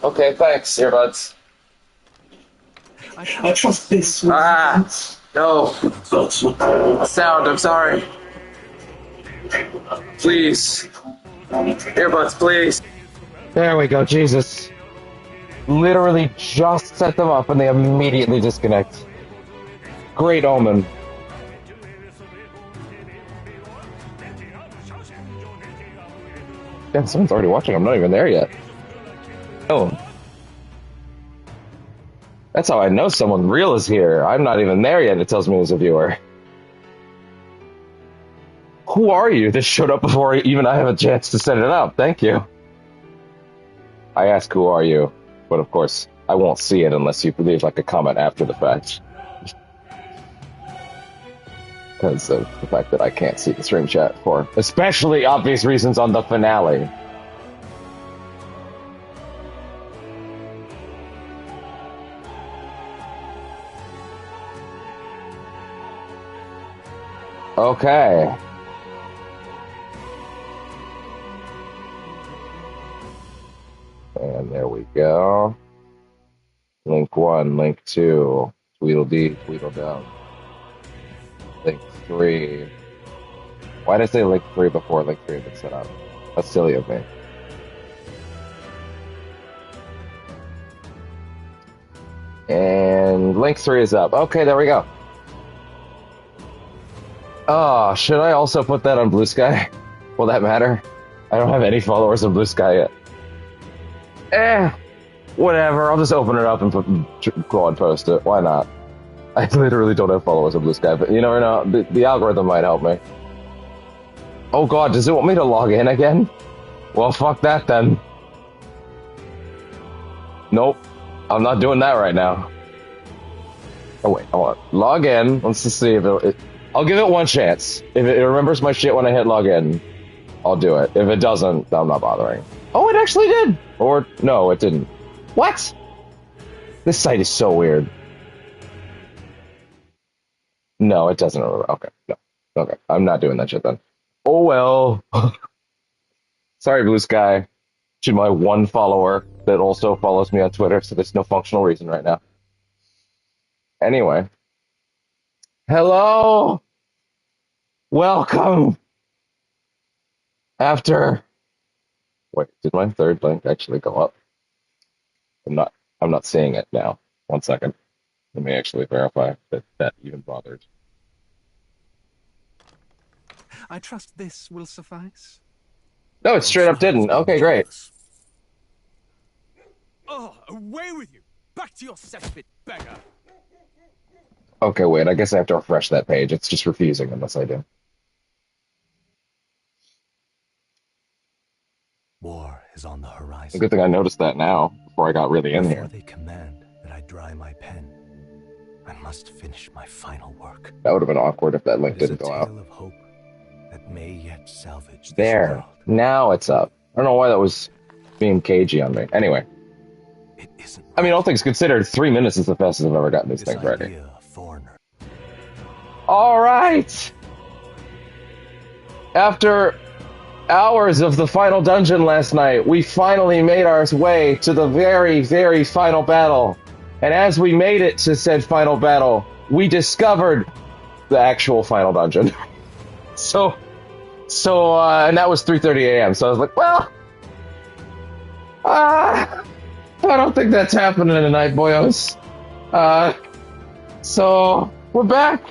Okay, thanks, earbuds. I trust this will No. Sound, I'm sorry. Please. Earbuds, please. There we go, Jesus. Literally just set them up and they immediately disconnect. Great omen. Damn, someone's already watching. I'm not even there yet. Oh. That's how I know someone real is here. I'm not even there yet. It tells me as a viewer. Who are you? This showed up before even I have a chance to set it up. Thank you. I ask who are you, but of course I won't see it unless you leave like a comment after the fact. Because of the fact that I can't see the stream chat for especially obvious reasons on the finale. Okay. And there we go. Link 1, link 2, Tweedledee, Tweedledum. Link 3. Why did I say link 3 before link 3 had been set up? That's silly of me. And link 3 is up. Okay, there we go. Oh, should I also put that on Blue Sky? Will that matter? I don't have any followers on Blue Sky yet. Whatever. I'll just open it up and go and post it. Why not? I literally don't have followers on Blue Sky, but you never know. The algorithm might help me. Oh god, does it want me to log in again? Well, fuck that then. Nope. I'm not doing that right now. Oh wait, I want to log in. Let's just see if I'll give it one chance. If it remembers my shit when I hit log in, I'll do it. If it doesn't, I'm not bothering. Oh, it actually did! Or, no, it didn't. What? This site is so weird. No, it doesn't remember. Okay, no. Okay, I'm not doing that shit then. Oh well. Sorry, Blue Sky. To my one follower that also follows me on Twitter, so there's no functional reason right now. Anyway. Hello! Welcome! After... Wait, did my third link actually go up? I'm not seeing it now. 1 second. Let me actually verify that that even bothered. I trust this will suffice. No, it straight up didn't. Okay, great. Oh, away with you! Back to your cesspit, beggar! Okay, wait, I guess I have to refresh that page. It's just refusing unless I do. War is on the horizon. Good thing I noticed that now, before I got really in here. Before they command that I dry my pen, I must finish my final work. That would have been awkward if that link didn't go out. Of hope that may yet salvage there. World. Now it's up. I don't know why that was being cagey on me. Anyway. It isn't right. I mean, all things considered, 3 minutes is the fastest I've ever gotten these things ready. All right. After hours of the final dungeon last night, we finally made our way to the very, very final battle. And as we made it to said final battle, we discovered the actual final dungeon. And that was 3:30 a.m. So I was like, well, I don't think that's happening tonight, boyos. So we're back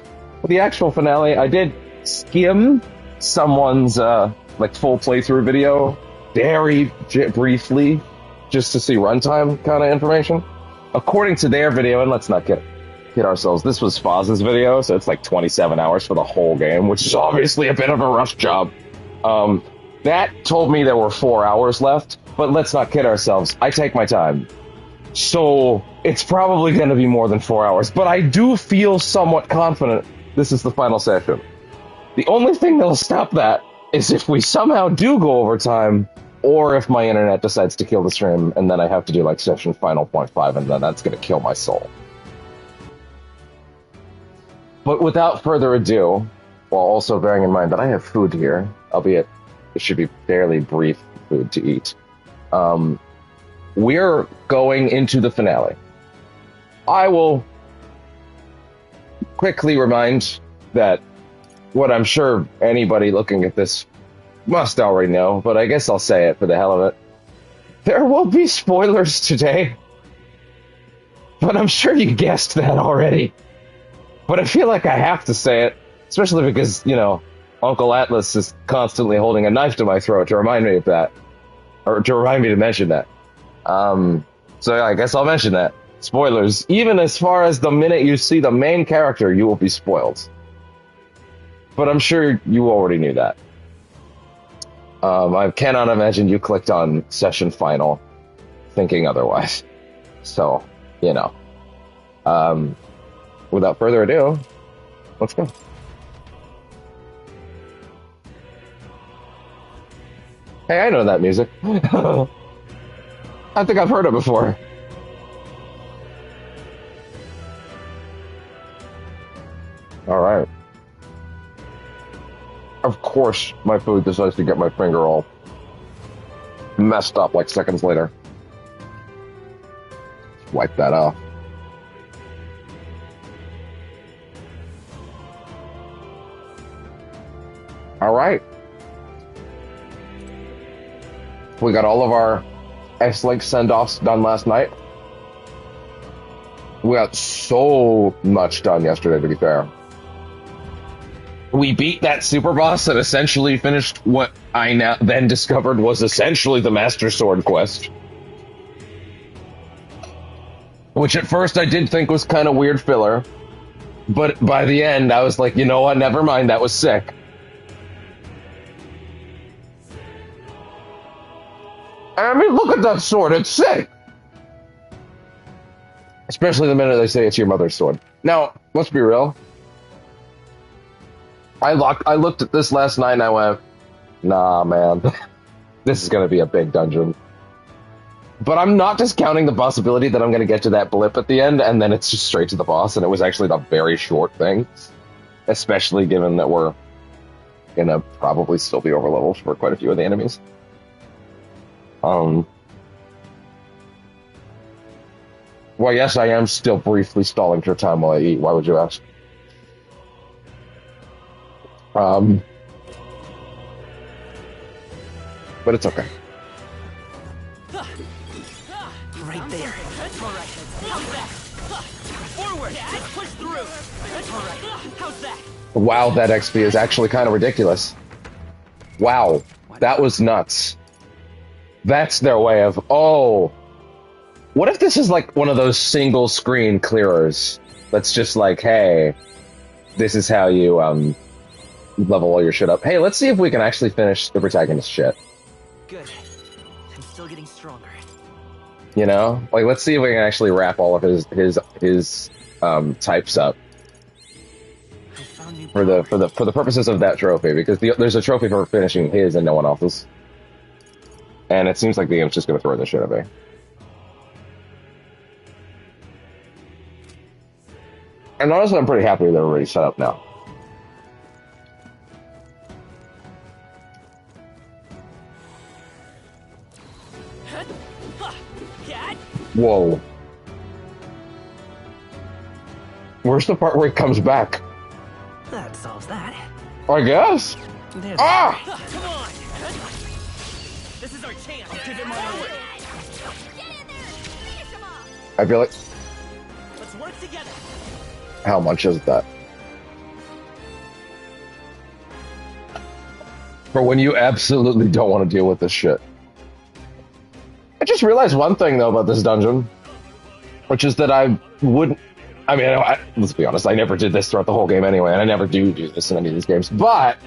for the actual finale. I did skim someone's like full playthrough video very briefly just to see runtime kind of information. According to their video, and let's not kid ourselves, this was Foz's video, so it's like 27 hours for the whole game, which is obviously a bit of a rush job. That told me there were 4 hours left, but let's not kid ourselves. I take my time. So it's probably going to be more than 4 hours, but I do feel somewhat confident this is the final session. The only thing that'll stop that is if we somehow do go over time, or if my internet decides to kill the stream, and then I have to do like session final 0.5, and then that's going to kill my soul. But without further ado, while also bearing in mind that I have food here, albeit it should be fairly brief food to eat, we're going into the finale. I will quickly remind that what I'm sure anybody looking at this must already know, but I guess I'll say it for the hell of it. There will be spoilers today. But I'm sure you guessed that already. But I feel like I have to say it, especially because, you know, Uncle Atlas is constantly holding a knife to my throat to remind me of that. Or to remind me to mention that. So yeah, I guess I'll mention that. Spoilers. Even as far as the minute you see the main character, you will be spoiled. But I'm sure you already knew that. I cannot imagine you clicked on session final thinking otherwise. So, you know. Without further ado, let's go. Hey, I know that music. I think I've heard it before. Alright. Of course, my food decides to get my finger all messed up like seconds later. Wipe that off. Alright. We got all of our X-Link send-offs done last night. We got so much done yesterday, to be fair. We beat that super boss that essentially finished what I now then discovered was essentially the Master Sword quest. Which at first I did think was kind of weird filler. But by the end, I was like, you know what, never mind, that was sick. I mean, look at that sword, it's sick! Especially the minute they say it's your mother's sword. Now, let's be real. I looked at this last night and I went, nah, man. This is going to be a big dungeon. But I'm not discounting the possibility that I'm going to get to that blip at the end and then it's just straight to the boss, and it was actually a very short thing. Especially given that we're going to probably still be overleveled for quite a few of the enemies. Well, yes, I am still briefly stalling for time while I eat. Why would you ask? But it's okay. Right there. That's all right. How's that? Forward. Push through. That's all right. How's that? Wow, that XP is actually kind of ridiculous. Wow, that was nuts. That's their way of, oh. What if this is like one of those single screen clearers that's just like, hey, this is how you level all your shit up. Hey, let's see if we can actually finish the protagonist shit. Good. I'm still getting stronger. You know? Like, let's see if we can actually wrap all of his types up. For the purposes of that trophy, because there's a trophy for finishing his and no one else's. And it seems like the game's just gonna throw this shit at me. And honestly, I'm pretty happy they're already set up now. Whoa. Where's the part where he comes back? That solves that. I guess. There's Ah! Come on! This is our chance. I'll give it my all. I feel like... Let's work together. How much is that? For when you absolutely don't want to deal with this shit. I just realized one thing, though, about this dungeon. Which is that I wouldn't... I mean, let's be honest, I never did this throughout the whole game anyway, and I never do this in any of these games. But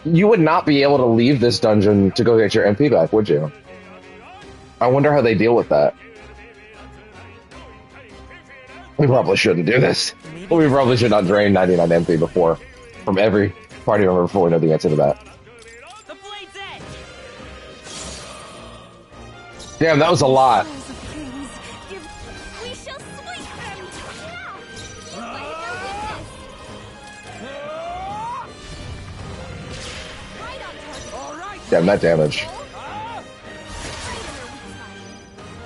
you would not be able to leave this dungeon to go get your MP back, would you? I wonder how they deal with that. We probably shouldn't do this. We probably should not drain 99 MP before, from every party member before we know the answer to that. The blade's edge. Damn, that was a lot. We shall sweep them now. Right on target. All right. Damn, that damage.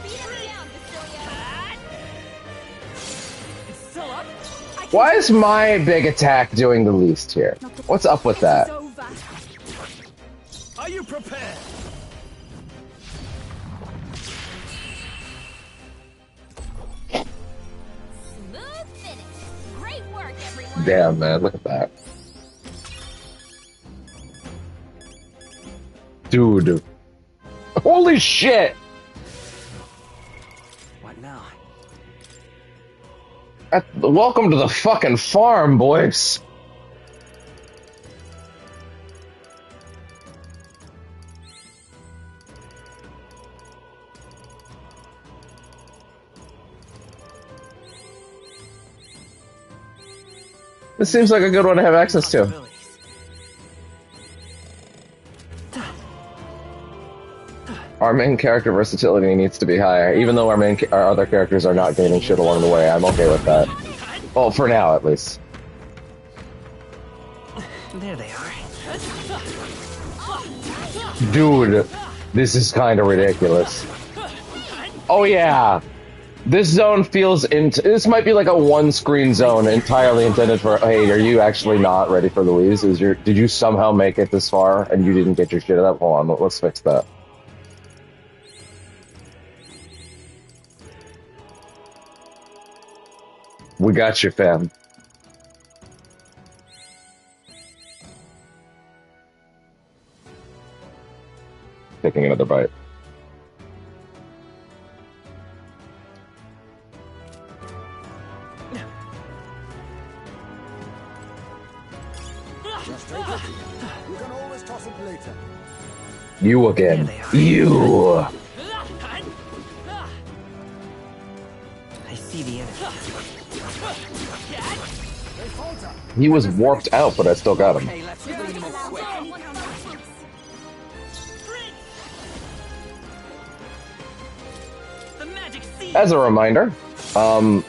Beat Why is my big attack doing the least here? What's up with that? Are you prepared? Smooth finish. Great work, everyone. Damn, man, look at that. Dude. Holy shit! What now? Welcome to the fucking farm, boys. This seems like a good one to have access to. Our main character versatility needs to be higher, even though our other characters are not gaining shit along the way. I'm okay with that. Well, for now, at least. There they are. Dude, this is kind of ridiculous. Oh yeah, this zone feels this might be like a one-screen zone entirely intended for. Hey, are you actually not ready for Louise? Did you somehow make it this far and you didn't get your shit up? Hold on, let's fix that. We got you, fam. Taking another bite. Just take it. You can always toss it later. You again. You. I see the enemy. He was warped out, but I still got him. Hey, let's bring him up quick. The magic seed. As a reminder, to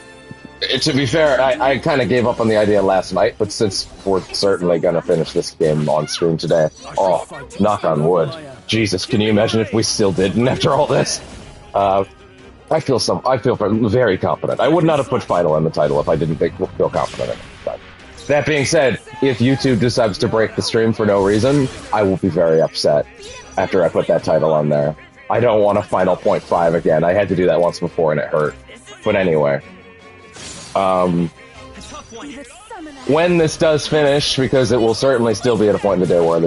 be fair, I kind of gave up on the idea last night, but since we're certainly gonna finish this game on stream today, oh, knock on wood. Jesus, can you imagine if we still didn't after all this? I feel very confident. I would not have put final in the title if I didn't feel confident in it. But that being said, if YouTube decides to break the stream for no reason, I will be very upset after I put that title on there. I don't want a final 0.5 again. I had to do that once before and it hurt. But anyway, when this does finish, because it will certainly still be at a point in the day where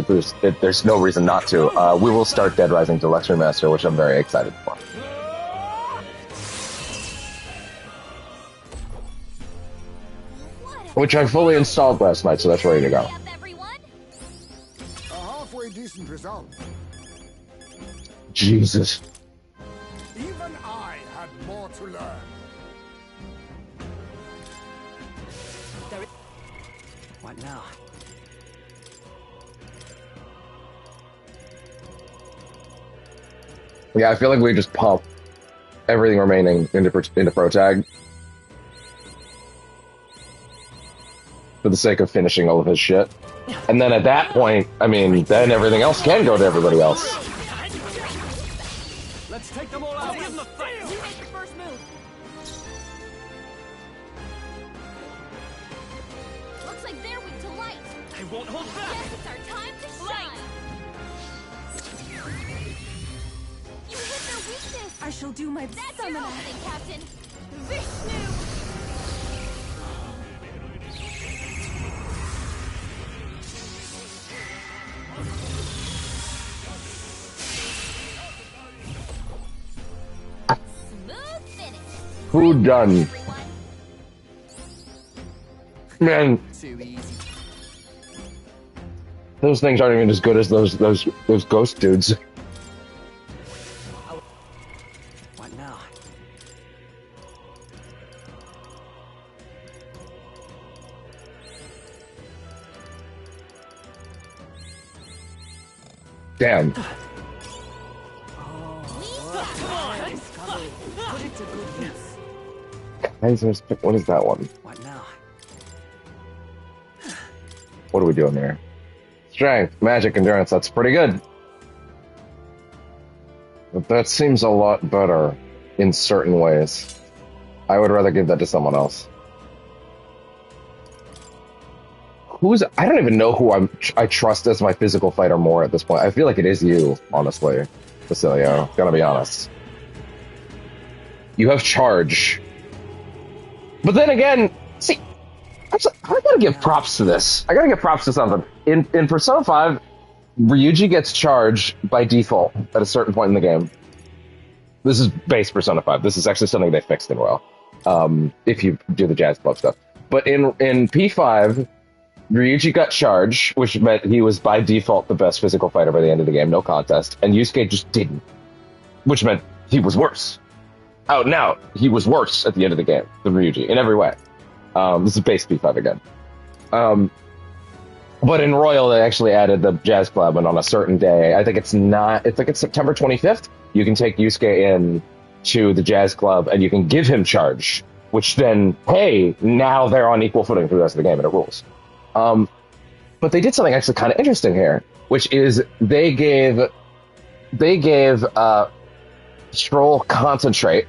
there's no reason not to, we will start Dead Rising Deluxe Remaster, which I'm very excited for. Which I fully installed last night, so that's ready to go. A halfway decent result. Jesus. Even I had more to learn. What now? Yeah, I feel like we just pump everything remaining into Pro Tag for the sake of finishing all of his shit. And then at that point, I mean, then everything else can go to everybody else. Let's take them all out. Give them a fight. You make the first move. Looks like they're weak to light. I won't hold back. Guess it's our time to shine. You hit their weakness. I shall do my That's summoner. your opening, Captain. Vishnu. Smooth finish. Who done? Everyone. Man, Too easy. those things aren't even as good as those ghost dudes. What now? Damn. Put it to good use. What is that one? What now? What are we doing here? Strength, magic, endurance, that's pretty good. But that seems a lot better in certain ways. I would rather give that to someone else. I don't even know who I trust as my physical fighter more at this point. I feel like it is you, honestly, Basilio. Gonna be honest. You have charge. But then again, see, I gotta give props to this. I gotta give props to something. In Persona 5, Ryuji gets charge by default at a certain point in the game. This is base Persona 5. This is actually something they fixed in Royal. If you do the Jazz Club stuff. But in P5, Ryuji got charge, which meant he was by default the best physical fighter by the end of the game, no contest. And Yusuke just didn't, which meant he was worse. Out and out, he was worse at the end of the game than Ryuji in every way. This is base P5 again. But in Royal, they actually added the Jazz Club, and on a certain day, I think it's September 25th, you can take Yusuke in to the Jazz Club, and you can give him charge, which then, hey, now they're on equal footing for the rest of the game, and it rules. But they did something actually kind of interesting here, which is they gave Stroll Concentrate,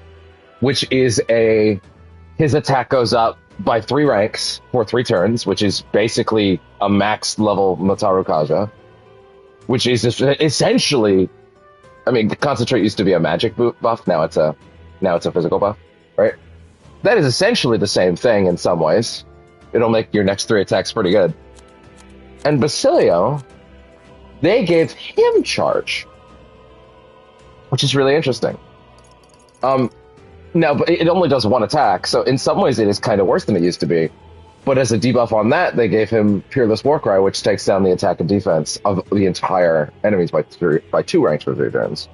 which is his attack goes up by 3 ranks for 3 turns, which is basically a max level Mataru Kaja, which is essentially, I mean, Concentrate used to be a magic buff, now it's a physical buff, right? That is essentially the same thing in some ways. It'll make your next 3 attacks pretty good. And Basilio, they gave him charge, which is really interesting. Now, but it only does 1 attack, so in some ways it is kind of worse than it used to be. But as a debuff on that, they gave him Peerless Warcry, which takes down the attack and defense of the entire enemies by 2 ranks for 3 turns.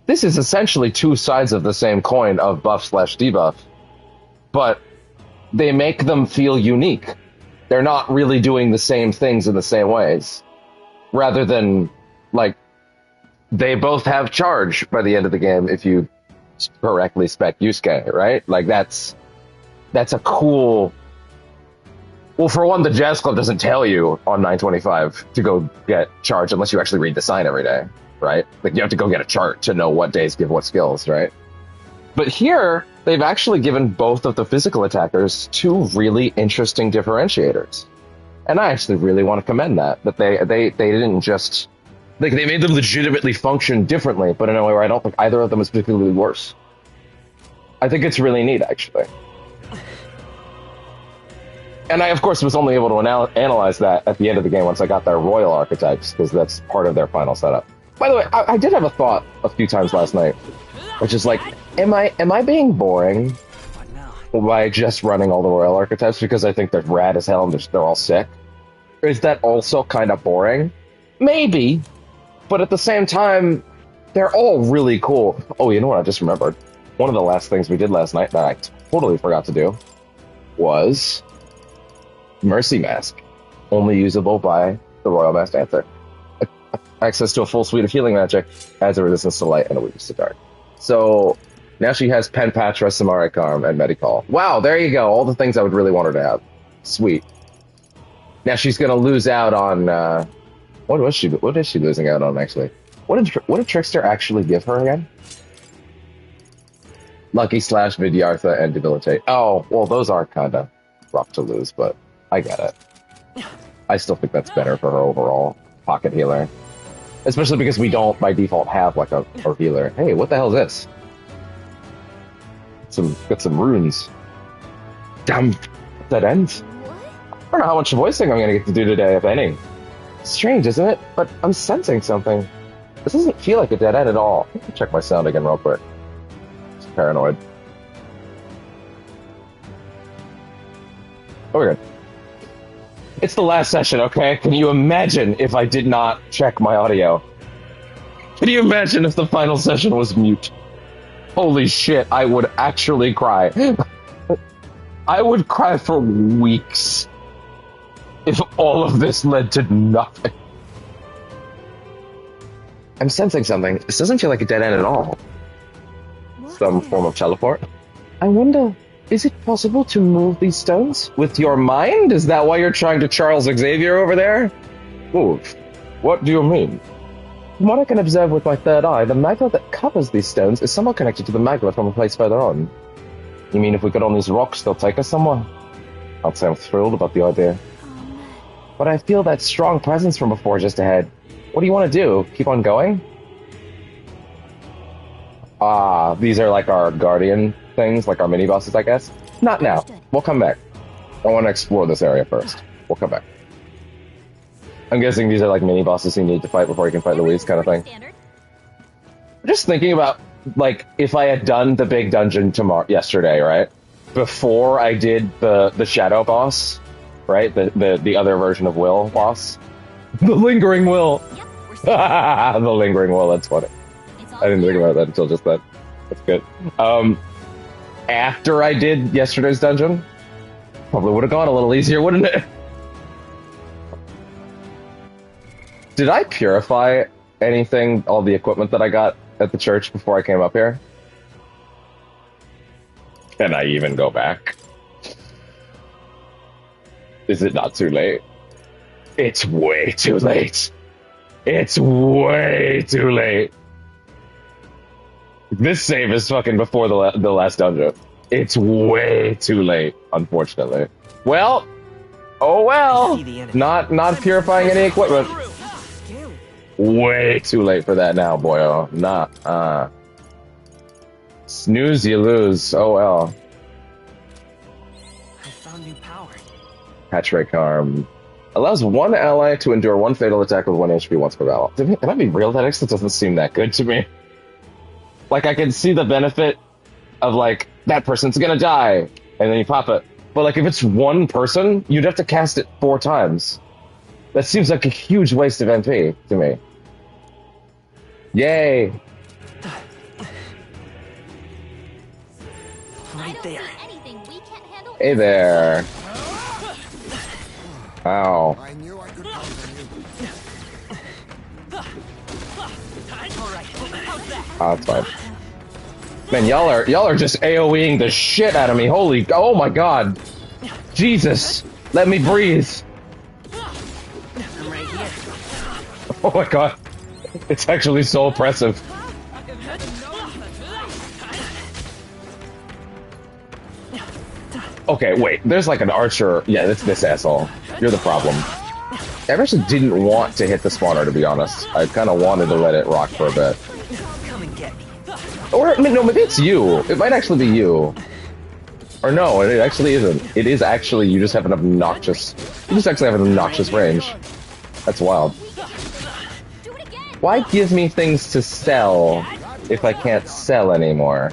This is essentially 2 sides of the same coin of buff/debuff, but they make them feel unique. They're not really doing the same things in the same ways. Rather than, like, they both have charge by the end of the game if you correctly spec Yusuke, right? Like, that's a cool... Well, for one, the Jazz Club doesn't tell you on 925 to go get charge unless you actually read the sign every day, right? Like, you have to go get a chart to know what days give what skills, right? But here, they've actually given both of the physical attackers 2 really interesting differentiators. And I actually really want to commend that they didn't just... Like, they made them legitimately function differently, but in a way where I don't think either of them is particularly worse. I think it's really neat, actually. And I, of course, was only able to analyze that at the end of the game once I got their royal archetypes, because that's part of their final setup. By the way, I did have a thought a few times last night, which is like, am I being boring by just running all the royal archetypes because I think they're rad as hell and they're all sick? Or is that also kind of boring? Maybe. But at the same time, they're all really cool. Oh, you know what I just remembered? One of the last things we did last night that I totally forgot to do was Mercy Mask, only usable by the Royal Masked Dancer. Access to a full suite of healing magic, adds a resistance to light and a weakness to dark. So now she has Pen Patra, Samari Karm, and Medicall. Wow, there you go. All the things I would really want her to have. Sweet. Now she's going to lose out on... What is she losing out on, actually? What did Trickster actually give her again? Lucky, Slash, Vidyartha, and Debilitate. Oh, well, those are kind of rough to lose, but I get it. I still think that's better for her overall pocket healer. Especially because we don't, by default, have, like, a healer. Hey, what the hell is this? Got some runes. Damn, dead ends. I don't know how much voicing I'm going to get to do today, if any. Strange, isn't it? But I'm sensing something. This doesn't feel like a dead end at all. Let me check my sound again real quick. Just paranoid. Oh, we're good. It's the last session, okay? Can you imagine if I did not check my audio? Can you imagine if the final session was mute? Holy shit, I would actually cry. I would cry for weeks if all of this led to nothing. I'm sensing something. This doesn't feel like a dead end at all. Some form of teleport. I wonder, is it possible to move these stones? With your mind? Is that why you're trying to Charles Xavier over there? Move? What do you mean? From what I can observe with my third eye, the magma that covers these stones is somewhat connected to the magma from a place further on. You mean if we get on these rocks, they'll take us somewhere? I'd say I'm thrilled about the idea. But I feel that strong presence from before just ahead. What do you want to do? Keep on going? Ah, these are like our guardian things, like our mini bosses, I guess. Not now. We'll come back. I want to explore this area first. We'll come back. I'm guessing these are like mini bosses you need to fight before you can fight Louise, kind of thing. I'm just thinking about, like, if I had done the big dungeon yesterday, right? Before I did the shadow boss, right? The other version of Will boss. The lingering Will. The lingering Will, that's funny. I didn't think about that until just then. That's good. After I did yesterday's dungeon, probably would have gone a little easier, wouldn't it? Did I purify anything, all the equipment that I got at the church before I came up here? Can I even go back? Is it not too late? It's way too late. It's way too late. This save is fucking before the last dungeon. It's way too late, unfortunately. Well, oh well. Not purifying any equipment. Way too late for that now, boyo. Nah. Snooze, you lose. Oh well. I found new power. Hatch Ray Charm. Allows one ally to endure one fatal attack with 1 HP once per battle. Can I be real? That actually doesn't seem that good to me. Like, I can see the benefit of, like, that person's gonna die, and then you pop it. But, like, if it's one person, you'd have to cast it 4 times. That seems like a huge waste of MP to me. Yay! Right there. Hey there. Ow. I knew I could count Oh, that's fine. Man, y'all are just AoEing the shit out of me. Oh my god. Jesus. Let me breathe. I'm right here. Oh my god. It's actually so oppressive. Okay, wait. There's like an archer. Yeah, it's this asshole. You're the problem. I actually didn't want to hit the spawner, to be honest. I kind of wanted to let it rock for a bit. Come and get me. Or, no, maybe it's you. It might actually be you. Or no, it actually isn't. It is actually, you just have an obnoxious... You just actually have an obnoxious range. That's wild. Why give me things to sell if I can't sell anymore?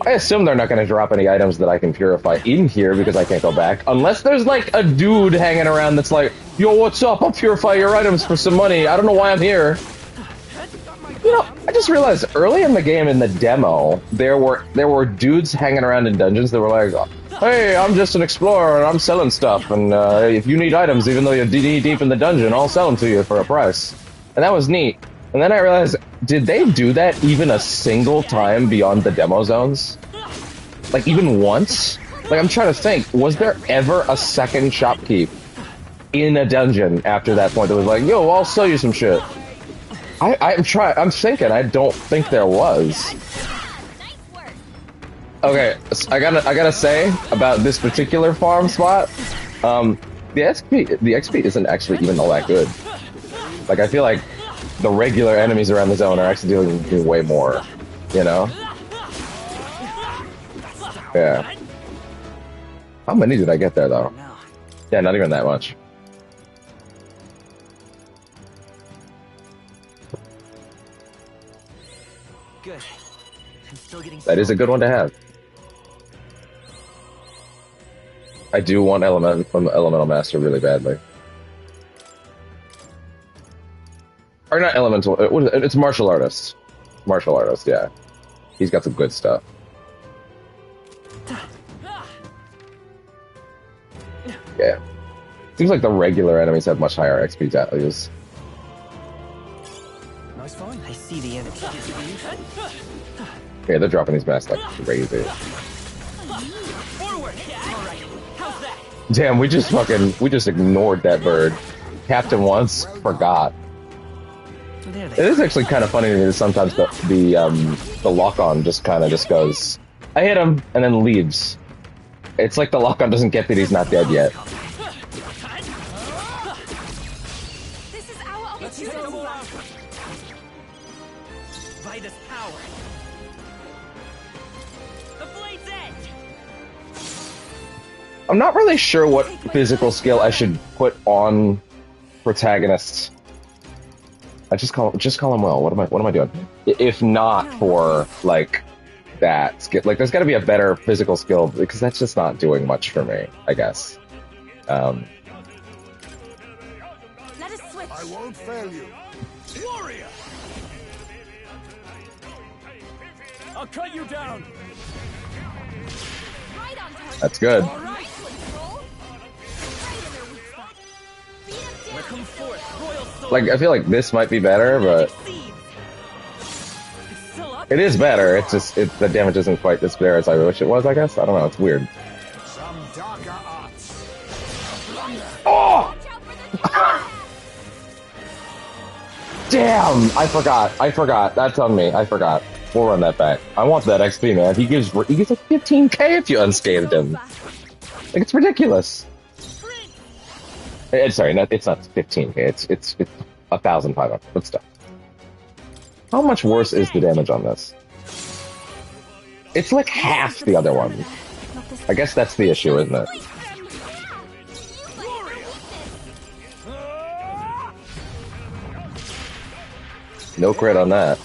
I assume they're not going to drop any items that I can purify in here because I can't go back. Unless there's like a dude hanging around that's like, yo, what's up? I'll purify your items for some money. I don't know why I'm here. You know, I just realized early in the game in the demo, there were dudes hanging around in dungeons that were like, hey, I'm just an explorer and I'm selling stuff. And if you need items, even though you're deep in the dungeon, I'll sell them to you for a price. And that was neat. And then I realized, did they do that even a single time beyond the demo zones? Like, even once? Like, I'm trying to think, was there ever a second shopkeep in a dungeon after that point that was like, yo, I'll sell you some shit? I'm thinking, I don't think there was. Okay, I gotta say, about this particular farm spot, the XP isn't actually even all that good. Like, I feel like the regular enemies around the zone are actually doing way more, you know? Yeah. How many did I get there, though? Yeah, not even that much. Good. I'm still getting That is a good one to have. I do want Elemental Master really badly. Or not Elemental, it's Martial Artist. Martial Artist, yeah. He's got some good stuff. Yeah. Seems like the regular enemies have much higher XP values. Nice find. I see the enemy. Yeah, they're dropping these masks like crazy. Forward. All right. How's that? Damn, we just ignored that bird. Capped him once, forgot. It is actually kind of funny to me that sometimes the lock-on just goes, I hit him, and then leaves. It's like the lock-on doesn't get that he's not dead yet. This is our opportunity. Vitus power. The blade's end. I'm not really sure what physical skill I should put on protagonists. I just call him Will. What am I doing? If not for like that skill, like there's got to be a better physical skill because that's just not doing much for me, I guess. Let us switch. I won't fail you. Warrior! I'll cut you down. Right on target. That's good. All right, control. Right in their weak spot. Beat 'em down. Come forth, royal soul. Like I feel like this might be better, but It's still up. it is better. It's just the damage isn't quite as fair as I wish it was. I guess I don't know. It's weird. Some darker arts. Oh! Watch out for the trap. Damn! I forgot. That's on me. I forgot. We'll run that back. I want that XP, man. He gives like 15k if you unscathed him. Like it's ridiculous. Sorry, it's not 15k. It's 1,500. But still. How much worse is the damage on this? It's like half the other one. I guess that's the issue, isn't it? No crit on that.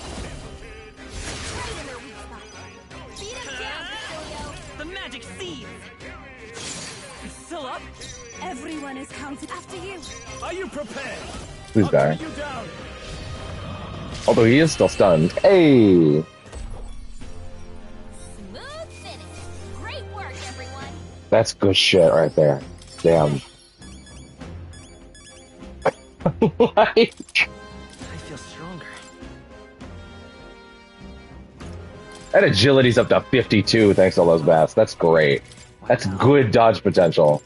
Beat 'em down, Cecilio. The magic seeds. It's still up. Everyone is counted after you. Are you prepared? Who's I'll dying? cut you down. Although he is still stunned. Hey! Smooth finish. Great work, everyone. That's good shit right there. Damn. Like, I feel stronger. that agility's up to 52 thanks to all those bats. That's great. That's good dodge potential.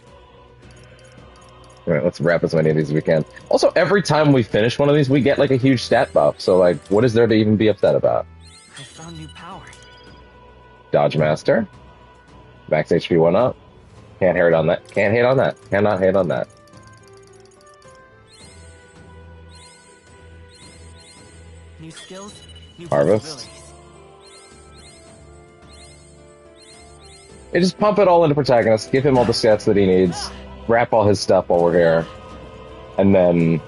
Alright, let's wrap as many of these as we can. Also, every time we finish one of these, we get like a huge stat buff. So, like, what is there to even be upset about? I found new power. Dodge Master. Max HP 1 up. Can't hate on that. Can't hate on that. Cannot hate on that. New skills, new Harvest. possibilities. Yeah, just pump it all into protagonist. Give him all the stats that he needs. Wrap all his stuff while we're here. And then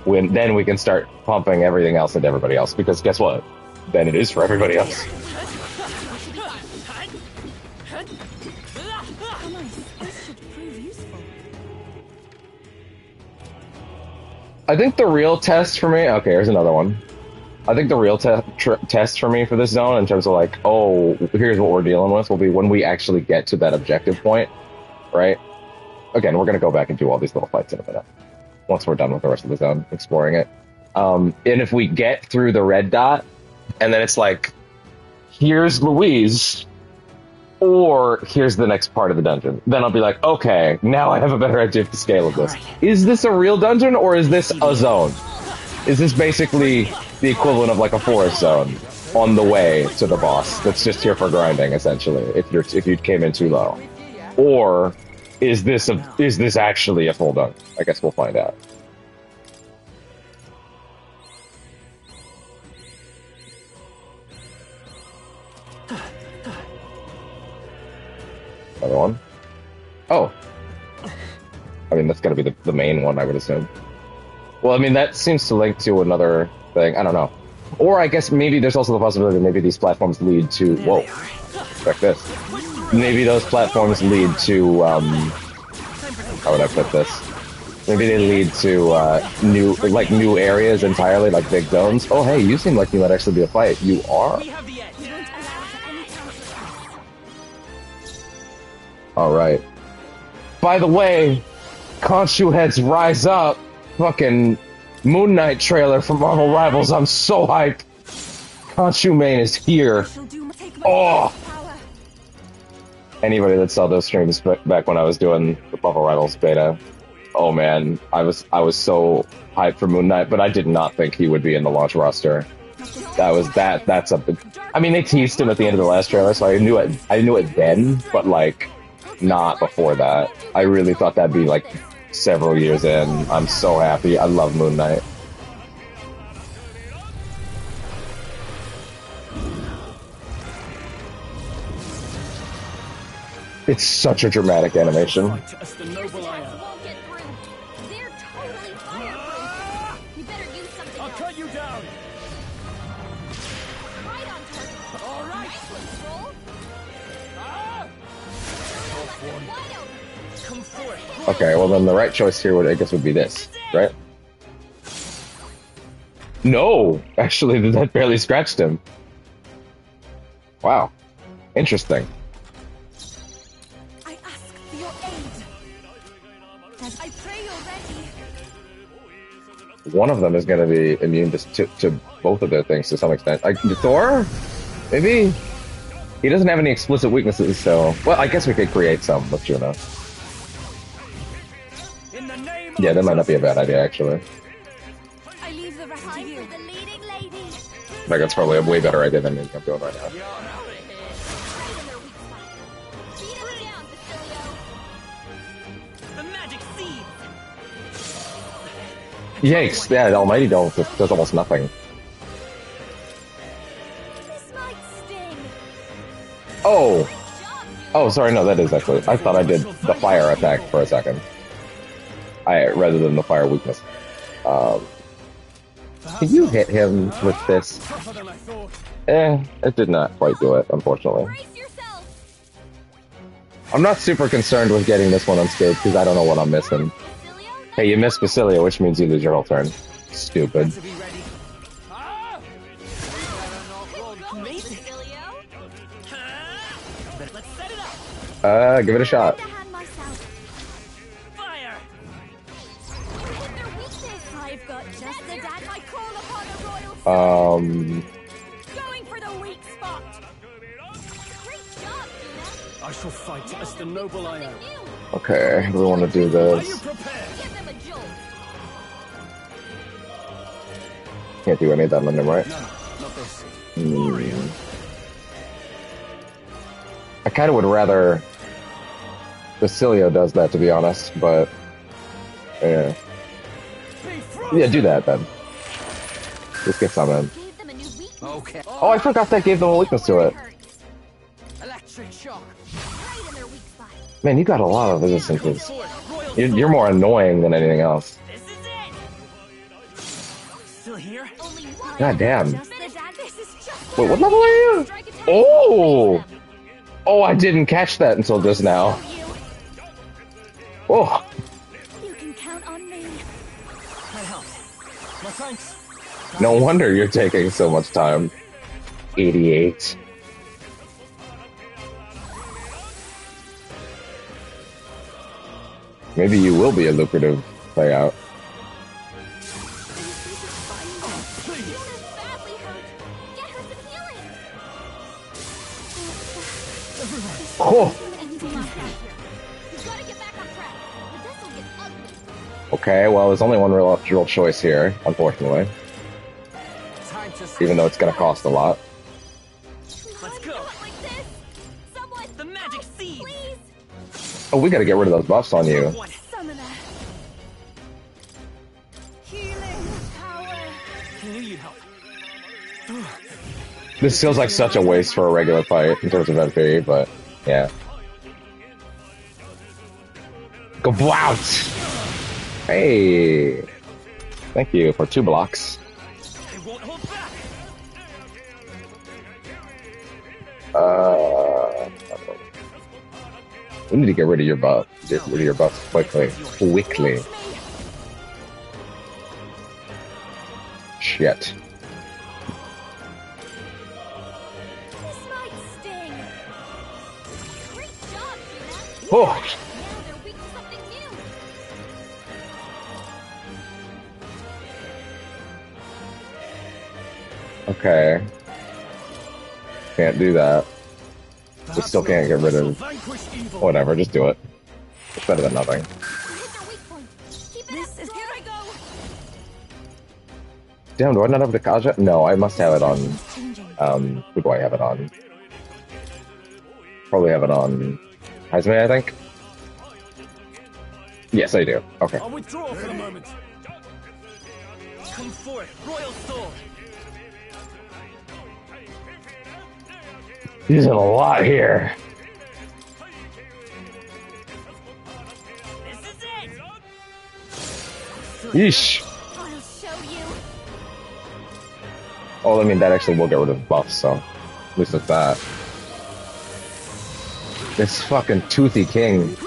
we can start pumping everything else into everybody else. Because guess what? Then it is for everybody else. This should prove useful. I think the real test for me... Okay, here's another one. I think the real test for me for this zone, in terms of like, oh, here's what we're dealing with, will be when we actually get to that objective point, right? Again, we're going to go back and do all these little fights in a minute. Once we're done with the rest of the zone, exploring it. And if we get through the red dot, and then it's like, here's Louise, or here's the next part of the dungeon, then I'll be like, okay, now I have a better idea of the scale of this. Is this a real dungeon, or is this a zone? Is this basically the equivalent of like a forest zone on the way to the boss that's just here for grinding, essentially, if you came in too low? Or is this actually a full dunk? I guess we'll find out. Another one? Oh. I mean, that's gotta be the main one, I would assume. Well, I mean, that seems to link to another thing. I don't know. Or I guess maybe there's also the possibility that maybe these platforms lead to... Whoa. Check this. Maybe those platforms lead to... how would I put this? Maybe they lead to new areas entirely, like big zones. Oh, hey, you seem like you might actually be a fight. You are. We have the edge. We won't allow for any counterattacks. Alright. By the way, Khonshu heads rise up. Fucking Moon Knight trailer from Marvel Rivals. I'm so hyped. Khonshu main is here. Oh! Anybody that saw those streams back when I was doing the Marvel Rivals beta, oh man, I was so hyped for Moon Knight, but I did not think he would be in the launch roster. That's something. I mean, they teased him at the end of the last trailer, so I knew it then, but like, not before that. I really thought that'd be like several years in. I'm so happy. I love Moon Knight. It's such a dramatic animation. Won't get through. They're totally fireproof. You better use something I'll else. cut you down. Right on target. All right. Nice one, Troll. Ah! Wide open. Come forth. Okay, well then the right choice here would, I guess, would be this, right? No! Actually, that barely scratched him. Wow. Interesting. I ask for your aid. I pray you're ready. One of them is going to be immune to both of their things to some extent. Like, Thor? Maybe? He doesn't have any explicit weaknesses, so... Well, I guess we could create some with Juno. In the name Yeah, of that might not be a bad idea, actually. I leave the rest to you. For the leading lady. Like, that's probably a way better idea than anything I'm doing right now. Right in their weak spot. Beat him down, Facilio. The magic seeds. Yikes, yeah, the Almighty Dome does almost nothing. This might sting. Oh! Good job, you. Oh, sorry, no, that is actually... I thought I did the fire attack for a second. Rather than the fire weakness. Can you hit him with this? tougher than I thought. It did not quite do it, unfortunately. Brace yourself. I'm not super concerned with getting this one unscathed because I don't know what I'm missing. Facilio, Hey, you missed Basilia, which means you lose your whole turn. Stupid. To be ready. Ah! Amazing. Facilio. Let's set it up. Give it a shot. To hand myself. Fire. You hit their weakness. I've got just the dad. I call upon a royal. Going for the weak spot. Great job, Gina. I shall fight as the noble I am. Something new. Okay, we want to do Are you this. prepared? Give them a jolt. Can't do any of that on him, right? No, not this. I kind of would rather Basilio does that, to be honest, but... Yeah. Be frozen. Yeah, do that, then. Just get some in. Gave them a new weakness. Okay. Oh, I forgot that gave them a weakness to it. Electric shock. Right in their weak spot. Man, you got a lot of resistances. Forth. Royal You're more annoying than anything else. This is it. Still here? Only one. God damn. Just the dad. This is just Wait, what level are you? Strike attack. Oh! Oh, I didn't catch that until just now. You. Oh, You can count on me. That helps. My thanks. no wonder you're taking so much time. 88. Maybe you will be a lucrative playout. Fiona's badly hurt. Get her some healing. Oh, Anything like that here. You've got to get back on track. Or this will get ugly. okay, well, there's only one real choice here, unfortunately. Time to Even though it's gonna cost a lot. Let's go. Do it like this. Someone. The magic seeds. Please. Oh, we gotta get rid of those buffs on you. One. Summoner. Healing power. I knew you'd help. This feels like such a waste for a regular fight in terms of MP, but yeah. Go out! Hey! Thank you for 2 blocks. I won't hold back. We need to get rid of your buff. Get rid of your buff quickly. Quickly. Shit. This might sting. Great job, Gina. Oh! Now they're weak to something new. Okay. Can't do that. We still can't get rid of... Vanquish evil. Whatever, just do it. It's better than nothing. You hit their weak point. Keep it This up. is- Here I go. Damn, do I not have the Kaja? No, I must have it on... Changing. Who do I have it on? Probably have it on Hazme, I think? Yes, I do. Okay. I'll withdraw for the moment. Come forth, Royal Soul. Using a lot here. This is it. Yeesh. I'll show you. Oh, I mean, that actually will get rid of buffs, so at least it's that. This fucking toothy king. To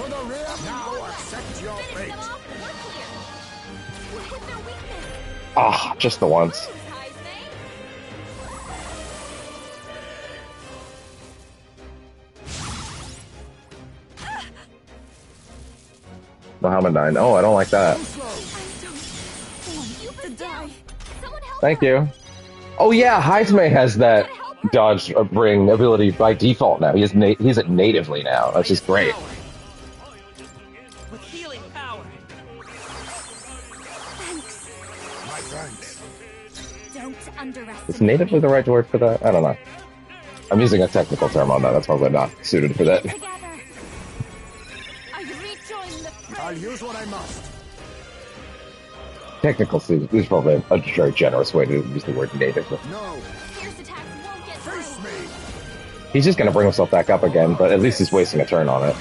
the rear now. Accept your fate. We'll hit their weakness. Ah, just the once. Muhammad 9. Oh, I don't like that. Thank you. Oh yeah, Heisme has that dodge bring ability by default now. He's it natively now, which is great. With healing power. My thanks. Don't underestimate. Is natively the right word for that? I don't know. I'm using a technical term on that. That's probably not suited for that. Together. I rejoin the fray. I'll use what I must. Technical is probably a very generous way to use the word native. No. Fierce attacks won't get face me. He's just going to bring himself back up again, but at least he's wasting a turn on it.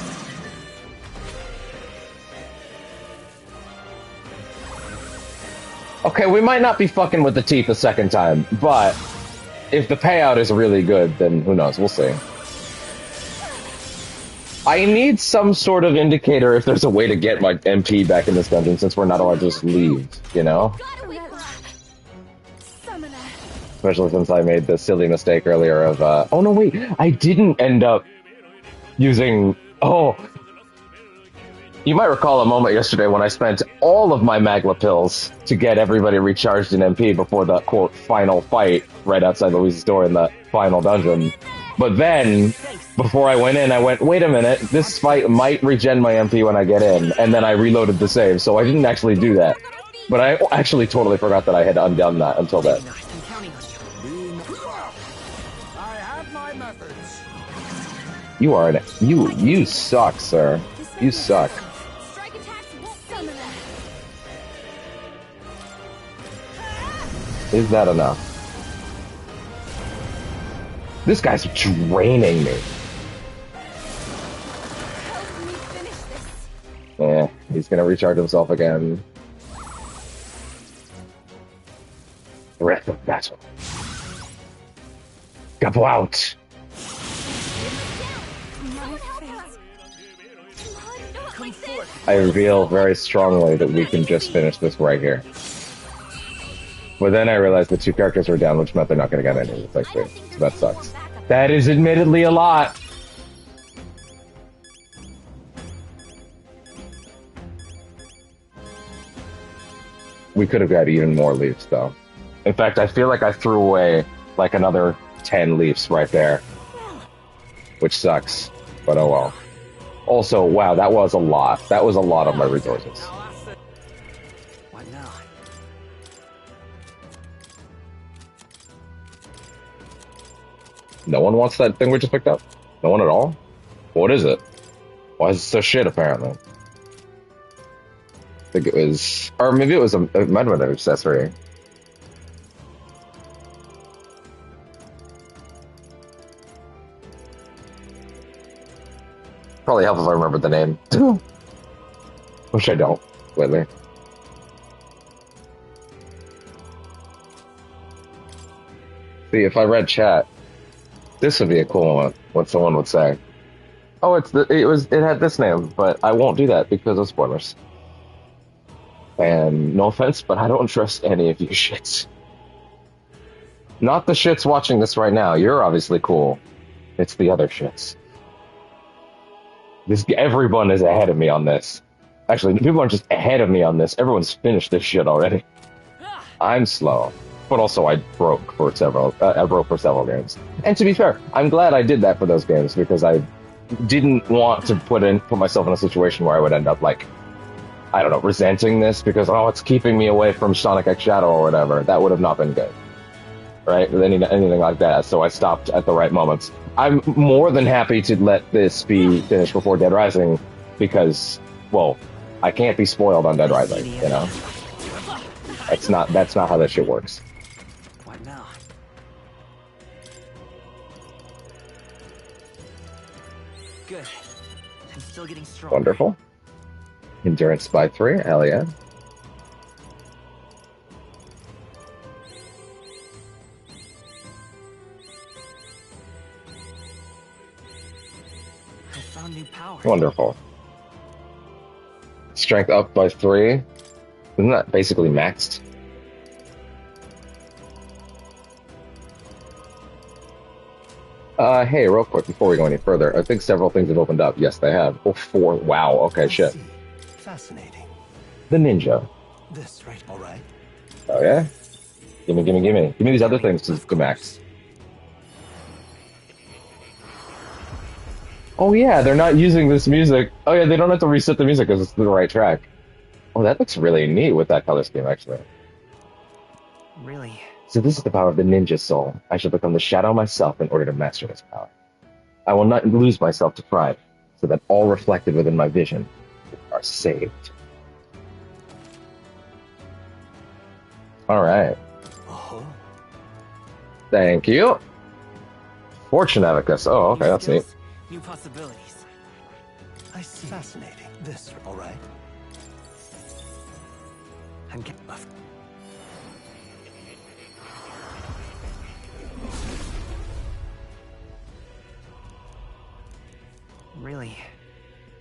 Okay, we might not be fucking with the teeth a second time, but if the payout is really good, then who knows? We'll see. I need some sort of indicator if there's a way to get my MP back in this dungeon, since we're not allowed to just leave, you know? Especially since I made the silly mistake earlier of, oh no wait, I didn't end up using, oh, you might recall a moment yesterday when I spent all of my Magla pills to get everybody recharged in MP before the, quote, final fight right outside Louise's door in the final dungeon. But then, before I went in, I went, wait a minute, this fight might regen my MP when I get in, and then I reloaded the save, so I didn't actually do that. But I actually totally forgot that I had undone that until then. I have my methods. You are an, you suck, sir. You suck. Strike attacks won't summon them. Is that enough? This guy's draining me. Help me finish this. Yeah, he's gonna recharge himself again. Breath of battle. Go out! I feel very strongly that we can just finish this right here. But then I realized the two characters were down, which meant they're not going to get any of this XP. So that sucks. That is admittedly a lot. We could have got even more leaves, though. In fact, I feel like I threw away like another 10 leaves right there. Which sucks, but oh well. Also, wow, that was a lot. That was a lot of my resources. What now? No one wants that thing we just picked up? No one at all? What is it? Why is it so shit, apparently? I think it was... Or maybe it was it might have been an accessory. Probably help if I remember the name. Which I don't, lately. See, if I read chat, this would be a cool one. What someone would say, "Oh, it had this name," but I won't do that because of spoilers. And no offense, but I don't trust any of you shits. Not the shits watching this right now. You're obviously cool. It's the other shits. Everyone is ahead of me on this. Actually, people aren't just ahead of me on this. Everyone's finished this shit already. I'm slow. But also, I broke for several games. And to be fair, I'm glad I did that for those games because I didn't want to put myself in a situation where I would end up like, I don't know, resenting this because it's keeping me away from Sonic X Shadow or whatever. That would have not been good, right? Anything like that. So I stopped at the right moments. I'm more than happy to let this be finished before Dead Rising, because, well, I can't be spoiled on Dead Rising, you know? That's not how that shit works. What now? Good. I'm still getting strong. Wonderful. Endurance by 3, hell yeah. I found new power. Wonderful. Strength up by 3. Isn't that basically maxed? Hey, real quick, before we go any further, I think several things have opened up. Yes, they have. Oh, 4. Wow, okay, shit. Fascinating. The ninja. This right, all right. Oh, yeah? Gimme. Give me these other things to max. Oh, yeah, they're not using this music. Oh, yeah, they don't have to reset the music because it's the right track. Oh, that looks really neat with that color scheme, actually. Really? So this is the power of the ninja soul. I shall become the shadow myself in order to master this power. I will not lose myself to pride, so that all reflected within my vision are saved. All right. Oh. Thank you. Fortune Abacus. Oh, okay, that's neat. New possibilities. I see. Fascinating. This, all right. I'm Really?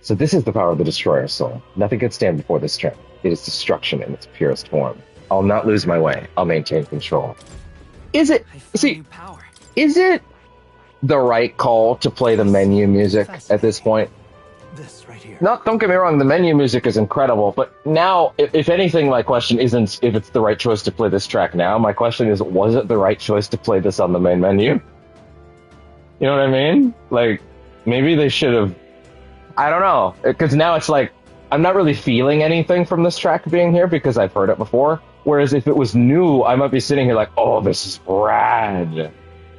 So this is the power of the Destroyer Soul. Nothing can stand before this strength. It is destruction in its purest form. I'll not lose my way. I'll maintain control. Is it? See, is it the right call to play the menu music at this point? This right here. Don't get me wrong, the menu music is incredible, but now, if anything, my question isn't if it's the right choice to play this track now. My question is, was it the right choice to play this on the main menu? You know what I mean? Like, maybe they should have... I don't know, because now it's like, I'm not really feeling anything from this track being here because I've heard it before, whereas if it was new, I might be sitting here like, oh, this is rad.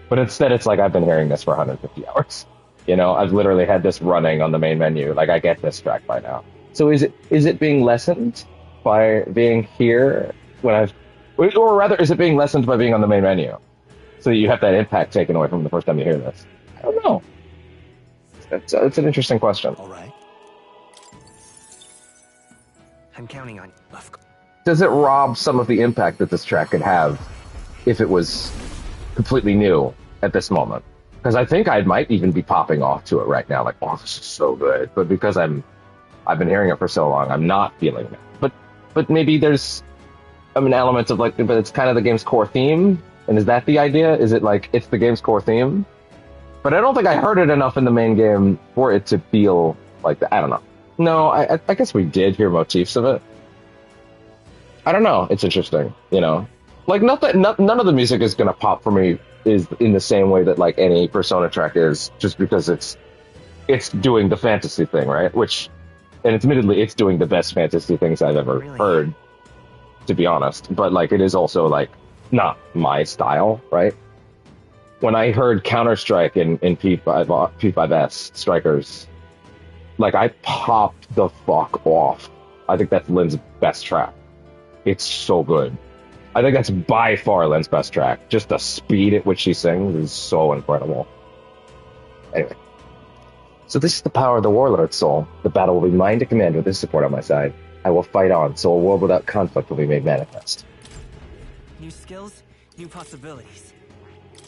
But instead, it's like, I've been hearing this for 150 hours. You know, I've literally had this running on the main menu. Like, I get this track by now. So is it being lessened by being here when I've... Or rather, is it being lessened by being on the main menu? So you have that impact taken away from the first time you hear this? I don't know. It's an interesting question. All right. I'm counting on you. Does it rob some of the impact that this track could have if it was completely new at this moment? Because I think I might even be popping off to it right now, like, oh, this is so good. But because I've been hearing it for so long, I'm not feeling it. But maybe there's an element of like, but it's kind of the game's core theme. And is that the idea? Is it like it's the game's core theme? But I don't think I heard it enough in the main game for it to feel like that. I don't know. No, I guess we did hear motifs of it. I don't know. It's interesting, you know. Like, none of the music is gonna pop for me is in the same way that like any Persona track is, just because it's doing the fantasy thing, right? Which, and admittedly, it's doing the best fantasy things I've ever heard, to be honest. But like, it is also like not my style, right? When I heard Counter-Strike in P5S Strikers, like, I popped the fuck off. I think that's Lynn's best track. It's so good. I think that's by far Lynn's best track. Just the speed at which she sings is so incredible. Anyway. So this is the power of the Warlord Soul. The battle will be mine to command with this support on my side. I will fight on, so a world without conflict will be made manifest. New skills, new possibilities.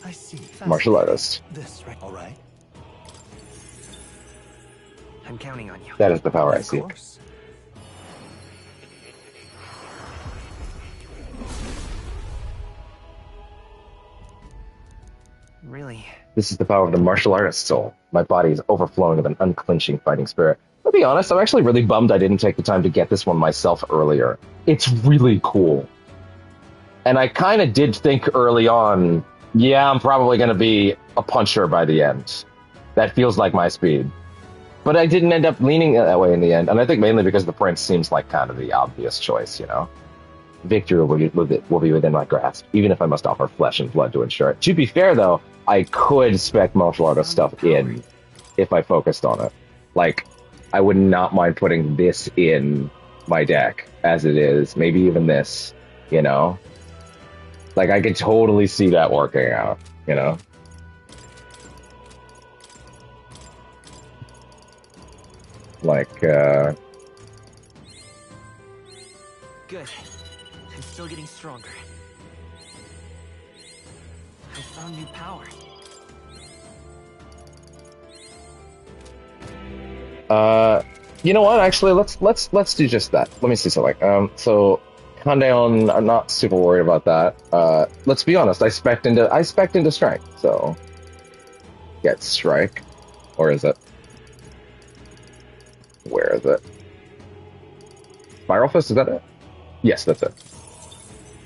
I see. Martial artist. This right, all right. I'm counting on you. That is the power I seek. Course. Really? This is the power of the martial artist soul. My body is overflowing with an unclenching fighting spirit. I'll be honest, I'm actually really bummed I didn't take the time to get this one myself earlier. It's really cool. And I kind of did think early on, yeah, I'm probably going to be a puncher by the end. That feels like my speed. But I didn't end up leaning that way in the end, and I think mainly because the prince seems like kind of the obvious choice, you know? victory will be within my grasp, even if I must offer flesh and blood to ensure it. To be fair, though, I could spec martial artist stuff in if I focused on it. Like, I would not mind putting this in my deck as it is, maybe even this, you know? Like, I could totally see that working out, you know? Like, Good. I'm still getting stronger. I found new power. You know what? Actually, let's do just that. Let me see something. So Handeon, I'm not super worried about that. Let's be honest. I spec'd into strike. So get strike, or is it? Where is it? Spiral Fist, is that it? Yes, that's it.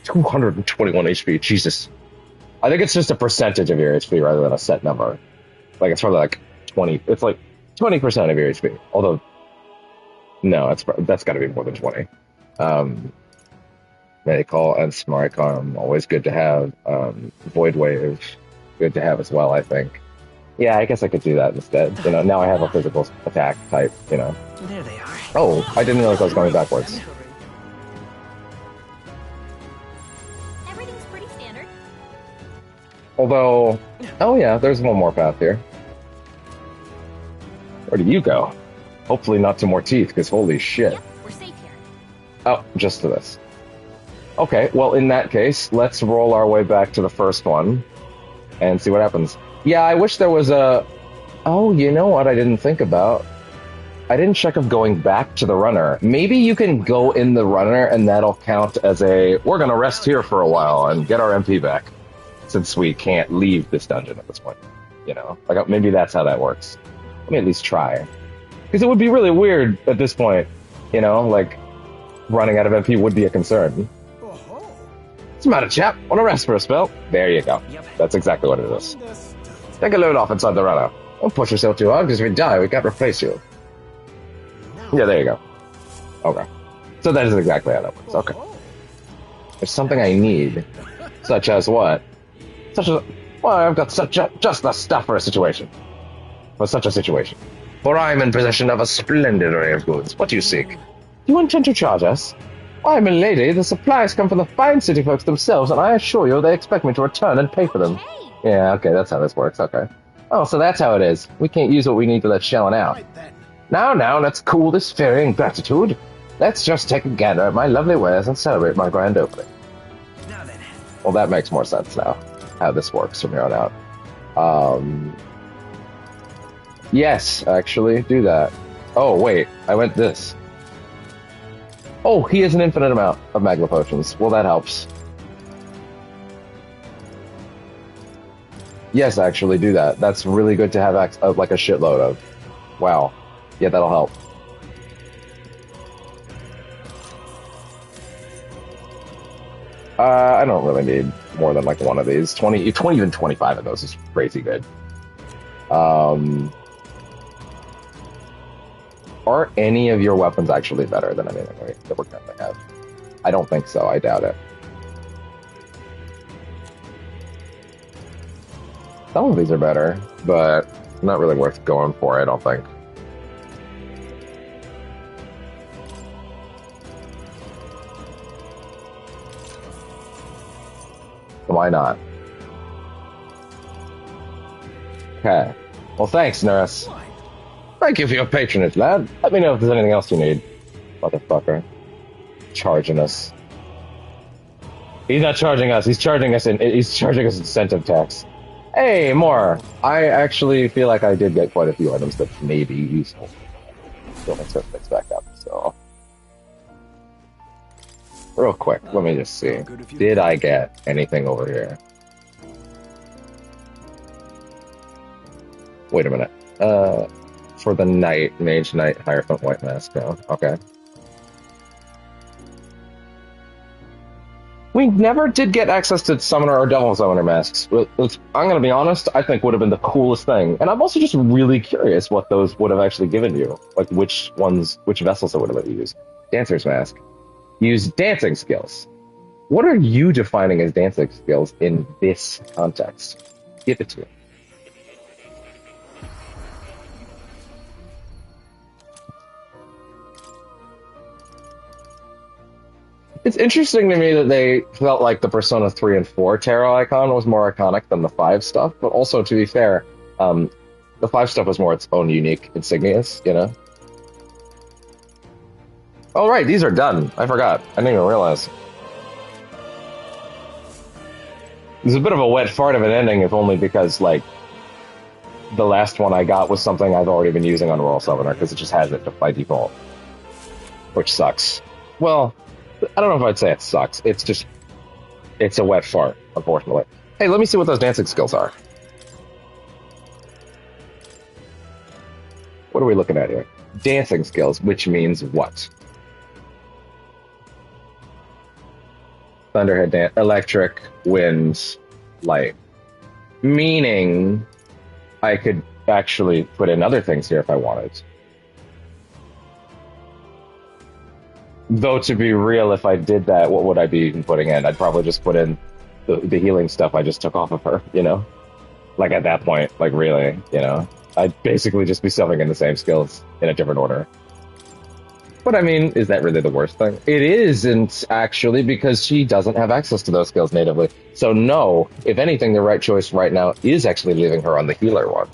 221 HP. Jesus. I think it's just a percentage of your HP rather than a set number. Like it's probably like 20. It's like 20% of your HP. Although, no, that's got to be more than 20. Medical and Smart Arm, always good to have. Void Wave, good to have as well, I think. Yeah, I guess I could do that instead. You know, now I have a physical attack type, you know. There they are. Oh, I didn't realize I was going backwards. Everything's pretty standard. Although, oh yeah, there's one more path here. Where do you go? Hopefully not to more teeth, because holy shit. Yep, we're safe here. Oh, just to this. Okay, well in that case, let's roll our way back to the first one and see what happens. Yeah, I wish there was a... Oh, you know what I didn't think about? I didn't check of going back to the runner. Maybe you can go in the runner and that'll count as a, we're gonna rest here for a while and get our MP back. Since we can't leave this dungeon at this point. You know? Like, maybe that's how that works. Let me at least try. Because it would be really weird at this point. You know, like, running out of MP would be a concern. What's the matter, chap? Want to rest for a spell? There you go. Yep. That's exactly what it is. Take a load off inside the runner. Don't push yourself too hard, because if you die, we can't replace you. Yeah, there you go. Okay. So that is exactly how that works. Okay. There's something I need. Such as what? Such as... Well, I've got just the stuff for a situation. For such a situation. For I am in possession of a splendid array of goods. What do you seek? Do you intend to charge us? Why, my lady, the supplies come from the fine city folks themselves, and I assure you they expect me to return and pay for them. Hey, Yeah, okay, that's how this works, okay. Oh, so that's how it is. We can't use what we need without shelling out. Now, let's cool this ferrying gratitude. Let's just take a gander at my lovely wares and celebrate my grand opening. Now then. Well, that makes more sense now, how this works from here on out. Yes, actually, do that. Oh, wait, I went this. Oh, he has an infinite amount of magma potions. Well, that helps. Yes, actually, do that. That's really good to have like a shitload of. Wow. Yeah, that'll help. I don't really need more than like one of these. 20, even 25 of those is crazy good. Are any of your weapons actually better than anything that we're currently have? I don't think so. I doubt it. Some of these are better, but not really worth going for, I don't think. Why not? Okay. Well, thanks, nurse. Thank you for your patronage, lad. Let me know if there's anything else you need. Motherfucker. Charging us. He's not charging us. He's charging us incentive tax. Hey, more. I actually feel like I did get quite a few items that may be useful. Still make certain things back up, so... Real quick, let me just see. Did I get anything over here? Wait a minute. For the Knight, Mage Knight, Hierophant White Mask, no. Okay. We never did get access to Summoner or Devil Summoner masks. I'm gonna be honest, I think would have been the coolest thing. And I'm also just really curious what those would have actually given you. Like which vessels it would have let you use. Dancer's Mask. Use dancing skills. What are you defining as dancing skills in this context? Give it to me. It's interesting to me that they felt like the Persona 3 and 4 tarot icon was more iconic than the 5 stuff, but also, to be fair, the 5 stuff was more its own unique insignias, you know? Oh, right, these are done. I forgot. I didn't even realize. There's a bit of a wet fart of an ending, if only because, like, the last one I got was something I've already been using on Royal Summoner, because it just has it by default. Which sucks. Well, I don't know if I'd say it sucks. It's just, it's a wet fart, unfortunately. Hey, let me see what those dancing skills are. What are we looking at here? Dancing skills, which means what? Thunderhead dance, electric, wind, light. Meaning, I could actually put in other things here if I wanted. Though, to be real, if I did that, what would I be even putting in? I'd probably just put in the healing stuff I just took off of her, you know? Like, at that point, like, really, you know? I'd basically just be subbing in the same skills in a different order. But, I mean, is that really the worst thing? It isn't, actually, because she doesn't have access to those skills natively. So, no, if anything, the right choice right now is actually leaving her on the healer one.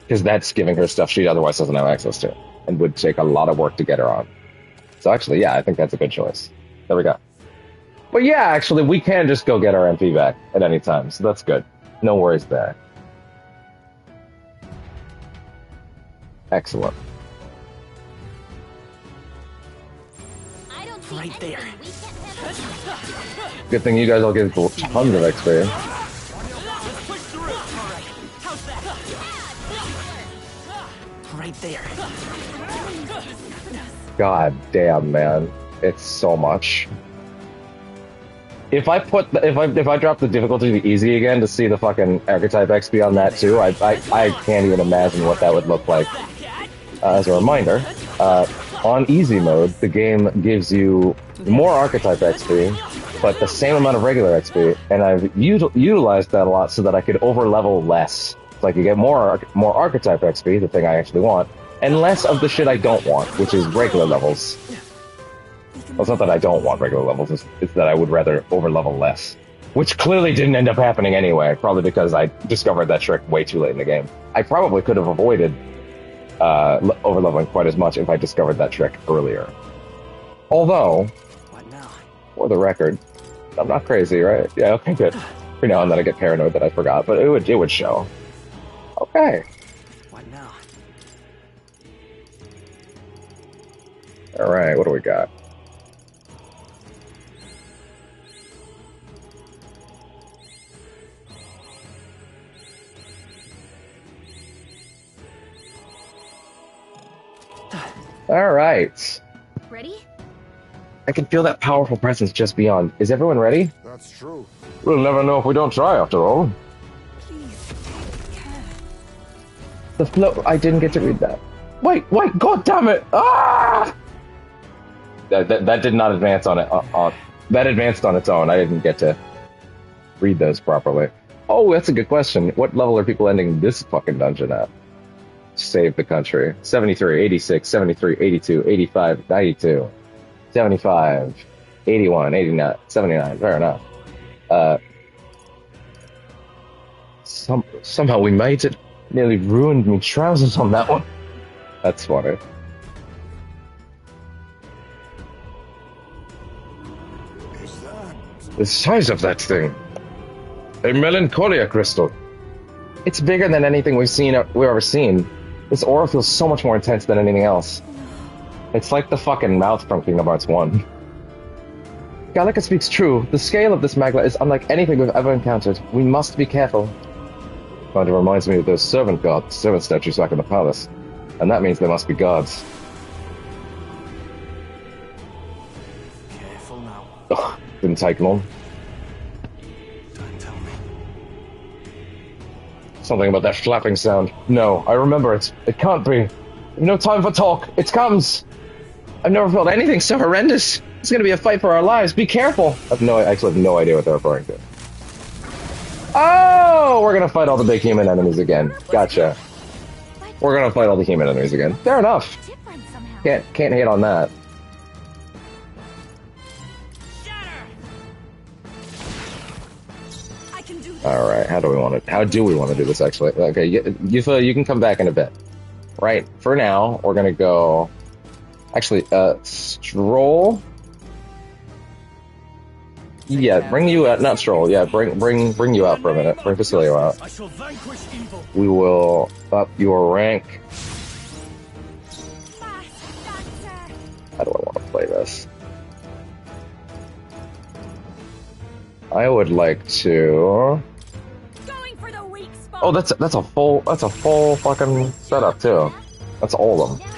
Because that's giving her stuff she otherwise doesn't have access to, and would take a lot of work to get her on. So actually, yeah, I think that's a good choice. There we go. But yeah, actually, we can just go get our MP back at any time, so that's good. No worries there. Excellent. I don't see Right there. anything we can't handle. Good thing you guys all get tons of XP. Push through. All right. How's that? Right there. God damn, man, it's so much. If I put if I drop the difficulty to easy again to see the fucking archetype XP on that too, I can't even imagine what that would look like. As a reminder, on easy mode, the game gives you more archetype XP, but the same amount of regular XP, and I've utilized that a lot so that I could overlevel less. It's like you get more archetype XP, the thing I actually want, and less of the shit I don't want, which is regular levels. Well, it's not that I don't want regular levels, it's that I would rather overlevel less. Which clearly didn't end up happening anyway, probably because I discovered that trick way too late in the game. I probably could have avoided overleveling quite as much if I discovered that trick earlier. Although, What now? for the record, I'm not crazy, right? Yeah, okay, good. Every now and then I get paranoid that I forgot, but it would show. Okay. What now? Alright, what do we got? Alright. Ready? I can feel that powerful presence just beyond. Is everyone ready? That's true. We'll never know if we don't try, after all. Please take care. The flow. I didn't get to read that. Wait, god damn it! Ah! That did not advance on it. That advanced on its own. I didn't get to read those properly. Oh, that's a good question. What level are people ending this fucking dungeon at? Save the country. 73, 86, 73, 82, 85, 92, 75, 81, 89, 79. Fair enough. Somehow we made it. Nearly ruined me trousers on that one. That's funny. Is that? The size of that thing. A melancholia crystal. It's bigger than anything we've ever seen. This aura feels so much more intense than anything else. It's like the fucking mouth from Kingdom Hearts 1. Gallica speaks true. The scale of this magma is unlike anything we've ever encountered. We must be careful. Kind of reminds me of those servant statues back in the palace. And that means they must be gods. Careful now. Ugh, didn't take long. Don't tell me. Something about that flapping sound. No, I remember it. It can't be. No time for talk. It comes. I've never felt anything so horrendous. It's gonna be a fight for our lives. Be careful. I actually have no idea what they're referring to. Oh, we're gonna fight all the big human enemies again. Gotcha. We're gonna fight all the human enemies again. Fair enough. Can't hate on that. All right. How do we want to do this? Actually, okay. You can come back in a bit. Right. For now, we're gonna go. Actually, Stroll. Yeah, bring you out. Not Stroll. Yeah, bring you out for a minute. Bring Facilio out. I shall vanquish evil. We will up your rank. How do I want to play this? I would like to. Oh, that's a full fucking setup too. That's all of them.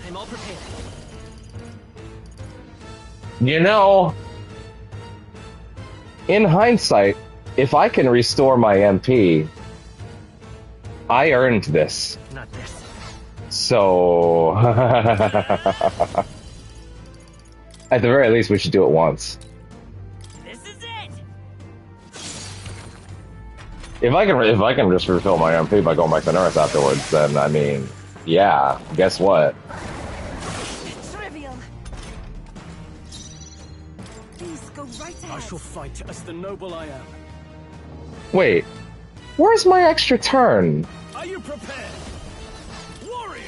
I'm all prepared. You know, in hindsight, if I can restore my MP, I earned this. Not this. So, at the very least, we should do it once. This is it. If I can just refill my MP by going back to Nurse afterwards, then I mean, yeah. Guess what? Trivial. Please go right ahead. I shall fight as the noble I am. Wait, where's my extra turn? Are you prepared? Warrior!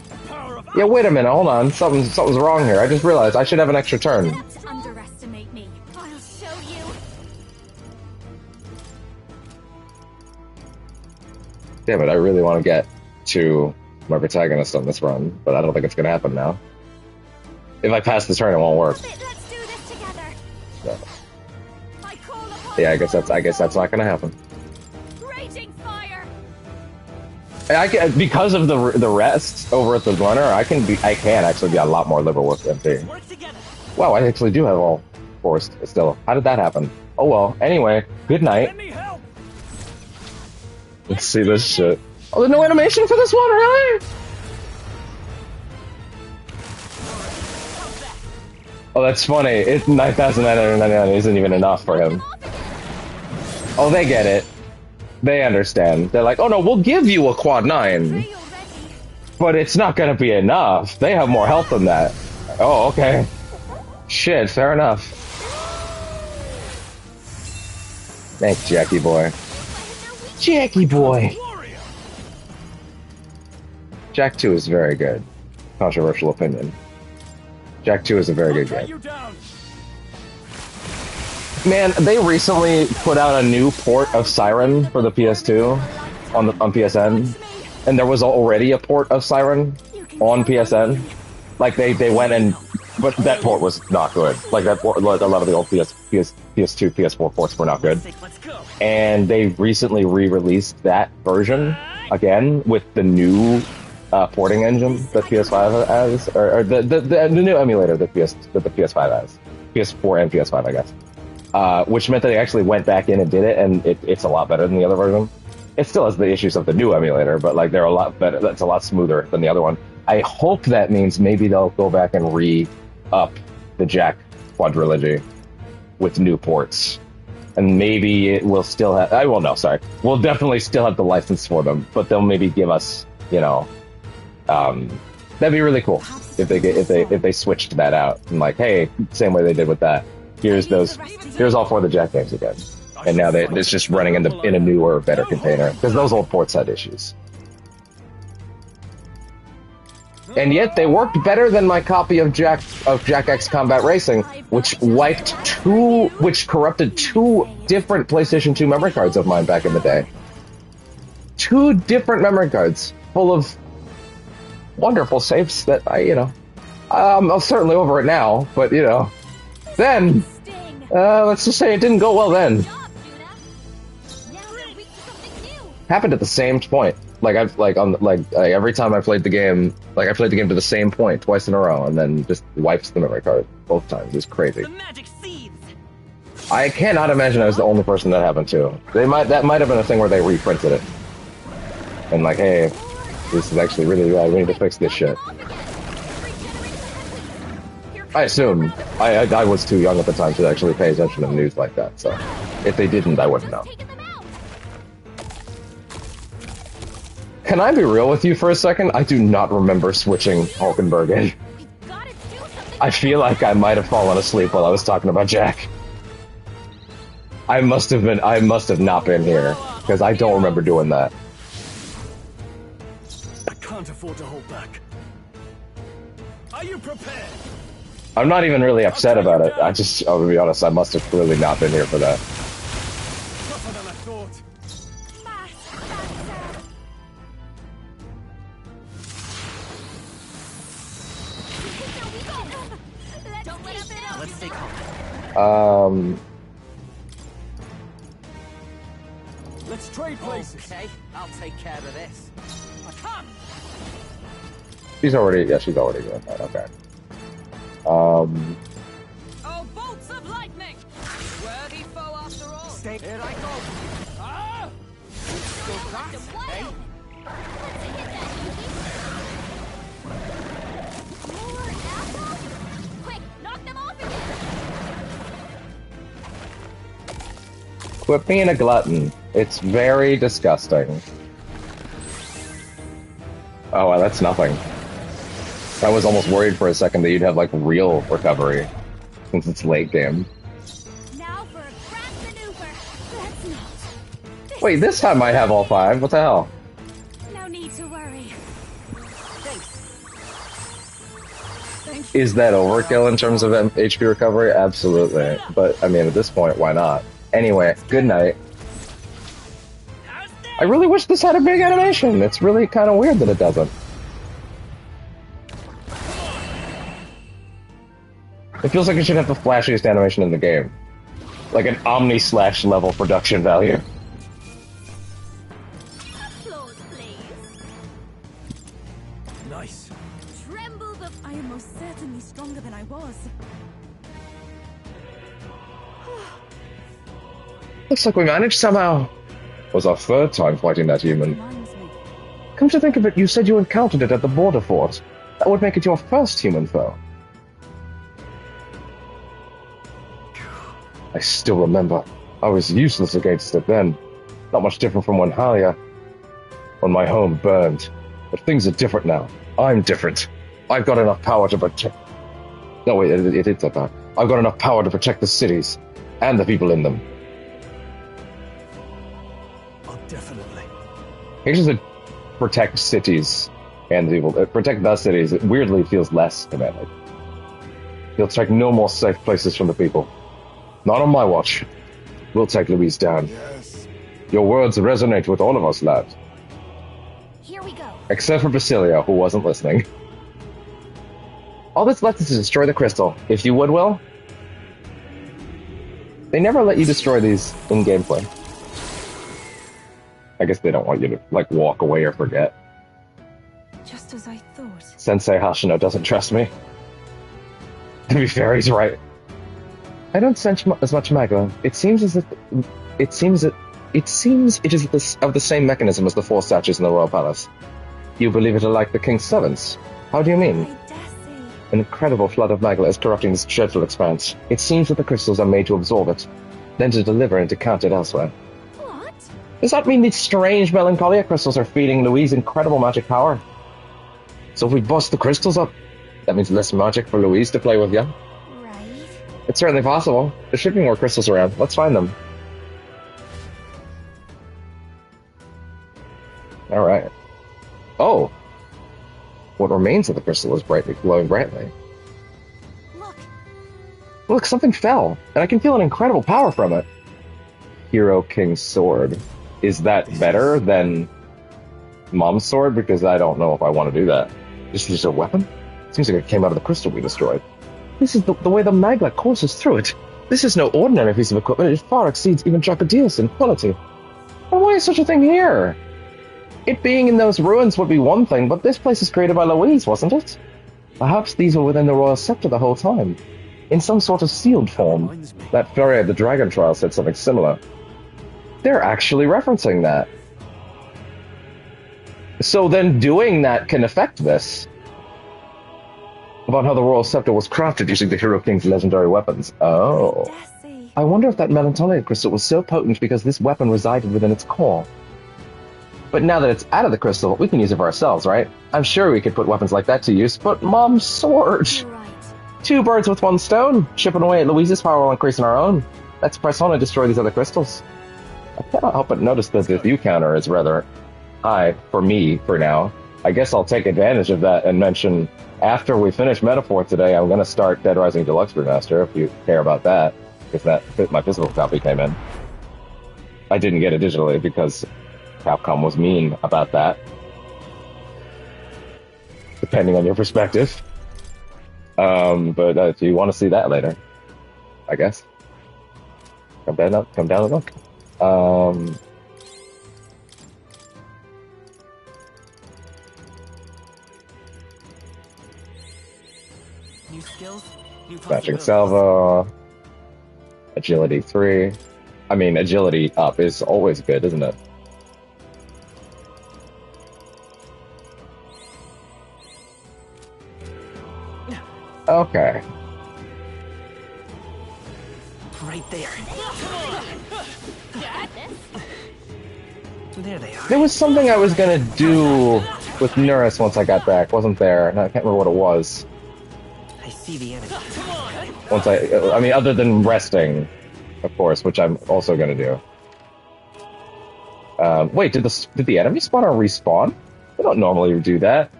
The power of Yeah, wait a minute, hold on. Something's wrong here. I just realized I should have an extra turn. Don't underestimate me. I'll show you. Damn it, I really want to get to my protagonist on this run, but I don't think it's gonna happen now. If I pass the turn, it won't work. Let's do this together. So, I call upon yeah, I guess that's not gonna happen. raging fire. Because of the rest over at the runner, I can actually be a lot more liberal with MP. Work together. Wow, I actually do have all forced still. How did that happen? Oh well. Anyway, good night. Any help? Let's see this shit. Oh, there's no animation for this one, really? Oh, that's funny. It's 9,999 isn't even enough for him. Oh, they get it. They understand. They're like, oh no, we'll give you a quad 9. But it's not gonna be enough. They have more health than that. Oh, okay. Shit, fair enough. Thanks, Jackie boy. Jackie boy. Jack 2 is very good. Controversial opinion. Jack 2 is a very good game. You down. Man, they recently put out a new port of Siren for the PS2 on PSN, and there was already a port of Siren on PSN. Like they went and, but that port was not good. Like that port, like a lot of the old PS2, PS4 ports were not good. And they recently re-released that version again with the new porting engine that PS5 has, or the new emulator that the PS5 has, PS4 and PS5, I guess. Which meant that they actually went back in and did it, and it's a lot better than the other version. It still has the issues of the new emulator, but like they're a lot better. That's a lot smoother than the other one. I hope that means maybe they'll go back and re-up the Jack quadrilogy with new ports, and maybe it will still have. We'll definitely still have the license for them, but they'll maybe give us, you know, that'd be really cool if they switched that out and like, hey, same way they did with that. Here's all 4 of the Jack games again, and now it's just running in a newer, better container because those old ports had issues. And yet they worked better than my copy of Jack X Combat Racing, which corrupted 2 different PlayStation 2 memory cards of mine back in the day. 2 different memory cards full of wonderful saves that I'm certainly over it now, but then let's just say it didn't go well then. Happened at the same point. Every time I played the game, I played the game to the same point twice in a row, and then just wipes the memory card both times. It was crazy. The magic seeds. I cannot imagine I was the only person that happened to. That might have been a thing where they reprinted it, and like, hey, this is actually really bad. We need to fix this shit. I assume. I was too young at the time to actually pay attention to the news like that, so if they didn't, I wouldn't know. Can I be real with you for a second? I do not remember switching Hulkenberg in. I feel like I might have fallen asleep while I was talking about Jack. I must have not been here, because I don't remember doing that. I can't afford to hold back. Are you prepared? I'm not even really upset about it. I'll be honest, I must have really not been here for that. Tougher than I thought. Let's stay calm. Let's trade places. Okay, I'll take care of this. Come! She's already doing that, okay. Oh, bolts of lightning! Worthy foe after all. Stay. Here I go. Ah! Still fast, eh? Let's hit that, Yuki. More apples? Quick, knock them off again! Quit being a glutton. It's very disgusting. Oh, well, that's nothing. I was almost worried for a second that you'd have, like, real recovery, since it's late game. Now for a grand maneuver. Let's not. Wait, this time I have all 5. What the hell? No need to worry. Is that overkill in terms of HP recovery? Absolutely. But, I mean, at this point, why not? Anyway, good night. I really wish this had a big animation. It's really kind of weird that it doesn't. It feels like it should have the flashiest animation in the game. Like an Omni-Slash level production value. Applause, please. Nice. Tremble the... I am most certainly stronger than I was. Looks like we managed somehow. It was our 3rd time fighting that human. Reminds me. Come to think of it, you said you encountered it at the border fort. That would make it your first human foe. I still remember. I was useless against it then. Not much different from when my home burned. But things are different now. I'm different. I've got enough power to protect... No, wait, it is about. I've got enough power to protect the cities. And the people in them. Oh, definitely. He just said protect cities and the people. Protect the cities. It weirdly feels less commanding. He'll take no more safe places from the people. Not on my watch. We'll take Louise down. Yes. Your words resonate with all of us, lad. Here we go. Except for Basilia, who wasn't listening. All that's left is to destroy the crystal. If you would, Will. They never let you destroy these in gameplay. I guess they don't want you to, like, walk away or forget. Just as I thought. Sensei Hashino doesn't trust me. To be fair, he's right. I don't sense as much magma. It seems it is of the same mechanism as the 4 statues in the royal palace. You believe it are like the king's servants? How do you mean? I dare say. An incredible flood of magma is corrupting this dreadful expanse. It seems that the crystals are made to absorb it, then to deliver and decant it elsewhere. What? Does that mean these strange melancholia crystals are feeding Louise incredible magic power? So if we bust the crystals up, that means less magic for Louise to play with, yeah? Right. It's certainly possible. There should be more crystals around. Let's find them. Alright. Oh! What remains of the crystal is glowing brightly. Look. Look, something fell, and I can feel an incredible power from it. Hero King's Sword. Is that better than Mom's Sword? Because I don't know if I want to do that. This is a weapon? Seems like it came out of the crystal we destroyed. This is the way the magma courses through it. This is no ordinary piece of equipment. It far exceeds even Dracodius in quality. And why is such a thing here? It being in those ruins would be one thing, but this place is created by Louise, wasn't it? Perhaps these were within the royal scepter the whole time. In some sort of sealed form. That Fury at the Dragon Trial said something similar. They're actually referencing that. So then doing that can affect this. about how the Royal Scepter was crafted using the Hero King's legendary weapons. Oh. Desi. I wonder if that melancholia crystal was so potent because this weapon resided within its core. But now that it's out of the crystal, we can use it for ourselves, right? I'm sure we could put weapons like that to use, but Mom's sword! You're right. 2 birds with 1 stone. Chipping away at Louise's power while increasing our own. Let's press on and destroy these other crystals. I cannot help but notice that the view counter is rather high for me for now. I guess I'll take advantage of that and mention after we finish Metaphor today, I'm going to start Dead Rising Deluxe Remaster, if you care about that, if my physical copy came in. I didn't get it digitally because Capcom was mean about that. Depending on your perspective. But if you want to see that later, I guess. Come down and look. New skills, new Smashing possibilities. Salvo. Agility 3. I mean, agility up is always good, isn't it? Okay. Right there. There they are. There was something I was gonna do with Nurse once I got back, wasn't there? And I can't remember what it was. I see the enemy. Once I mean, other than resting, of course, which I'm also gonna do. Wait, did the enemy spawner respawn? They don't normally do that.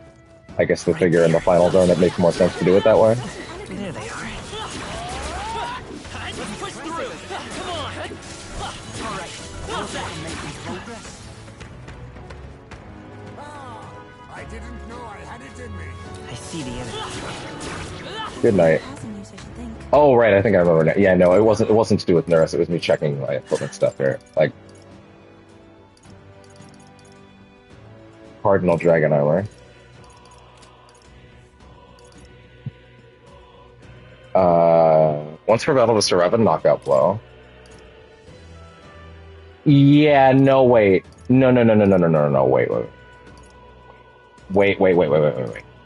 I guess they figure in the final zone it makes more sense to do it that way. There they are. Let's push through. Come on. All right. How's that making progress? I didn't know I had it in me. I see the enemy. Good night. Housing use, I should think. Oh right, I think I remember now. Yeah, no, it wasn't to do with Nurse. It was me checking my equipment stuff here, like Cardinal Dragon Armor. Once per battle to survive a knockout blow. Yeah, no, wait. No, wait.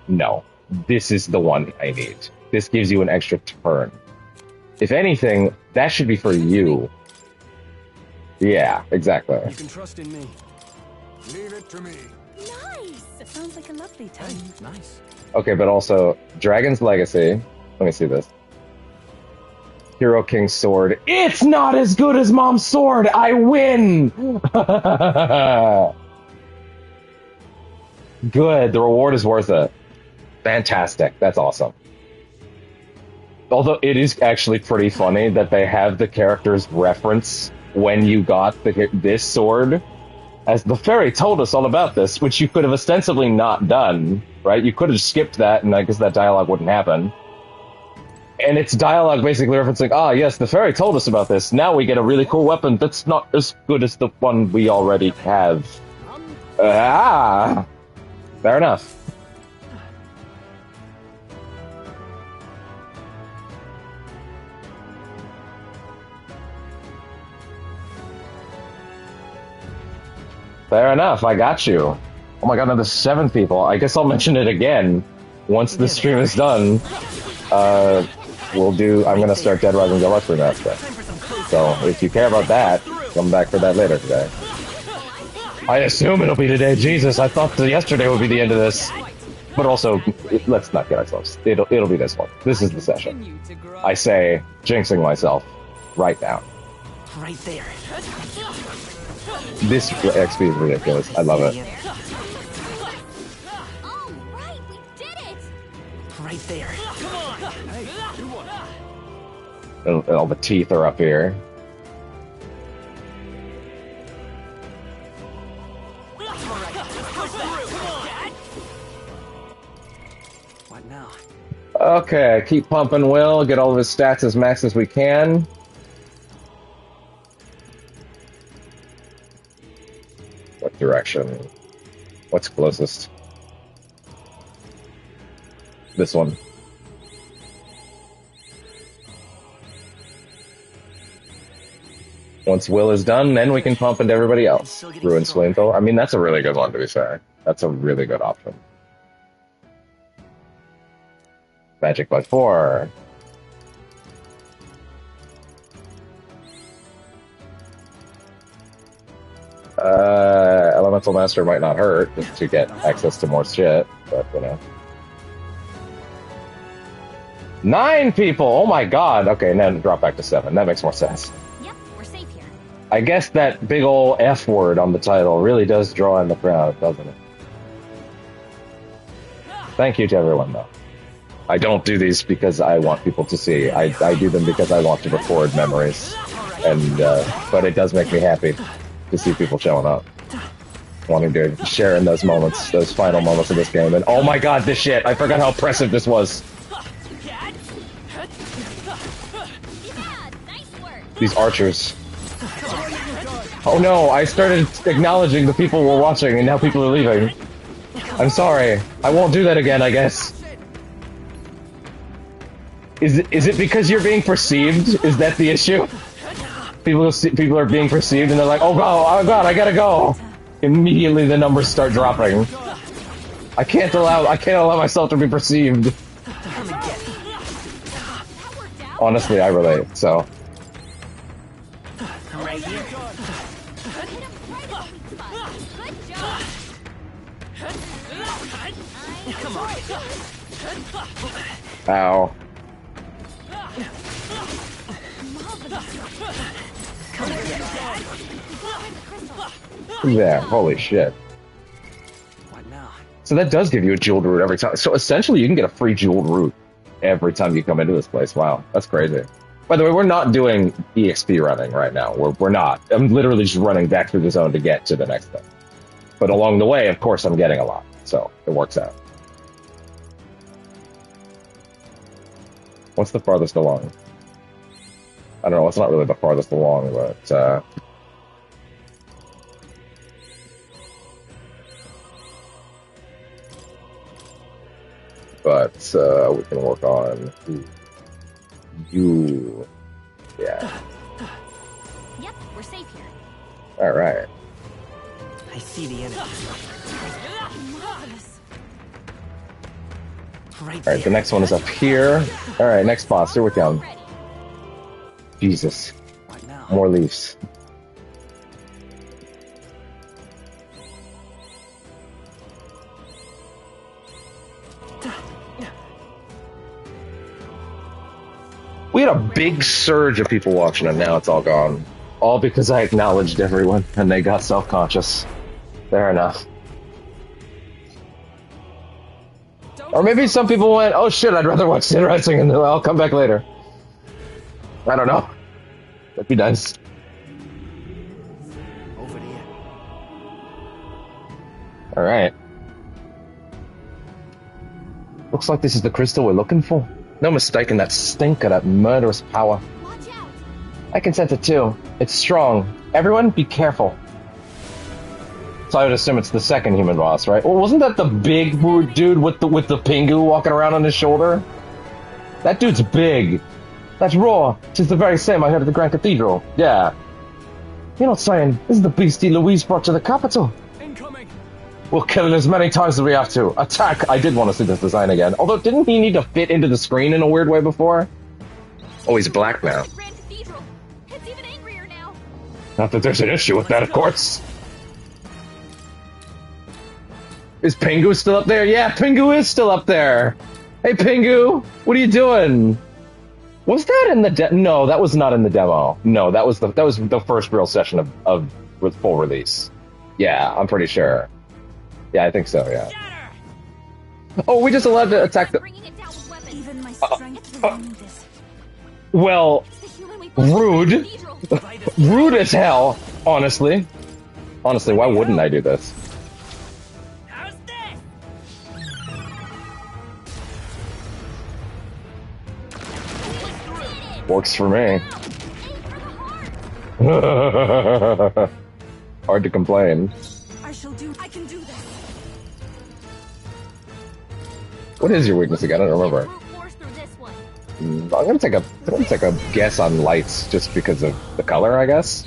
No. This is the one I need. This gives you an extra turn. If anything, that should be for you. Yeah, exactly. You can trust in me. Leave it to me. Nice! Sounds like a lovely time. Nice. Okay, but also, Dragon's Legacy. Let me see this. Hero King's Sword. It's not as good as Mom's Sword! I win! Good, the reward is worth it. Fantastic, that's awesome. Although it is actually pretty funny that they have the characters reference when you got this sword, as the fairy told us all about this, which you could have ostensibly not done, right? You could have skipped that, and I guess that dialogue wouldn't happen. And it's dialogue basically referencing, ah, yes, the fairy told us about this. Now we get a really cool weapon that's not as good as the one we already have. Fair enough. Fair enough, I got you. Oh my god, now there's 7 people. I guess I'll mention it again once the stream is done. I'm gonna start Dead Rising Deluxe Remaster. So, if you care about that, come back for that later today. I assume it'll be today. Jesus, I thought yesterday would be the end of this. But also, let's not get ourselves. It'll be this one. This is the session. I say, jinxing myself right now. Right there. This XP is ridiculous. I love it. All right, we did it! Right there. Come on. Hey, do one. And all the teeth are up here. What now? Okay, keep pumping Will, get all of his stats as max as we can. What direction? What's closest? This one. Once Will is done, then we can pump into everybody else. Ruin Swinthel. I mean, that's a really good one, to be fair. That's a really good option. Magic by 4. Elemental Master might not hurt to get access to more shit, but you know. 9 people! Oh my god! Okay, and then drop back to 7. That makes more sense. Yep, we're safe here. I guess that big ol' F word on the title really does draw in the crowd, doesn't it? Thank you to everyone, though. I don't do these because I want people to see. I do them because I want to record memories. And, but it does make me happy to see people showing up. Wanting to share in those moments, those final moments of this game. And oh my god, this shit! I forgot how oppressive this was. These archers. Oh no, I started acknowledging the people were watching and now people are leaving. I'm sorry. I won't do that again, I guess. Is it because you're being perceived? Is that the issue? People are being perceived and they're like, oh god, I gotta go. Immediately the numbers start dropping. I can't allow myself to be perceived. Honestly, I relate, so. Right here. Come on. Ow. There, holy shit. What now? So that does give you a jeweled root every time. So essentially you can get a free jeweled root every time you come into this place. Wow, that's crazy. By the way, we're not doing EXP running right now. We're not. I'm literally just running back through the zone to get to the next thing. But along the way, of course, I'm getting a lot. So it works out. What's the farthest along? I don't know. It's not really the farthest along, but... we can work on you. Yeah. Yep, we're safe here. All right. I see the enemy. Marvelous. Right All right. The next one is up here. All right. Next boss. Here we come. Ready. Jesus. What now? More leaves. We had a big surge of people watching, and now it's all gone. All because I acknowledged everyone, and they got self-conscious. Fair enough. Or maybe some people went, oh shit, I'd rather watch Dead Rising, and I'll come back later. I don't know. That'd be nice. Over to you. Alright. Looks like this is the crystal we're looking for. No mistaking that stink of that murderous power. Watch out. I can sense it too. It's strong. Everyone, be careful. So I would assume it's the second human boss, right? Well, wasn't that the big dude with the Pingu walking around on his shoulder? That dude's big. That's Raw. Tis the very same I heard at the Grand Cathedral. Yeah. You're not saying this is the beastie Louise brought to the capital? Incoming. We'll kill it as many times as we have to. Attack! I did want to see this design again. Although, didn't he need to fit into the screen in a weird way before? Oh, he's black now. The Grand Cathedral. It's even angrier now. Not that there's an issue with that, of course. Is Pingu still up there? Yeah, Pingu is still up there. Hey, Pingu, what are you doing? Was that in the No, that was not in the demo. No, that was the first real session of full release. Yeah, I'm pretty sure. Yeah, I think so. Yeah. Oh, we just allowed to attack the. Even my strength will need this. Well, rude. Rude as hell. Honestly, why wouldn't I do this? How's this? Works for me. Hard to complain. I can do this. What is your weakness again? I don't remember. Brute force through this one. I'm gonna take a guess on lights just because of the color, I guess.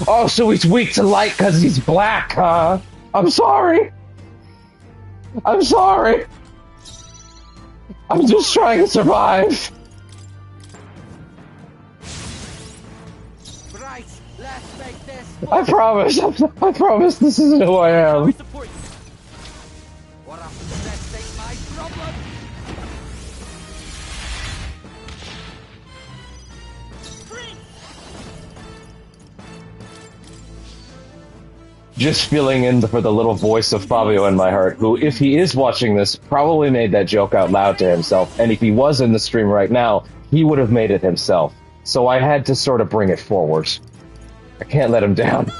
Oh, so he's weak to light because he's black, huh? I'm sorry. I'm sorry. I'm just trying to survive. Right, let's make this. I promise this isn't who I How we am. support you? What happens next ain't my problem. Just filling in for the little voice of Fabio in my heart, who, if he is watching this, probably made that joke out loud to himself, and if he was in the stream right now, he would have made it himself. So I had to sort of bring it forward. I can't let him down.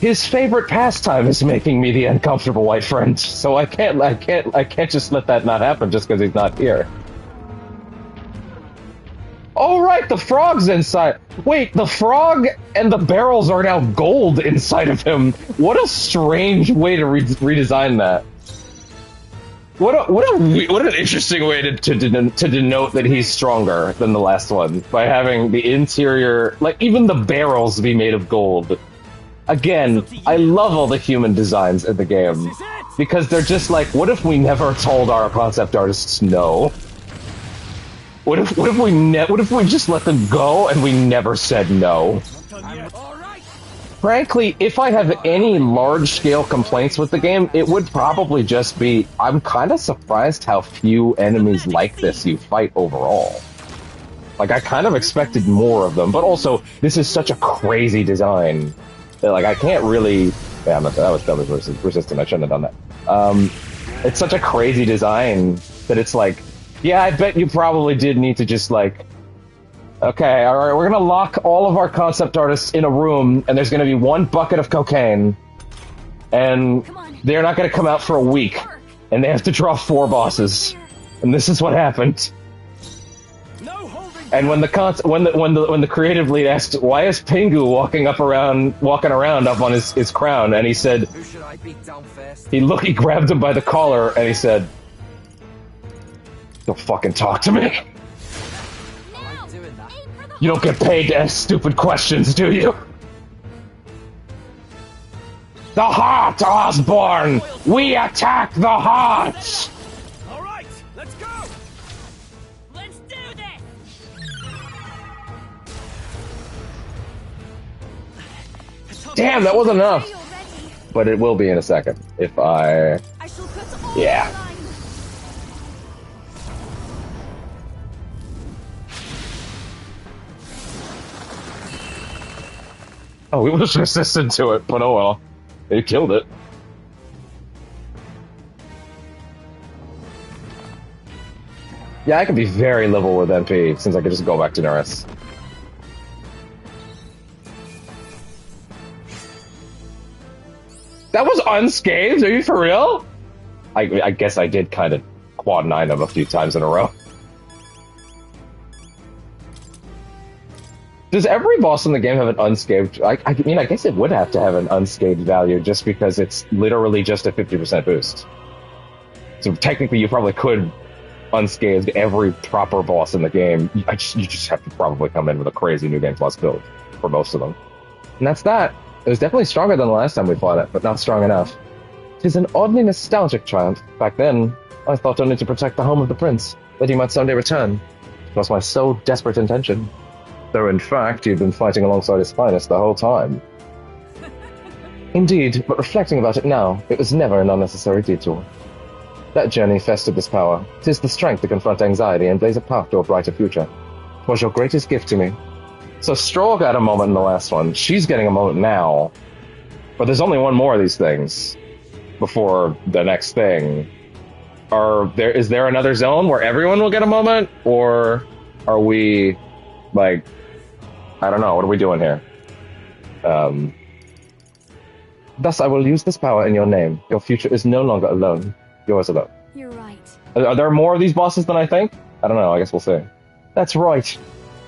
His favorite pastime is making me the uncomfortable white friend, so I can't just let that not happen just because he's not here. Oh right, the frog's inside. Wait, the frog and the barrels are now gold inside of him. What a strange way to redesign that. What an interesting way to denote that he's stronger than the last one by having the interior, like even the barrels, be made of gold. Again, I love all the human designs in the game because they're just like, what if we never told our concept artists no? What if we just let them go and we never said no? Frankly, if I have any large-scale complaints with the game, it would probably just be, I'm kind of surprised how few enemies like this you fight overall. Like, I kind of expected more of them, but also, this is such a crazy design that, like, I can't really... Yeah, that was double resistant, I shouldn't have done that. It's such a crazy design that it's like, yeah, I bet you probably did need to just, like, okay, alright, we're gonna lock all of our concept artists in a room, and there's gonna be one bucket of cocaine, and they're not gonna come out for a week, and they have to draw 4 bosses. And this is what happened. And when the creative lead asked, why is Pingu walking around up on his crown, and he said, Who should I beat down first? he grabbed him by the collar, and he said, don't fucking talk to me. You don't get paid to ask stupid questions, do you? The heart, Osborne! We attack the heart! Alright, let's go! Let's do this! Damn, that wasn't enough. But it will be in a second. If I... I shall put all Yeah. on the line. Oh, we was resistant to it, but oh well. It killed it. Yeah, I can be very liberal with MP, since I could just go back to Norris. That was unscathed? Are you for real? I guess I did kind of quad 9 them a few times in a row. Does every boss in the game have an unscathed... I mean, I guess it would have to have an unscathed value just because it's literally just a 50% boost. So technically you probably could unscathed every proper boss in the game. You just have to probably come in with a crazy New Game Plus build for most of them. And that's that. It was definitely stronger than the last time we fought it, but not strong enough. 'Tis an oddly nostalgic triumph. Back then, I thought only to protect the home of the prince, that he might someday return. It was my sole desperate intention. Though in fact, he'd been fighting alongside his finest the whole time. Indeed, but reflecting about it now, it was never an unnecessary detour. That journey fested this power. 'Tis the strength to confront anxiety and blaze a path to a brighter future. 'Twas your greatest gift to me. So Stroll got a moment in the last one. She's getting a moment now. But there's only one more of these things before the next thing. Is there another zone where everyone will get a moment? Or are we, like, I don't know, what are we doing here? Thus I will use this power in your name. Your future is no longer alone. Yours alone. You're right. Are there more of these bosses than I think? I don't know, I guess we'll see. That's right.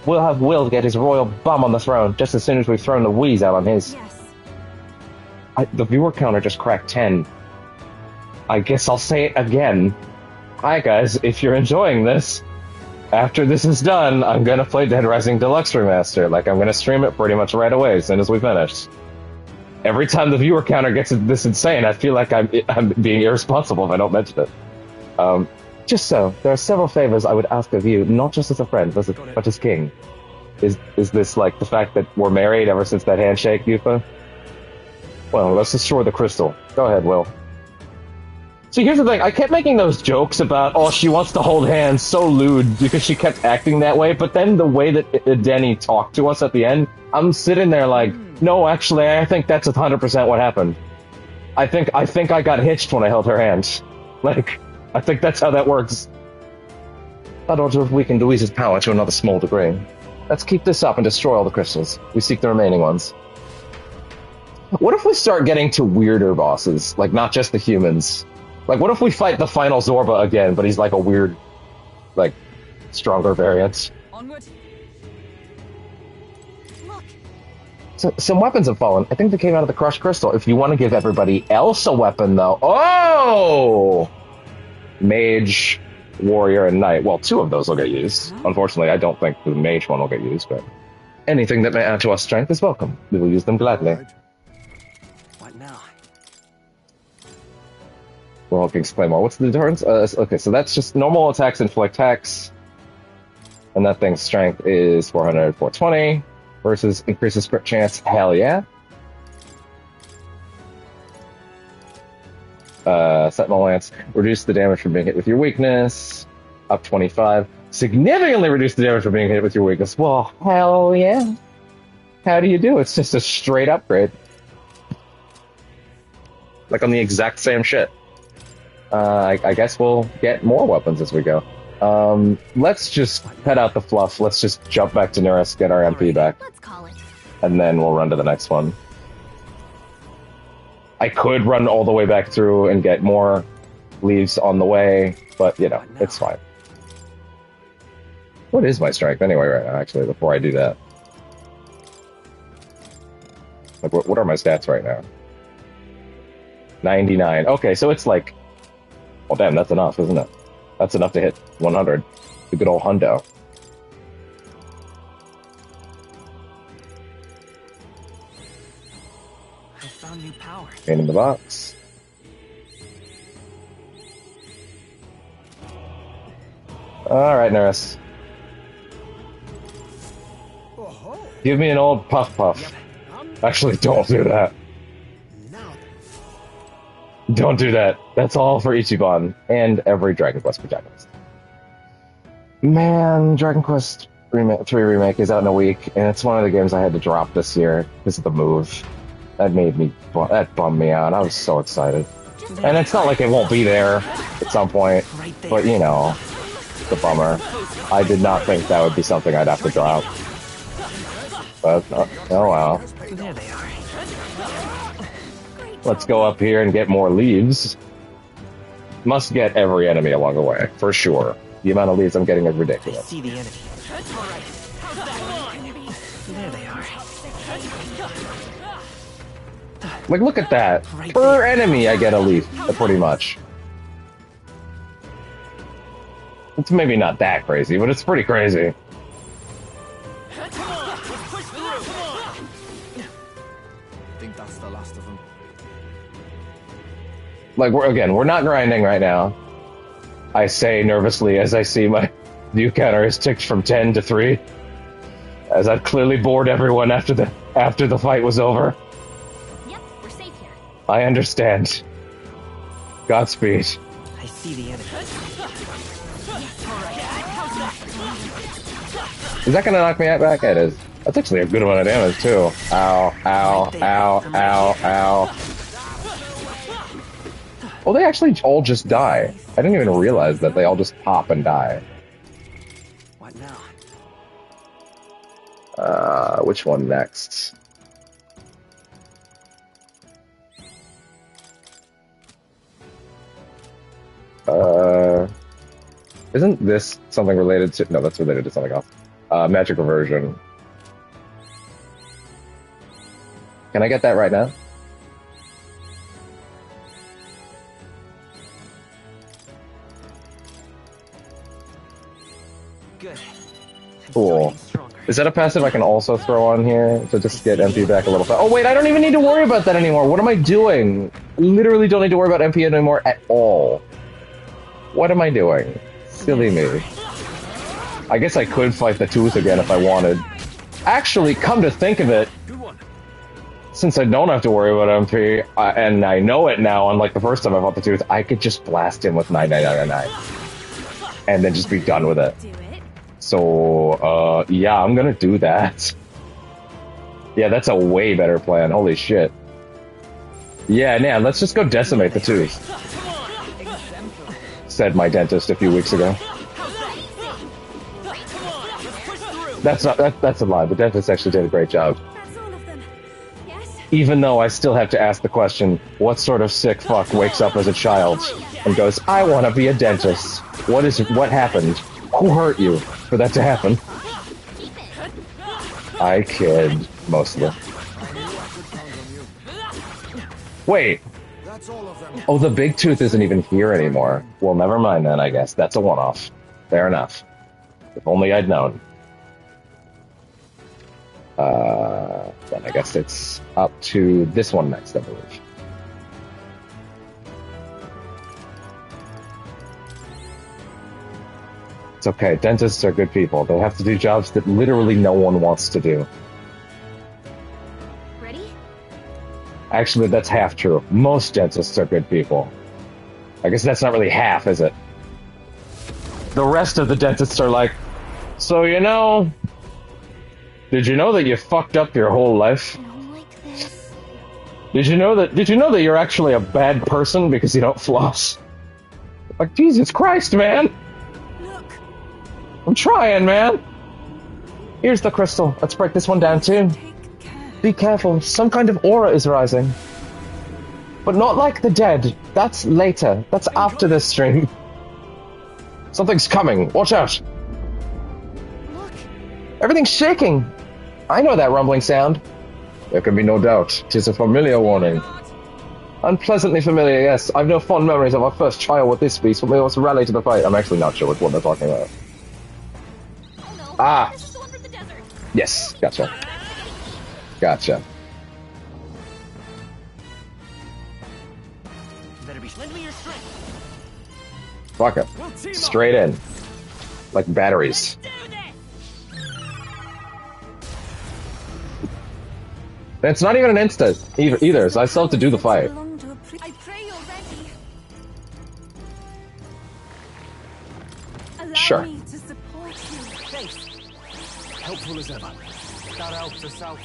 We'll have Will get his royal bum on the throne just as soon as we've thrown the wheeze out on his. Yes. The viewer counter just cracked 10. I guess I'll say it again. Hi guys, if you're enjoying this, after this is done, I'm gonna play Dead Rising Deluxe Remaster. Like, I'm gonna stream it pretty much right away as soon as we finish. Every time the viewer counter gets this insane, I feel like I'm being irresponsible if I don't mention it. Just so, there are several favors I would ask of you, not just as a friend, but as king. Is this like the fact that we're married ever since that handshake, Yufa? Well, let's destroy the crystal. Go ahead, Will. See, here's the thing. I kept making those jokes about, oh, she wants to hold hands, so lewd, because she kept acting that way, but then the way that Denny talked to us at the end, I'm sitting there like, no, actually, I think that's 100% what happened. I think I got hitched when I held her hand. Like, I think that's how that works. I don't know if we can Louise's power to another small degree. Let's keep this up and destroy all the crystals. We seek the remaining ones. What if we start getting to weirder bosses? Like, not just the humans. Like, what if we fight the final Zorba again, but he's like a weird, like, stronger variant? Onward. Look, So, some weapons have fallen. I think they came out of the crushed crystal. If you want to give everybody else a weapon, though... Oh! Mage, warrior, and knight. Well, 2 of those will get used. Unfortunately, I don't think the mage one will get used, but... Anything that may add to our strength is welcome. We will use them gladly. What now? Well, King's Claymore. What's the difference? Okay, so that's just normal attacks inflict hex. And that thing's strength is 400, 420. Versus increases crit chance. Hell yeah. Sentinel Lance. Reduce the damage from being hit with your weakness. Up 25. Significantly reduce the damage from being hit with your weakness. Well, hell yeah. How do you do? It's just a straight upgrade. Like on the exact same shit. I guess we'll get more weapons as we go. Let's just cut out the fluff. Let's just jump back to Nearest, get our MP back, let's call it. and then we'll run to the next one. I could run all the way back through and get more leaves on the way, but, you know, it's fine. What is my strength anyway right now, actually, before I do that? Like, what are my stats right now? 99. Okay, so it's like... Well, damn, that's enough, isn't it? That's enough to hit 100. The good old hundo. I found new power. In the box. Alright, Nurse. Give me an old puff puff. Actually, don't do that. Don't do that. That's all for Ichiban and every Dragon Quest protagonist. Man, Dragon Quest 3 Remake is out in a week, and it's one of the games I had to drop this year because of the move. That bummed me out. I was so excited. And it's not like it won't be there at some point, but you know, it's a bummer. I did not think that would be something I'd have to drop. But, oh well. There they are. Let's go up here and get more leaves. Must get every enemy along the way, for sure. The amount of leaves I'm getting is I ridiculous. see the enemy. There they are. Like, look at that. Per enemy, I get a leaf, pretty much. It's maybe not that crazy, but it's pretty crazy. I think that's the last of them. Like, we're not grinding right now. I say nervously as I see my view counter is ticked from 10 to 3. As I've clearly bored everyone after the fight was over. Yep, we're safe here. I understand. Godspeed. I see the enemy. Is that gonna knock me out back? It is. That's actually a good amount of damage, too. Ow, ow, ow, ow, ow. Oh, they actually all just die. I didn't even realize that they all just pop and die. What now? Which one next? Isn't this something related to... No, that's related to something else. Magic Reversion. Can I get that right now? Good. Cool. Is that a passive I can also throw on here to just get MP back a little bit? Oh wait, I don't even need to worry about that anymore. What am I doing? Literally don't need to worry about MP anymore at all. What am I doing? Silly me. I guess I could fight the tooth again if I wanted. Actually, come to think of it, since I don't have to worry about MP, and I know it now, unlike the first time I fought the tooth, I could just blast him with 9999 and then just be done with it. So, yeah, I'm gonna do that. Yeah, that's a way better plan. Holy shit. Yeah, nah, let's just go decimate the tooth. Said my dentist a few weeks ago. That's a lie. The dentist actually did a great job. Even though I still have to ask the question, what sort of sick fuck wakes up as a child and goes, I want to be a dentist? What happened? Who hurt you for that to happen? I kid, mostly. Wait. Oh, the big tooth isn't even here anymore. Well, never mind then, I guess. That's a one-off. Fair enough. If only I'd known. Then I guess it's up to this one next, I believe. It's okay, dentists are good people. They have to do jobs that literally no one wants to do. Ready? Actually, that's half true. Most dentists are good people. I guess that's not really half, is it? The rest of the dentists are like, so you know, did you know that you fucked up your whole life? Did you know that you're actually a bad person because you don't floss? Like, Jesus Christ, man! I'm trying, man! Here's the crystal. Let's break this one down, too. Be careful. Some kind of aura is rising. But not like the dead. That's later. That's after this stream. Something's coming. Watch out. Look. Everything's shaking. I know that rumbling sound. There can be no doubt. 'Tis a familiar warning. Unpleasantly familiar, yes. I've no fond memories of our first trial with this beast, but we must rally to the fight. I'm actually not sure what they're talking about. Ah! This is the one from the desert. Yes, gotcha. Gotcha. Lend me your strength. Fuck it. Straight in. Like batteries. And it's not even an instant either, so I still have to do the fight. I pray you're ready. Allow Sure. me to support you. Thanks. Helpful as ever. That helps us out.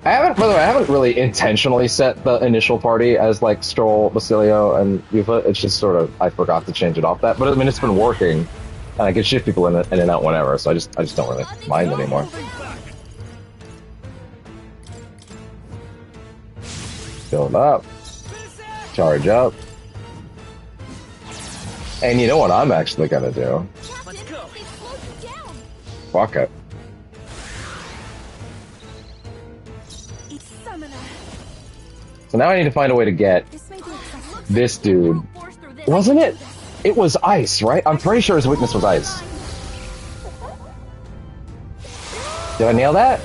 By the way, I haven't really intentionally set the initial party as like Stroll, Basilio, and Yufa. It's just sort of I forgot to change it off that. But I mean, it's been working, and I can shift people in and out whenever. So I just don't really mind anymore. Build up, charge up, and you know what I'm actually gonna do? Let's go. They slowed you down. Fuck it. It's summoner. So now I need to find a way to get This may be excessive. this dude. Wasn't it? It was ice, right? I'm pretty sure his weakness was ice. Did I nail that?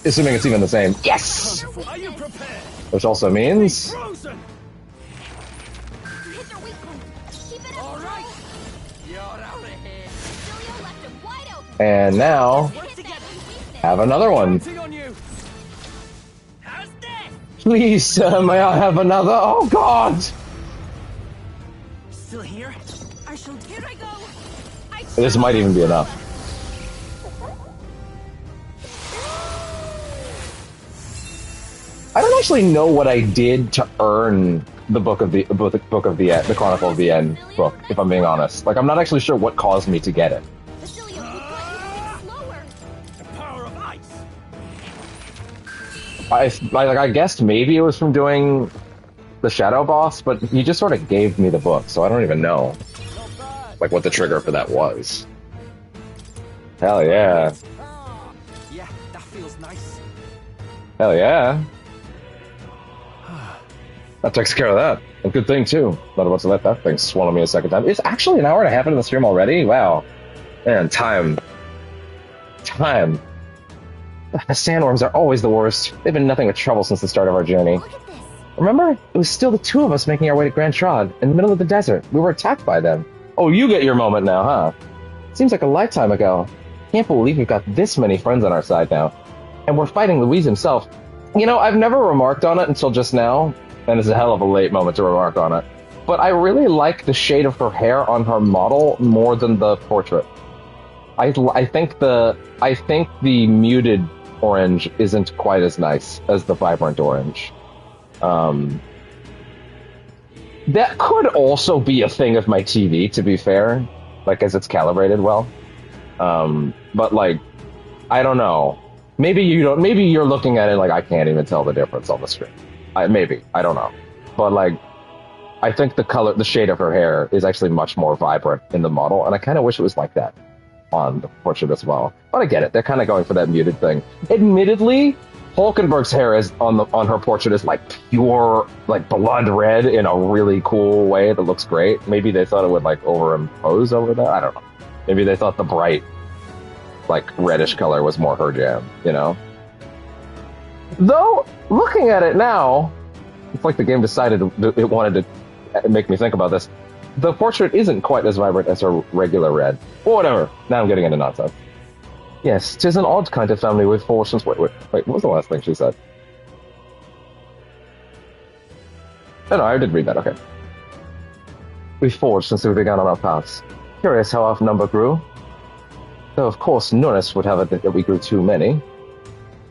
Assuming it's even the same. Yes! Are you prepared? Which also means... Frozen! You hit their weak point. Keep it up. All right. You're out of here. Julio left him wide open. And now... Hit that weakness. have another one. Counting on you. How's this? Please, sir, may I have another? Oh, God! Still here? I shall. Here I go. This might even be enough. I don't actually know what I did to earn the the Chronicle of the End book, if I'm being honest. Like, I'm not actually sure what caused me to get it. Basilio, we got you slower. The power of ice. I guessed maybe it was from doing the Shadow Boss, but he just sort of gave me the book, so I don't even know, like, what the trigger for that was. Hell yeah. Yeah, that feels nice. Hell yeah. That takes care of that. A good thing, too. Not about to let that thing swallow me a second time. It's actually an hour and a half into the stream already? Wow. Man, time. Time. The sandworms are always the worst. They've been nothing but trouble since the start of our journey. Look at this. Remember? It was still the two of us making our way to Grand Trod, in the middle of the desert. We were attacked by them. Oh, you get your moment now, huh? Seems like a lifetime ago. Can't believe we've got this many friends on our side now. And we're fighting Louise himself. You know, I've never remarked on it until just now, and it's a hell of a late moment to remark on it. But I really like the shade of her hair on her model more than the portrait. I think the muted orange isn't quite as nice as the vibrant orange. That could also be a thing of my TV, to be fair, like as it's calibrated well. But like, I don't know. Maybe you don't. Maybe you're looking at it like I can't even tell the difference on the screen. Maybe I don't know. But like, I think the shade of her hair is actually much more vibrant in the model, and I kind of wish it was like that on the portrait as well. But I get it. They're kind of going for that muted thing. Admittedly, Hulkenberg's hair is on her portrait is like pure like blood red in a really cool way that looks great. Maybe they thought it would like overimpose over that. I don't know. Maybe they thought the bright like reddish color was more her jam, you know? Though looking at it now, it's like the game decided it wanted to make me think about this. The portrait isn't quite as vibrant as her regular red. Well, whatever. Now I'm getting into nonsense. Yes, 'tis an odd kind of family with fortunes. Wait, what was the last thing she said? Oh, no, I did read that, okay. We've forged since we began on our paths. Curious how our number grew. Though, of course, Norris would have it that we grew too many.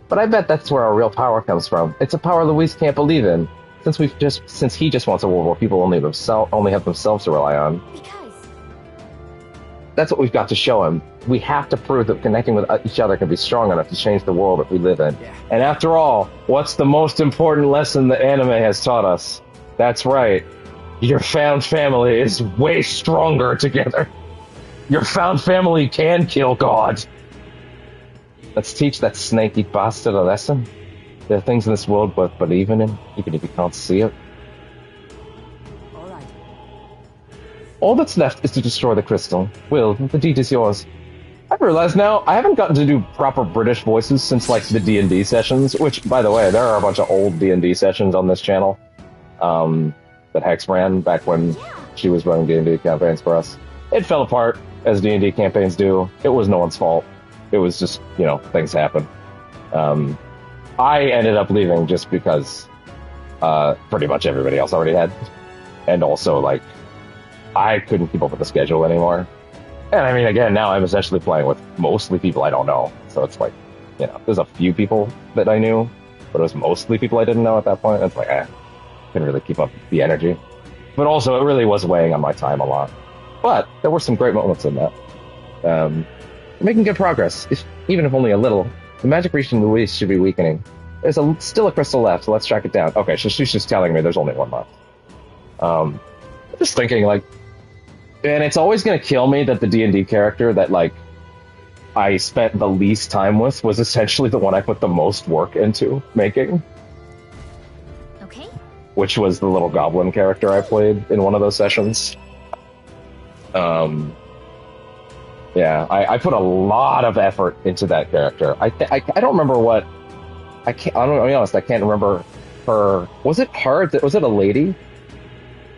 But I bet that's where our real power comes from. It's a power Louise can't believe in. Since he just wants a world where people only have themselves to rely on. Because That's what we've got to show him. We have to prove that connecting with each other can be strong enough to change the world that we live in. Yeah. And after all, what's the most important lesson the anime has taught us? That's right. Your found family is way stronger together. Your found family can kill God. Let's teach that snaky bastard a lesson. There are things in this world worth believing in, even if you can't see it. All right. All that's left is to destroy the crystal. Will, the deed is yours. I've realized now, I haven't gotten to do proper British voices since, like, the D&D sessions, which, by the way, there are a bunch of old D&D sessions on this channel that Hex ran back when she was running D&D campaigns for us. It fell apart, as D&D campaigns do. It was no one's fault. It was just, you know, things happen. I ended up leaving just because pretty much everybody else already had. And also, like, I couldn't keep up with the schedule anymore. And I mean, again, now I'm essentially playing with mostly people I don't know. So it's like, you know, there's a few people that I knew, but it was mostly people I didn't know at that point. It's like, couldn't really keep up the energy. But also, it really was weighing on my time a lot. But there were some great moments in that. Making good progress, even if only a little. The magic reaching Louise should be weakening. There's still a crystal left, so let's track it down. Okay, so she's just telling me there's only one left. I'm just thinking, like, and it's always going to kill me that the D&D character that, like, I spent the least time with was essentially the one I put the most work into making. okay. Which was the little goblin character I played in one of those sessions. Yeah, I put a lot of effort into that character. I don't remember what... I'm going to be honest, I can't remember her... Was it her? Was it a lady?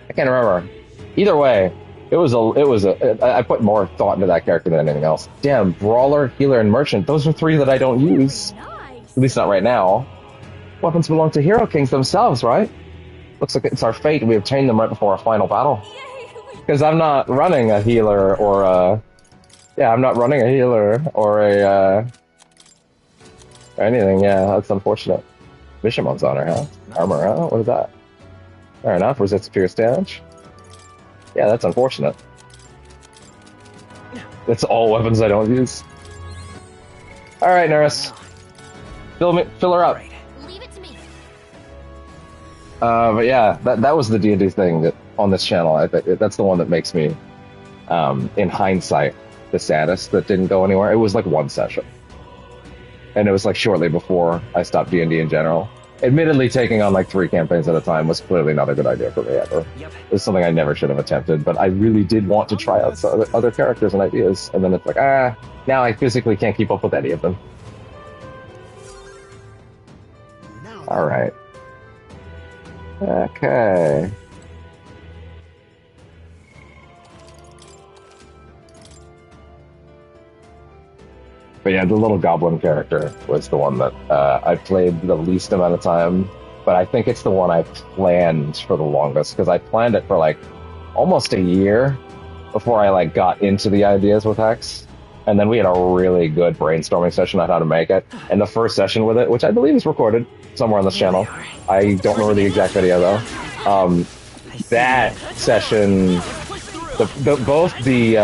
I can't remember. Either way, I put more thought into that character than anything else. Damn, Brawler, Healer, and Merchant. Those are three that I don't use. Nice. At least not right now. Weapons belong to Hero Kings themselves, right? Looks like it's our fate. We obtained them right before our final battle. Because I'm not running a healer or a... Yeah, I'm not running a healer or a, or anything. Yeah, that's unfortunate. Bishamon's on her, huh? Armor, huh? What is that? Fair enough. Resists pierce damage. Yeah, that's unfortunate. That's all weapons I don't use. Alright, Nurse. Fill her up. Leave it to me. But yeah, that was the D&D thing that on this channel. That's the one that makes me, in hindsight, the saddest that didn't go anywhere. It was like one session. And it was like shortly before I stopped D&D in general. Admittedly, taking on like 3 campaigns at a time was clearly not a good idea for me ever. Yep. It was something I never should have attempted, but I really did want to try out some other characters and ideas, and then it's like, now I physically can't keep up with any of them. Alright. Okay. But yeah, the little goblin character was the one that I played the least amount of time, but I think it's the one I planned for the longest, because I planned it for like almost a year before I like got into the ideas with Hex, and then we had a really good brainstorming session on how to make it, and the first session with it, which I believe is recorded somewhere on this channel, I don't remember the exact video though, that session, both the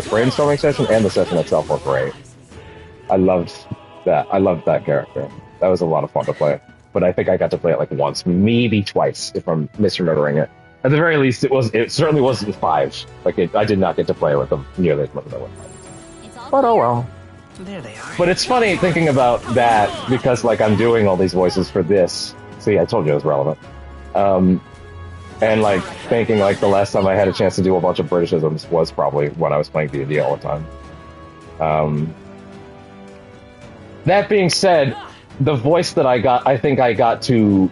brainstorming session and the session itself were great. I loved that. I loved that character. That was a lot of fun to play. But I think I got to play it like once, maybe twice, if I'm misremembering it. At the very least, it certainly wasn't 5. Like I did not get to play with them nearly as much as I would. But oh well. There they are. But it's funny thinking about that because like I'm doing all these voices for this. See, I told you it was relevant. And like thinking like the last time I had a chance to do a bunch of Britishisms was probably when I was playing D&D all the time. That being said, the voice that I think I got to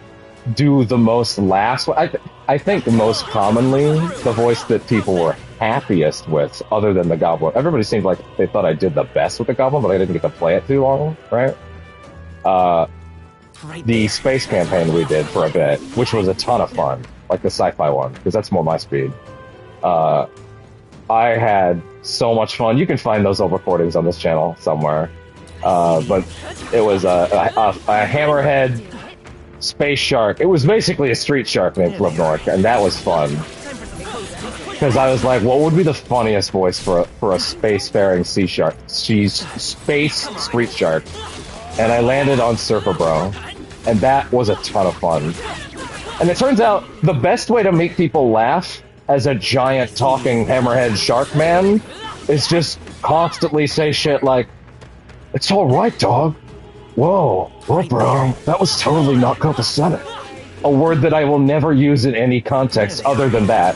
do the most last. I think most commonly the voice that people were happiest with, other than the Goblin. Everybody seemed like they thought I did the best with the Goblin, but I didn't get to play it too long, right? The space campaign we did for a bit, which was a ton of fun, like the sci-fi one, because that's more my speed. I had so much fun. You can find those old recordings on this channel somewhere. But it was a hammerhead space shark. It was basically a street shark named Flipnork, and that was fun. Because I was like, what would be the funniest voice for a spacefaring sea shark? She's space street shark. And I landed on Surfer Bro, and that was a ton of fun. And it turns out the best way to make people laugh as a giant talking hammerhead shark man is just constantly say shit like, "It's all right, dog. Whoa, bro, that was totally not copacetic." A word that I will never use in any context other than that.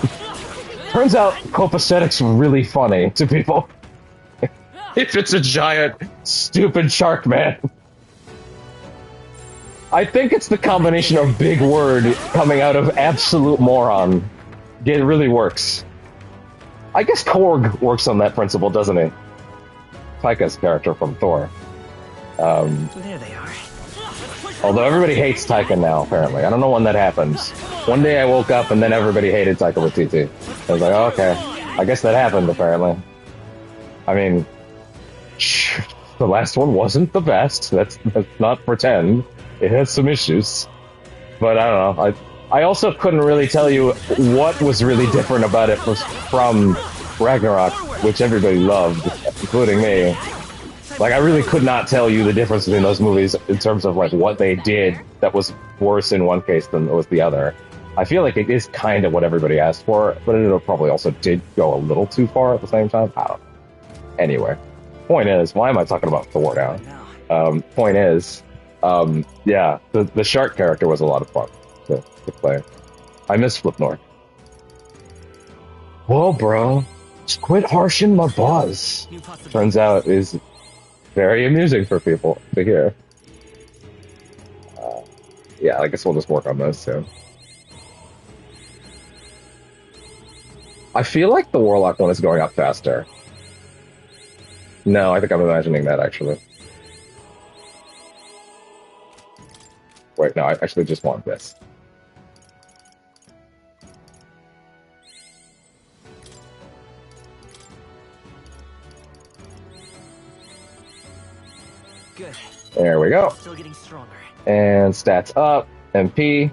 Turns out copacetic's really funny to people. If it's a giant, stupid shark man. I think it's the combination of big word coming out of absolute moron. It really works. I guess Korg works on that principle, doesn't he? Taika's character from Thor. There they are. Although everybody hates Taika now, apparently. I don't know when that happens. One day I woke up and then everybody hated Taika Waititi. I was like, oh, okay. I guess that happened, apparently. I mean, the last one wasn't the best. Let's not pretend. It has some issues. But I don't know. I also couldn't really tell you what was really different about it from Ragnarok, which everybody loved, including me. Like, I really could not tell you the difference between those movies in terms of, like, what they did that was worse in one case than was the other. I feel like it is kind of what everybody asked for, but it probably also did go a little too far at the same time. I don't know. Anyway, point is, why am I talking about Thor now? Point is, yeah, the shark character was a lot of fun to play. I miss Flipnork. Whoa, bro. Just quit harshing my buzz. Turns out is very amusing for people to hear. Yeah, I guess we'll just work on those too. I feel like the Warlock one is going up faster. No, I think I'm imagining that, actually. Wait, no, I actually just want this. Good. There we go. Still getting stronger. And stats up, MP.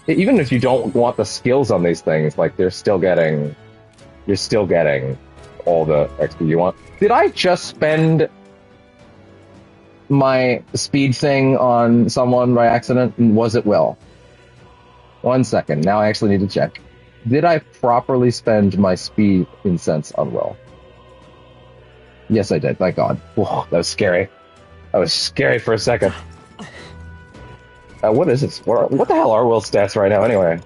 Even if you don't want the skills on these things, like you're still getting all the XP you want. Did I just spend my speed thing on someone by accident? And was it Will? 1 second. Now I actually need to check. Did I properly spend my speed incense on Will? Yes, I did. Thank God. Whoa, that was scary. That was scary for a second. What is this? What the hell are Will's stats right now, anyway?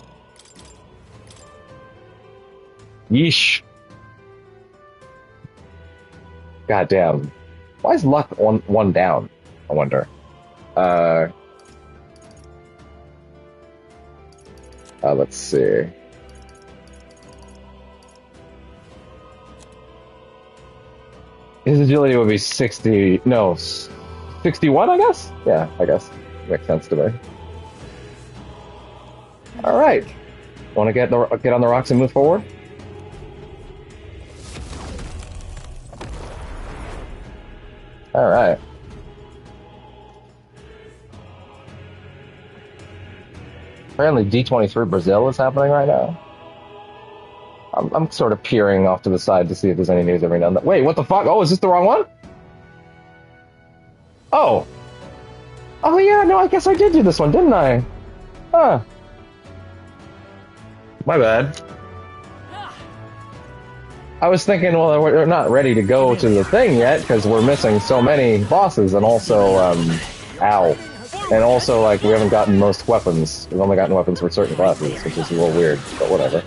Yeesh. God damn. Why is luck one down? I wonder. Let's see. His agility would be 60. No, 61, I guess? Yeah, I guess. Makes sense to me. Alright. Want to get on the rocks and move forward? Alright. Apparently D23 Brazil is happening right now. I'm sort of peering off to the side to see if there's any news every now and then. Wait, what the fuck? Oh, is this the wrong one? Oh. Oh yeah, no, I guess I did do this one, didn't I? Huh. My bad. I was thinking, well, we're not ready to go to the thing yet, because we're missing so many bosses, and also, ow. And also, like, we haven't gotten most weapons. We've only gotten weapons for certain classes, which is a little weird, but whatever.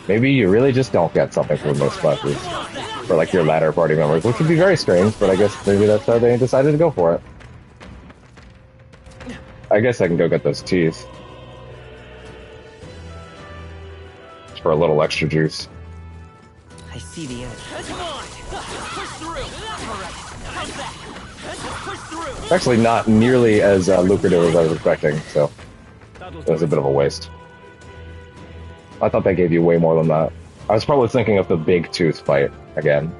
Maybe you really just don't get something for most classes. For, like, your latter party members, which would be very strange, but I guess maybe that's how they decided to go for it. I guess I can go get those teeth. Just for a little extra juice. I see the end. Come on! Push through! Alright, how's that? Push through! It's actually not nearly as lucrative as I was expecting, so it was a bit of a waste. I thought they gave you way more than that. I was probably thinking of the big tooth fight again.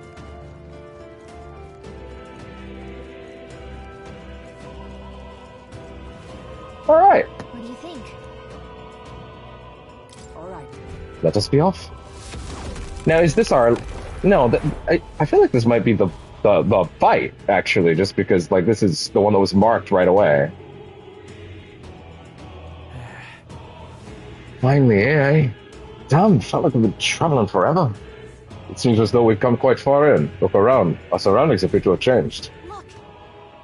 Alright. What do you think? Alright. Let us be off. Now, is this our... No, I feel like this might be the fight, actually, just because, like, this is the one that was marked right away. Finally, eh? Damn, felt like we've been traveling forever. It seems as though we've come quite far in. Look around. Our surroundings appear to have changed. Look.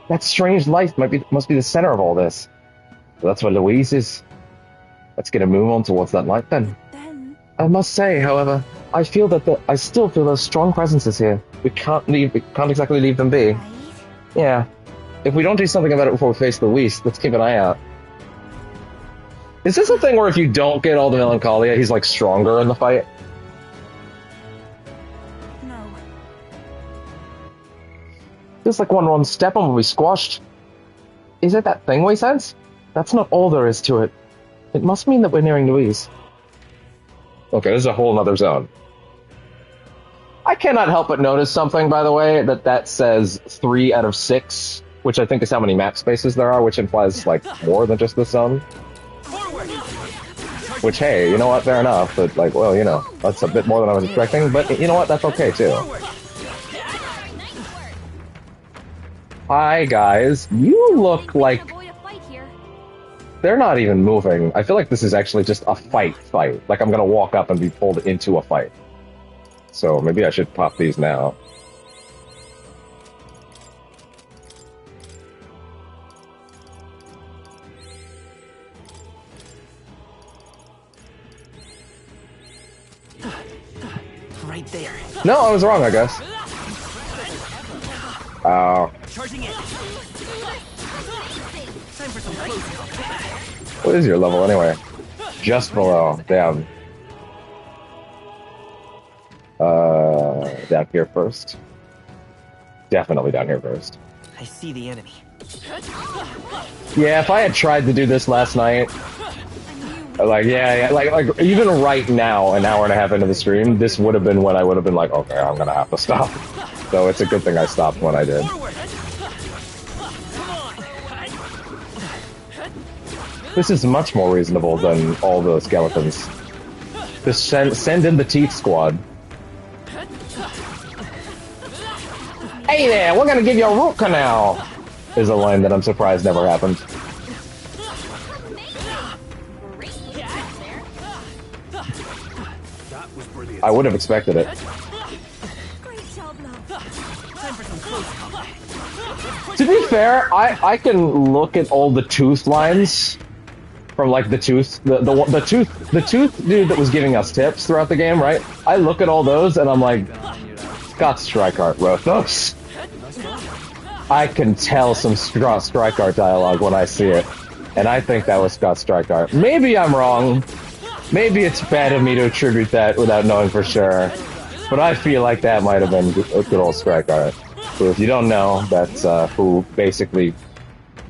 That strange light must be the center of all this. So that's where Louise is. Let's get a move on towards that light, then. I must say, however, I still feel those strong presences here. We can't exactly leave them be. Right? Yeah. If we don't do something about it before we face Luis, let's keep an eye out. Is this a thing where if you don't get all the Melancholia, he's like stronger in the fight? No. Just like one wrong step and we'll be squashed. Is it that thing we sense? That's not all there is to it. It must mean that we're nearing Louise. Okay, this is a whole nother zone. I cannot help but notice something, by the way, that says 3 out of 6, which I think is how many map spaces there are, which implies, like, more than just this zone. Which, hey, you know what, fair enough, but, like, well, you know, that's a bit more than I was expecting, but you know what, that's okay, too. Hi, guys. You look like... They're not even moving. I feel like this is actually just a fight. Like I'm gonna walk up and be pulled into a fight. So maybe I should pop these now. Right there. No, I was wrong, I guess. Oh. Charging in. Time for some close combat. What is your level anyway? Just below. Damn. Down here first. Definitely down here first. I see the enemy. Yeah, if I had tried to do this last night, like, yeah, like even right now, an hour and a half into the stream, this would have been when I would have been like, okay, I'm gonna have to stop. So it's a good thing I stopped when I did. This is much more reasonable than all the skeletons. Just send in the Teeth Squad. Hey there, we're gonna give you a root canal! Is a line that I'm surprised never happened. I would have expected it. Great job, love. Time for some close combat. To be fair, I can look at all the tooth lines from like the tooth dude that was giving us tips throughout the game, right? I look at all those and I'm like, Scott Strikeart wrote those. I can tell some Scott Strikeart dialogue when I see it, and I think that was Scott Strikeart. Maybe I'm wrong. Maybe it's bad of me to attribute that without knowing for sure, but I feel like that might have been good old Strikeart. So if you don't know, that's who basically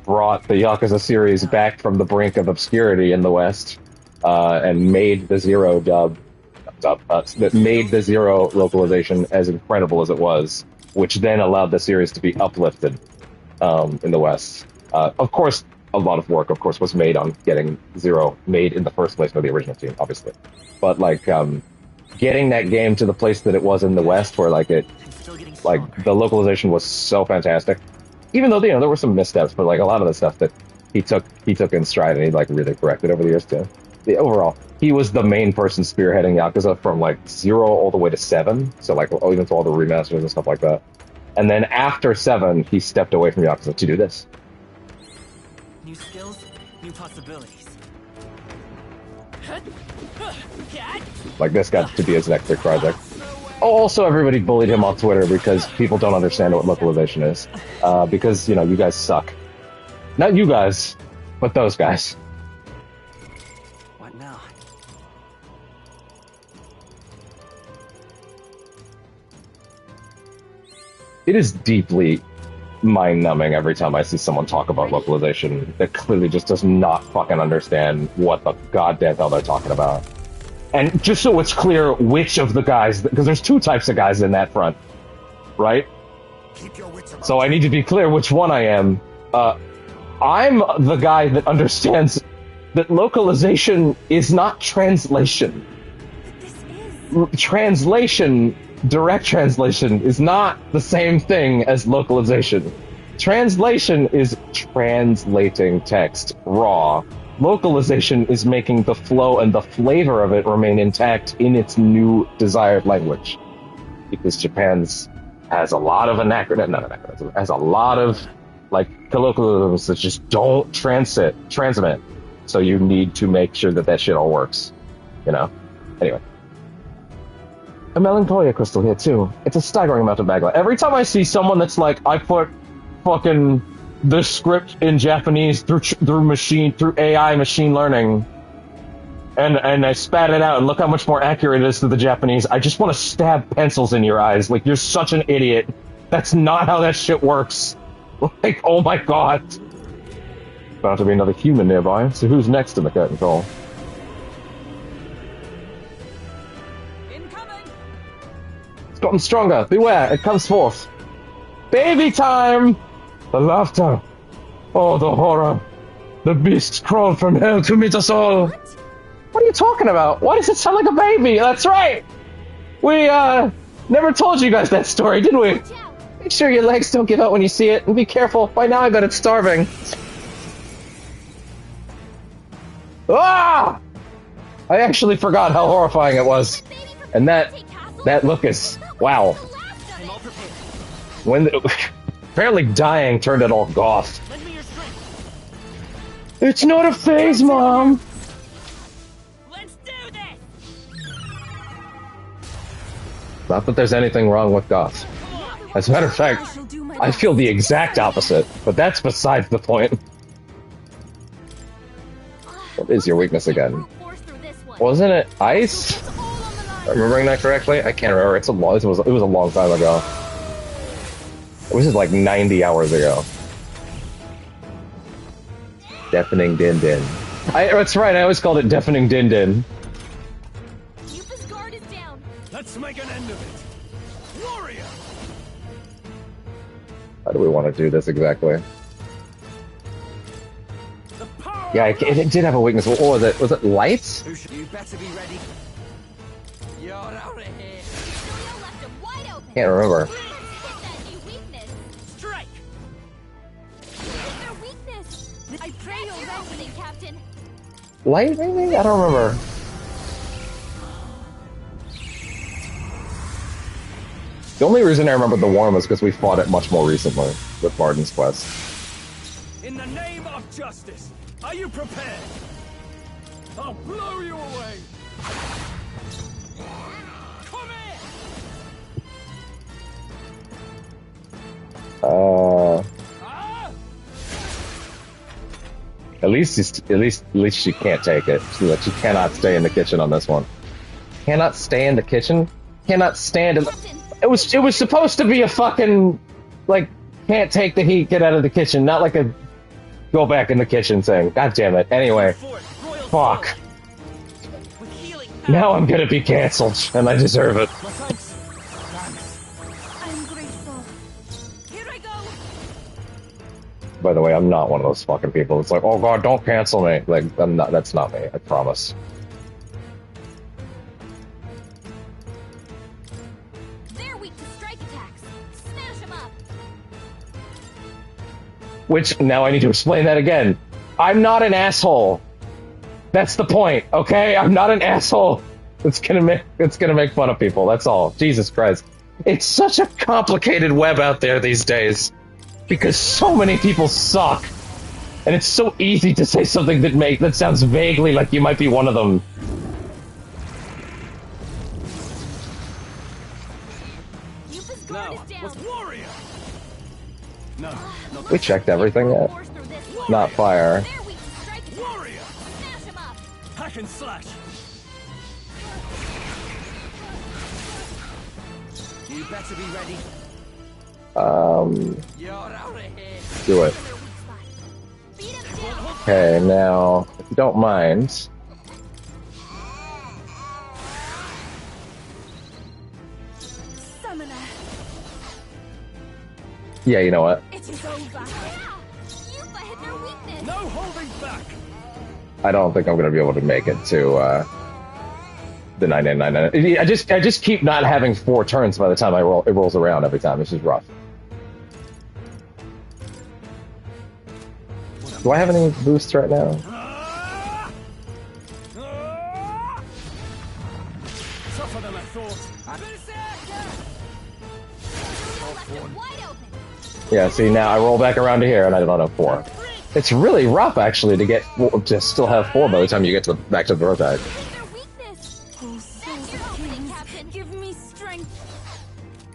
brought the Yakuza series back from the brink of obscurity in the West, and made the Zero that made the Zero localization as incredible as it was, which then allowed the series to be uplifted in the West. Of course, a lot of work, of course, was made on getting Zero made in the first place by the original team, obviously. But like, getting that game to the place that it was in the West, where like the localization was so fantastic. Even though, there were some missteps, but like a lot of the stuff that he took in stride and he like really corrected over the years too. Overall, he was the main person spearheading Yakuza from like 0 all the way to 7, so like even to all the remasters and stuff like that. And then after 7, he stepped away from Yakuza to do this. New skills, new possibilities. Like this got to be his next big project. Also, everybody bullied him on Twitter because people don't understand what localization is. Because, you guys suck. Not you guys, but those guys. What now? It is deeply mind-numbing every time I see someone talk about localization that clearly just does not fucking understand what the goddamn hell they're talking about. And just so it's clear which of the guys, because there's 2 types of guys in that front, right? So I need to be clear which one I am. I'm the guy that understands that localization is not translation. Translation, direct translation, is not the same thing as localization. Translation is translating text raw. Localization is making the flow and the flavor of it remain intact in its new desired language. Because Japan's has a lot of has a lot of like colloquialisms that just don't transmit. So you need to make sure that shit all works. Anyway. A melancholia crystal here too. It's a staggering amount of backlight. Every time I see someone that's like, I put fucking the script in Japanese through AI machine learning, and I spat it out, and look how much more accurate it is to the Japanese. I just want to stab pencils in your eyes. Like, you're such an idiot. That's not how that shit works. Like, oh my god. Bound to be another human nearby. So who's next in the curtain call? Incoming. It's gotten stronger. Beware, it comes forth. Baby time! The laughter. Oh, the horror. The beasts crawled from hell to meet us all. What are you talking about? Why does it sound like a baby? That's right. We, never told you guys that story, did we? Make sure your legs don't give out when you see it, and be careful. By now I bet it's starving. Ah! I actually forgot how horrifying it was. And that look is, wow. When apparently dying turned it all goth. It's not a phase, Mom. Let's do this. Not that there's anything wrong with goth. As a matter of fact, I feel the exact opposite, but that's besides the point. What is your weakness again? Wasn't it ice? Am I remembering that correctly? I can't remember. It was a long time ago. It was just like 90 hours ago. Deafening Din Din. That's right, I always called it Deafening Din Din. Yupa's guard is down. Let's make an end of it. Warrior. How do we want to do this exactly? Yeah, it did have a weakness. What was it? Was it light? You better be ready. You're out of here. Left him wide open. Can't remember. Hit that new weakness. Strike. Their weakness. I pray you're resting, Captain. Light, maybe? I don't remember. The only reason I remember the worm is because we fought it much more recently with Martin's Quest. In the name of justice, are you prepared? I'll blow you away. Come here. At least she can't take it. She cannot stay in the kitchen on this one. Cannot stay in the kitchen. Cannot stand in. It was supposed to be a fucking like can't take the heat, get out of the kitchen, not like a go back in the kitchen thing. God damn it. Anyway, fuck. Now I'm gonna be cancelled, and I deserve it. I'm grateful. Here I go. By the way, I'm not one of those fucking people. It's like, oh god, don't cancel me. Like, I'm not. That's not me. I promise. They're weak to strike attacks. Smash them up. Which now I need to explain that again. I'm not an asshole. That's the point, okay? I'm not an asshole. It's gonna make fun of people. That's all. Jesus Christ. It's such a complicated web out there these days. Because so many people suck. And it's so easy to say something that sounds vaguely like you might be one of them. Warrior. No, We checked everything yet. Not fire. warrior. Hack and slash. You better be ready. You're out of here. Do it. Okay, now, if you don't mind. Summoner. Yeah, you know what? It is over. You've hit their weakness. No holding back. I don't think I'm gonna be able to make it to the 999. I just keep not having 4 turns by the time I roll. It rolls around every time. It's just rough. Do I have any boosts right now? Tougher than I thought. Yeah, see, now I roll back around to here and I don't have 4. It's really rough, actually, to still have 4 by the time you get back to the rotate. Their weakness. Oh, that's your opening, Captain. Give me strength.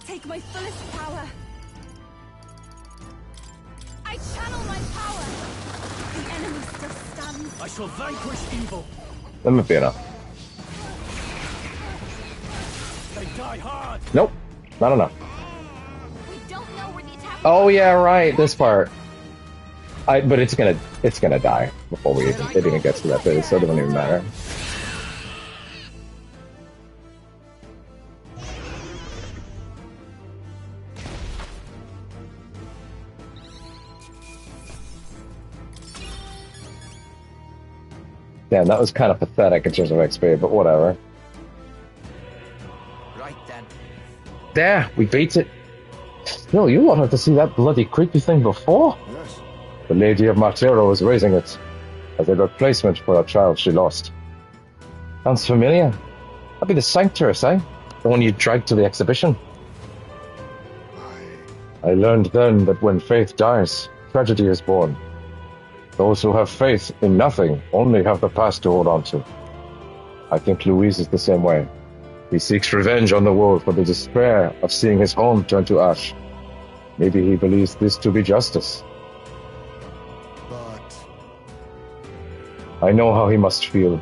Take my fullest power. I channel my power. The enemy still stands. I shall vanquish evil. That might be enough. They die hard. Nope, not enough. We don't know where the attack. Oh yeah, right, this part. But it's gonna die before it even gets to that phase, so it doesn't even matter. Damn, that was kind of pathetic in terms of XP, but whatever. Right then. There, we beat it. Still, you wanted to see that bloody creepy thing before? Yes. The Lady of Martero was raising it as a replacement for a child she lost. Sounds familiar. That'd be the Sanctress, eh? The one you dragged to the exhibition. I learned then that when faith dies, tragedy is born. Those who have faith in nothing only have the past to hold on to. I think Louise is the same way. He seeks revenge on the world for the despair of seeing his home turn to ash. Maybe he believes this to be justice. But I know how he must feel,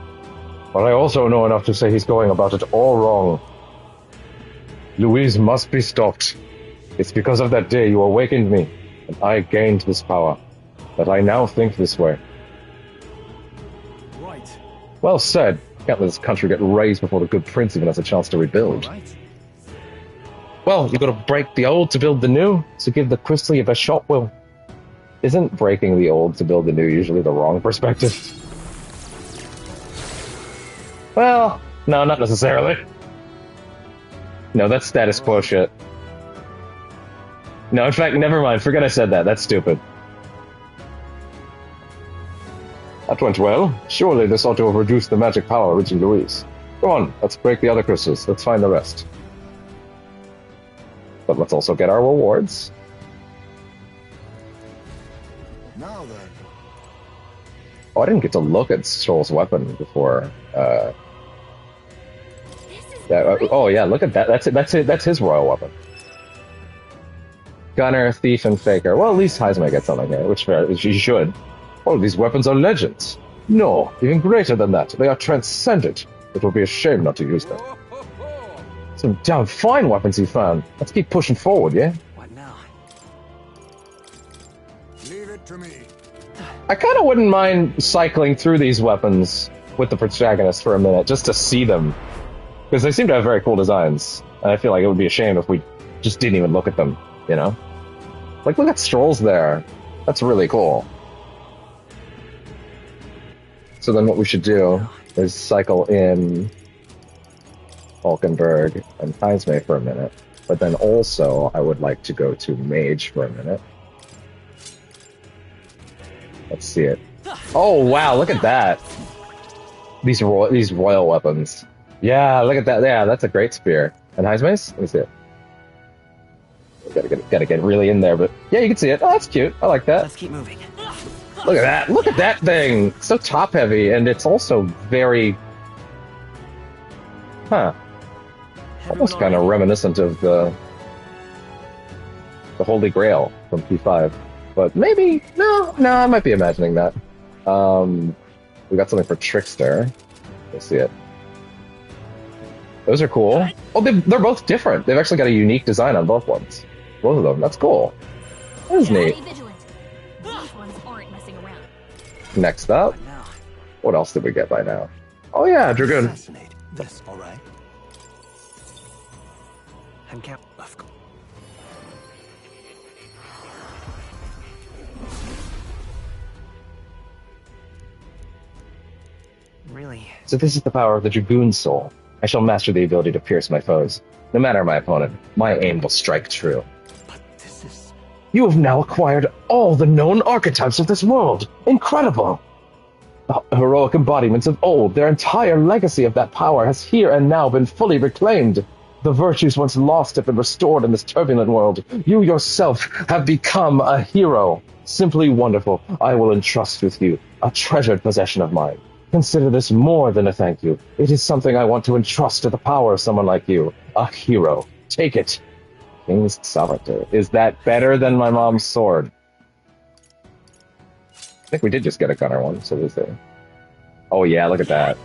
but I also know enough to say he's going about it all wrong. Louise must be stopped. It's because of that day you awakened me, and I gained this power, that I now think this way. Right. Well said. Can't let this country get razed before the good prince even has a chance to rebuild. Right. Well, you gotta break the old to build the new, so give the crystal your best shot, Will. Isn't breaking the old to build the new usually the wrong perspective? Well, no, not necessarily. No, that's status quo shit. No, in fact, never mind. Forget I said that. That's stupid. That went well. Surely this ought to have reduced the magic power reaching Louise. Go on, let's break the other crystals. Let's find the rest. But let's also get our rewards. Now then. Oh, I didn't get to look at Stroll's weapon before. Oh yeah, look at that. That's his royal weapon. Gunner, thief, and faker. Well, at least Heisman gets something here, which he should. Oh, these weapons are legends. No, even greater than that. They are transcendent. It would be a shame not to use them. Some damn fine weapons he found. Let's keep pushing forward, yeah? What now? Leave it to me. I kind of wouldn't mind cycling through these weapons with the protagonist for a minute, just to see them. Because they seem to have very cool designs. And I feel like it would be a shame if we just didn't even look at them, you know? Like, look at Stroll's there. That's really cool. So then what we should do is cycle in Falkenberg and Heismay for a minute. But then also, I would like to go to Mage for a minute. Let's see it. Oh, wow, look at that. These royal weapons. Yeah, look at that. Yeah, that's a great spear. And Heismay's? Let me see it. Gotta get really in there, but yeah, you can see it. Oh, that's cute. I like that. Let's keep moving. Look at that! Look at that thing! It's so top-heavy, and it's also very... Almost kind of reminiscent of the Holy Grail from P5. But maybe... No, I might be imagining that. We got something for Trickster. Let's see it. Those are cool. Oh, they're both different. They've actually got a unique design on both ones. Both of them. That's cool. That is neat. Next up, what else did we get by now? Oh yeah, Dragoon. Assassinate this, all right? I'm Cap. Of course. Really? So this is the power of the Dragoon soul. I shall master the ability to pierce my foes. No matter my opponent, my aim will strike true. But this is... You have now acquired all the known archetypes of this world. Incredible! The heroic embodiments of old, their entire legacy of that power has here and now been fully reclaimed. The virtues once lost have been restored in this turbulent world. You yourself have become a hero. Simply wonderful. I will entrust with you a treasured possession of mine. Consider this more than a thank you. It is something I want to entrust to the power of someone like you. A hero. Take it. King's Sovereignty. Is that better than my mom's sword? I think we did just get a gunner one, so there's the... Oh yeah, look at that.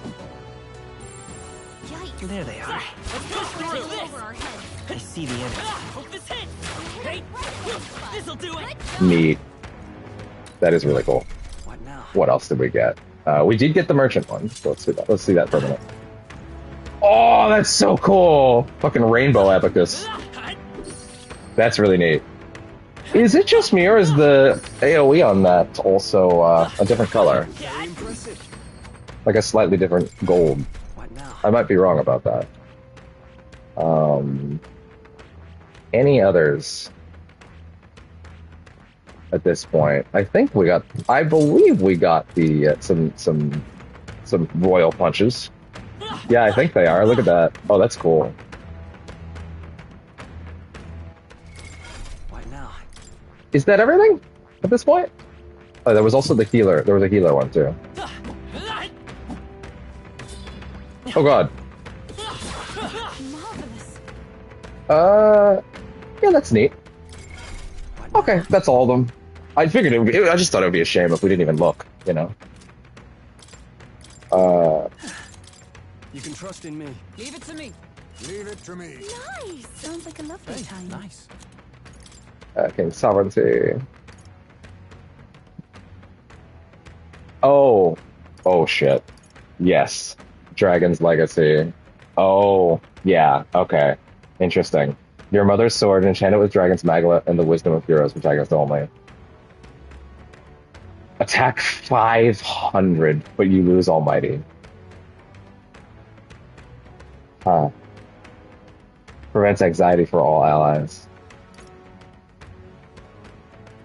There they are. I see the enemy. This'll do it. Neat. That is really cool. What now? What else did we get? We did get the merchant one, so let's see that. Let's see that for a minute. Oh, that's so cool! Fucking rainbow abacus. That's really neat. Is it just me, or is the AoE on that also a different color? Like a slightly different gold. What now? I might be wrong about that. Any others at this point? I believe we got the some royal punches. Yeah, I think they are. Look at that. Oh, that's cool. What now? Is that everything at this point? Oh, there was also the healer. There was a healer one too. Oh god. Marvelous. Yeah, that's neat. Okay, that's all of them. I figured I just thought it would be a shame if we didn't even look, you know. You can trust in me. Leave it to me. Leave it to me. Nice. Sounds like a lovely time. Nice. King Sovereignty. Oh shit. Yes. Dragon's Legacy. Oh, yeah, okay. Interesting. Your mother's sword, enchanted with Dragon's Maglet and the wisdom of heroes, protagonist only. Attack 500, but you lose Almighty. Huh. Prevents anxiety for all allies.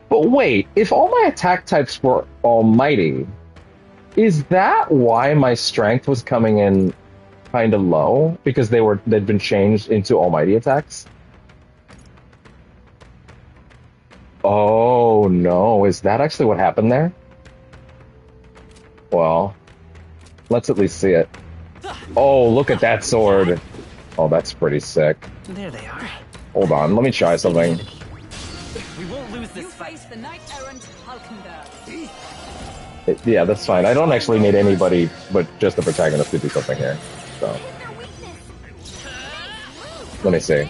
But wait, if all my attack types were Almighty, is that why my strength was coming in kind of low? Because they'd been changed into Almighty attacks? Oh no, is that actually what happened there? Well, let's at least see it. Oh, look at that sword. Oh, that's pretty sick. There they are. Hold on, let me try something. We won't lose this fight. Face the knight errant Hulkenberg. Yeah, that's fine. I don't actually need anybody but just the protagonist to do something here. So, Hit their weakness. let me see.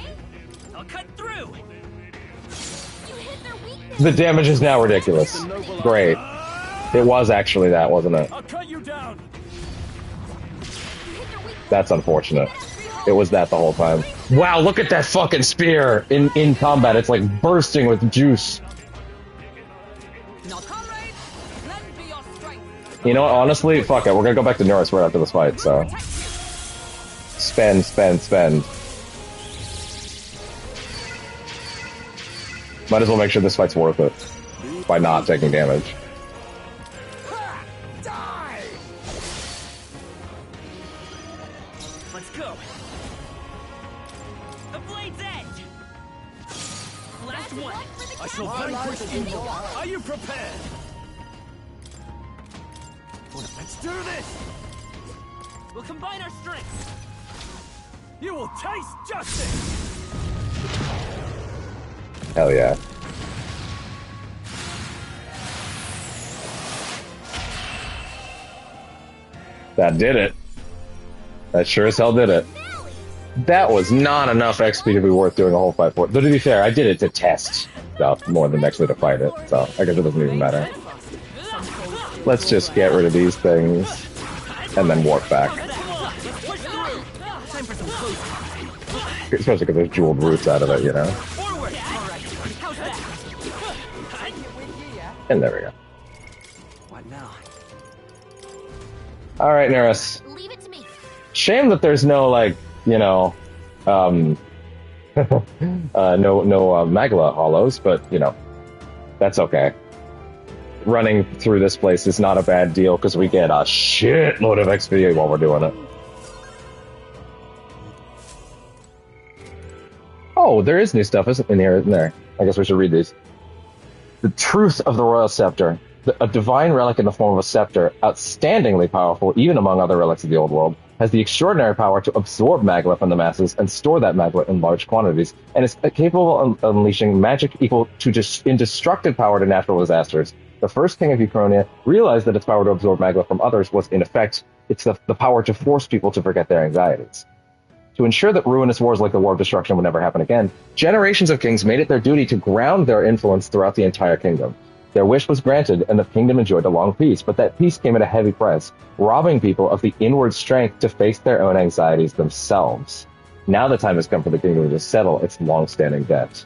I'll cut through. You hit their weakness. The damage is now ridiculous. Great. It was actually that, wasn't it? I'll cut you down. You hit their weakness. That's unfortunate. It was that the whole time. Wow, look at that fucking spear in combat. It's like bursting with juice. Now, comrades, lend me your strength. You know what, honestly, fuck it. We're gonna go back to Norris right after this fight, so. Spend, spend, spend. Might as well make sure this fight's worth it. By not taking damage. Let's go. The blade's edge. Last one. I shall vanquish evil. Are you prepared? Let's do this. We'll combine our strengths. You will taste justice. Hell yeah. That did it. That sure as hell did it. That was not enough XP to be worth doing a whole fight for. But to be fair, I did it to test stuff more than actually to fight it, so I guess it doesn't even matter. Let's just get rid of these things, and then warp back. Time for some close. Especially because there's jeweled roots out of it, you know? Forward. All right. How's that? And there we go. What now? Alright, Neris. Leave it to me. Shame that there's no, like, you know, no Magla hollows, but, you know, that's okay. Running through this place is not a bad deal, because we get a shitload of XP while we're doing it. Oh, there is new stuff isn't there? I guess we should read these. The truth of the royal scepter. A divine relic in the form of a scepter, outstandingly powerful even among other relics of the old world, has the extraordinary power to absorb magma from the masses and store that magma in large quantities, and is capable of unleashing magic equal to indestructible power to natural disasters. The first king of Uchronia realized that its power to absorb magma from others was, in effect, it's the power to force people to forget their anxieties. To ensure that ruinous wars like the War of Destruction would never happen again, generations of kings made it their duty to ground their influence throughout the entire kingdom. Their wish was granted, and the kingdom enjoyed a long peace, but that peace came at a heavy price, robbing people of the inward strength to face their own anxieties themselves. Now the time has come for the kingdom to settle its long-standing debt.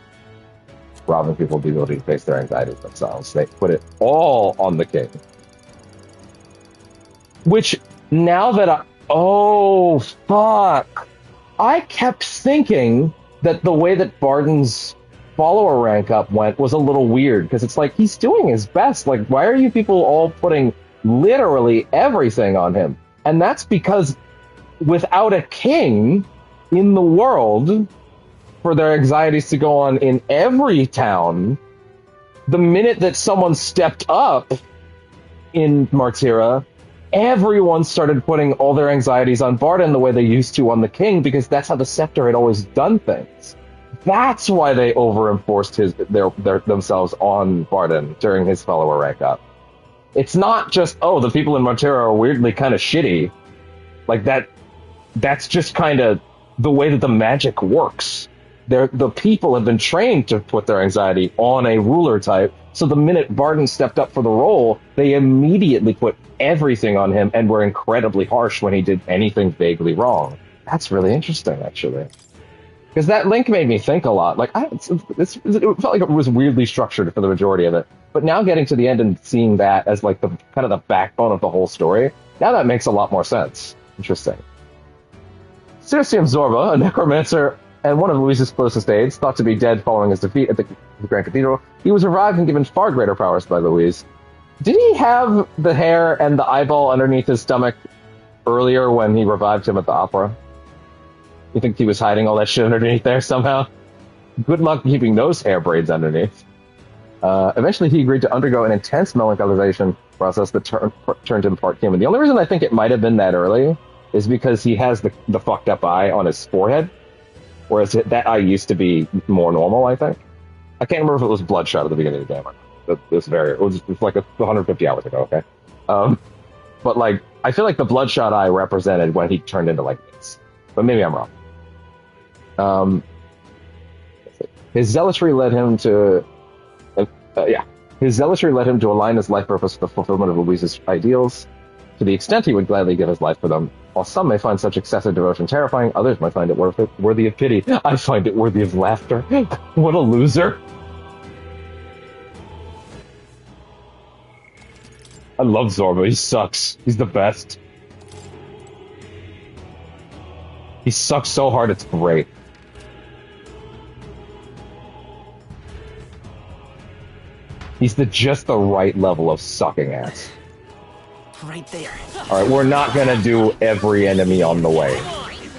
Robbing people of the ability to face their anxieties themselves. They put it all on the king. Which, now that oh, fuck. I kept thinking that the way that Barden's follower rank up went was a little weird, because it's like, he's doing his best. Like, why are you people all putting literally everything on him? And that's because without a king in the world for their anxieties to go on in every town, the minute that someone stepped up in Martyra, everyone started putting all their anxieties on Barden the way they used to on the king, because that's how the Scepter had always done things. That's why they over-enforced themselves on Barden during his follower rank up. It's not just, oh, the people in Martyra are weirdly kind of shitty. Like, that's just kind of the way that the magic works. The people have been trained to put their anxiety on a ruler type, so the minute Barden stepped up for the role, they immediately put everything on him and were incredibly harsh when he did anything vaguely wrong. That's really interesting, actually. Because that link made me think a lot. Like, it felt like it was weirdly structured for the majority of it. But now getting to the end and seeing that as like the kind of the backbone of the whole story, now that makes a lot more sense. Interesting. Circeum Zorba, a necromancer and one of Louise's closest aides, thought to be dead following his defeat at the Grand Cathedral, he was revived and given far greater powers by Louise. Did he have the hair and the eyeball underneath his stomach earlier when he revived him at the opera? You think he was hiding all that shit underneath there somehow? Good luck keeping those hair braids underneath. Eventually, he agreed to undergo an intense melancholization process that turned him part human. The only reason I think it might have been that early is because he has the fucked up eye on his forehead, whereas that eye used to be more normal, I think. I can't remember if it was bloodshot at the beginning of the game. It was like 150 hours ago, okay? But like, I feel like the bloodshot eye represented when he turned into like this. But maybe I'm wrong. His zealotry led him to... His zealotry led him to align his life purpose with the fulfillment of Louise's ideals. To the extent he would gladly give his life for them. While some may find such excessive devotion terrifying, others might find it worthy of pity. I find it worthy of laughter. What a loser. I love Zorba. He sucks. He's the best. He sucks so hard it's great. He's just the right level of sucking ass. Right there. Alright, we're not gonna do every enemy on the way.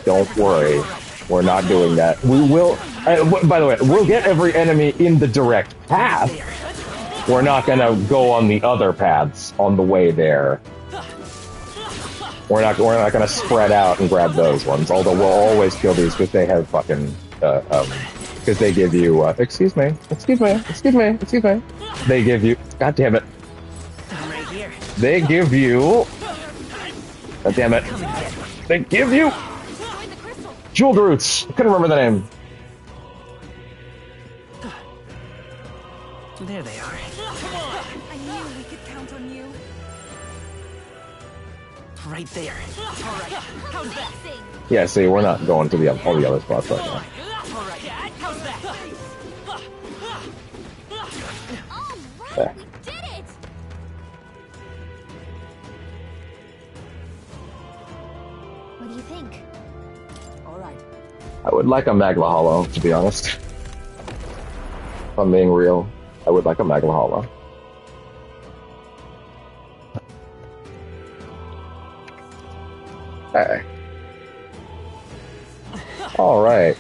Don't worry. We're not doing that. We will... by the way, we'll get every enemy in the direct path. We're not gonna go on the other paths on the way there. We're not gonna spread out and grab those ones, although we'll always kill these because they have fucking... because they give you... excuse me. They give you... God damn it. They give you... God damn it. They give you... Jeweled Roots. I couldn't remember the name. There they are. I knew we could count on you. Right there. Alright, how's that? Yeah, see, we're not going to all the other spots right now. Alright, how's that? Alright, we did it! What do you think? Alright. I would like a Magla Hollow, to be honest. If I'm being real, I would like a Magla Hollow. Hey. Alright.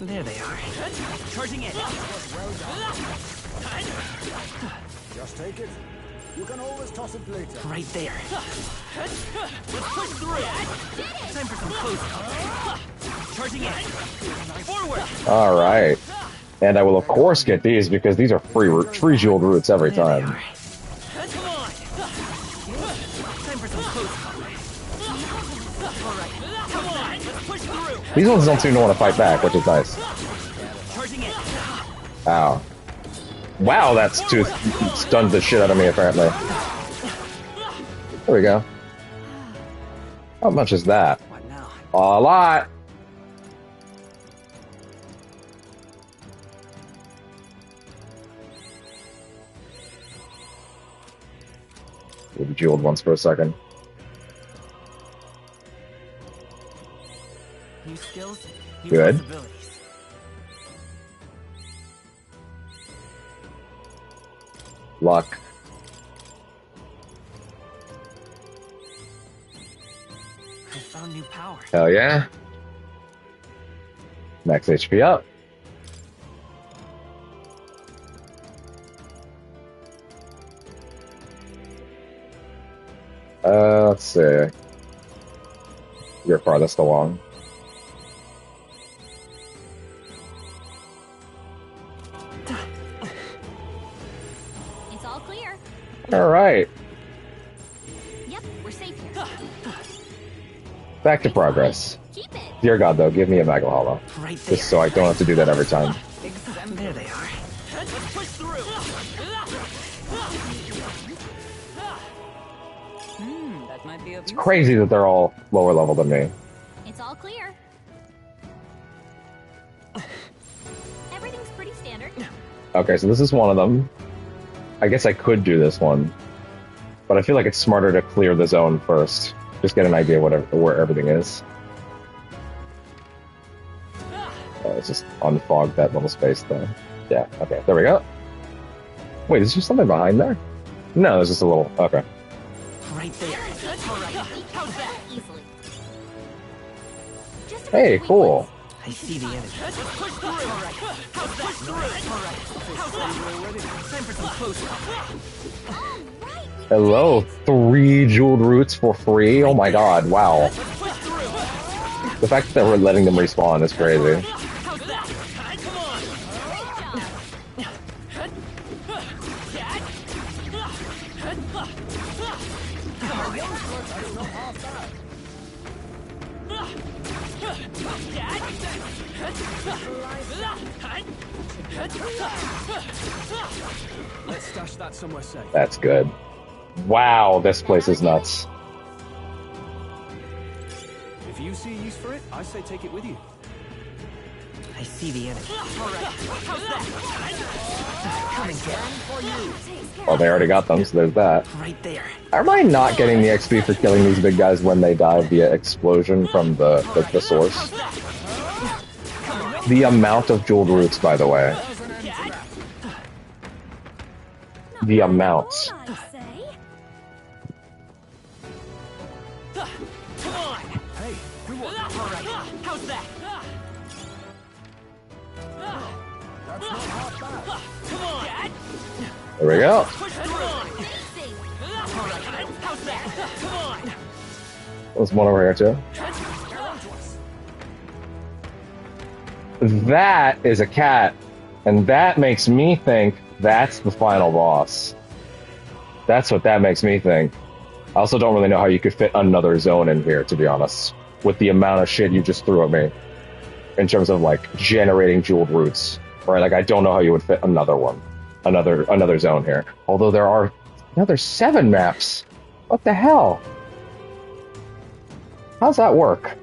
There they are. Charging in. Just take it. You can always toss it later. Right there. Let's push through. Time for some close combat. Charging in. Forward. Alright. And I will of course get these because these are free jeweled roots every time. Come on. Time for some close combat. Alright. Come on. Let's push through. These ones don't seem to want to fight back, which is nice. Charging in. Ow. Wow, that's stunned the shit out of me, apparently. There we go. How much is that? What now? A lot! We'll be jeweled once for a second. New skills, new Good. possibilities. Luck. I found new power. Hell yeah. Max HP up. Let's see. You're farthest along. It's all clear. Alright. Yep, we're safe here. Back to progress. Keep it. Dear God, though, give me a Magla Hollow. Right there. Just so I don't have to do that every time. There they are. Let's push through. That might be a It's crazy that they're all lower level than me. It's all clear. Everything's pretty standard. Okay, so this is one of them. I guess I could do this one. But I feel like it's smarter to clear the zone first. Just get an idea where everything is. Let's just unfog that little space though. Yeah, okay, there we go. Wait, is there something behind there? No, there's just a little... Okay. Right there. Alright, how's that? Easily. Just a Hey, few cool. weak I I see the enemy. Push through. All right. How's that? All right. How's that? Time for some close-up. Hello, 3 jeweled roots for free. Oh my god! Wow. The fact that we're letting them respawn is crazy. How's that? Come on. Let's stash that somewhere safe. That's good. Wow, this place is nuts. If you see a use for it, I say take it with you. I see the enemy. All right. How's that? Come and get. Well, they already got them, so there's that. Right there. Am I not getting the XP for killing these big guys when they die via explosion from the source? The amount of jeweled roots, by the way. The amount. Come on. Hey, who won? All right. How's that? Come on. There we go. Push through. All right. How's that? Come on. There's one over here too. That is a cat, and that makes me think that's the final boss. That's what that makes me think. I also don't really know how you could fit another zone in here, to be honest, with the amount of shit you just threw at me in terms of like generating jeweled roots. Right? Like I don't know how you would fit another one, another zone here. Although there are another 7 maps. What the hell? How's that work?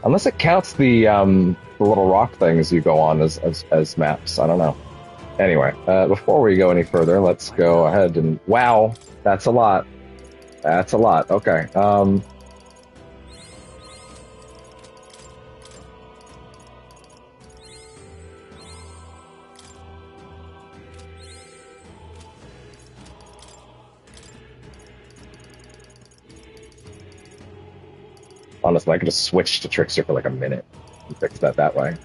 Unless it counts the little rock things you go on as maps. I don't know. Anyway, before we go any further, let's go ahead and... Wow, that's a lot. That's a lot. Okay. Honestly, I could just switch to Trickster for like a minute and fix that way.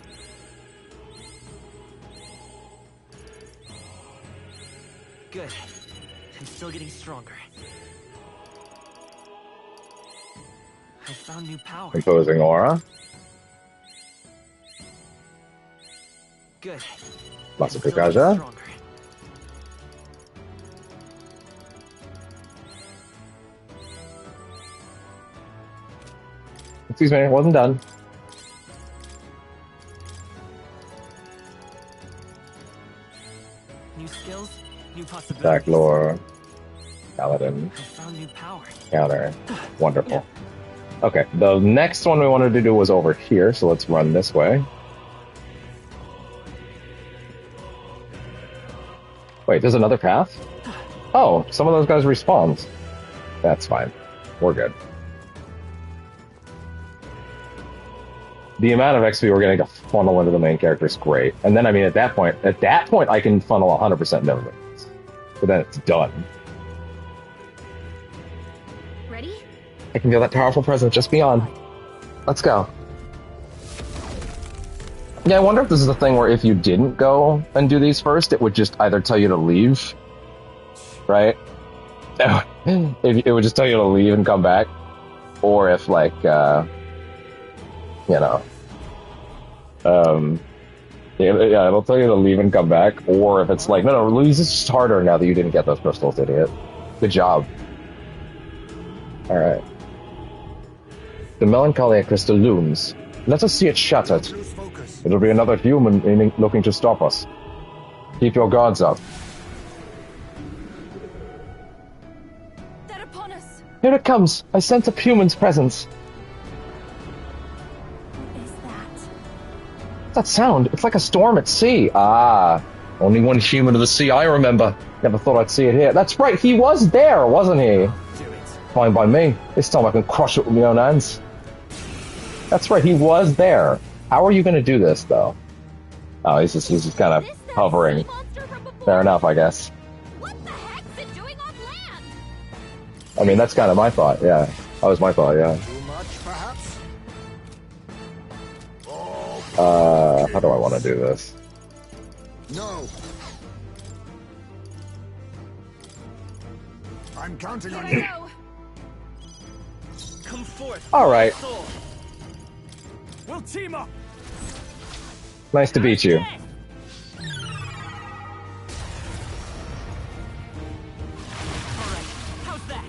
Good. I'm still getting stronger. I found new power. Imposing aura. Good. Masukakaja. Excuse me, it wasn't done. New skills, new possibilities. Attack lore. Paladin. I found new power. Counter. Wonderful. Okay, the next one we wanted to do was over here, so let's run this way. Wait, there's another path? Oh, some of those guys respawned. That's fine. We're good. The amount of XP we're getting to funnel into the main character is great. And then, I mean, at that point, I can funnel 100% into everything. But then it's done. Ready? I can feel that powerful presence just beyond. Let's go. Yeah, I wonder if this is the thing where if you didn't go and do these first, it would just either tell you to leave, right? It would just tell you to leave and come back. Or if, like, you know, yeah, it'll tell you to leave and come back. Or if it's like, no, Louise, it's just harder now that you didn't get those crystals, idiot. Good job. Alright. The melancholy crystal looms. Let us see it shattered. It'll be another human looking to stop us. Keep your guards up. They're upon us. Here it comes. I sense a human's presence. What is that? What's that sound? It's like a storm at sea. Ah, only one human of the sea I remember. Never thought I'd see it here. That's right, he was there, wasn't he? Fine by me. This time I can crush it with my own hands. That's right, he was there. How are you going to do this, though? Oh, he's just kind of hovering. Fair enough, I guess. What the heck's it doing on land? I mean, that's kind of my thought, yeah. That was my thought, yeah. Too much, perhaps? Oh, How do I want to do this? No. I'm counting on you. Go. Come forth. Alright. Soul. We'll team up. Nice to beat you. Alright, how's that?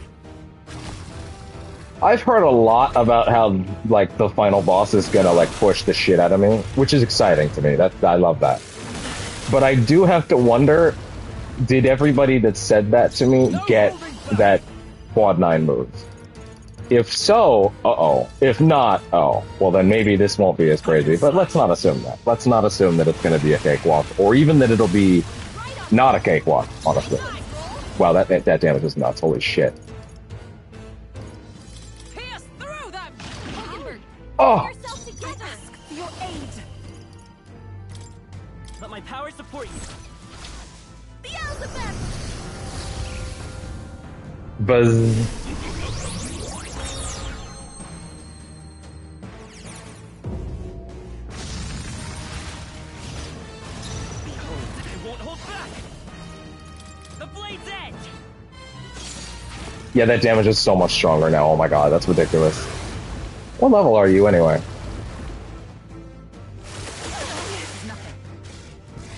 I've heard a lot about how, like, the final boss is gonna, like, push the shit out of me, which is exciting to me. I love that. But I do have to wonder, did everybody that said that to me get that quad 9 move? If so, uh-oh. If not, oh. Well, then maybe this won't be as crazy. But let's not assume that. Let's not assume that it's gonna be a cakewalk, or even that it'll be not a cakewalk, honestly. Wow, that damage is nuts. Holy shit. Pierce through them. Hulkenberg, Oh! yourself together. Ask for your aid. Let my power support you. Beelzebub. Buzz. Behold, I won't hold back. The blade's edge. Yeah, that damage is so much stronger now. Oh my god, that's ridiculous. What level are you anyway?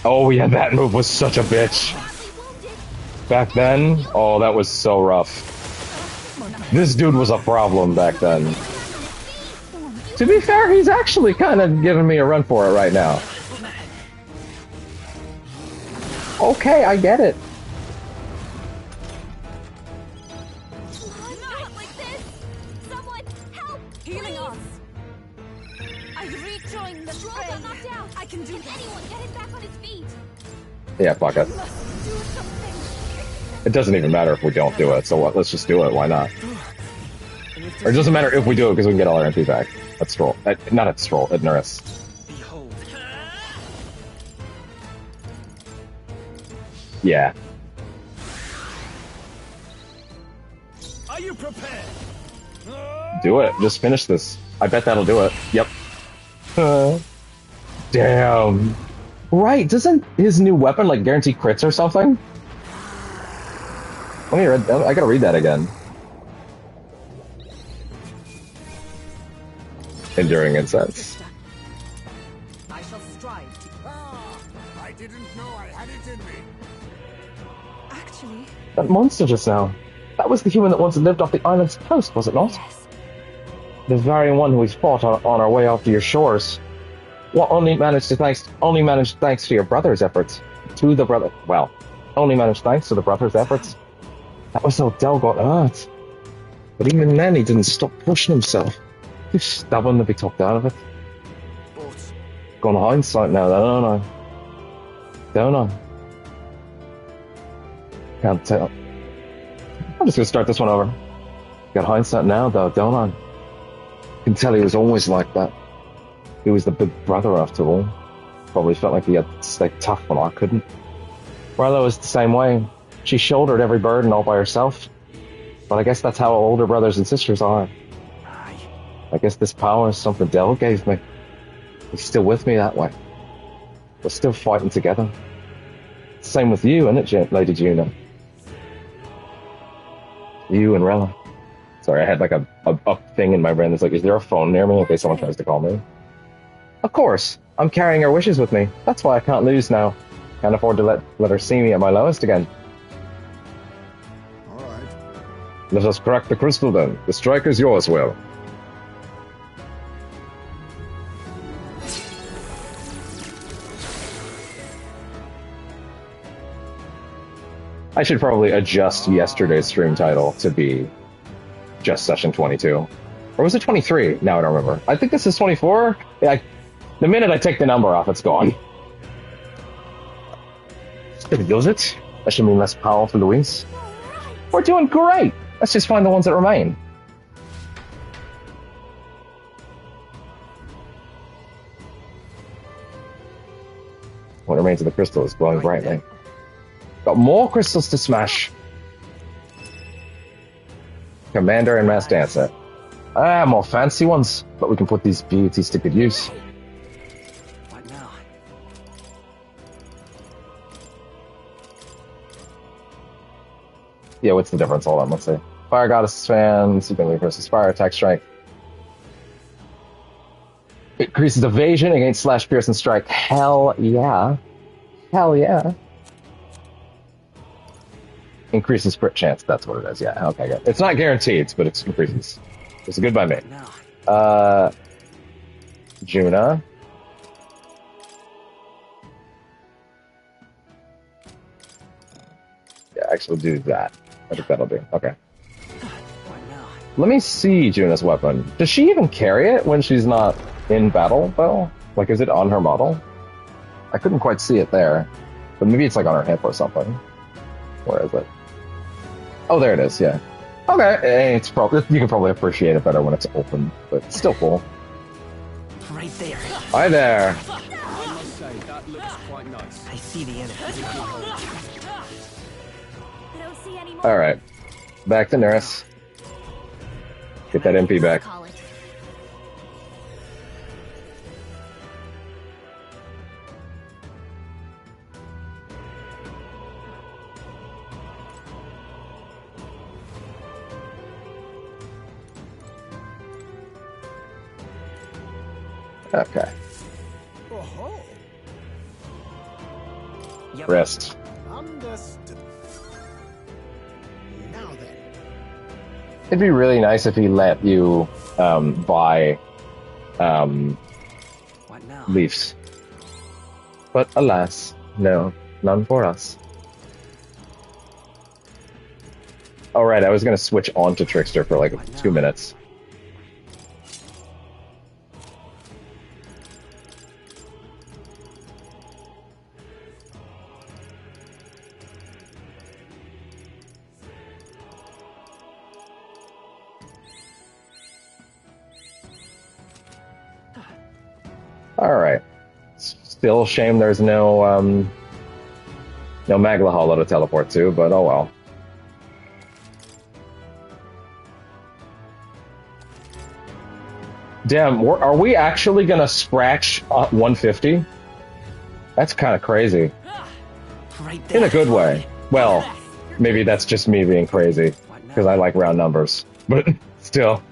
Oh yeah, that move was such a bitch. Back then, oh, that was so rough. This dude was a problem back then. To be fair, he's actually kind of giving me a run for it right now. Okay, I get it. Not like this. Someone help. Healing us. I rejoined the Stroll got knocked out. I can do this. Anyone get him back on his feet? Yeah, fuck it. Must do something. It doesn't even matter if we don't do it, so what? Let's just do it. Why not? Or it doesn't matter if we do it because we can get all our MP back. At Stroll. Not at Stroll, at Nurse. Behold. Yeah. Are you prepared? Do it. Just finish this. I bet that'll do it. Yep. Damn. Right, doesn't his new weapon, like, guarantee crits or something? Let me read that. I gotta read that again. Enduring Incense. I shall strive to... Ah, I didn't know I had it in me. Actually, That monster just now. That was the human that once lived off the island's coast, was it not? yes. The very one who we fought on our way off to your shores. What only managed thanks to your brother's efforts. Only managed thanks to the brother's efforts. That was so doggone hurt. But even then, he didn't stop pushing himself. Too stubborn to be talked out of it. But Gone hindsight now, don't I? Don't I? Can't tell. I'm just gonna start this one over. Got hindsight now, though, don't I? Can tell he was always like that. He was the big brother after all. Probably felt like he had to stay tough when I couldn't. Rilo was the same way. She shouldered every burden all by herself. But I guess that's how older brothers and sisters are. I guess this power is something Del gave me. He's still with me that way. We're still fighting together. Same with you, isn't it, Lady Juno? You and Rella. Sorry, I had like a thing in my brain that's like, is there a phone near me in case someone tries to call me? Of course. I'm carrying her wishes with me. That's why I can't lose now. Can't afford to let her see me at my lowest again. all right. Let us crack the crystal then. The strike is yours, Will. I should probably adjust yesterday's stream title to be just session 22. Or was it 23? Now I don't remember. I think this is 24. Yeah, the minute I take the number off, it's gone. It does it. That should mean less power for Luis. We're doing great. Let's just find the ones that remain. What remains of the crystal is glowing brightly. Got more crystals to smash. Commander and Mass Dancer. Ah, more fancy ones, but we can put these beauties to good use. Yeah, what's the difference? Hold on, let's see. Fire Goddess fans, you can leave versus fire attack strike. Increases evasion against slash, pierce, and strike. Hell yeah. Hell yeah. Increases crit chance. That's what it is. Yeah. Okay. Good. It's not guaranteed, but it increases. It's good by me. Juna. Yeah, actually do that. I think that'll do. Okay. Let me see Juna's weapon. Does she even carry it when she's not in battle, though? Like, is it on her model? I couldn't quite see it there. But maybe it's like on her hip or something. Where is it? Oh, there it is, yeah. Okay, it's probably, you can probably appreciate it better when it's open, but it's still cool. Right there. Hi there. I must say, that looks quite nice. I see the enemy. I don't see any more. Alright. Back to Nurse. Get that MP back. Call it. Okay. Oh-ho. Yep. Rest. Understood. Now then. It'd be really nice if he let you buy What now? leaves. But alas, no, none for us. Alright, I was gonna switch on to Trickster for like 2 minutes. Alright. Still a shame there's no Magla Hollow to teleport to, but oh well. Damn, are we actually gonna scratch 150? That's kind of crazy. Right there. In a good way. Well, maybe that's just me being crazy, because I like round numbers. But still.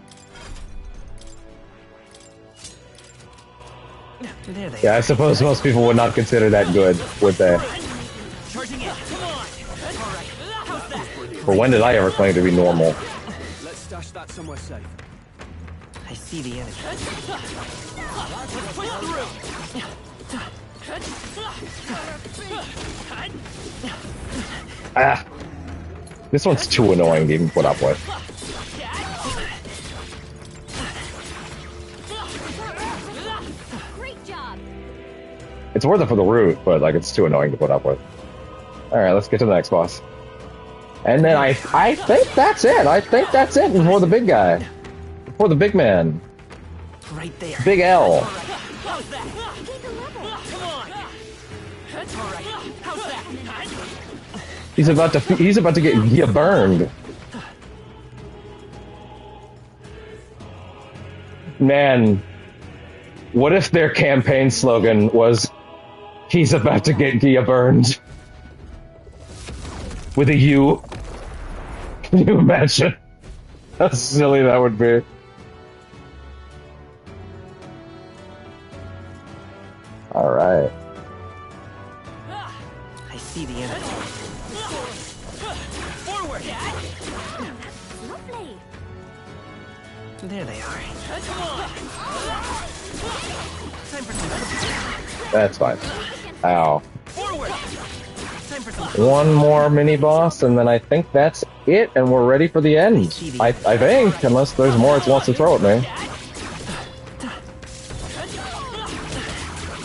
There they Yeah, I suppose most people would not consider that good, would they? Charging in. Come on. All right. How's that? But when did I ever claim to be normal? Let's stash that somewhere safe. I see the enemy. Let's push through. Ah, this one's too annoying to even put up with. Great job. It's worth it for the root, but like it's too annoying to put up with. Alright, let's get to the next boss. And then I think that's it. I think that's it before the big guy. Before the big man. Right there. Big L. How's that? Keep the level. Come on. All right. How's that? He's about to get burned. Man, what if their campaign slogan was "He's about to get Gia burned" with a U? Can you imagine how silly that would be? All right. I see the enemy. Forward. Lovely. There they are. Come on. Time for some. That's fine. Ow. Forward. Time for some. One more mini boss, and then I think that's it, and we're ready for the end. I think, unless there's more it wants to throw at me.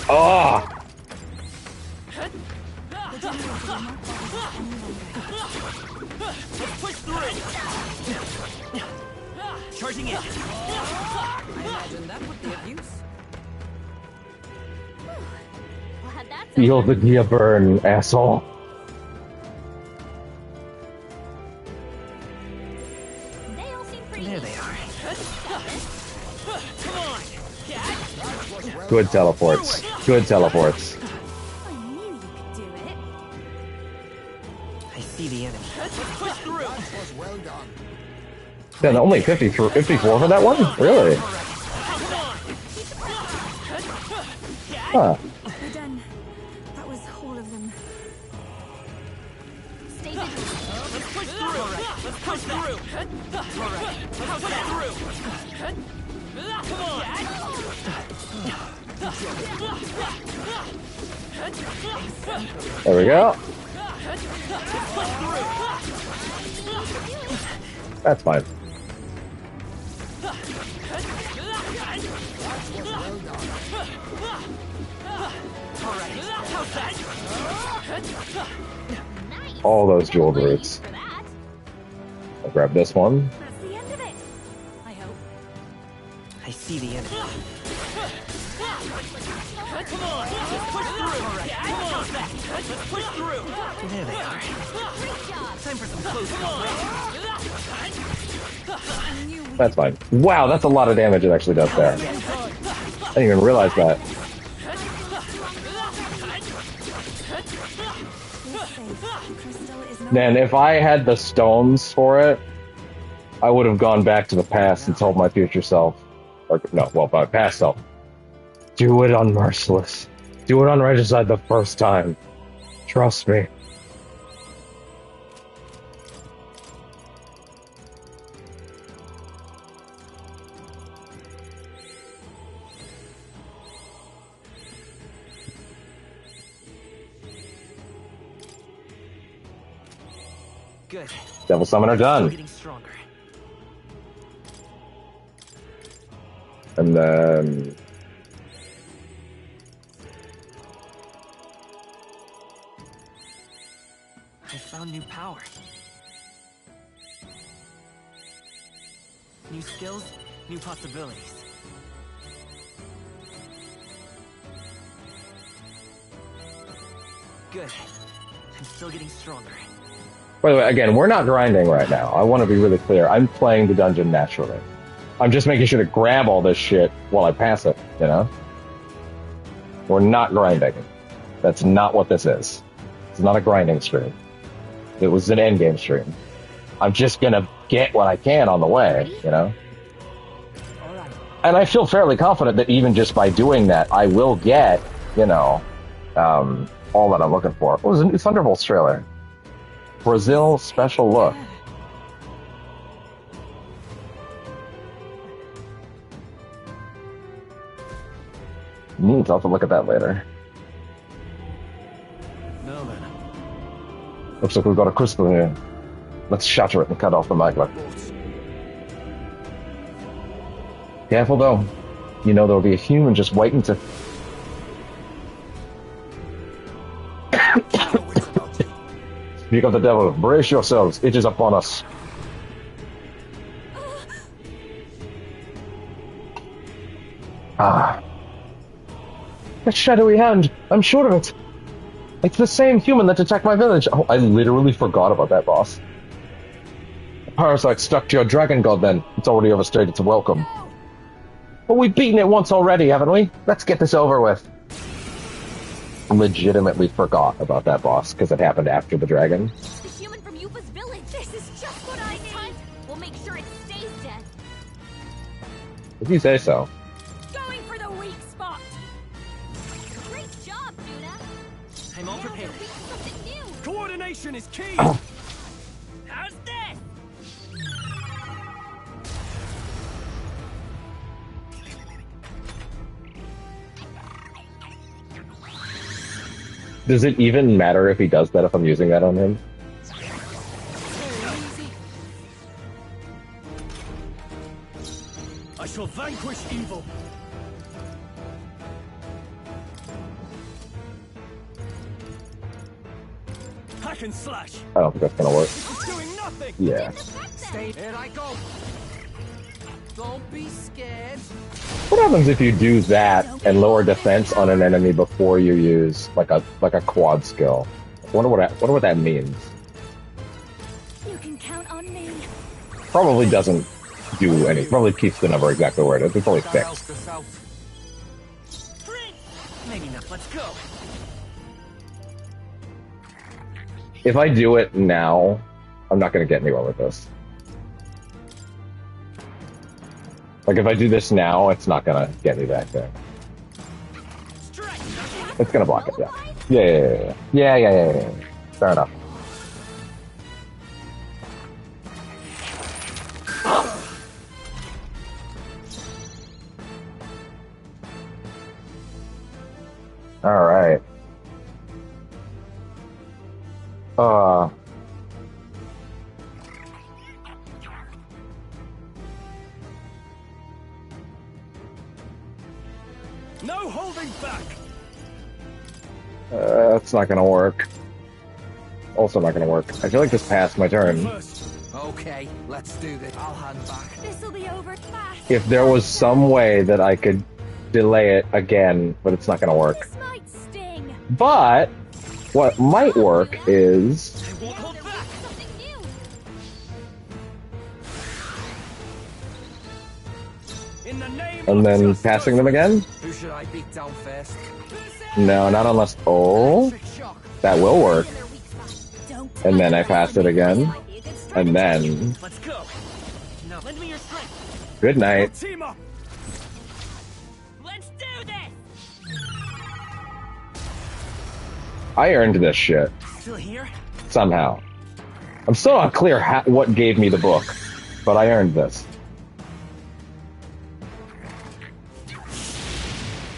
Ah! Let's push through. Charging in. I imagine that would be of use. Glad that's Feel the Gia burn, asshole. They all seem pretty. There they are. Come on. Good teleports. Good teleports. I knew you could do it. I see the enemy. Let's push through. That was well done. Yeah, only 54 for that one? Really? Huh. We're done. That was all of them. Stay vigilant. Let's push through. Let's push through. All right. Let's push through. Come on. There we go. That's fine. All those jeweled roots. For that. I'll grab this one. That's the end of it. I hope. I see the enemy. Come on. Let's push through. All right. Come on. Let's push through. There they are. Great job. Time for some close combat. That's fine. Wow, that's a lot of damage it actually does there. I didn't even realize that. Crystal is no Man, if I had the stones for it, I would have gone back to the past and told my future self. Or, no, well, my past self. Do it on Merciless. Do it on Regicide the first time. Trust me. Good. Devil Summoner Still done. getting stronger. And then... I found new power. New skills, new possibilities. Good. I'm still getting stronger. By the way, again, we're not grinding right now. I want to be really clear. I'm playing the dungeon naturally. I'm just making sure to grab all this shit while I pass it, you know? We're not grinding. That's not what this is. It's not a grinding stream. It was an endgame stream. I'm just gonna get what I can on the way, you know? And I feel fairly confident that even just by doing that, I will get, you know, all that I'm looking for. What was a new Thunderbolts trailer? Brazil special look. Neat, I'll have to look at that later. Now then. Looks like we've got a crystal here. Let's shatter it and cut off the magma. Careful though. You know there'll be a human just waiting to... Speak of the devil. Brace yourselves. It is upon us. Ah. That shadowy hand. I'm sure of it. It's the same human that attacked my village. Oh, I literally forgot about that boss. The parasite stuck to your dragon god then. It's already overstayed its welcome. But we've beaten it once already, haven't we? Let's get this over with. Legitimately forgot about that boss because it happened after the dragon. It's the human from Yupa's village. This is just what I need. We'll make sure it stays dead. If you say so. Going for the weak spot. Great job, Duna. I'm all prepared. Now we're something new. Coordination is key! How's this? Does it even matter if he does that if I'm using that on him? I shall vanquish evil. Hack and slash. I don't think that's gonna work. It's doing nothing. Yeah. Stay. Here I go. Don't be scared. What happens if you do that and lower defense on an enemy before you use like a quad skill? I wonder what that means. You can count on me. Probably doesn't do any. Probably keeps the number exactly where it is. It's probably fixed. Maybe not. Let's go. if I do it now, I'm not going to get anywhere with this. Like, if I do this now, it's not going to get me back there. It's going to block it, yeah. Yeah. Fair enough. All right. No holding back. That's not gonna work. Also not gonna work. I feel like this passed my turn. Okay, let's do this. I'll hang back. This'll be over fast. If there was some way that I could delay it again, but it's not gonna work. This might sting. But what might work is Something new. In the name and of then justice. passing them again? Who should I beat down first? No, not unless that will work. Don't And then I pass it again. And then Let's go. Now lend me your strength. good night. Team up. Let's do this. I earned this shit Still here? somehow. I'm still not clear what gave me the book, but I earned this.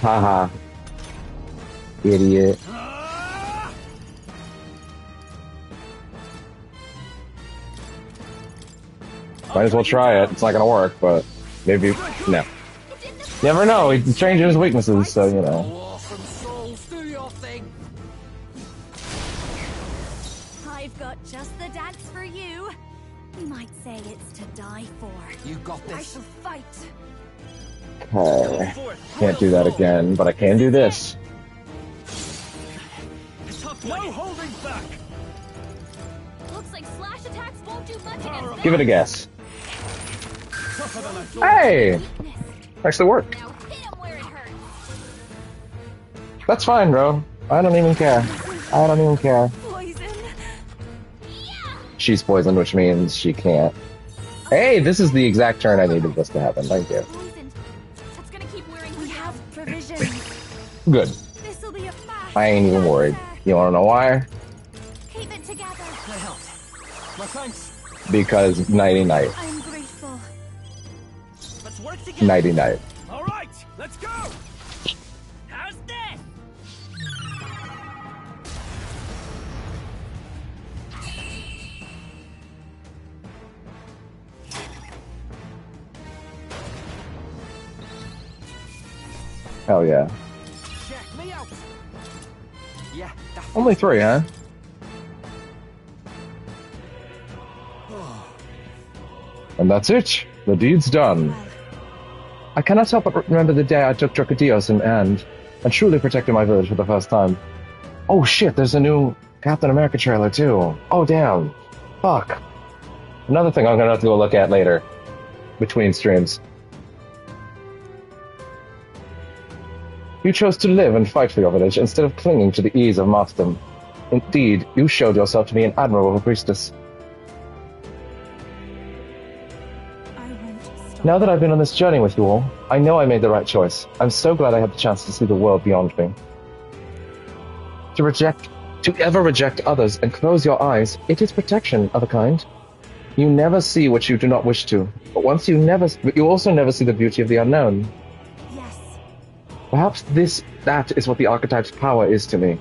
Haha. Idiot. Might as well try it. It's not gonna work, but maybe no. Never know. He's changing his weaknesses, so you know. Awesome souls, do your thing. I've got just the dance for you. You might say it's to die for. You got I this. shall fight. Okay. Can't do that again, but I can do this. No holding back. Looks like slash attacks won't do much against this. Give it a guess. Tougher than I thought. Hey, Weakness. actually worked. Now hit him where it hurts. That's fine, bro. I don't even care. I don't even care. Poison. Yeah. She's poisoned, which means she can't. Hey, this is the exact turn I needed this to happen. Thank you. Poisoned. That's gonna keep wearing. We have provisions. Good. This'll be a fast. I ain't even worried. You wanna know why? Keep it together. That helped. My thanks. Because nighty night. I'm grateful. Let's work together. Nighty night. All right, let's go. How's this? Hell yeah. Check me out. Yeah, that's Only 3, huh? And that's it. The deed's done. I cannot help but remember the day I took Dracodios in hand and truly protected my village for the first time. Oh shit, there's a new Captain America trailer too. Oh damn. Fuck. Another thing I'm gonna have to go look at later. Between streams. You chose to live and fight for your village instead of clinging to the ease of martyrdom. Indeed, you showed yourself to be an admirable priestess. I won't stop. Now that I've been on this journey with you all, I know I made the right choice. I'm so glad I had the chance to see the world beyond me. To ever reject others and close your eyes, it is protection of a kind. You never see what you do not wish to, but you also never see the beauty of the unknown. Yes. Perhaps that is what the archetype's power is to me.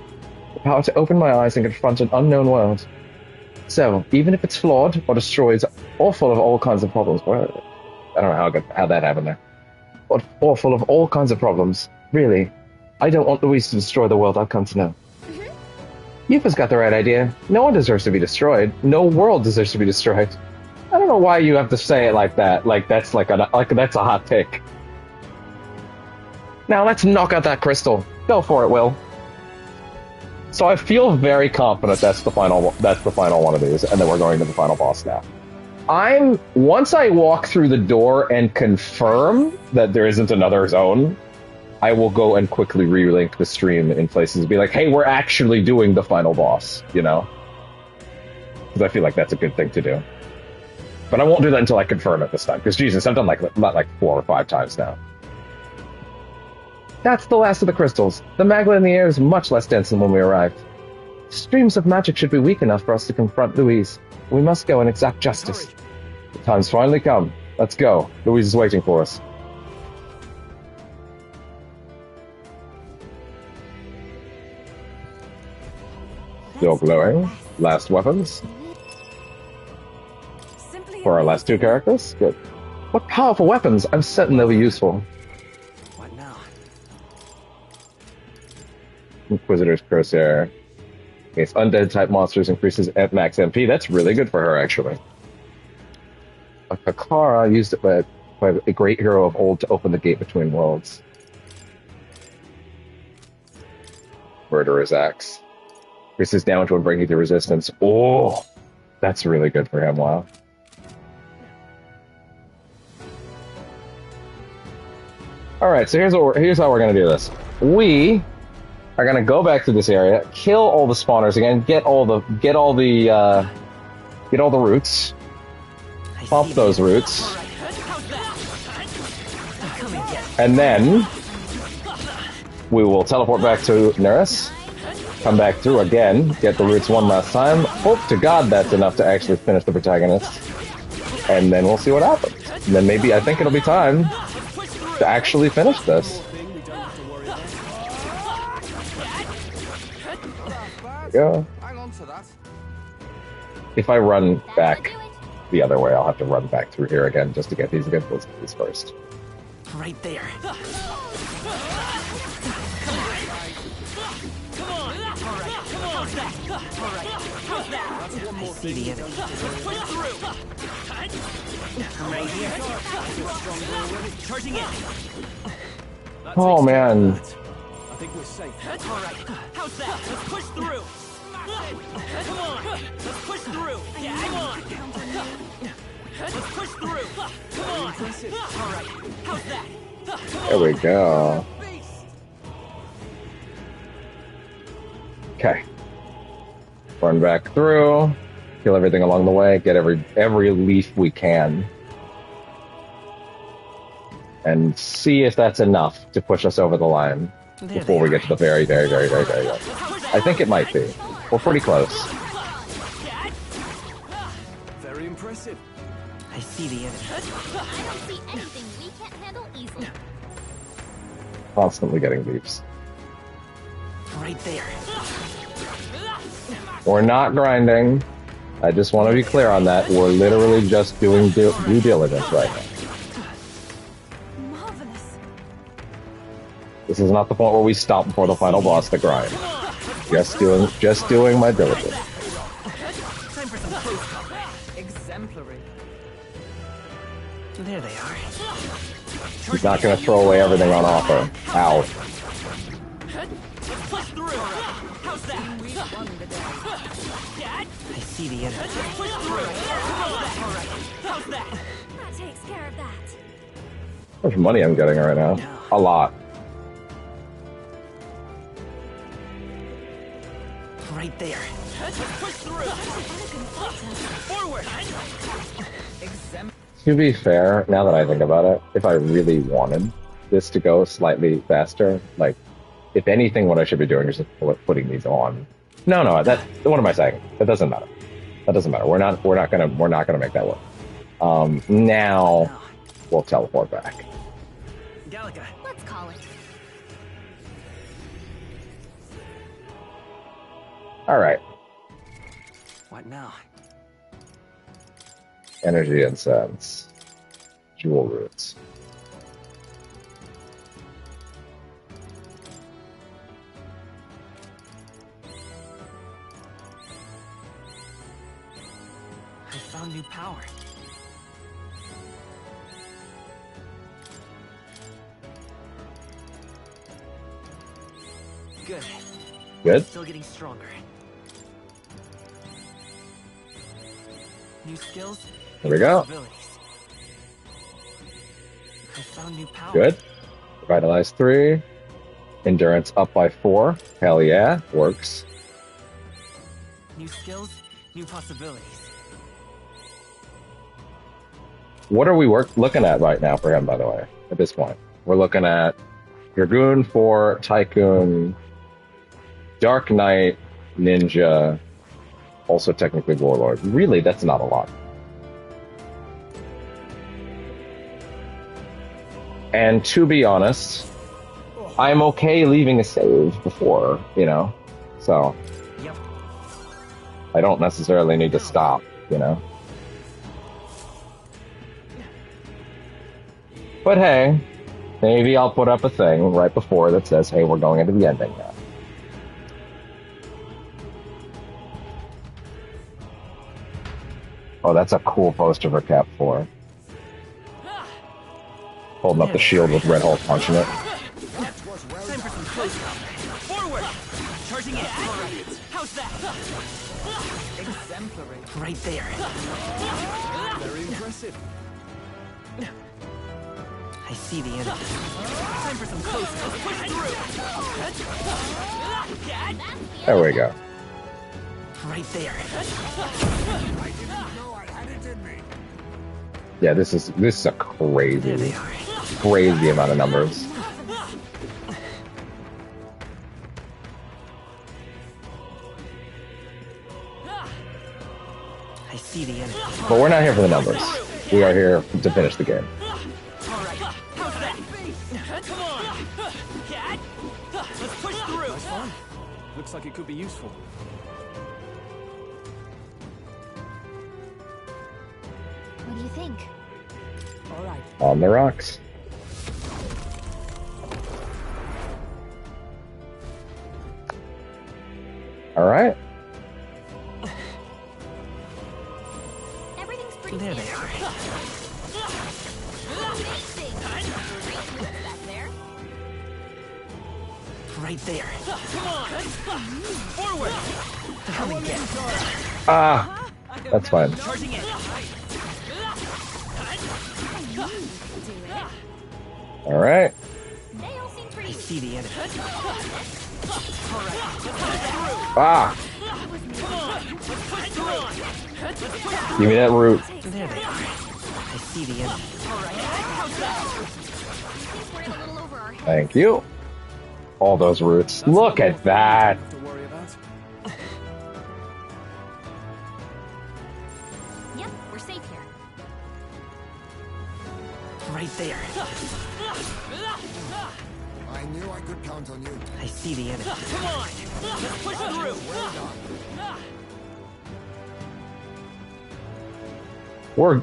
The power to open my eyes and confront an unknown world. So, even if it's flawed, or destroyed, or full of all kinds of problems, well, I don't know how that happened there. Or full of all kinds of problems, really, I don't want Louise to destroy the world I've come to know. Yufa's got the right idea. No one deserves to be destroyed. No world deserves to be destroyed. I don't know why you have to say it like that. Like that's that's a hot take. Now let's knock out that crystal. Go for it, Will. So I feel very confident that's the final one of these, and then we're going to the final boss now. Once I walk through the door and confirm that there isn't another zone, I will go and quickly relink the stream in places and be like, hey, we're actually doing the final boss, you know? because I feel like that's a good thing to do. But I won't do that until I confirm it this time, because Jesus, I've done like 4 or 5 times now. That's the last of the crystals. The magma in the air is much less dense than when we arrived. Streams of magic should be weak enough for us to confront Louise. We must go and exact justice. The time's finally come. Let's go. Louise is waiting for us. Still glowing. Last weapons. For our last 2 characters. Good. What powerful weapons! I'm certain they'll be useful. What now? Inquisitor's Crosshair. Against undead type monsters increases at max MP. That's really good for her, actually. A Kakara used it by a great hero of old to open the gate between worlds. Murderer's Axe. Increases damage when breaking through resistance. Oh, that's really good for him. Wow. All right, so here's how we're gonna do this. We are gonna go back to this area, kill all the spawners again, get all the roots, pump those roots, and then we will teleport back to Neris, come back through again, get the roots one last time. Hope to God that's enough to actually finish the protagonist, and then we'll see what happens. And then maybe I think it'll be time to actually finish this. Go. Hang on to that. If I run back the other way, I'll have to run back through here again just to get these abilities first. Right there. Come on. All right. How's that? All right. How's that? I see the enemy. Push through. I'm right here. Charging in. Oh man. I think we're safe. All right. How's that? Let's push through. Come on. Let's push through. Yeah, come on. Let's push through. Come on. All right. How's that? There we go. Okay. Run back through. Kill everything along the way. Get every leaf we can. And see if that's enough to push us over the line before we get to the very end. I think it might be. We're pretty close. Very impressive. I see the enemy. I don't see anything we can't handle easily. Constantly getting leaps. Right there. We're not grinding. I just want to be clear on that. We're literally just doing due diligence right now. Marvelous. This is not the point where we stop before the final boss to grind. Just doing my diligence. Time for some close combat. Exemplary. There they are. He's not going to throw away everything on offer. Ow. Push through. How's that? I see the enemy. Push through. How's that? That takes care of that. How much money I'm getting right now? A lot. Right there. Push through. Forward. To be fair, now that I think about it, if I really wanted this to go slightly faster, like, if anything, what I should be doing is just putting these on. No, what am I saying? That doesn't matter. That doesn't matter. We're not gonna make that work. Now we'll teleport back. Gallica. Let's call it. All right. What now? Energy incense. Jewel roots. I found new power. Good. Good? Still getting stronger. New skills. There we go. Abilities. I found new power. Good. Revitalize 3. Endurance up by 4. Hell yeah. Works. New skills, New possibilities. What are we looking at right now for him, by the way, at this point? We're looking at Dragoon 4, Tycoon, Dark Knight, Ninja, also technically Warlord. Really, that's not a lot. And to be honest, I'm okay leaving a save before, you know? So, Yep. I don't necessarily need to stop, you know? But hey, maybe I'll put up a thing right before that says, hey, we're going into the ending now. Oh, that's a cool poster for Cap 4. Holding up the shield with Red Hulk punching it. Time for some close combat. Forward! Charging in. Alright. How's that? Exemplary. Right there. Very impressive. I see the enemy. Time for some close combat. Push through. There we go. Right there. I didn't know I had it in me. Yeah, this is a There crazy, they are. crazy amount of numbers. I see the enemy. But we're not here for the numbers. We are here to finish the game. Alright. How's that? Come on. Cat. Let's push through. Nice fun. Looks like it could be useful. What do you think? All right. On the rocks. All right. Everything's pretty There they standard. are. Amazing. Great back there. Right there. Come on. Forward. Come again. Ah, that's fine. Charging in. All right. They all seem I pretty see the enemy. Ah, give me that root. There they are. I see the enemy. Things were in a little over our heads. Thank you. All those roots. Look at that. Have to worry about. Yep, we're safe here. Right there. I knew I could count on you. I see the enemy. Come on. Let's push through. Well done. We're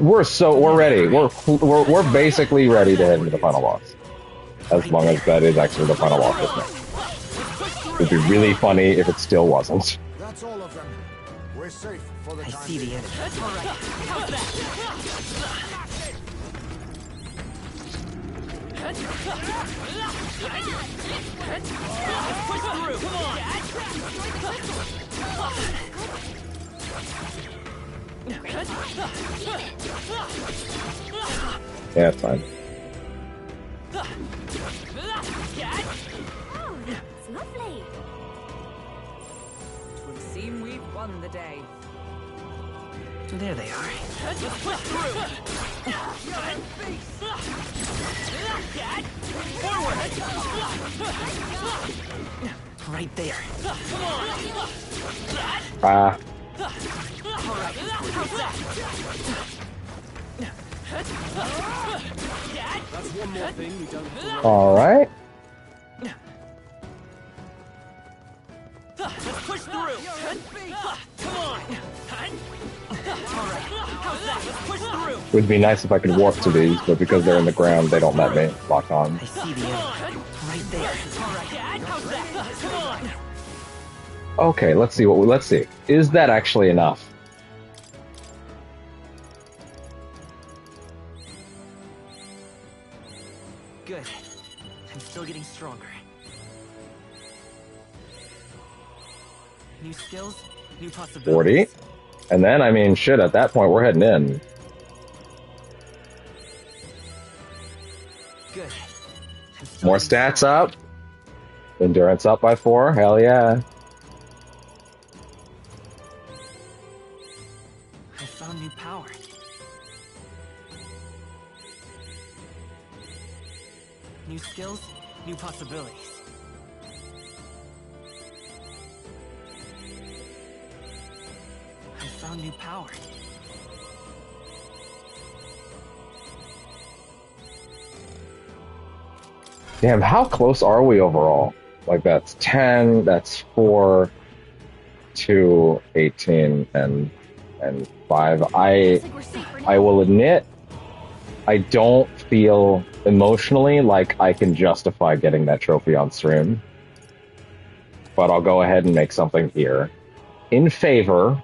ready. We're basically ready to head into the final boss. As long as that is actually the final boss, isn't it? It'd be really funny if it still wasn't. That's all of them. We're safe for the I time see the being. enemy. Alright. How's that? Let's push through. Come on. Yeah, it's fine. Oh, it's lovely. It would seem we've won the day. There they are. Let's push through. Forward. Right there. Come on. Ah, Alright. How's that? That's one more thing we don't have to worry all right. Let's push through. Come on. Alright. How's that? Let's push through. It would be nice if I could warp to these, but because they're in the ground, they don't let me lock on. I see the enemy. Right there. Alright. How's that? Come on. Okay, let's see. Is that actually enough? Good. I'm still getting stronger. New skills, new 40. possibilities. And then, I mean, shit, at that point, we're heading in. Good. I'm still More getting stats stronger. up. Endurance up by 4. Hell yeah. found new power. New skills, new possibilities. I found new power. Damn, how close are we overall? Like, that's 10, that's 4, 2, 18, and 5. I will admit, I don't feel emotionally like I can justify getting that trophy on stream. But I'll go ahead and make something here in favor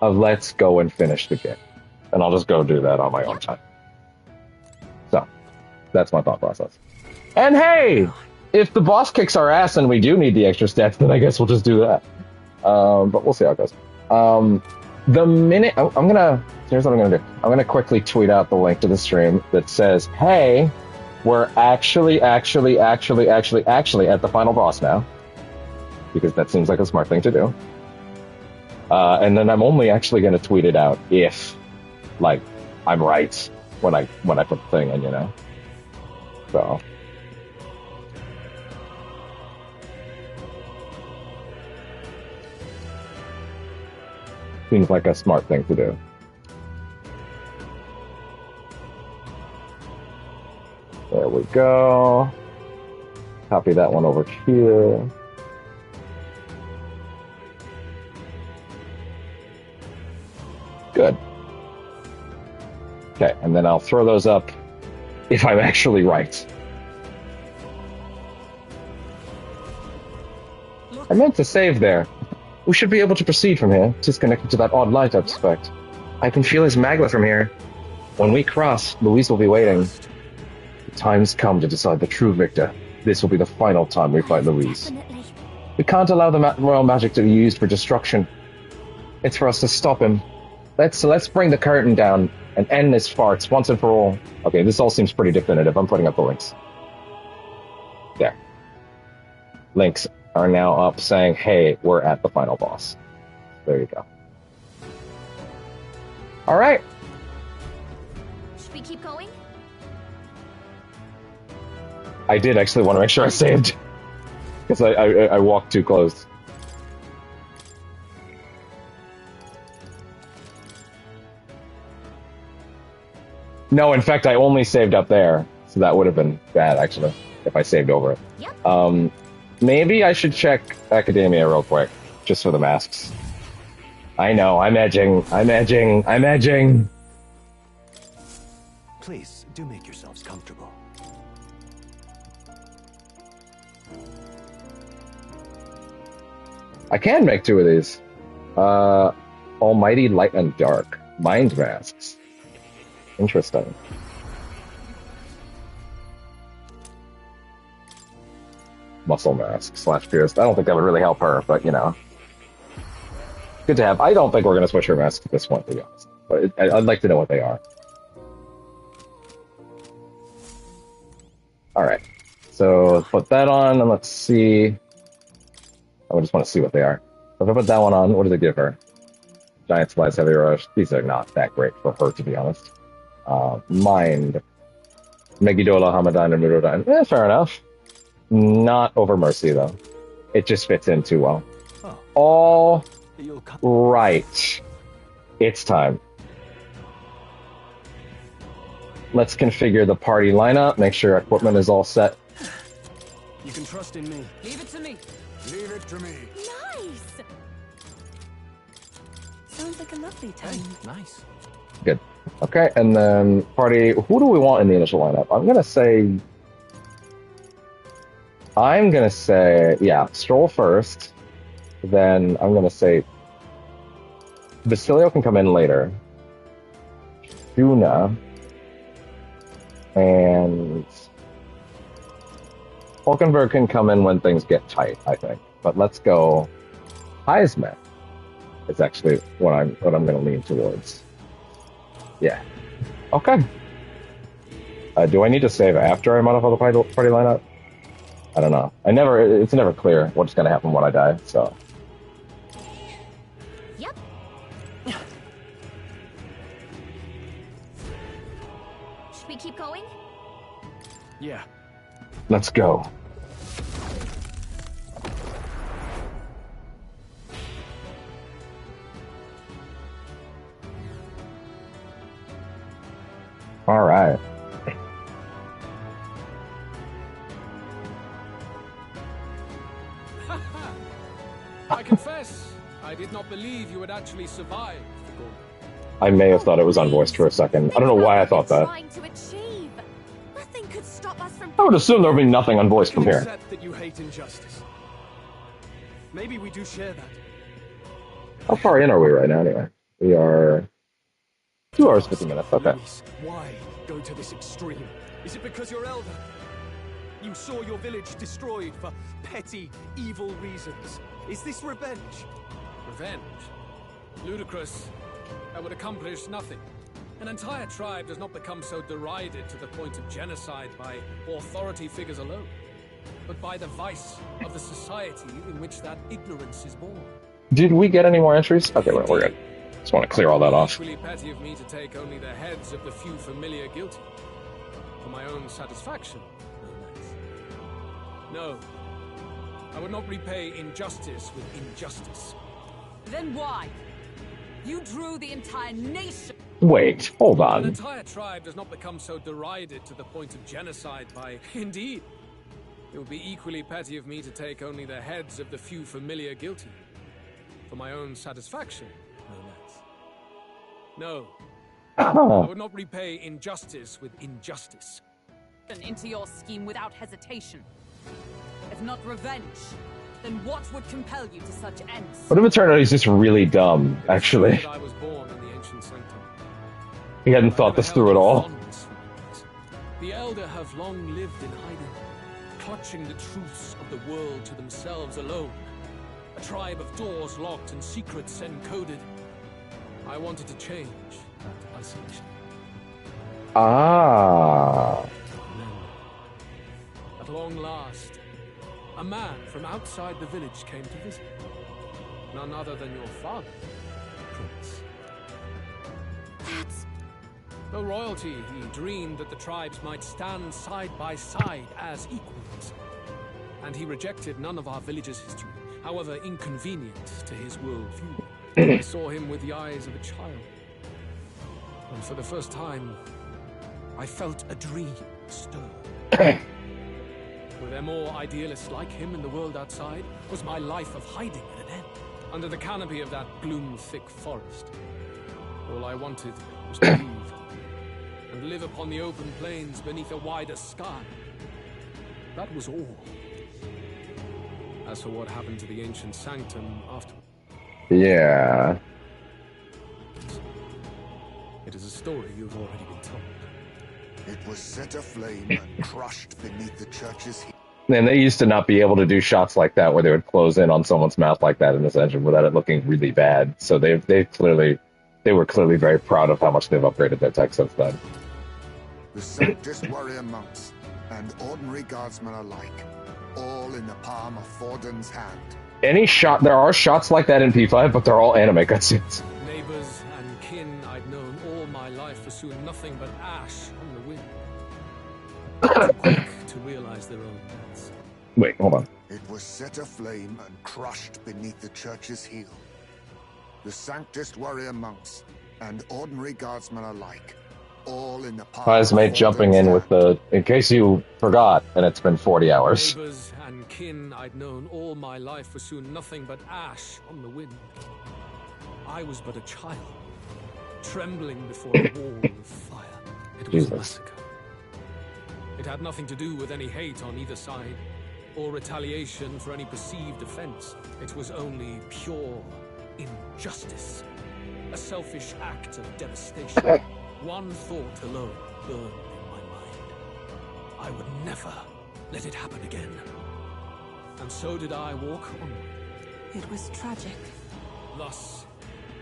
of let's go and finish the game. And I'll just go do that on my own time. So, that's my thought process. And hey, if the boss kicks our ass and we do need the extra stats, then I guess we'll just do that. But we'll see how it goes. The minute here's what I'm gonna do. I'm gonna quickly tweet out the link to the stream that says, "Hey, we're actually at the final boss now," because that seems like a smart thing to do. And then I'm only actually gonna tweet it out if, like, I'm right when I put the thing in, you know. So. Seems like a smart thing to do. There we go. Copy that one over here. Good. Okay, and then I'll throw those up if I'm actually right. I meant to save there. We should be able to proceed from here, disconnected to that odd light, I suspect. I can feel his maglet from here. When we cross, Louise will be waiting. The time's come to decide the true victor. This will be the final time we fight Louise. Definitely. We can't allow the royal magic to be used for destruction. It's for us to stop him. Let's bring the curtain down and end this farce once and for all. Okay, this all seems pretty definitive. I'm putting up the links. There. Links are now up saying, hey, we're at the final boss. There you go. All right. Should we keep going? I did actually want to make sure I saved. Because I walked too close. No, in fact, I only saved up there. So that would have been bad, actually, if I saved over it. Yep. Maybe I should check Academia real quick, just for the masks. I know, I'm edging. Please, do make yourselves comfortable. I can make 2 of these. Almighty Light and Dark. Mind masks. Interesting. Muscle mask / pierced. I don't think that would really help her, but you know. Good to have. I don't think we're going to switch her masks at this point, to be honest. But I'd like to know what they are. Alright. So, put that on, and let's see. I just want to see what they are. So if I put that one on, what does it give her? Giant Slice, Heavy Rush. These are not that great for her, to be honest. Mind. Megidola, Hamadan, and Nudodan. Fair enough. Not over Mercy, though. It just fits in too well. All right. It's time. Let's configure the party lineup, make sure equipment is all set. You can trust in me. Leave it to me. Leave it to me. Nice. Sounds like a lovely time. Nice. Good. Okay, and then party. Who do we want in the initial lineup? I'm gonna say, yeah, Stroll first. Then I'm gonna say Basilio can come in later. Juna and Hulkenberg can come in when things get tight, I think. But let's go. Heisman is actually what I'm gonna lean towards. Yeah. Okay. Do I need to save after I modify the party lineup? I don't know. It's never clear what's gonna happen when I die, so. Yep. keep going? Yeah. Let's go. All right. I confess, I did not believe you would actually survive the gauntlet. I may have thought it was unvoiced for a second. I don't know why I thought that. Trying to achieve. Nothing could stop us from. I would assume there would be nothing unvoiced from here. Accept that you hate injustice. Maybe we do share that. How far in are we right now, anyway? We are 2 hours, 50 minutes. Okay. Luis, why go to this extreme? Is it because you're elder? You saw your village destroyed for petty, evil reasons. Is this revenge? Revenge? Ludicrous. That would accomplish nothing. An entire tribe does not become so derided to the point of genocide by authority figures alone, but by the vice of the society in which that ignorance is born. Did we get any more entries? Okay, we're good. Just want to clear all that off. Equally petty of me to take only the heads of the few familiar guilty. For my own satisfaction, no less. No. I would not repay injustice with injustice. Then why? You drew the entire nation. Wait, hold An on. entire tribe does not become so derided to the point of genocide by... Indeed. It would be equally petty of me to take only the heads of the few familiar guilty. For my own satisfaction, no less. No. I would not repay injustice with injustice. Into your scheme without hesitation. If not revenge, then what would compel you to such ends? What if it turned out he's just really dumb, actually? I was born in the ancient sanctum. He hadn't thought this through at all. The elder have long lived in hiding, clutching the truths of the world to themselves alone. A tribe of doors locked and secrets encoded. I wanted to change that isolation. Ah. And then, at long last, a man from outside the village came to visit. None other than your father, Prince. That's. Though royalty, he dreamed that the tribes might stand side by side as equals. And he rejected none of our village's history, however inconvenient to his worldview. I saw him with the eyes of a child. And for the first time, I felt a dream stir. Were there more idealists like him in the world outside? Was my life of hiding at an end? Under the canopy of that gloom-thick forest, all I wanted was to leave and live upon the open plains beneath a wider sky. That was all. As for what happened to the ancient sanctum afterwards, Yeah. it is a story you've already been told. It was set aflame and crushed beneath the church's heat. And they used to not be able to do shots like that where they would close in on someone's mouth like that in this engine without it looking really bad. So they were clearly very proud of how much they've upgraded their tech since then. The Sanctist warrior monks and ordinary guardsmen alike, all in the palm of Forden's hand. There are shots like that in P5, but they're all anime cutscenes. Neighbors and kin I'd known all my life pursuing nothing but ash on the wind. Too quick to realize their own deaths. Wait, hold on. It was set aflame and crushed beneath the church's heel. The Sanctist warrior monks and ordinary guardsmen alike, all in the palm Pies of mate jumping Forden's in hand. with the, in case you forgot, and it's been 40 hours. Neighbors and kin I'd known all my life were soon nothing but ash on the wind. I was but a child, trembling before a wall of fire. It was a Jesus. massacre. It had nothing to do with any hate on either side, or retaliation for any perceived offense. It was only pure injustice. A selfish act of devastation. One thought alone burned in my mind. I would never let it happen again. And so did I walk onward. It was tragic. Thus,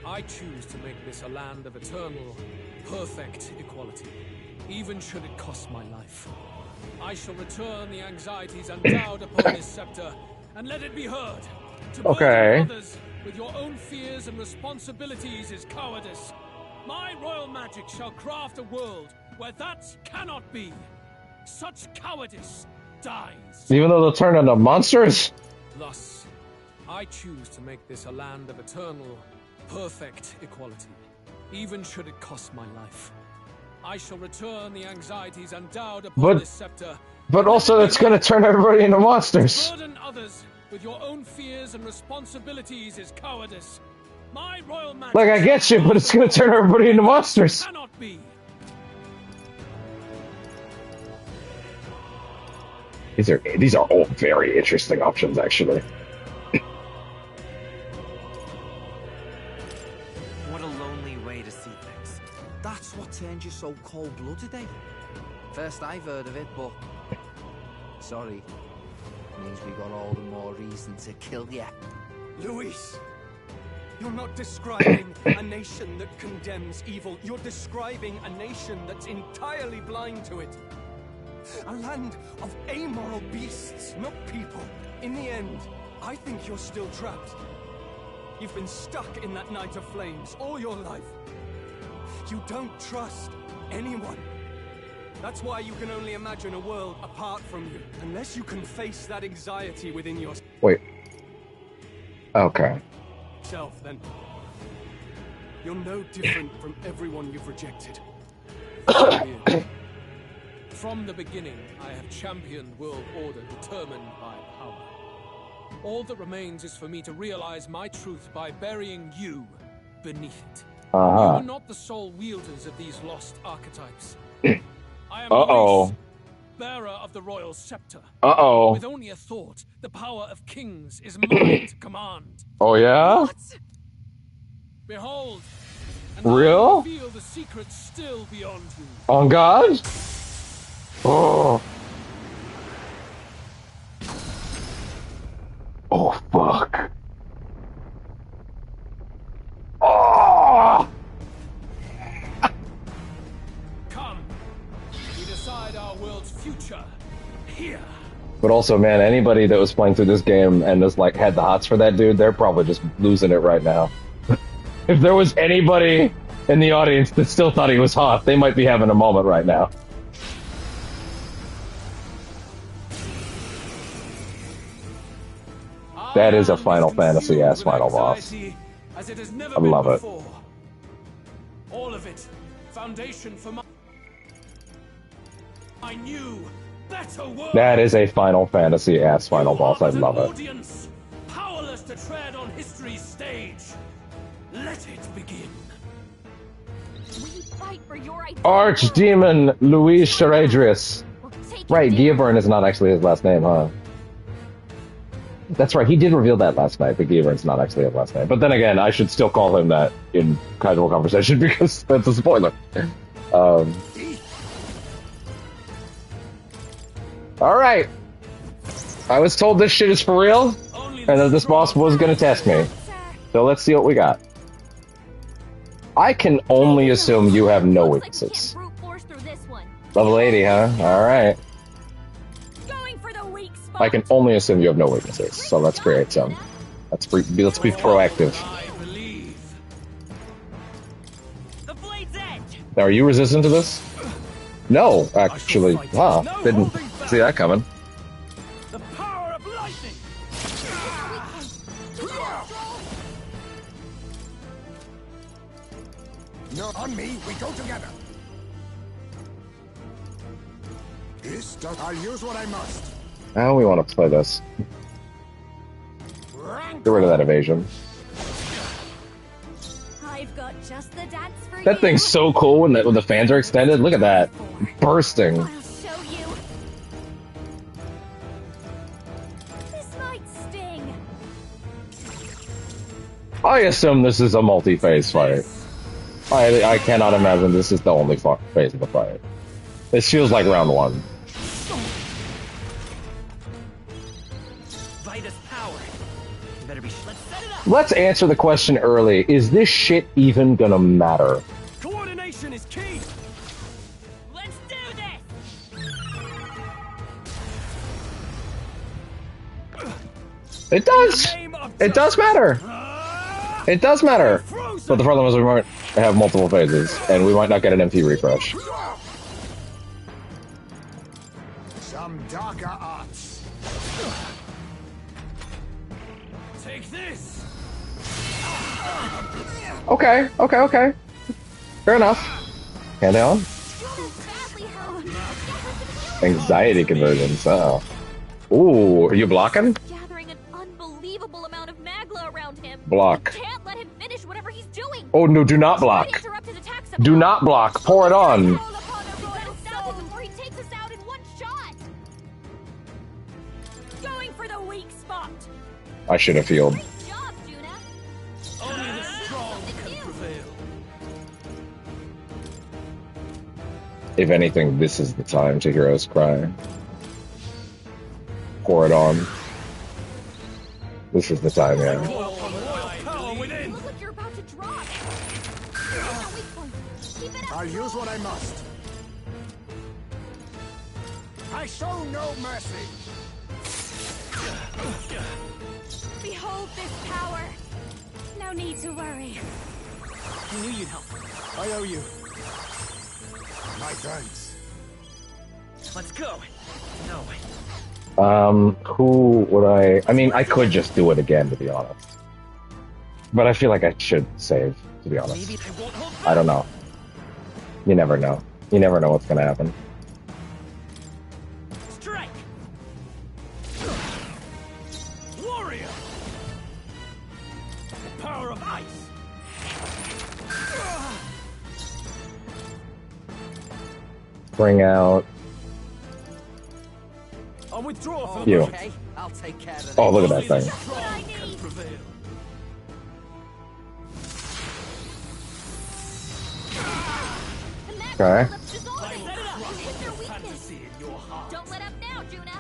I choose to make this a land of eternal, perfect equality, even should it cost my life. I shall return the anxieties endowed upon this scepter, and let it be heard. To Okay. burden others with your own fears and responsibilities is cowardice. My royal magic shall craft a world where that cannot be. Such cowardice dies. Even though they'll turn into monsters? Thus, I choose to make this a land of eternal, perfect equality, even should it cost my life. I shall return the anxieties endowed upon this scepter. But also, it's gonna turn everybody into monsters. To burden others with your own fears and responsibilities is cowardice. My royal majesty. Like, I get you, but it's gonna turn everybody into monsters. Cannot be. These are all very interesting options, actually. What a lonely way to see things. That's what turned you so cold-blooded, eh? First I've heard of it, but... Sorry. Means we got all the more reason to kill ya. Luis! You're not describing a nation that condemns evil. You're describing a nation that's entirely blind to it. A land of amoral beasts, not people. In the end, I think you're still trapped. You've been stuck in that night of flames all your life. You don't trust anyone. That's why you can only imagine a world apart from you. Unless you can face that anxiety within yourself. Wait. Okay. Then you're no different from everyone you've rejected. From the beginning, I have championed world order determined by power. All that remains is for me to realize my truth by burying you beneath it. You are not the sole wielders of these lost archetypes. I am Luis, bearer of the royal scepter. With only a thought, the power of kings is mine to command. Oh yeah? What? Behold, and real? I feel the secret still beyond you. On God? Oh. Oh fuck. Oh. Come, we decide our world's future here. But also, man, anybody that was playing through this game and just like had the hots for that dude, they're probably just losing it right now. If there was anybody in the audience that still thought he was hot, they might be having a moment right now. That is a Final Fantasy-ass final boss. I love it. All of it, foundation for my new, better world. That is a Final Fantasy-ass final boss. I love it. Audience, powerless to tread on history's stage. Let it begin. We fight for your ideas. Archdemon Luis Charadrius. Right, Geoburn is not actually his last name, huh? That's right, he did reveal that last night, but Geoburn's not actually his last name. But then again, I should still call him that in casual conversation because that's a spoiler. Alright. I was told this shit is for real, and that this boss was gonna test me. So let's see what we got. I can only assume you have no weaknesses. Level 80, huh? Alright. I can only assume you have no weaknesses, so let's create some. Let's be proactive. Now, are you resistant to this? No, actually. Huh. Didn't see that coming. The power of lightning. No, on me, we go together. I'll use what I must. Now we want to play this. Get rid of that evasion. I've got just the dance for That you. thing's so cool when the fans are extended. Look at that. Bursting. I'll show you. This might sting. I assume this is a multi-phase fight. I cannot imagine this is the only phase of the fight. This feels like round one. Let's answer the question early. Is this shit even gonna matter? Coordination is key. Let's do this. It does. It does matter. It does matter. But the problem is we might have multiple phases, and we might not get an MP refresh. darker arts. Take this. Okay, okay, okay. Fair enough. Hand down. Anxiety conversions. Oh. Ooh, are you blocking? Gathering an unbelievable amount of magla around him. Block. Can't let him finish whatever he's doing. Oh no, do not block. Do not block. Pour it on. Before he takes us out in one shot. Going for the weak spot. I should have healed. Great job, Juna. Only the strong can prevail. If anything, this is the time to Heroes Cry. Pour it on. This is the time, yeah. Look like you're about to drop. Keep it up. I'll use what I must. I show no mercy. Behold this power. No need to worry. I knew you'd help. I owe you. My thanks. Let's go. No. Who would I mean, I could just do it again, to be honest. But I feel like I should save, to be honest. Maybe I won't hold back. I don't know. You never know. You never know what's gonna happen. Strike. Warrior. Power of ice. Bring out I'll withdraw from you. Okay, I'll take care of Oh, look at Only that the thing. strong can prevail. Okay. Fantasy in your heart. Don't let up now, Juna.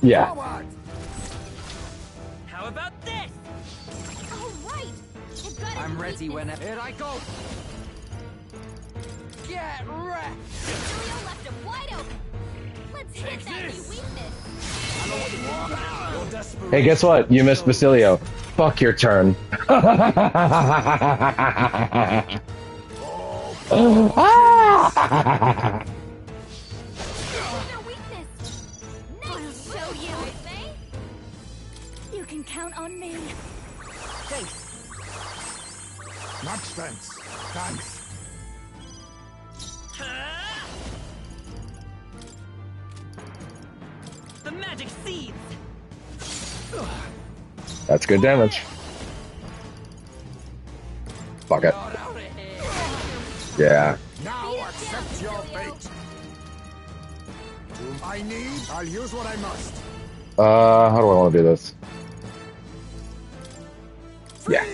Yeah. Forward. How about this? All right. You've got I'm it. ready when here I go. Get wrecked. Julio left him wide open. Let's hit Take that this. new weakness. Your desperation. Hey, guess what? You missed Basilio. Fuck your turn. Their weakness. Nice to show you, eh? You can count on me. Much thanks. Thanks. The magic seeds. That's good damage. Fuck it. Yeah. Now accept your fate. I need. I'll use what I must. How do I want to do this? Yeah.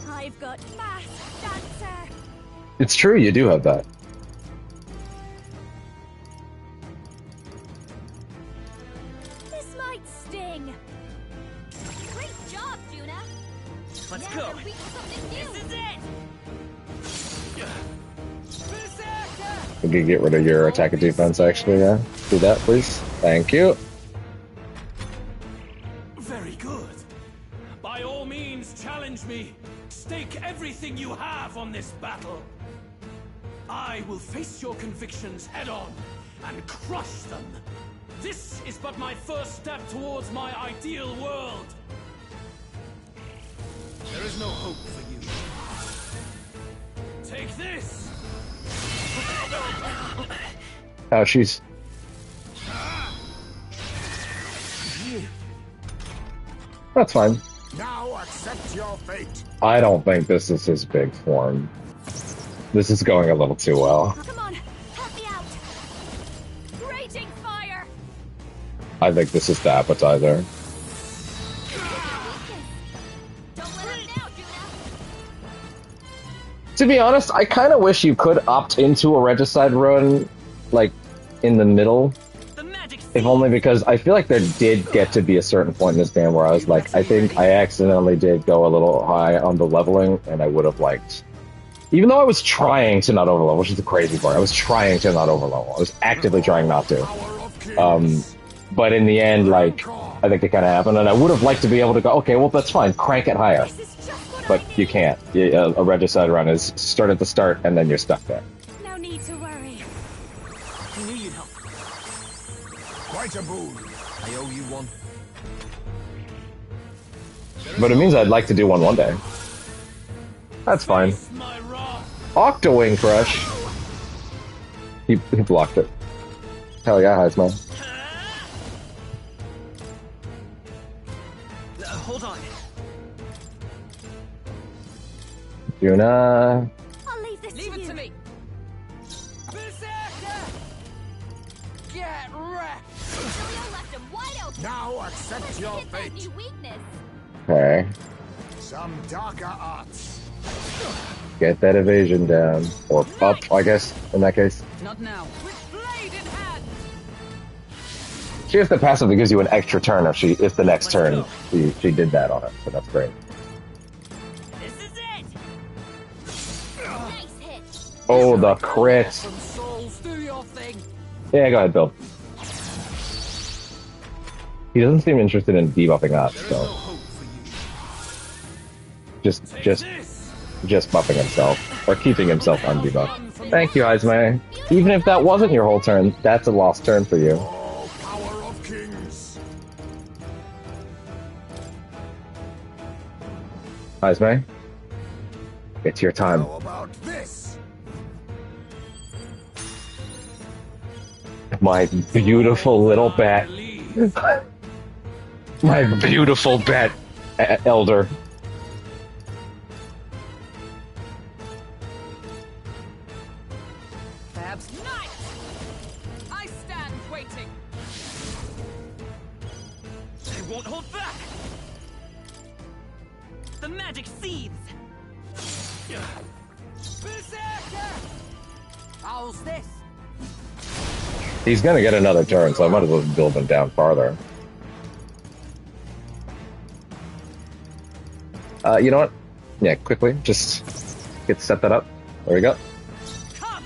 I've got fast dancer. It's true, you do have that. This might sting. Great job, Juna. Let's Now go. they're weak to something new. This is it. We can get rid of your attack and defense, actually, yeah. Do that, please. Thank you. Very good. By all means, challenge me. Stake everything you have on this battle. I will face your convictions head on and crush them. This is but my first step towards my ideal world. There is no hope for you. Take this. Oh, she's... That's fine. Now accept your fate. I don't think this is his big form. This is going a little too well. Come on, help me out. Raging fire. I think this is the appetizer. Don't let up now, Juna. To be honest, I kind of wish you could opt into a regicide run, like, in the middle. The magic seeds. If only because I feel like there did get to be a certain point in this game where I was like, I think I accidentally did go a little high on the leveling, and I would have liked... Even though I was trying to not overlevel, which is the crazy part, I was trying to not overlevel. I was actively trying not to. But in the end, like, I think it kind of happened, and I would have liked to be able to go, okay, well, that's fine, crank it higher. This is just what but you can't. A regicide run is start at the start, and then you're stuck there. No need to worry. I knew you'd help. Quite a boon. I owe you one. But it means I'd like to do one day. That's fine. Octowing Crush. He blocked it. Hell yeah, Heisman. Hold on. Yuna. I'll leave this Leave to it you. to me. Berserker! Get wrecked! Julio left him wide open. Now accept Let's your hit that fate. new weakness. Okay. Some darker arts. Get that evasion down. Or up, I guess, in that case. Not now. With blade in hand. She has the passive that gives you an extra turn if the next turn she did that on it, so that's great. This is it. Nice hit. Oh, the crit. Some souls, do your thing. Yeah, go ahead, Bill. He doesn't seem interested in debuffing us, so just buffing himself or keeping himself undebuffed. Thank you, Izme. Even if that wasn't your whole turn, that's a lost turn for you. Oh, power of kings. Izme, it's your time. How about this? My beautiful little bat. My beautiful bat, Elder. Fabs. Nice. I stand waiting. They won't hold back. The magic seeds. Berserker! How's this? He's gonna get another turn, so I might as well build him down farther. You know what? Yeah, quickly, just set that up. There we go. Come.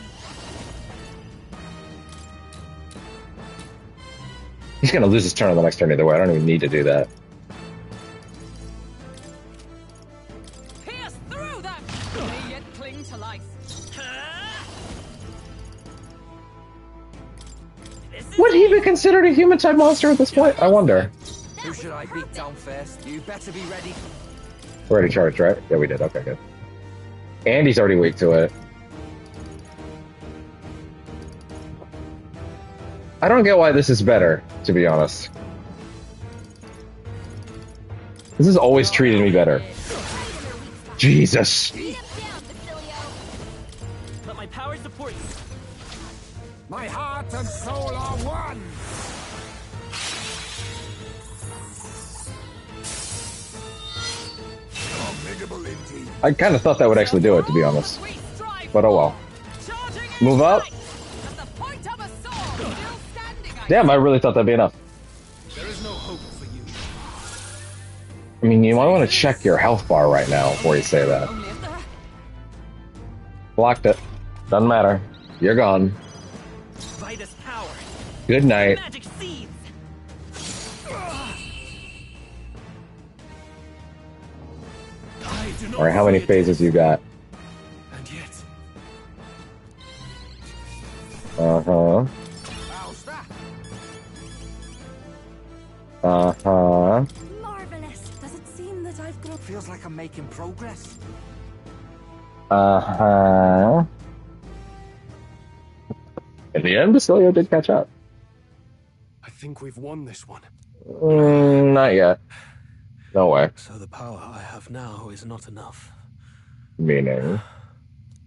He's gonna lose his turn on the next turn either way. I don't even need to do that. Pierce through that. May yet cling to life. Would he be considered a human-type monster at this point? I wonder. Who should I beat down first? You better be ready. We're already charged, right? Yeah, we did. Okay, good. And he's already weak to it. I don't get why this is better, to be honest. This has always treated me better. Jesus. Beat him down, Basilio. Let my power support you. My heart and soul are one. Formidable indeed. I kind of thought that would actually do it, to be honest. But oh well. Move up. Damn, I really thought that'd be enough. There is no hope for you. I mean, you might want to check your health bar right now before you say that. Blocked it. Doesn't matter. You're gone. By this power. Good night. Magic seeds. Alright, how many phases you got? And yet, Uh-huh. How's that? Uh-huh. Marvelous. Does it seem that I've grown? Feels like I'm making progress. Uh-huh. In the end, Basilio did catch up. I think we've won this one. Not yet. No way. so the power I have now is not enough. Meaning?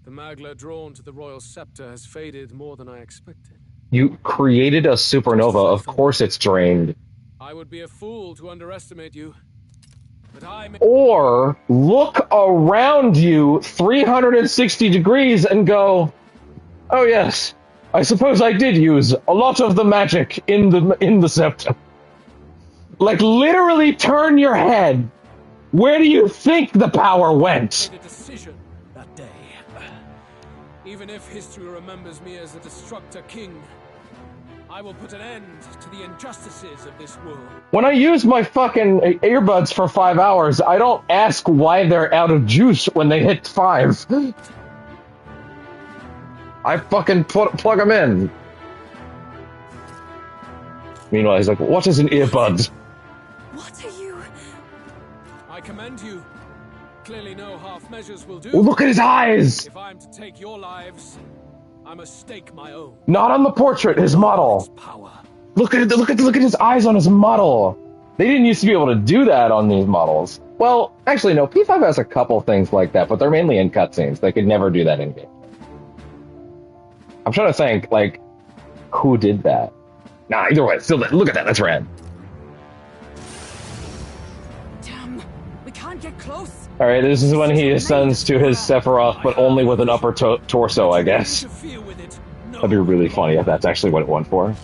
The magla drawn to the royal scepter has faded more than I expected. You created a supernova. Of course it's drained. I would be a fool to underestimate you. But I may... Or look around you 360 degrees and go, oh yes, I suppose I did use a lot of the magic in the scepter. Like, literally turn your head. Where do you think the power went? made a decision that day. Even if history remembers me as a destructor king, I will put an end to the injustices of this world. When I use my fucking earbuds for 5 hours, I don't ask why they're out of juice when they hit 5. I fucking plug them in. Meanwhile, he's like, what is an earbud? What are you? I commend you. Clearly no half measures will do. Look at his eyes! If I'm to take your lives, I must stake my own. Not on the portrait, his model. Power. Look at his eyes on his model. They didn't used to be able to do that on these models. Well, actually, no. P5 has a couple things like that, but they're mainly in cutscenes. They could never do that in game. I'm trying to think, like, who did that? Nah, either way, still, look at that. That's rad. Damn, we can't get close. All right, this is when he ascends to his Sephiroth, but only with an upper torso, I guess. That'd be really funny if that's actually what it went for.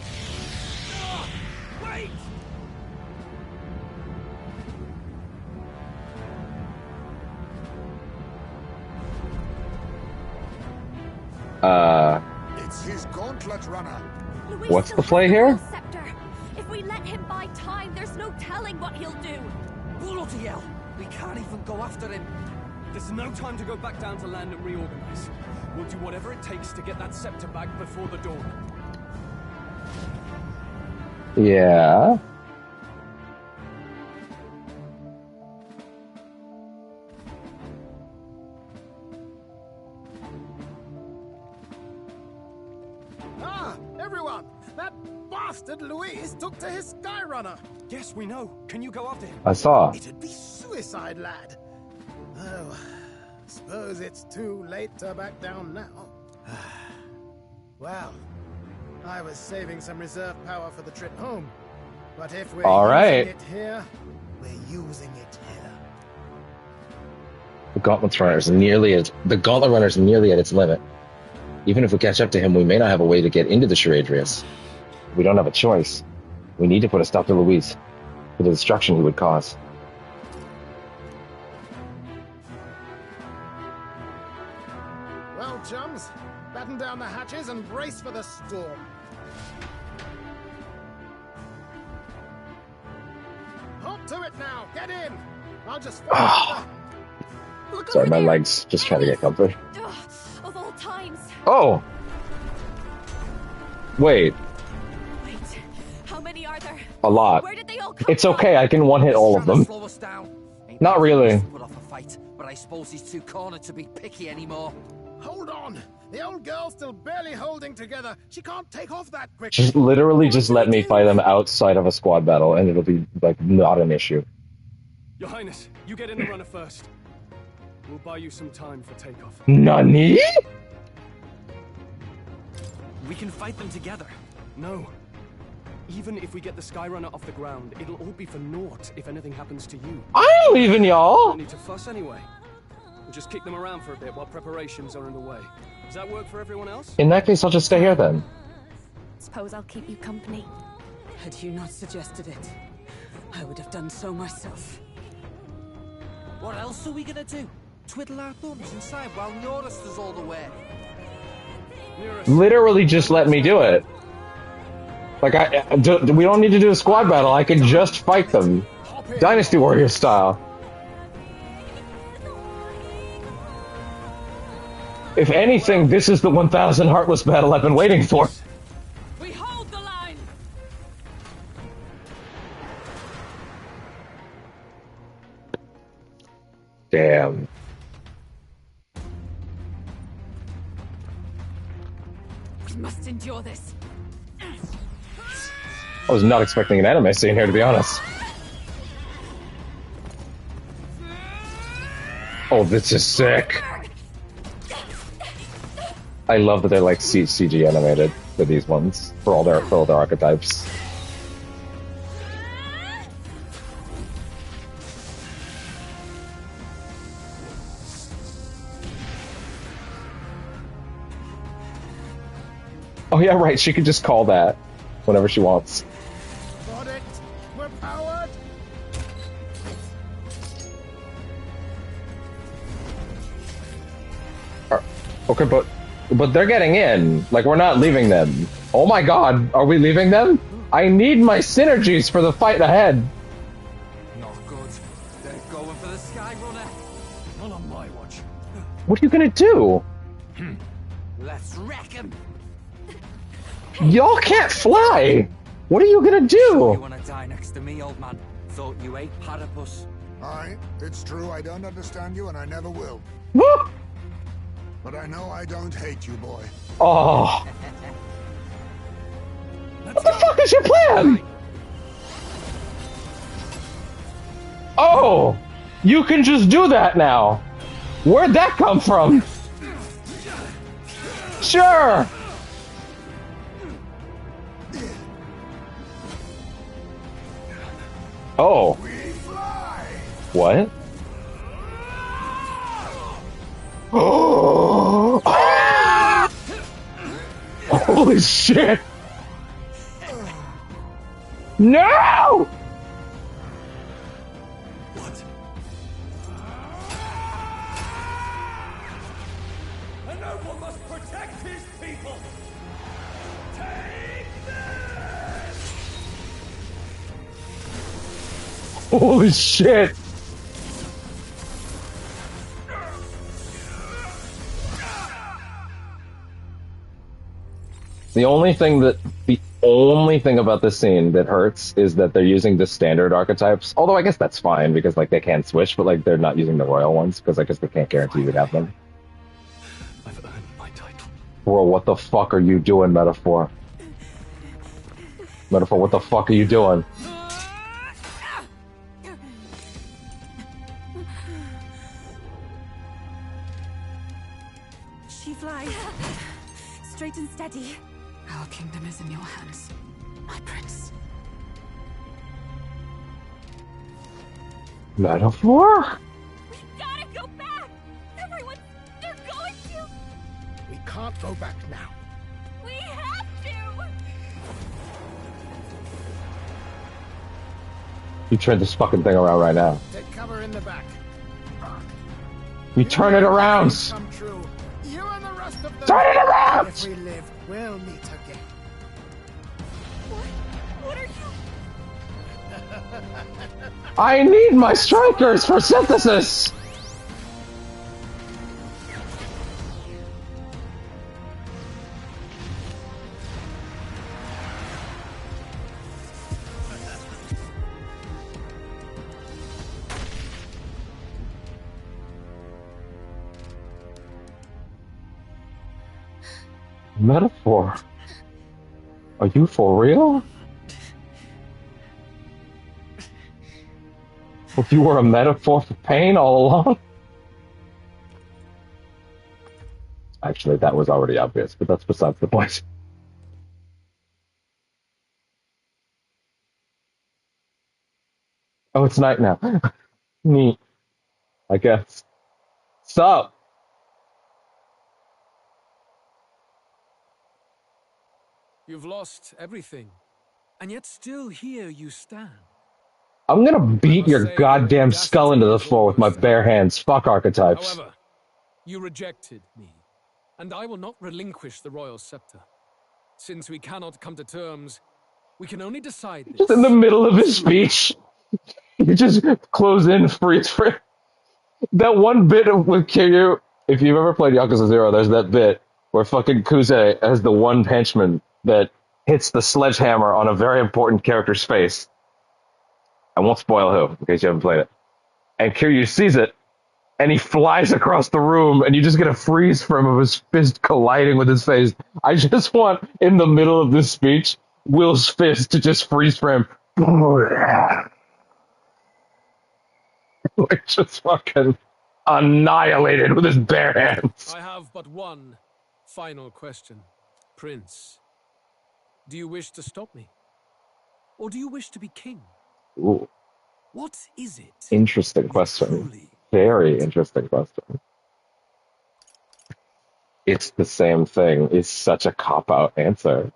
It's his gauntlet runner. Luis What's still the has play here? Royal Scepter. If we let him buy time, there's no telling what he'll do. Bloody hell! We can't even go after him. There's no time to go back down to land and reorganize. We'll do whatever it takes to get that scepter back before the dawn. Yeah. Ah, everyone! That bastard Luis took to his Skyrunner. Yes, we know. Can you go after him? I saw. It'd be suicide, lad. Oh, suppose it's too late to back down now. Well, I was saving some reserve power for the trip home. But if we're using it here, we're using it here. The Gauntlet Runner's nearly at its limit. Even if we catch up to him, we may not have a way to get into the Charadrius. We don't have a choice. We need to put a stop to Luis for the destruction he would cause. Well, chums, batten down the hatches and brace for the storm. Hop to it now. Get in. I'll just. Sorry, my legs just trying to get comfort. Of all times. Oh! Wait. Wait, how many are there? A lot. Where did they all come It's okay, I can one-hit all of them. Slow us down. Not really. Put off a fight, but I suppose he's too cornered to be picky anymore. Hold on. The old girl's still barely holding together. She can't take off that quick. Just literally just let me fight them outside of a squad battle, and it'll be, like, not an issue. Your Highness, you get in the runner first. We'll buy you some time for takeoff. Nani? We can fight them together. No. Even if we get the Skyrunner off the ground, it'll all be for naught if anything happens to you. I ain't leaving y'all! Don't need to fuss anyway. We'll just kick them around for a bit while preparations are underway. Does that work for everyone else? In that case, I'll just stay here then. Suppose I'll keep you company. Had you not suggested it, I would have done so myself. What else are we gonna do? Twiddle our thumbs inside while Norris does all the work. Literally just let me do it. Like, we don't need to do a squad battle, I can just fight them. Dynasty Warrior style. If anything, this is the 1000 Heartless battle I've been waiting for. We hold the line. Damn. We must endure this. I was not expecting an anime scene here, to be honest. Oh, this is sick. I love that they're like CG animated for these ones, for all their archetypes. Oh yeah, right, she could just call that whenever she wants. Got it. We're powered. Okay, but But they're getting in. Like, we're not leaving them. Oh my god, are we leaving them? I need my synergies for the fight ahead. Not good. They're going for the Sky Runner. Not on my watch. What are you gonna do? Let's wreck him. Y'all can't fly. What are you gonna do? You wanna die next to me, old man? Thought you ate platypus. Aye, it's true I don't understand you and I never will. Woo! But I know I don't hate you, boy. Oh. What the fuck is your plan? Oh, you can just do that now. Where'd that come from? Sure. Oh. What? Oh. Holy shit. No! What? A noble must protect his people. Take this! Holy shit. The only thing about this scene that hurts is that they're using the standard archetypes. Although I guess that's fine because like they can't switch, but like they're not using the royal ones because I guess they can't guarantee you'd have them. I've earned my title. Bro, what the fuck are you doing, Metaphor? Metaphor, what the fuck are you doing? She flies. Straight and steady. Our kingdom is in your hands, my prince. Metaphor? We gotta go back! Everyone, they're going to! We can't go back now. We have to! You turn this fucking thing around right now. Take cover in the back. You turn it around! Come true. You and the rest of them. Turn it around! If we live, we'll meet again. What are you? I need my strikers for synthesis! Metaphor? Are you for real? If you were a metaphor for pain all along? Actually, that was already obvious, but that's besides the point. Oh, it's night now. Neat. I guess. Sup? You've lost everything, and yet still here you stand. I'm gonna beat your goddamn skull into the floor with my bare hands. Fuck archetypes. However, you rejected me, and I will not relinquish the royal scepter. Since we cannot come to terms, we can only decide this. Just in the middle of his speech, you just close in, freeze frame. That one bit with Kiryu, if you've ever played Yakuza 0, there's that bit where fucking Kuze has the one henchman that hits the sledgehammer on a very important character's face. I won't spoil who, in case you haven't played it. And Kiryu sees it, and he flies across the room, and you just get a freeze frame of his fist colliding with his face. I just want, in the middle of this speech, Will's fist to just freeze frame. Like, just fucking annihilated with his bare hands. I have but one final question. Prince, do you wish to stop me? Or do you wish to be king? Ooh. What is it? Interesting question. Very interesting question. It's the same thing. It's such a cop-out answer.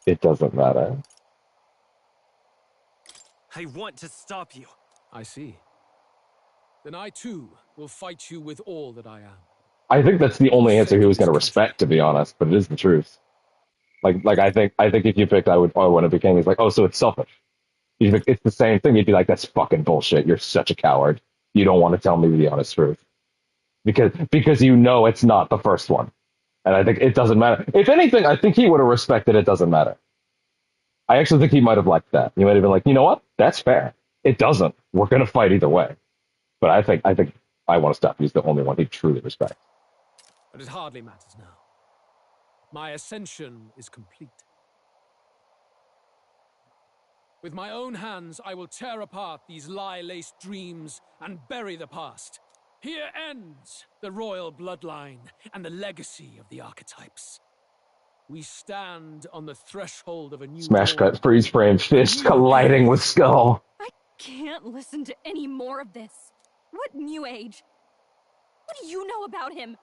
It doesn't matter. I want to stop you. I see. Then I too will fight you with all that I am. I think that's the only answer he was going to respect, to be honest. But it is the truth. Like I think if you picked, I want to be king. He's like, oh, so it's selfish. You think it's the same thing. You'd be like, that's fucking bullshit. You're such a coward. You don't want to tell me the honest truth because you know it's not the first one. And I think it doesn't matter. If anything, I think he would have respected it doesn't matter. I actually think he might have liked that. He might have been like, you know what? That's fair. It doesn't. We're going to fight either way. But I think I want to stop. He's the only one he truly respects. But it hardly matters now. My ascension is complete. With my own hands, I will tear apart these lie-laced dreams and bury the past. Here ends the royal bloodline and the legacy of the archetypes. We stand on the threshold of a new Smash dawn. cut, freeze frame, fist colliding with skull. I can't listen to any more of this. What new age? What do you know about him?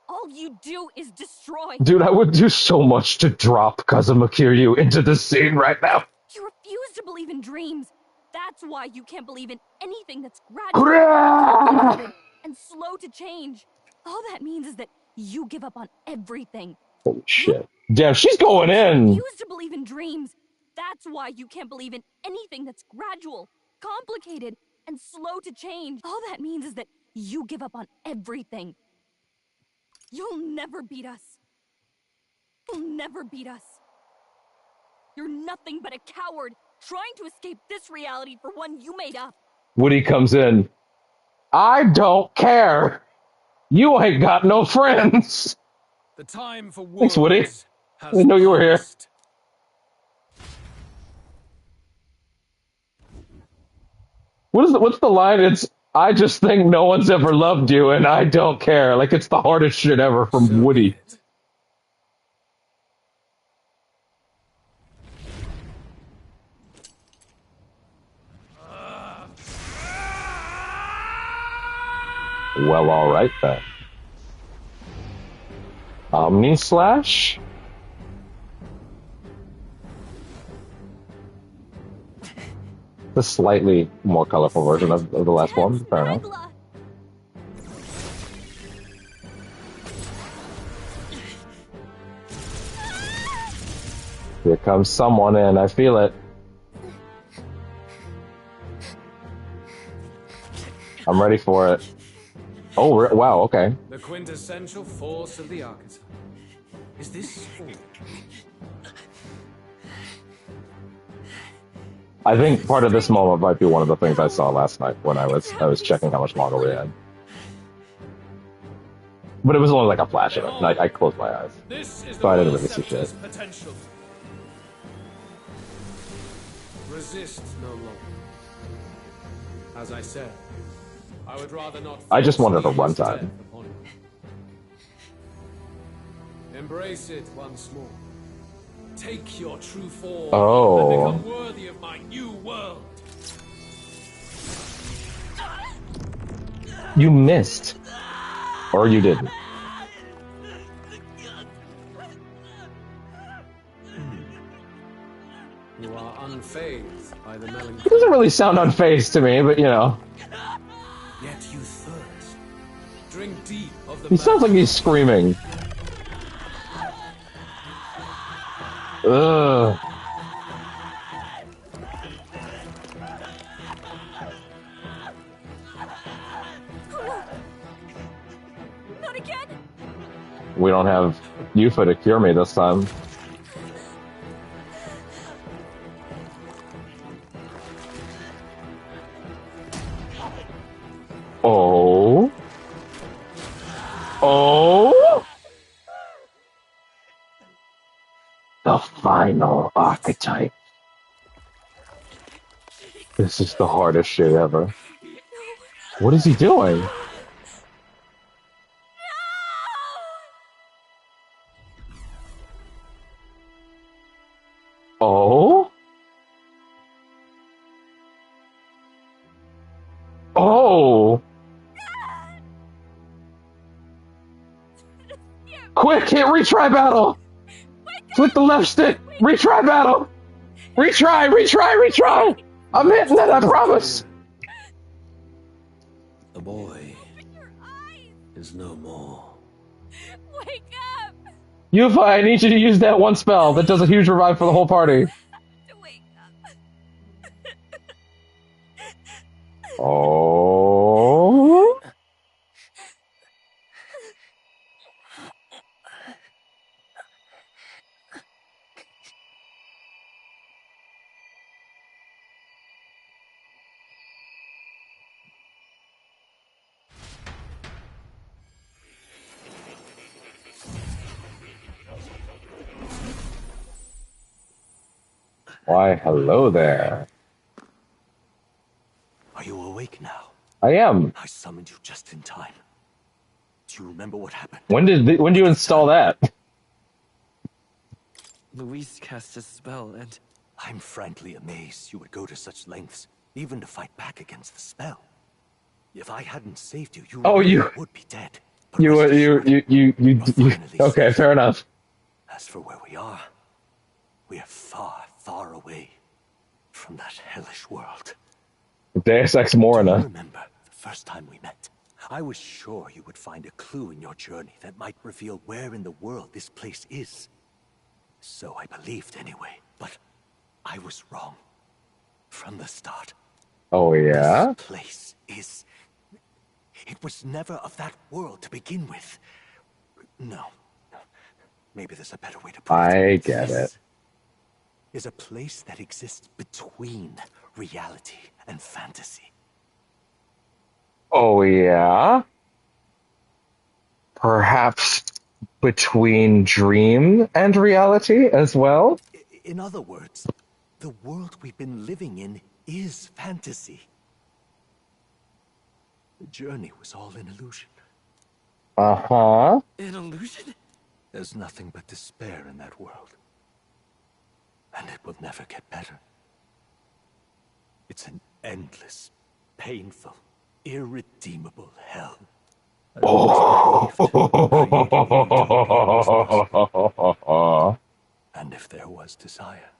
All you do is destroy. Dude, I would do so much to drop Kazuma Kiryu into the scene right now. You refuse to believe in dreams. That's why you can't believe in anything that's gradual and slow to change. All that means is that you give up on everything. Holy shit. Damn, she's going in. You refuse to believe in dreams. That's why you can't believe in anything that's gradual, complicated, and slow to change. All that means is that you give up on everything. You'll never beat us. You'll never beat us. You're nothing but a coward trying to escape this reality for one you made up. Woody comes in. I don't care. You ain't got no friends. The time for Thanks, Woody. I didn't know you were here. What's the line? It's, I just think no one's ever loved you and I don't care. Like, it's the hardest shit ever from Woody. Well, alright then. Omni Slash? The slightly more colorful version of the last one, fair enough. Here comes someone in, I feel it. I'm ready for it. Oh, wow, okay. The quintessential force of the archetype. Is this all? I think part of this moment might be one of the things I saw last night when I was checking how much longer we had. But it was only like a flash of it, and I closed my eyes. So I didn't really see shit. Potential. Resist no longer. As I said, I would rather not. I just wanted a runtime. Embrace it once more. Take your true form and become worthy of my new world. You missed. Or you didn't. You are unfazed by the melancholy. He doesn't really sound unfazed to me, but you know. Yet you thirst. Drink deep of the. He sounds like he's screaming. Ugh. Not again. We don't have Yufa to cure me this time. Oh. Oh. The final archetype. This is the hardest shit ever. What is he doing? Oh? Oh! Quick, hit retry battle! Click the left stick! Retry battle! Retry, retry, retry! I'm hitting it, I promise! The boy is no more. Wake up! Yufa, I need you to use that one spell that does a huge revive for the whole party. Wake up. Oh. Why, hello there. Are you awake now? I am. I summoned you just in time. Do you remember what happened? When did you install that? Luis cast a spell, and I'm frankly amazed you would go to such lengths, even to fight back against the spell. If I hadn't saved you, you would be dead. But You okay, fair enough. As for where we are far, far away from that hellish world. Deus Ex Machina. Do you remember the first time we met? I was sure you would find a clue in your journey that might reveal where in the world this place is. So I believed anyway, but I was wrong. From the start. Oh yeah? This place is... It was never of that world to begin with. No. Maybe there's a better way to put it. I get it. Is a place that exists between reality and fantasy. Oh yeah? Perhaps between dream and reality as well? In other words, the world we've been living in is fantasy. The journey was all an illusion. Uh-huh. an illusion? There's nothing but despair in that world. And it will never get better. It's an endless, painful, irredeemable hell. And if there was desire.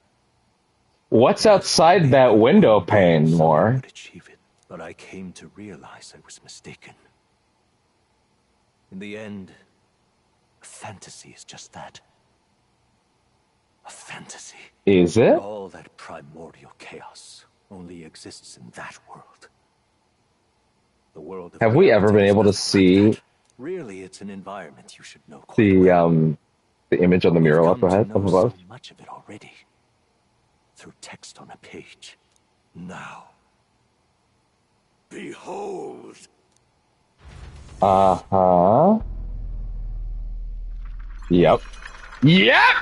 What's outside that window pane, more? Would achieve it, but I came to realize I was mistaken. In the end, fantasy is just that. A fantasy. Is it? All that primordial chaos only exists in that world. The world of Have we ever been able to see really, it's an environment you should know quite the image on the mural up ahead, up above? So much of it already. Through text on a page. Now, behold. Uh-huh. Yep. Yep!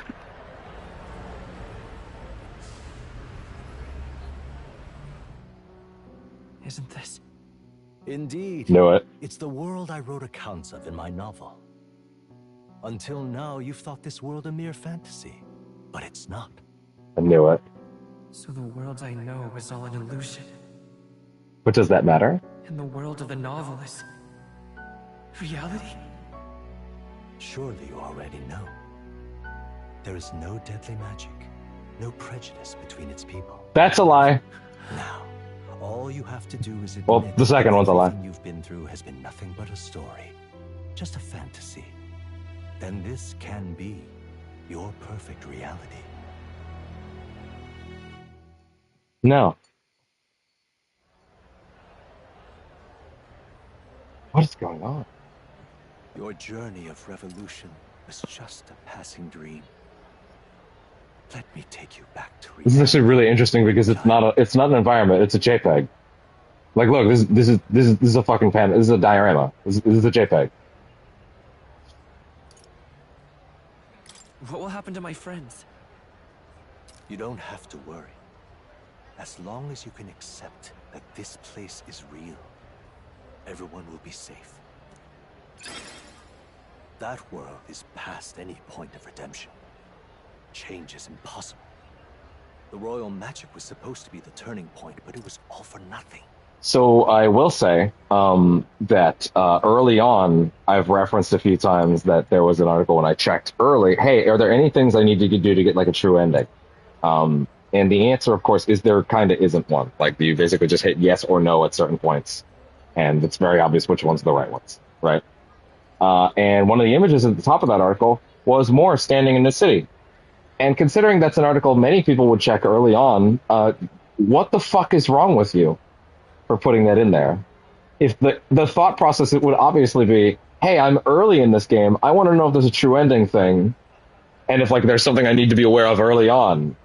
Isn't this? Indeed. Knew it. It's the world I wrote accounts of in my novel. Until now, you've thought this world a mere fantasy. But it's not. I knew it. So the world I know is all an illusion. But does that matter? And the world of the novel is... reality? Surely you already know. There is no deadly magic, no prejudice between its people. That's a lie. Now, all you have to do is admit well, the second one's a lie. Everything you've been through has been nothing but a story, just a fantasy. Then this can be your perfect reality. No. What is going on? Your journey of revolution was just a passing dream. Let me take you back to reality. This is actually really interesting because it's not an environment, it's a JPEG. Like, look, this is a fucking pen. This is a diorama. This is a JPEG. What will happen to my friends? You don't have to worry. As long as you can accept that this place is real, everyone will be safe. That world is past any point of redemption. Change is impossible. The royal magic was supposed to be the turning point, but it was all for nothing. So I will say that early on, I've referenced a few times that there was an article when I checked early, hey, are there any things I need to do to get like a true ending? And the answer, of course, is there kind of isn't one. Like, you basically just hit yes or no at certain points. And it's very obvious which ones are the right ones, right? And one of the images at the top of that article was Moore standing in the city. And considering that's an article many people would check early on, what the fuck is wrong with you for putting that in there? If the thought process, it would obviously be, hey, I'm early in this game. I want to know if there's a true ending thing. And if like there's something I need to be aware of early on.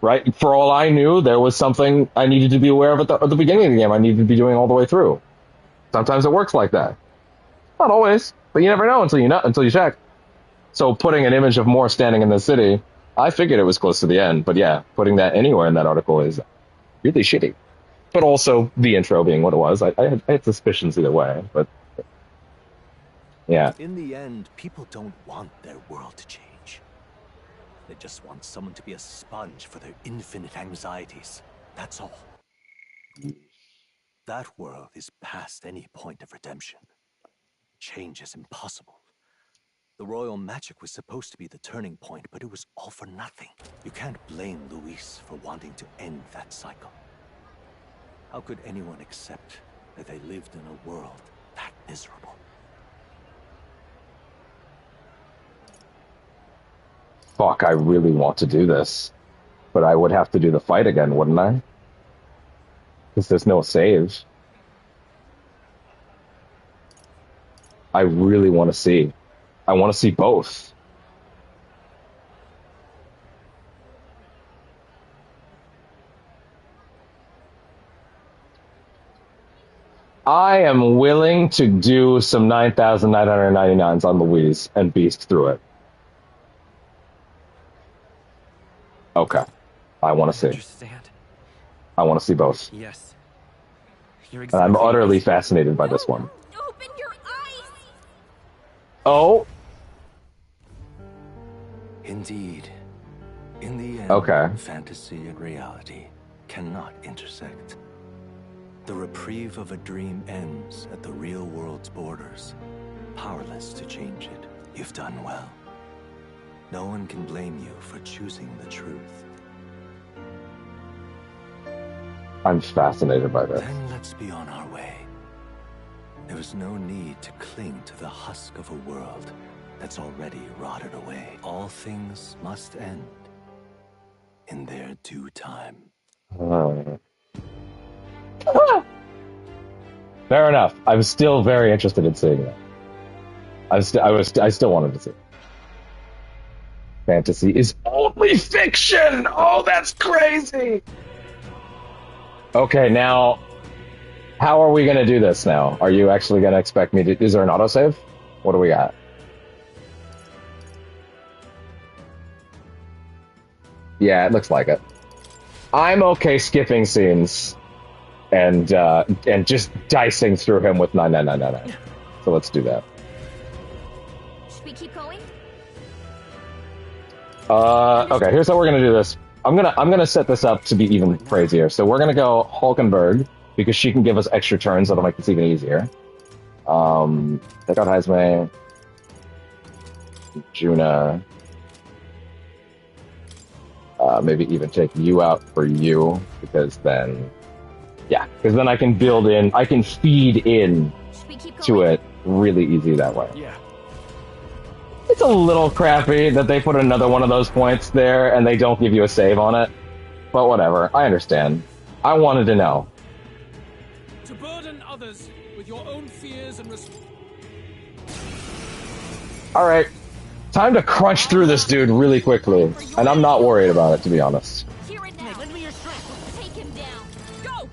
Right? For all I knew, there was something I needed to be aware of at the beginning of the game. I needed to be doing all the way through. Sometimes it works like that. Not always, but you never know until you check. So putting an image of Moore standing in the city, I figured it was close to the end. But yeah, putting that anywhere in that article is really shitty. But also the intro being what it was. I had suspicions either way, but yeah. In the end, people don't want their world to change. They just want someone to be a sponge for their infinite anxieties. That's all. That world is past any point of redemption. Change is impossible. The royal magic was supposed to be the turning point, but it was all for nothing. You can't blame Luis for wanting to end that cycle. How could anyone accept that they lived in a world that miserable? Fuck, I really want to do this. But I would have to do the fight again, wouldn't I? Because there's no save. I really want to see. I want to see both. I am willing to do some 9,999s on Louise and beast through it. Okay. I want to see. Understand. I want to see both. Yes. You're exactly and I'm utterly fascinated by this one. Open your eyes! Oh! Indeed. In the end, okay. Fantasy and reality cannot intersect. The reprieve of a dream ends at the real world's borders, powerless to change it. You've done well. No one can blame you for choosing the truth. I'm fascinated by this. Then let's be on our way. There is no need to cling to the husk of a world that's already rotted away. All things must end in their due time. Fair enough. I'm still very interested in seeing that. I still wanted to see it. Fantasy is only fiction! Oh, that's crazy! Okay, now, how are we going to do this now? Are you actually going to expect me to... Is there an autosave? What do we got? Yeah, it looks like it. I'm okay skipping scenes and just dicing through him with 99999. So let's do that. Should we keep going? Okay, here's how we're gonna do this. I'm gonna set this up to be even crazier. So we're gonna go Hulkenberg because she can give us extra turns that'll make this even easier. Take out Heisme, Juna. Maybe even take you out for you because then, yeah, because then I can build in, I can feed in to it really easy that way. Yeah. It's a little crappy that they put another one of those points there and they don't give you a save on it. But whatever, I understand. I wanted to know. To burden others with your own fears and Alright. Time to crunch through this dude really quickly. And I'm not worried about it, to be honest. Hear it now. Lend me your strength. Take him down. Go!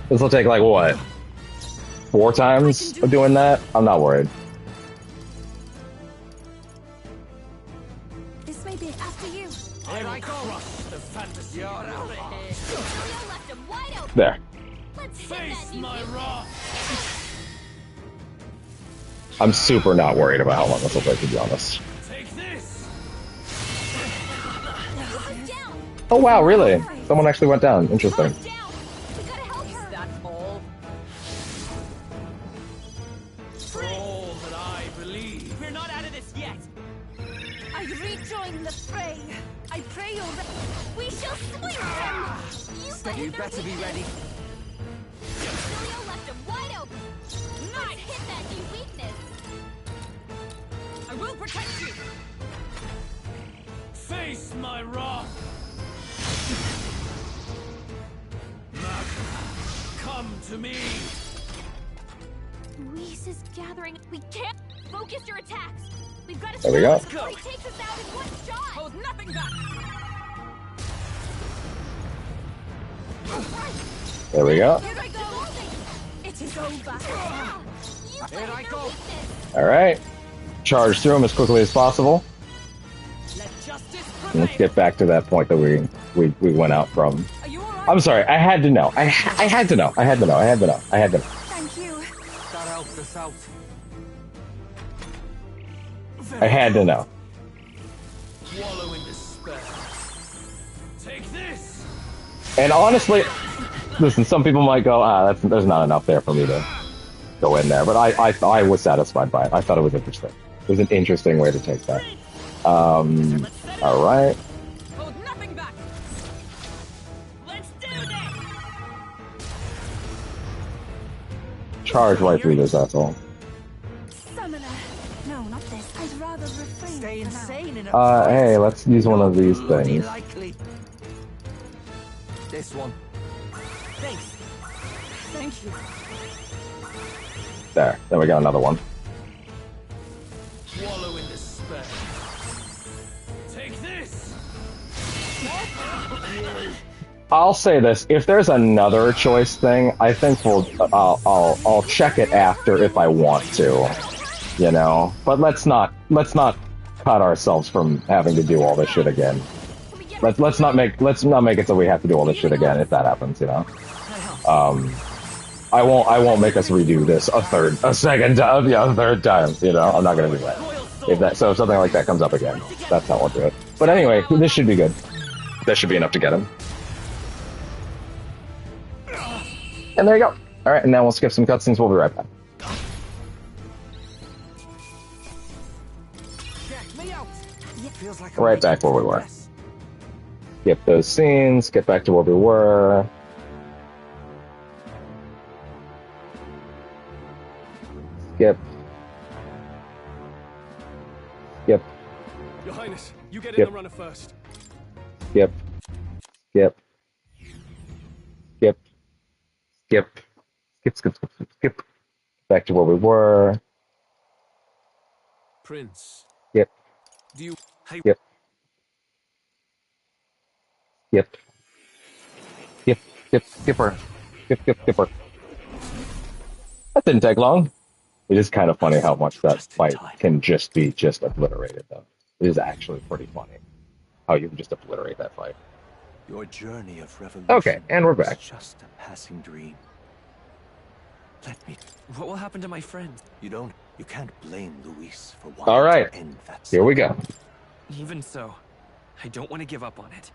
This will take like what? 4 times of doing that? I'm not worried. This may be after you. Here I crush the fantasy. Julio left him wide open. There. Let's face my wrath. I'm super not worried about how long this will take, to be honest. Take this. Oh wow, really? Someone actually went down. Interesting. I pray you'll... We shall swing him! You better be ready. Julio left him wide open. protect you! Face my wrath! Magma, come to me! Luis is gathering. We can't focus your attacks. We've got to There we go. before he takes us out in one shot. Hold nothing back! There we go. Here I go. It is over. Here I go. All right. Charge through him as quickly as possible. Let justice And let's prevail! get back to that point that we went out from. Are you alright? I'm sorry. I had to know. I had to know. I had to know. I had to know. I had to know. Thank you. That helped us out. I had to know. Wallow in despair. Take this! And honestly, listen, some people might go, there's not enough there for me to go in there. But I was satisfied by it. I thought it was interesting. It was an interesting way to take that. All right. Hold nothing back! Let's do this! Charge right through this asshole. Summoner. No, not this. I'd rather refrain. Stay for now. insane in a Hey, let's use one of these bloody things. likely. This one. Thanks. Thank you. There. Then we got another one. Wallow in despair. Take this! I'll say this: if there's another choice thing, I think I'll check it after if I want to, you know. But let's not cut ourselves from having to do all this shit again. Let's not make it so we have to do all this shit again if that happens, you know. I won't make us redo this a third time, you know. I'm not gonna do that. If something like that comes up again, that's how I'll do it. But anyway, this should be good. That should be enough to get him. And there you go. All right, and now we'll skip some cutscenes. We'll be right back. Check me out. Feels like Right back where we were. Skip those scenes. Get back to where we were. Skip. Skip. Your Highness, you get Yep. in the runner first. Skip. Skip. Skip. Skip. Skip. Back to where we were. Prince, Skip. do you... Skip. Skip. Skip. Skipper. Skipper. That didn't take long. It is kind of funny how much that fight can just be obliterated, though. It is actually pretty funny how you can just obliterate that fight. Your journey of revolution. Okay, and we're back. was just a passing dream. Let me. What will happen to my friend? You can't blame Luis for wanting All right, to end that. here we go. Even so, I don't want to give up on it.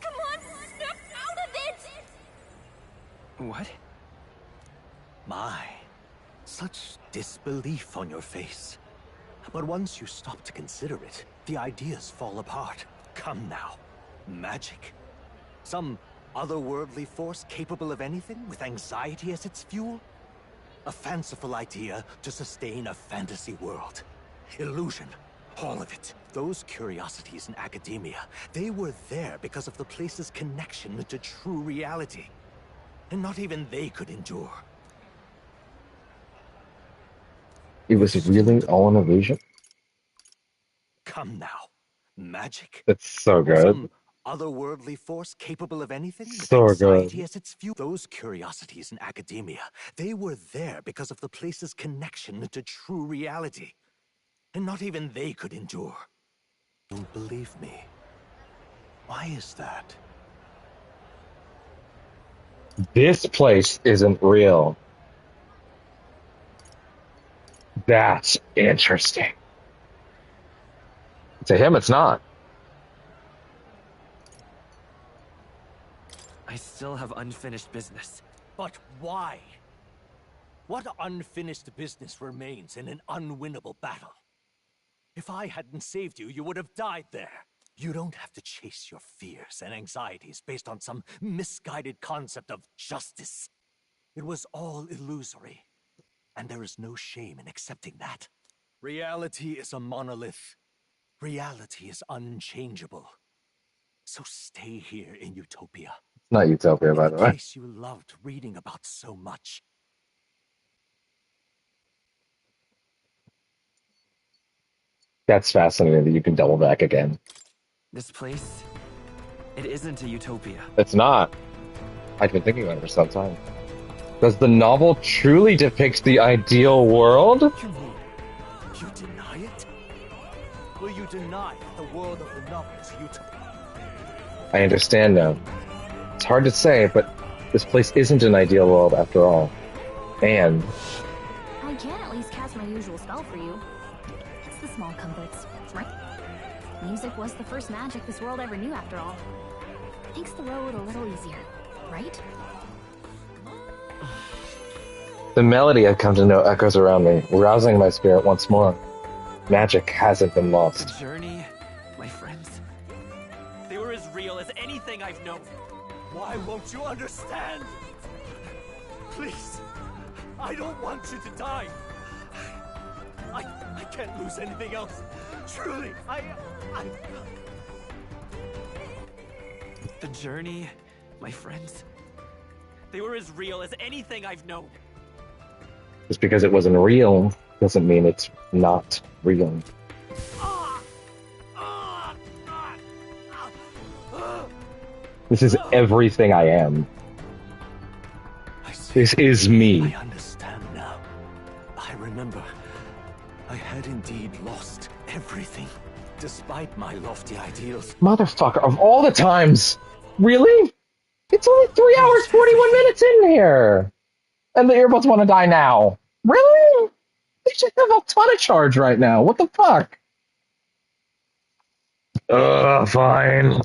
Come on, snap out of it! What? My, such disbelief on your face. But once you stop to consider it, the ideas fall apart. Come now. Magic? Some otherworldly force capable of anything with anxiety as its fuel? A fanciful idea to sustain a fantasy world. Illusion. All of it. Those curiosities in academia, they were there because of the place's connection to true reality. And not even they could endure. It was really all an illusion? Come now. Magic? It's so good. Some otherworldly force capable of anything with So anxiety good. as its fuel. Those curiosities in academia, they were there because of the place's connection to true reality. And not even they could endure. Don't believe me. Why is that? This place isn't real. That's interesting. To him, it's not. I still have unfinished business. But why? What unfinished business remains in an unwinnable battle? If I hadn't saved you, you would have died there. You don't have to chase your fears and anxieties based on some misguided concept of justice. It was all illusory. And there is no shame in accepting that. Reality is a monolith. Reality is unchangeable. So stay here in Utopia. Not Utopia, by the The way. place you loved reading about so much. That's fascinating that you can double back again. This place, it isn't a utopia. It's not. I've been thinking about it for some time. Does the novel truly depict the ideal world? You mean, you deny it? Will you deny that the world of the novel is utopia? I understand now. It's hard to say, but this place isn't an ideal world after all. And I can at least cast my usual spell for you. It's the small comforts, right? Music was the first magic this world ever knew after all. Makes the road a little easier, right? the melody I've come to know echoes around me, rousing my spirit once more. Magic hasn't been lost. The journey, my friends, they were as real as anything I've known. Why won't you understand? Please, I don't want you to die. I can't lose anything else. Truly, The journey, my friends, they were as real as anything I've known. Just because it wasn't real doesn't mean it's not real. This is everything I am. This is me. I understand now. I remember. I had indeed lost everything, despite my lofty ideals. Motherfucker, of all the times! Really? It's only 3 hours, 41 minutes in here! And the earbuds want to die now. Really? They should have a ton of charge right now. What the fuck? Fine.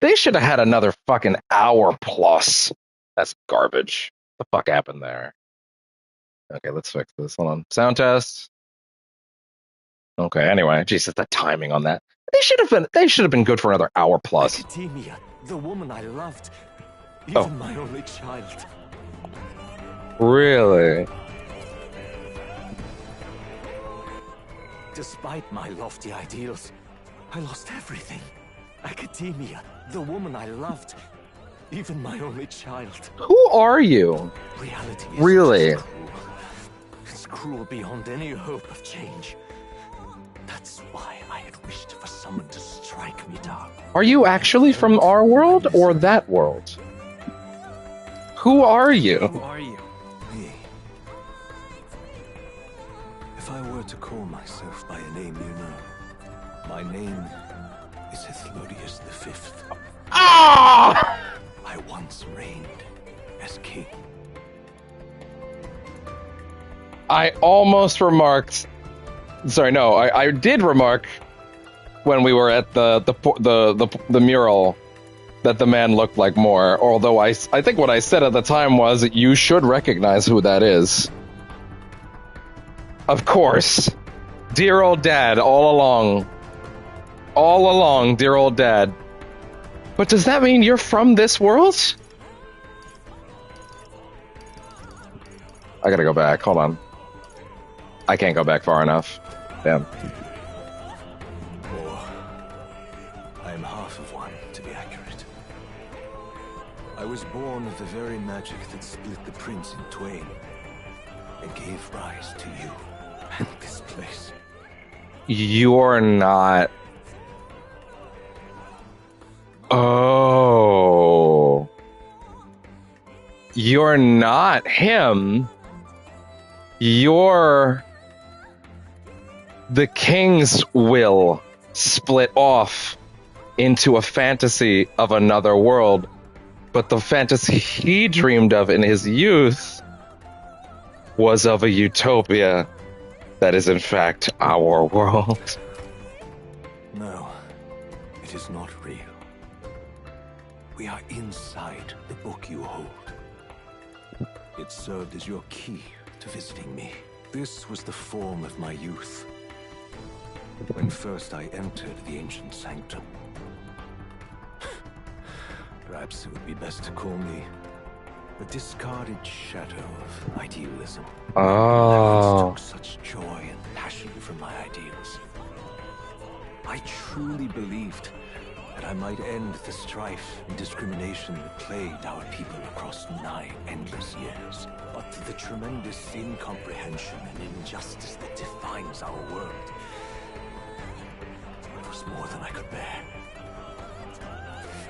They should have had another fucking hour plus. That's garbage. What the fuck happened there? Okay, let's fix this. Hold on. Sound test. Okay, anyway, Jesus, the timing on that. They should have been good for another hour plus. Academia, the woman I loved, even my only child. Really? Despite my lofty ideals, I lost everything. Academia, the woman I loved, even my only child. Who are you? Reality is Really? just cruel. It's cruel beyond any hope of change. That's why I had wished for someone to strike me down. Are you actually from our world or that world? Who are you? Who are you? Me. If I were to call myself by a name you know, my name is Athlodius V. Ah! I once reigned as king. I almost remarked. Sorry, no, I did remark when we were at the mural that the man looked like more. Although I think what I said at the time was you should recognize who that is. Of course, dear old dad, all along, dear old dad. But does that mean you're from this world? I gotta go back. Hold on. I can't go back far enough. Damn. Or I am half of one, to be accurate. I was born of the very magic that split the prince in twain and gave rise to you and this place. You're not. Oh. You're not him. You're the king's will split off into a fantasy of another world. But the fantasy he dreamed of in his youth was of a utopia that is in fact our world. No, it is not real. We are inside the book you hold. It served as your key to visiting me. This was the form of my youth, when first I entered the ancient sanctum. But Perhaps it would be best to call me the discarded shadow of idealism. I once took such joy and passion from my ideals. I truly believed that I might end the strife and discrimination that plagued our people across 9 endless years. But the tremendous incomprehension and injustice that defines our world, it was more than I could bear.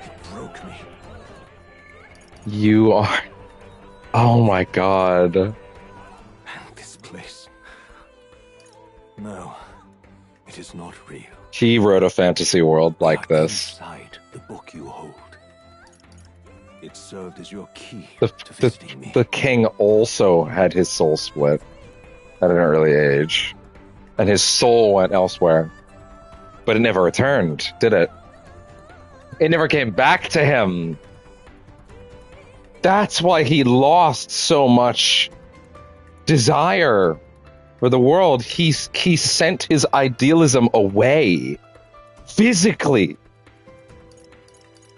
It broke me. You are... Oh my god. And this place... No, it is not real. He wrote a fantasy world like this. Inside the book you hold. It served as your key to visiting me. The king also had his soul split at an early age. And his soul went elsewhere. But it never returned, did it? It never came back to him. That's why he lost so much desire for the world. He sent his idealism away. Physically.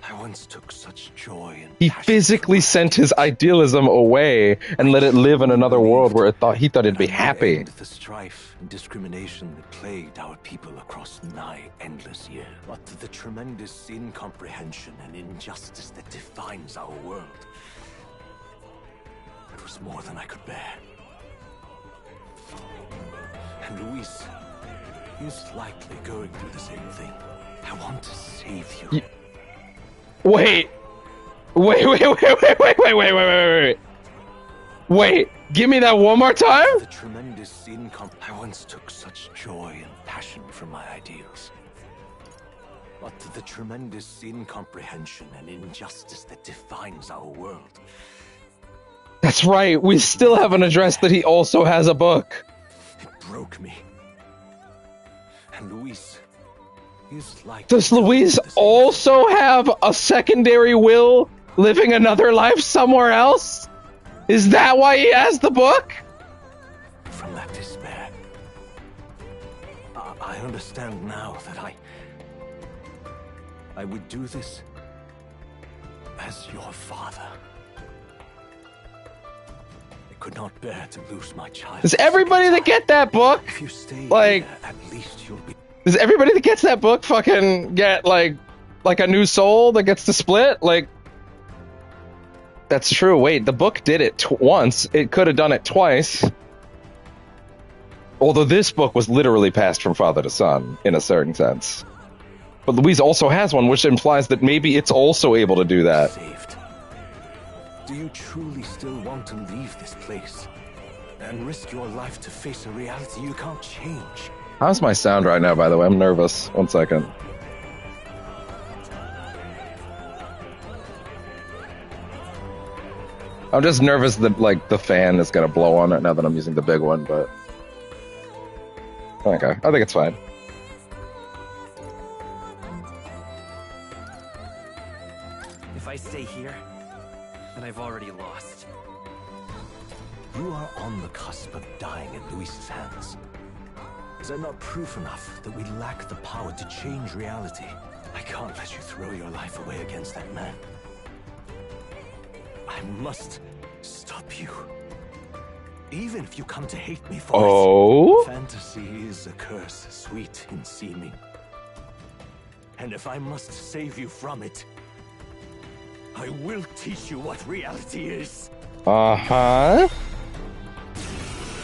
I once took such joy and he physically sent his idealism away and let it live in another world where he thought it'd be happy. The strife and discrimination that plagued our people across 9 endless years. But the tremendous incomprehension and injustice that defines our world, it was more than I could bear. And Luis, he's likely going through the same thing. I want to save you. Wait, give me that one more time? The tremendous I once took such joy and passion from my ideals. But the tremendous incomprehension and injustice that defines our world. That's right, we still haven't addressed that he also has a book. It broke me. And Luis... Does Luis also have a secondary will living another life somewhere else? Is that why he has the book? From that despair, I understand now that I would do this as your father. I could not bear to lose my child. Does everybody that get that book, if you stay like, here, at least you'll be... Does everybody that gets that book fucking get, like a new soul that gets to split? Like, that's true. Wait, the book did it once. It could have done it twice. Although this book was literally passed from father to son, in a certain sense. But Louise also has one, which implies that maybe it's also able to do that. Saved. Do you truly still want to leave this place? And risk your life to face a reality you can't change? How's my sound right now, by the way? I'm nervous. 1 second. I'm just nervous that, like, the fan is gonna blow on it now that I'm using the big one, but... Okay, I think it's fine. If I stay here, then I've already lost. You are on the cusp of dying at Luis's hands. Is that not proof enough that we lack the power to change reality? I can't let you throw your life away against that man. I must stop you. Even if you come to hate me for it. Fantasy is a curse, sweet in seeming. And if I must save you from it, I will teach you what reality is. Uh-huh.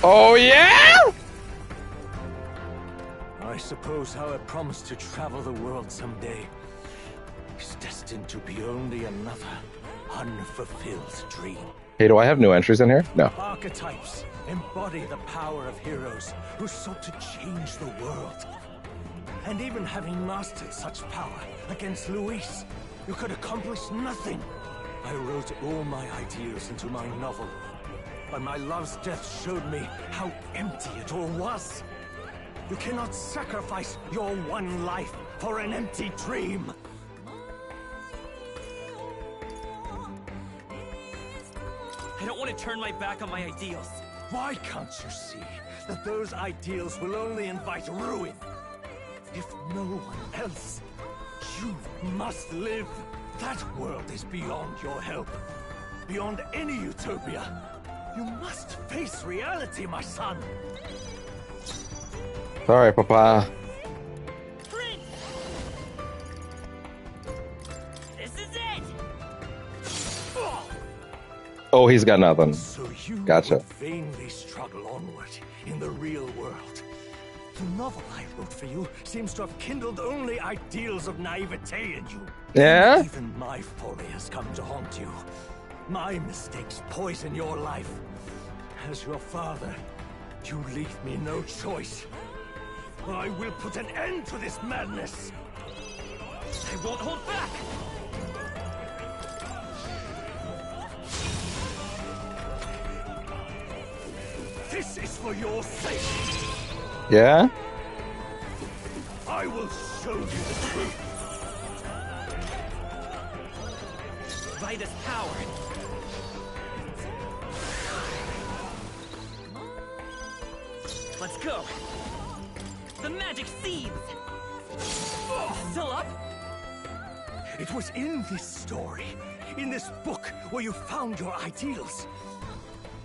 Oh, yeah? I suppose how I promised to travel the world someday is destined to be only another unfulfilled dream. Hey, do I have new entries in here? No. Archetypes embody the power of heroes who sought to change the world. And even having mastered such power against Luis, you could accomplish nothing. I wrote all my ideas into my novel, but my love's death showed me how empty it all was. You cannot sacrifice your one life for an empty dream. I don't want to turn my back on my ideals. Why can't you see that those ideals will only invite ruin? If no one else, you must live. That world is beyond your help. Beyond any utopia. You must face reality, my son. Sorry, Papa. Prince! This is it! Oh, he's got nothing. So you Gotcha. would vainly struggle onward in the real world. The novel I wrote for you seems to have kindled only ideals of naivete in you. Yeah? Even my folly has come to haunt you. My mistakes poison your life. As your father, you leave me no choice. I will put an end to this madness. I won't hold back! This is for your sake. Yeah? I will show you the truth. Vitus power. Let's go. The magic seeds. Still up? It was in this story, in this book, where you found your ideals.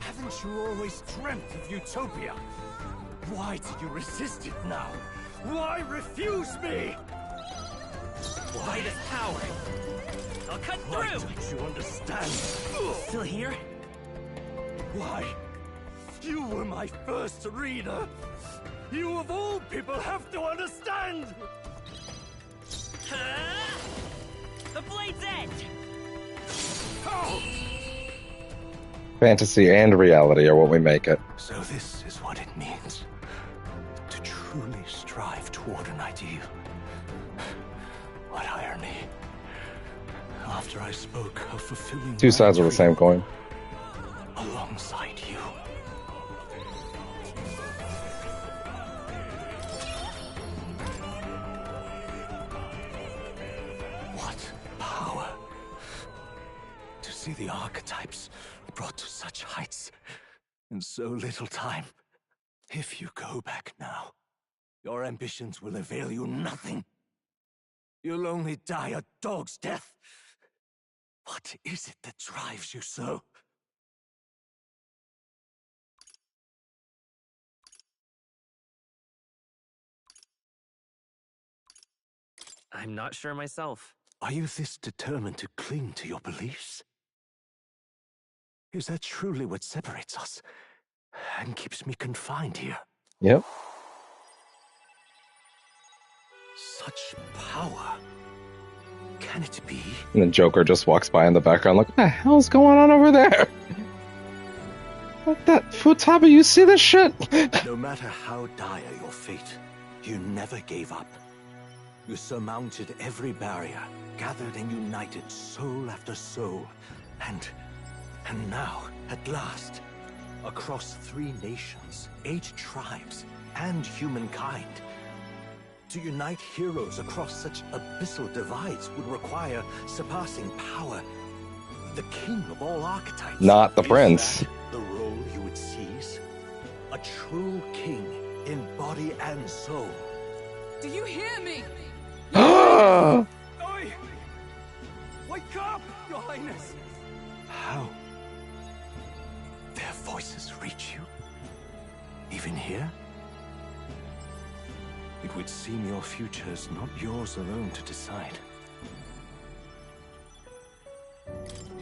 Haven't you always dreamt of utopia? Why do you resist it now? Why refuse me? Vitus power. I'll cut Why through. don't you understand? Still here? Why? You were my first reader. You of all people have to understand. The blade's edge. Oh! Fantasy and reality are what we make it. So this is what it means to truly strive toward an ideal. What irony. After I spoke of fulfilling Two sides of the same coin. alongside you. What power to see the archetypes brought to such heights in so little time. If you go back now, your ambitions will avail you nothing. You'll only die a dog's death. What is it that drives you so? I'm not sure myself. Are you this determined to cling to your beliefs? Is that truly what separates us and keeps me confined here? Yep. Such power. Can it be? And then Joker just walks by in the background like, what the hell's going on over there? What that Futaba, you see this shit? No matter how dire your fate, you never gave up. You surmounted every barrier, gathered and united soul after soul, and now, at last, across 3 nations, 8 tribes, and humankind. To unite heroes across such abyssal divides would require surpassing power. The king of all archetypes. Not the Is prince. that the role you would seize? A true king in body and soul. Do you hear me? Oi! Wake up, Your Highness! How? Their voices reach you? Even here? It would seem your future is not yours alone to decide.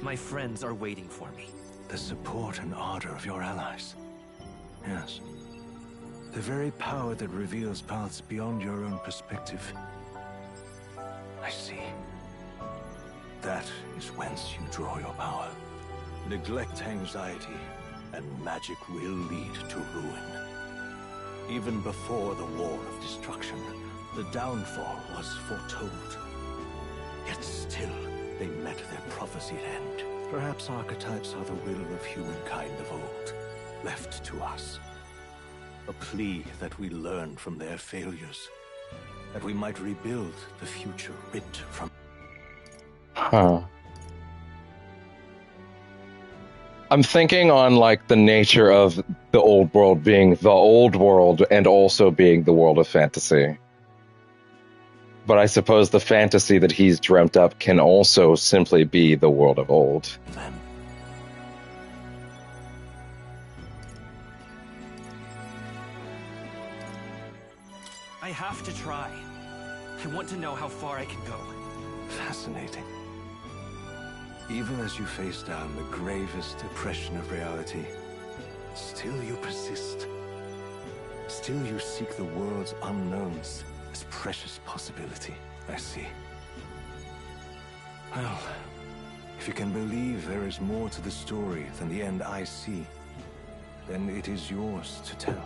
My friends are waiting for me. The support and ardor of your allies. Yes. The very power that reveals paths beyond your own perspective. I see. That is whence you draw your power. Neglect anxiety, and magic will lead to ruin. Even before the war of destruction, the downfall was foretold. Yet still, they met their prophesied end. Perhaps archetypes are the will of humankind of old, left to us. A plea that we learn from their failures, that we might rebuild the future ripped from... Huh. I'm thinking on like the nature of the old world being the old world and also being the world of fantasy. But I suppose the fantasy that he's dreamt up can also simply be the world of old. Then I have to try. I want to know how far I can go. fascinating. Even as you face down the gravest oppression of reality, still you persist. Still you seek the world's unknowns as precious possibility. I see. Well, if you can believe there is more to the story than the end I see, then it is yours to tell.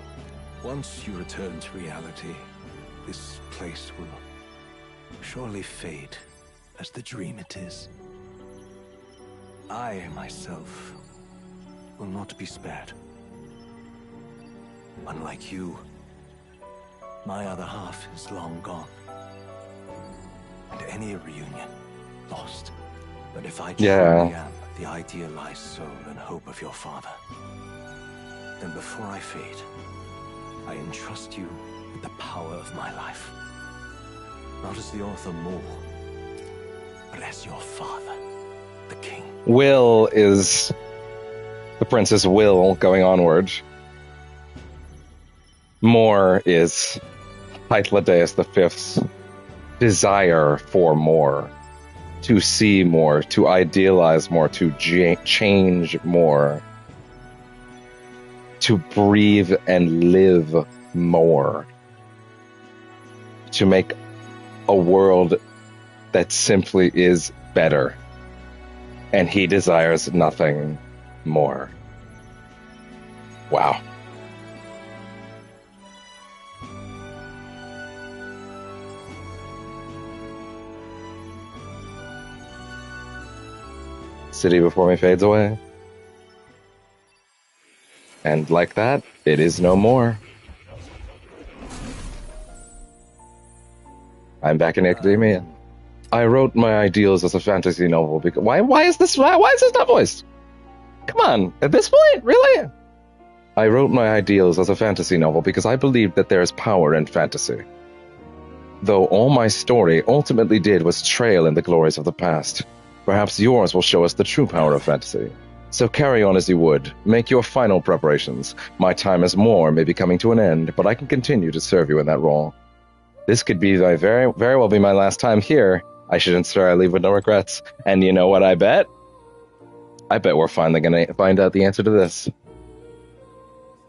Once you return to reality, this place will surely fade as the dream it is. I, myself, will not be spared. Unlike you, my other half is long gone. And any reunion, lost. But if I truly am the idealized soul and hope of your father, then before I fade, I entrust you with the power of my life. Not as the author more, but as your father, the king. Will is the Princess Will going onward. More is Hythlodaeus V's desire for more, to see more, to idealize more, to change more, to breathe and live more, to make a world that simply is better. And he desires nothing more. Wow. City before me fades away. And like that, it is no more. I'm back in academia. I wrote my ideals as a fantasy novel because why is this not voiced? Come on, at this point, really? I wrote my ideals as a fantasy novel because I believed that there is power in fantasy. Though all my story ultimately did was trail in the glories of the past, perhaps yours will show us the true power of fantasy. So carry on as you would. Make your final preparations. My time as Moore may be coming to an end, but I can continue to serve you in that role. This could be very well be my last time here. I should ensure I leave with no regrets. And you know what I bet? I bet we're finally going to find out the answer to this.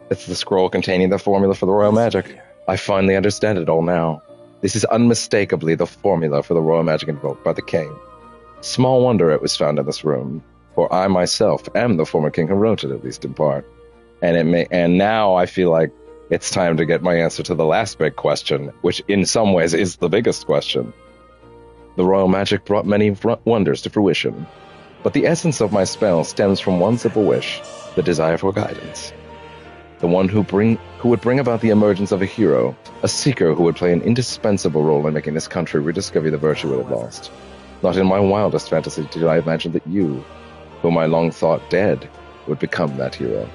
It's the scroll containing the formula for the royal magic. I finally understand it all now. This is unmistakably the formula for the royal magic invoked by the king. Small wonder it was found in this room, for I myself am the former king who wrote it, at least in part. And now I feel like it's time to get my answer to the last big question, which in some ways is the biggest question. The royal magic brought many wonders to fruition, but the essence of my spell stems from one simple wish, the desire for guidance. The one who would bring about the emergence of a hero, a seeker who would play an indispensable role in making this country rediscover the virtue it had lost. Not in my wildest fantasy did I imagine that you, whom I long thought dead, would become that hero.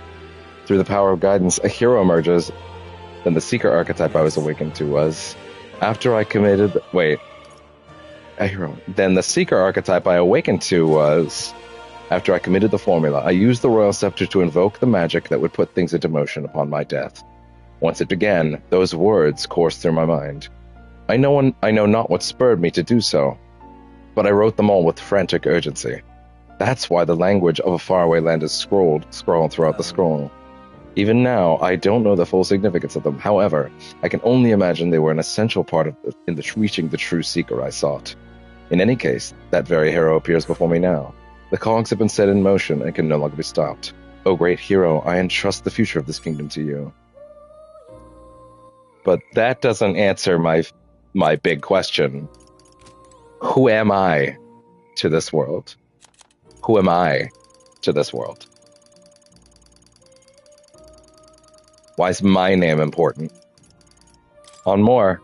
Through the power of guidance, a hero emerges. Then the seeker archetype I was awakened to was, Then the seeker archetype I awakened to was, after I committed the formula, I used the royal scepter to invoke the magic that would put things into motion upon my death. Once it began, those words coursed through my mind. I know not what spurred me to do so, but I wrote them all with frantic urgency. That's why the language of a faraway land is scrawled throughout the scroll. Even now, I don't know the full significance of them. However, I can only imagine they were an essential part of reaching the true seeker I sought. In any case, that very hero appears before me now. The cogs have been set in motion and can no longer be stopped. O great hero, I entrust the future of this kingdom to you. But that doesn't answer my big question. Who am I to this world? Who am I to this world? Why is my name important? On more,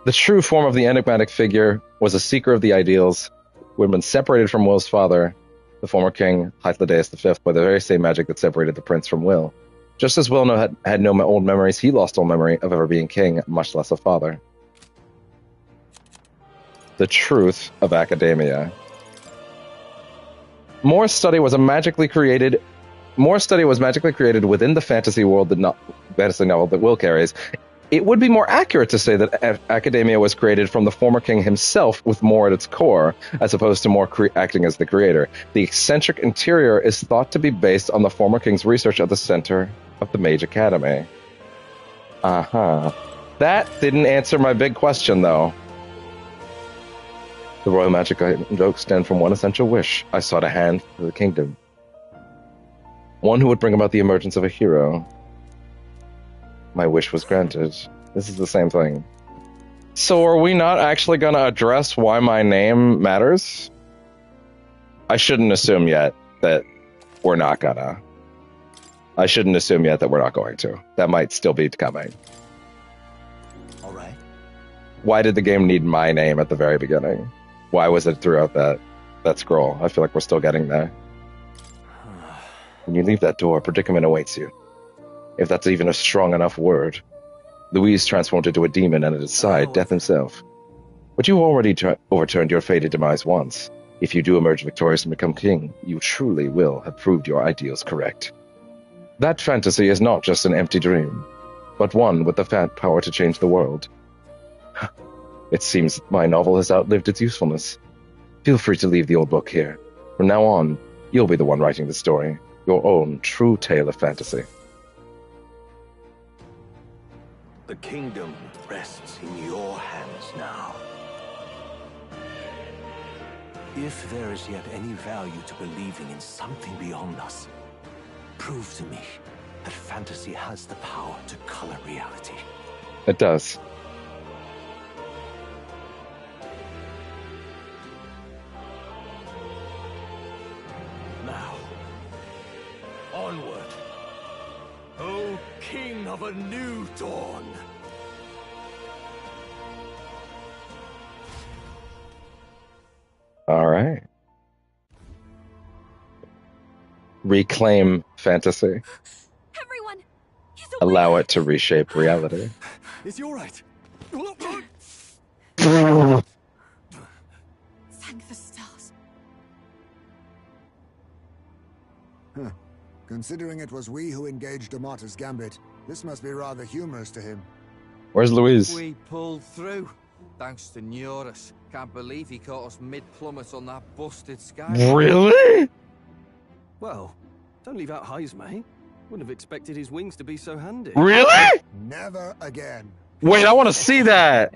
the true form of the enigmatic figure was a seeker of the ideals who had been separated from Will's father, the former king, Hythlodaeus V, by the very same magic that separated the prince from Will. Just as Will had no old memories, he lost all memory of ever being king, much less a father. the truth of academia. More study was magically created within the fantasy world fantasy novel that Will carries. It would be more accurate to say that academia was created from the former king himself, with more at its core, as opposed to more acting as the creator. The eccentric interior is thought to be based on the former king's research at the center of the Mage Academy. That didn't answer my big question, though. The royal magic I invoke stemmed from one essential wish. I sought a hand for the kingdom. One who would bring about the emergence of a hero. My wish was granted. This is the same thing. So are we not actually going to address why my name matters? I shouldn't assume yet that we're not gonna. I shouldn't assume yet that we're not going to. That might still be coming. All right. Why did the game need my name at the very beginning? Why was it throughout that scroll? I feel like we're still getting there. When you leave that door, predicament awaits you. If that's even a strong enough word. Louise transformed into a demon, and at its side, death himself. But you already overturned your fated demise once. If you do emerge victorious and become king, you truly will have proved your ideals correct. That fantasy is not just an empty dream, but one with the power to change the world. It seems my novel has outlived its usefulness. Feel free to leave the old book here. From now on, you'll be the one writing the story. Your own true tale of fantasy. The kingdom rests in your hands now. If there is yet any value to believing in something beyond us, prove to me that fantasy has the power to color reality. It does. Now, onward, O King of a new dawn! All right. Reclaim fantasy. Everyone, allow it to reshape reality. Is he all right? Thank the stars. Huh. Considering it was we who engaged Amata's gambit, this must be rather humorous to him. Where's Louise? We pulled through, thanks to Neurus. Can't believe he caught us mid-plummet on that busted sky. Really? Well, don't leave out highs, mate. Wouldn't have expected his wings to be so handy. Really? Never again. Wait, I want to see that.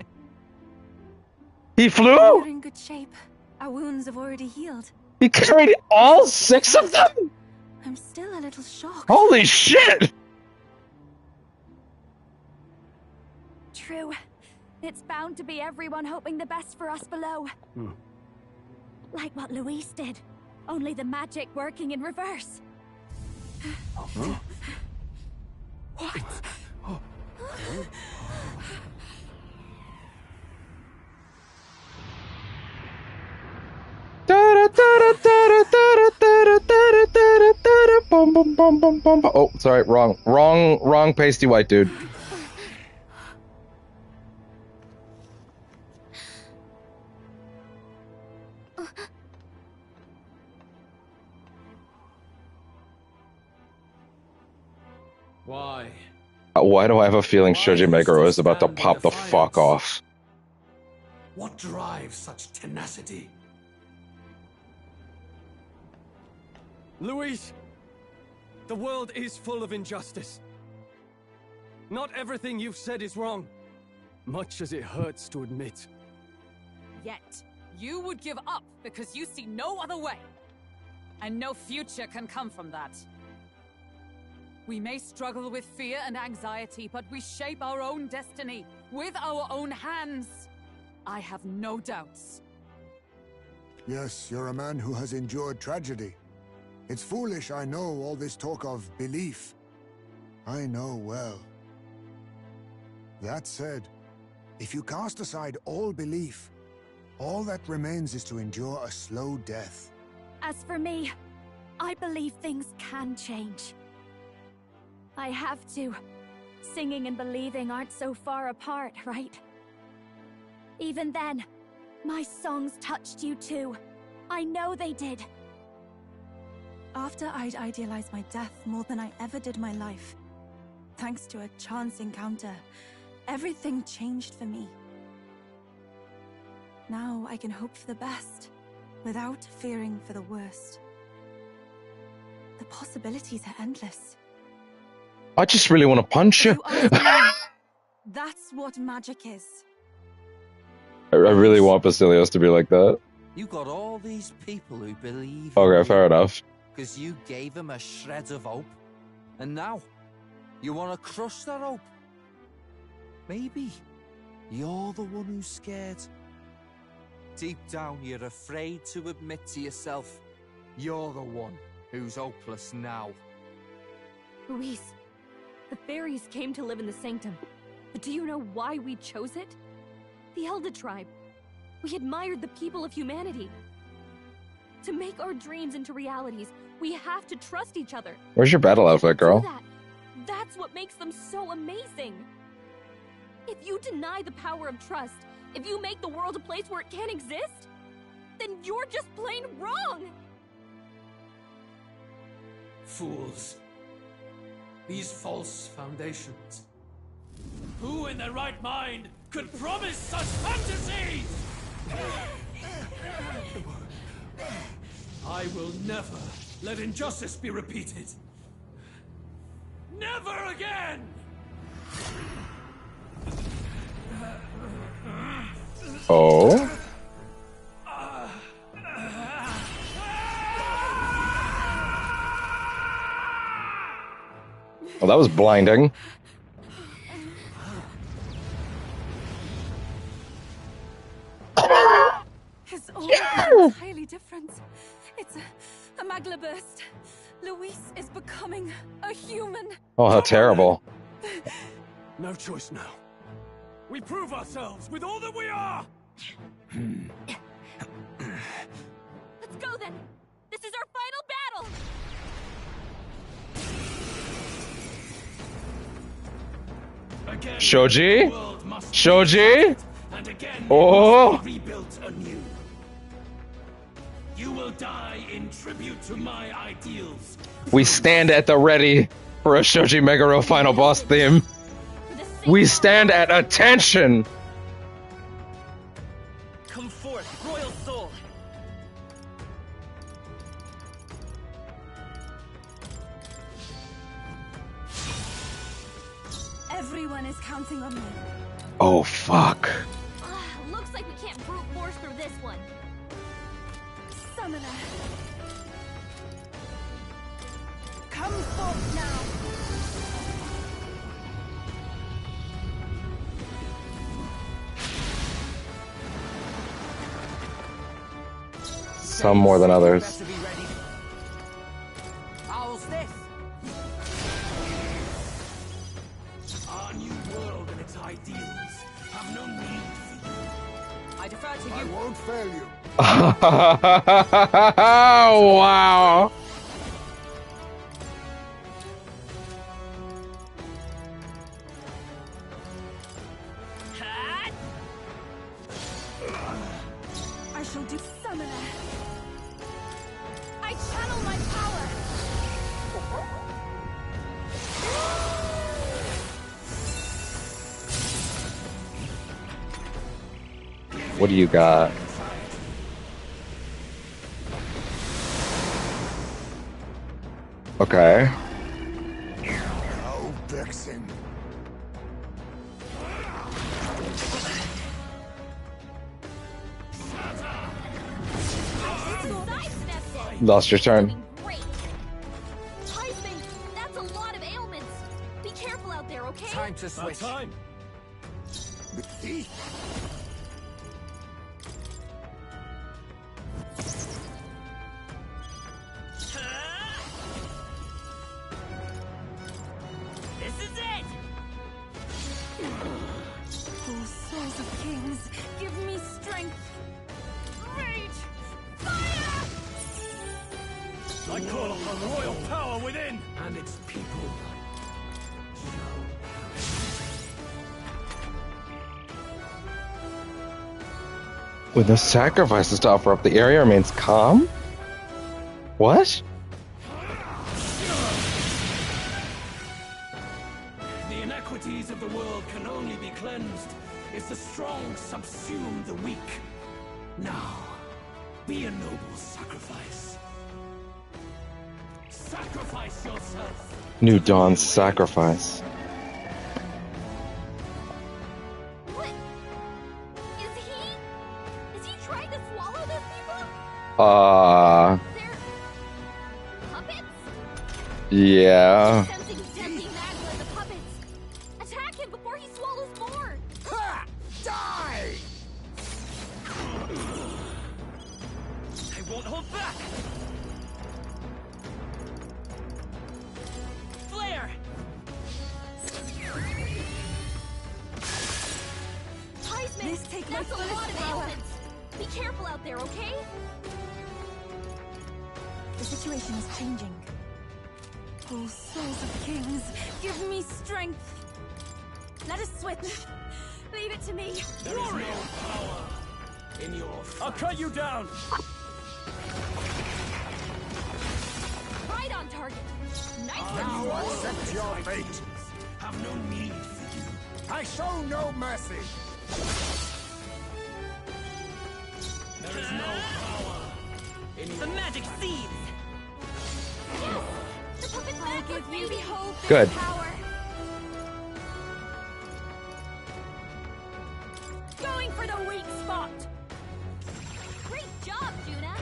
He flew? We're in good shape. Our wounds have already healed. He carried all 6 of them? I'm still a little shocked. Holy shit! True. It's bound to be everyone hoping the best for us below. Like what Louise did. Only the magic working in reverse. What? Oh, sorry, wrong pasty white dude. Why? Why do I have a feeling Shoji Meguro is about to pop the fuck off? What drives such tenacity? Luis, the world is full of injustice. Not everything you've said is wrong, much as it hurts to admit. Yet, you would give up because you see no other way. And no future can come from that. We may struggle with fear and anxiety, but we shape our own destiny with our own hands. I have no doubts. Yes, you're a man who has endured tragedy. It's foolish, I know, all this talk of belief. I know well. That said, if you cast aside all belief, all that remains is to endure a slow death. As for me, I believe things can change. I have to. Singing and believing aren't so far apart, right? Even then, My songs touched you too. I know they did. After I'd idealized my death more than I ever did my life, thanks to a chance encounter, everything changed for me. Now I can hope for the best, without fearing for the worst. The possibilities are endless. I just really want to punch you. That's what magic is. I really want Basilios to be like that. You got all these people who believe. Okay, fair enough. Because you gave them a shred of hope. And now, you want to crush their hope. Maybe you're the one who's scared. Deep down, you're afraid to admit to yourself you're the one who's hopeless now. Luis, the fairies came to live in the Sanctum. But do you know why we chose it? The Elder Tribe. We admired the people of humanity. To make our dreams into realities, we have to trust each other. Where's your battle outfit, girl? That's what makes them so amazing. If you deny the power of trust, if you make the world a place where it can't exist, then you're just plain wrong! Fools. These false foundations. Who in their right mind could promise such fantasies? I will never let injustice be repeated. Never again! Oh? Well, that was blinding. His aura is entirely different. It's a magla burst. Luis is becoming a human. Oh, how terrible. No choice now. We prove ourselves with all that we are! Let's go then! This is our final battle! Again, Shoji? the world must Shoji? and again Oh! must be rebuilt anew. You will die in tribute to my ideals. We stand at the ready for a Shoji Meguro final boss theme. We stand at attention! Come forth, royal soul. Everyone is counting on me. Oh, fuck. Looks like we can't brute force through this one. Summoner. Come forth now. Some more than others. How's this? Our new world and its ideals have no need for you. I defer to you. I won't fail you. Wow. I shall do summoner. I channel my power. What do you got? Okay. No vexing. Lost your turn. Great. Heisman, that's a lot of ailments. Be careful out there, okay? Time to switch. Time. The thief. This is it! Oh, souls of kings, give me strength. Rage! Fire! I call upon royal power within and its people. With no sacrifices to offer up, the area remains calm? What? The inequities of the world can only be cleansed if the strong subsume the weak. Now, be a noble sacrifice. Sacrifice yourself. New Dawn's sacrifice. What? Is he trying to swallow those people? They're puppets? Yeah. Tempting Magma the puppets. Attack him before he swallows more. Ha! Die! I won't hold back! Flare! Heisman, This takes my that's a fullest lot of power. ailments. Be careful out there, okay? The situation is changing. Oh, souls of kings, give me strength. Let us switch. Leave it to me. There is no power in your I'll cut you down! Right on target. Nice Now one, Stroll. accept your fate. have no need for you. I show no mercy. There is no power in The your magic seeds! The puppet's I'll back, give you baby. behold this Good. power. Going for the weak spot. Great job, Juna.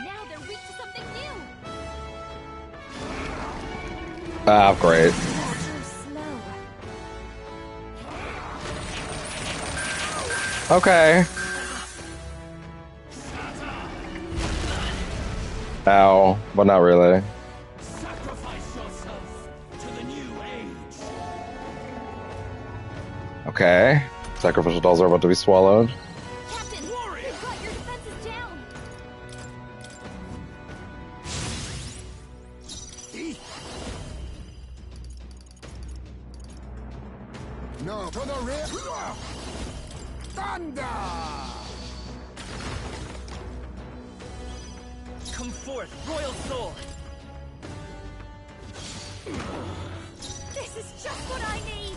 Now they're weak to something new. Ah, great. So slow. Okay. Ow, but not really. sacrifice yourself to the new age. Okay. Sacrificial dolls are about to be swallowed. Captain, you've got your defenses down. No, to the rear. Thunder! Come forth, royal soul! This is just what I need.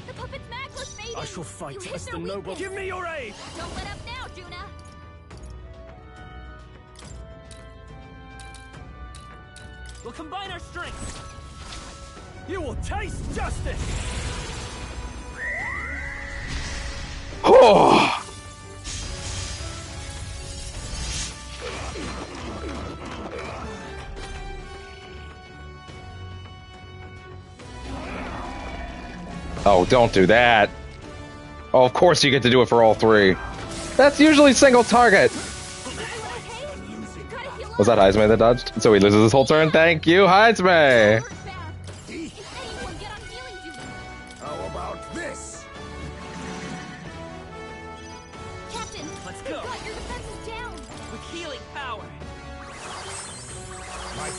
The puppet's Magless fading. I shall fight You hit as their the noble. weakness. Give me your aid! Don't let up now, Juna. We'll combine our strengths! You will taste justice! Oh! Oh, don't do that. Oh, of course you get to do it for all three. That's usually single target. Was that Heisme that dodged? So he loses his whole turn? Thank you, Heisme! How about this? Captain, Let's you've go. got your defenses down. With healing power!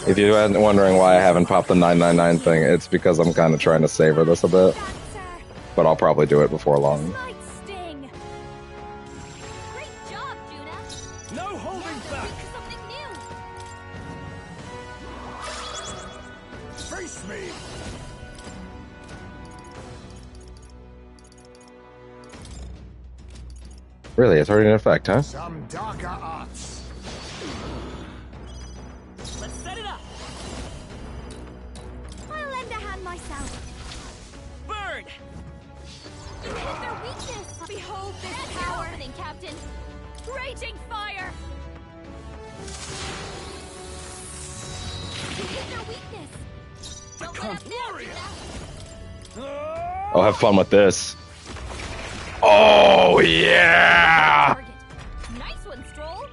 If you're wondering why I haven't popped the 999 thing, it's because I'm kind of trying to savor this a bit. But I'll probably do it before long. Might sting. Great job, Juna. No holding back! Something new. Face me! Really, it's already in effect, huh? Some darker arts. Let's set it up! I'll lend a hand myself. Burn! You hit their weakness. Behold this power. Opening, Captain. Raging fire. You hit their weakness. Don't let up now, Juna. I'll have fun with this. Oh, yeah! Target. Nice one, Stroll.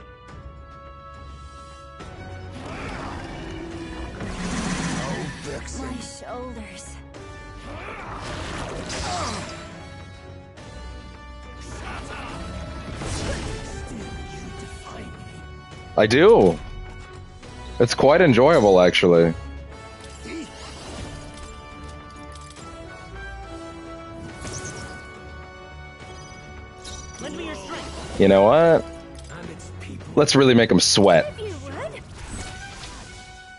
My shoulders. I do. It's quite enjoyable, actually. You know what? Let's really make him sweat.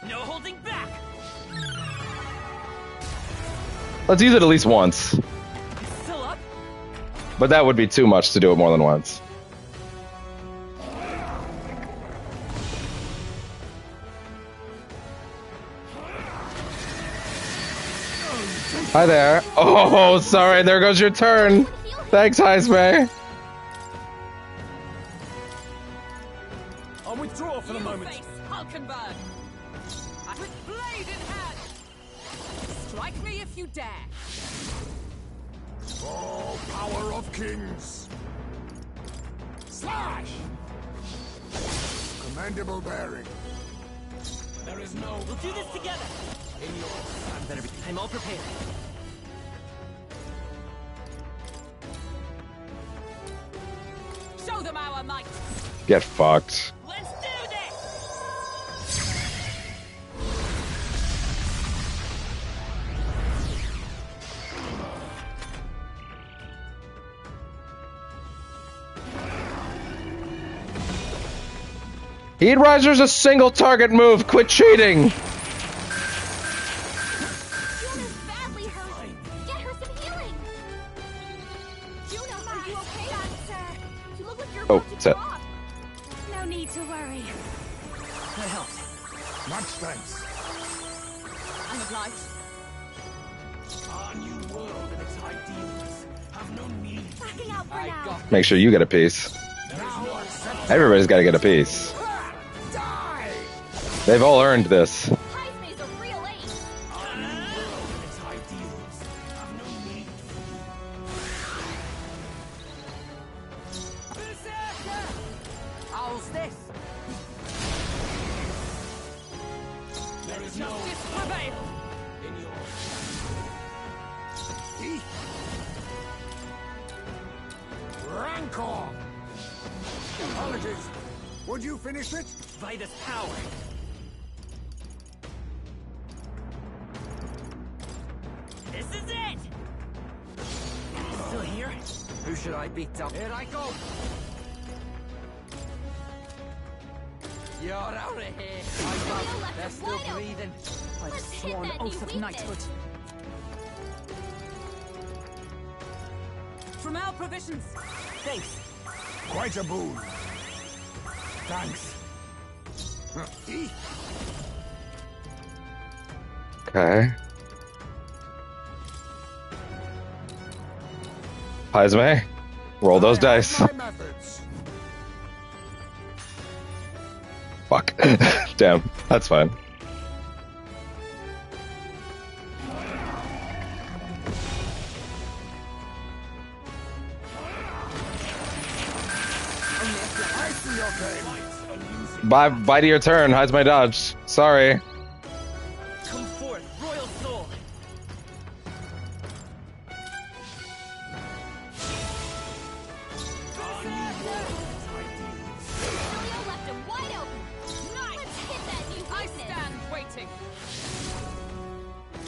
No holding back. Let's use it at least once. Still up. But that would be too much to do it more than once. Hi there. Oh, sorry. There goes your turn. Thanks, Heisme. I'll withdraw for the moment. Face Hulkenberg. With blade in hand. Strike me if you dare. Oh, power of kings! Slash! Commendable bearing. There is no. We'll do this together. In your. I'm all prepared. Show them our might. Get fucked. Let's do this. Heat Riser's a single target move. Quit cheating. Badly hurt. Get her some healing. Juno, are you okay? Sir, you look like you're Oh, about to set. drop. No need to worry. That helps. Much thanks. I'm obliged. Our new world and its ideals have no need. Backing out for now. Make sure you get a piece. Everybody's got to get a piece. They've all earned this. Heisme's a real ace. Our new world and its ideals have no need. How's this? There is no. Justice prevail. In your. Rancor! Apologies. Would you finish it? Vitus power. This is it! Still here? Who should I beat up? Here I go! You're out of here! They're still breathing. By the Let's hit sworn that new oath of weakness. knighthood. From our provisions. Thanks. Quite a boon. Thanks. Okay. Heisme, roll those dice. My methods. Fuck. Damn, that's fine. I see your game. Bye to your turn. Heisme dodge. Sorry. Come forth, royal soul! Julio left him wide open. Nice. Let's hit that new I weakness. stand waiting.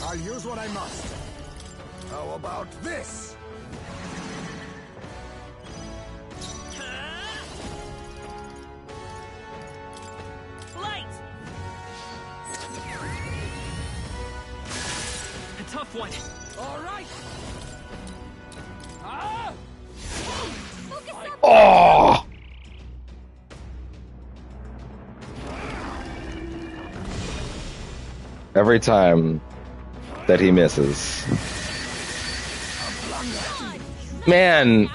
I'll use what I must. How about this? Light! A tough one. All right. Focus up. Oh! Every time that he misses. Man,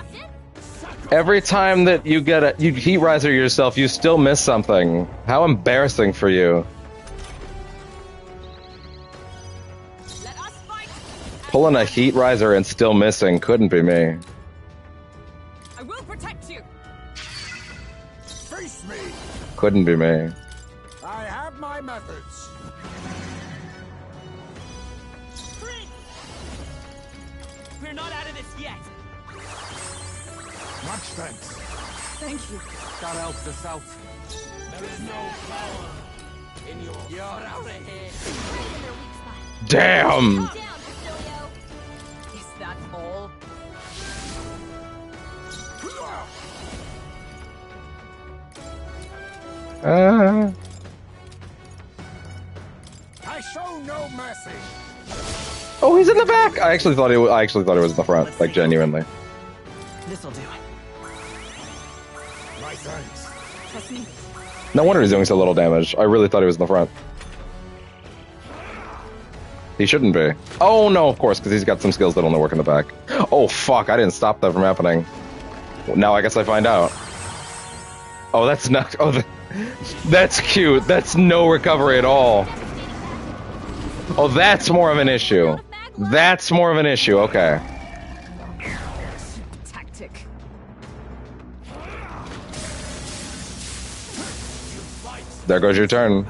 every time that you get you heat riser yourself, you still miss something. How embarrassing for you. Let us fight. Pulling a heat riser and still missing couldn't be me. I will protect you. Face me. Couldn't be me. I have my methods. We're not out of this yet. Much thanks. Thank you. That helped us out. There is no power in your. You're out of here. Damn! Down, Basilio. Is that all? I show no mercy. Oh, he's in the back. I actually thought he was in the front, like genuinely. This'll do. My thanks. Trust me. No wonder he's doing so little damage. I really thought he was in the front. He shouldn't be. Oh no, of course, because he's got some skills that only work in the back. Oh fuck! I didn't stop that from happening. Now I guess I find out. Oh, that's not. Oh, that's cute. That's no recovery at all. Oh, that's more of an issue. That's more of an issue. Okay. Tactic. There goes your turn.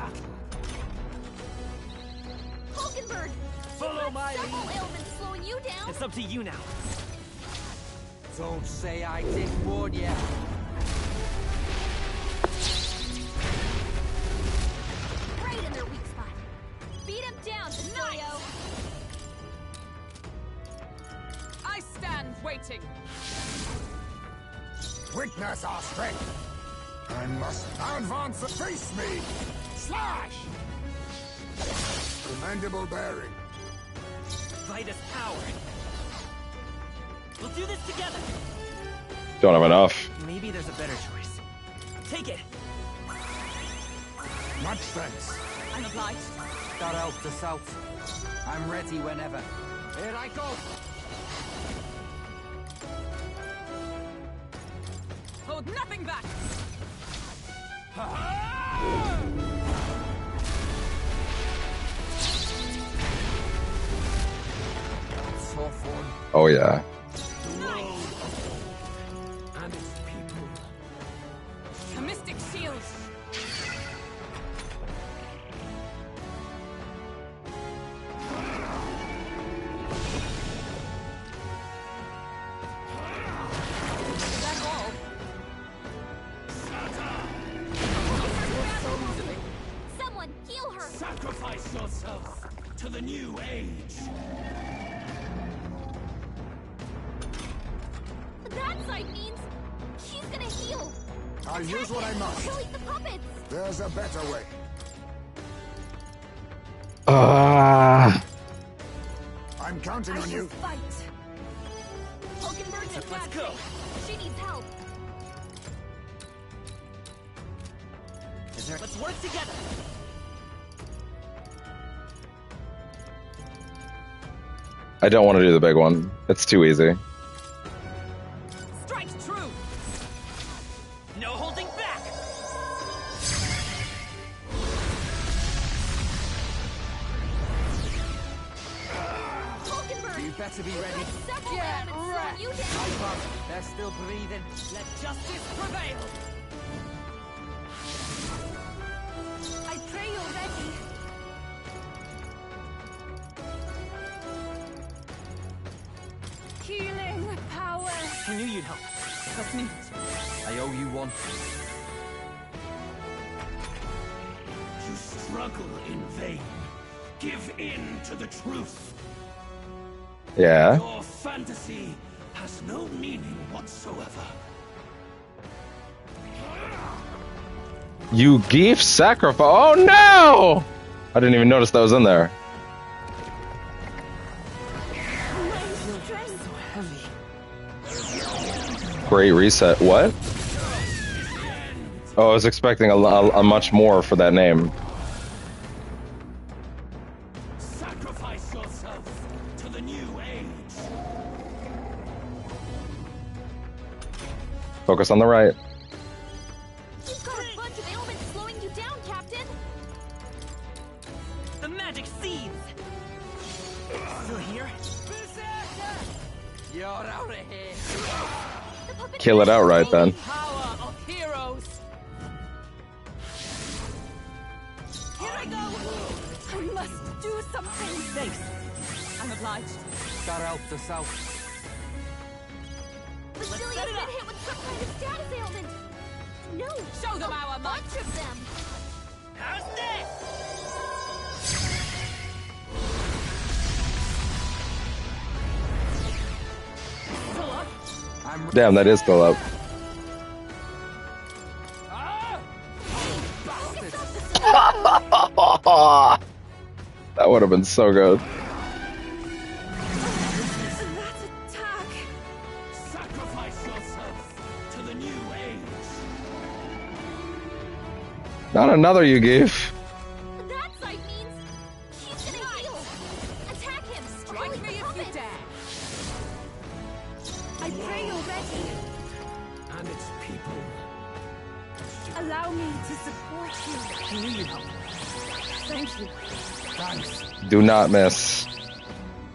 Follow my lead. Slowing you down. It's up to you now. Don't say I didn't warn you. Right in their weak spot. Beat him down, Valuecast. I stand waiting. Witness our strength. I must advance and face me. Slash! Commendable bearing. Vitus power. We'll do this together. Don't have enough. Maybe there's a better choice. Take it. Much thanks. I'm obliged. Gotta help the south. I'm ready whenever. Here I go. Hold nothing back. Tough one. Oh yeah. And its people. The mystic shields. That's all. Someone heal her. Sacrifice yourself to the new age. That side means she's gonna heal. I'll use what I must. Kill the puppets. There's a better way. I'm counting on you. Fight. Hulkenberg's in Let's bad go. shape. She needs help. Let's work together. I don't want to do the big one. It's too easy. Strike true. No holding back. Hulkenberg. You better be ready. Several Get elements slowing wrecked. you down. Hype up. They're still breathing. Let justice prevail. I pray you're ready. Healing power. I knew you'd help. Trust me. I owe you one. You struggle in vain. Give in to the truth. Yeah. Your fantasy has no meaning whatsoever. You give sacrifice. Oh no! I didn't even notice that was in there. Great reset. What? Oh, I was expecting a much more for that name. Sacrifice yourself to the new age. Focus on the right. You've got a bunch of ailments slowing you down, Captain. The magic seeds. Still here? You're out of here. The puppet Kill it outright then. Power of heroes. Here I go. I must do something. Thanks. I'm obliged. Gotta help the south. Vasilia's set it been up. hit with some kind of status ailment. No, Show them a our might. bunch of them. How's this? Still up. I'm Damn, that is still up. would have been so good. Sacrifice yourself to the new age. Not another you gave. That sight means he's gonna heal. Attack him. Strike me if you dare. I pray you're ready. And its people. Allow me to support you. I knew you'd help. Thank you. Thanks. Do not miss.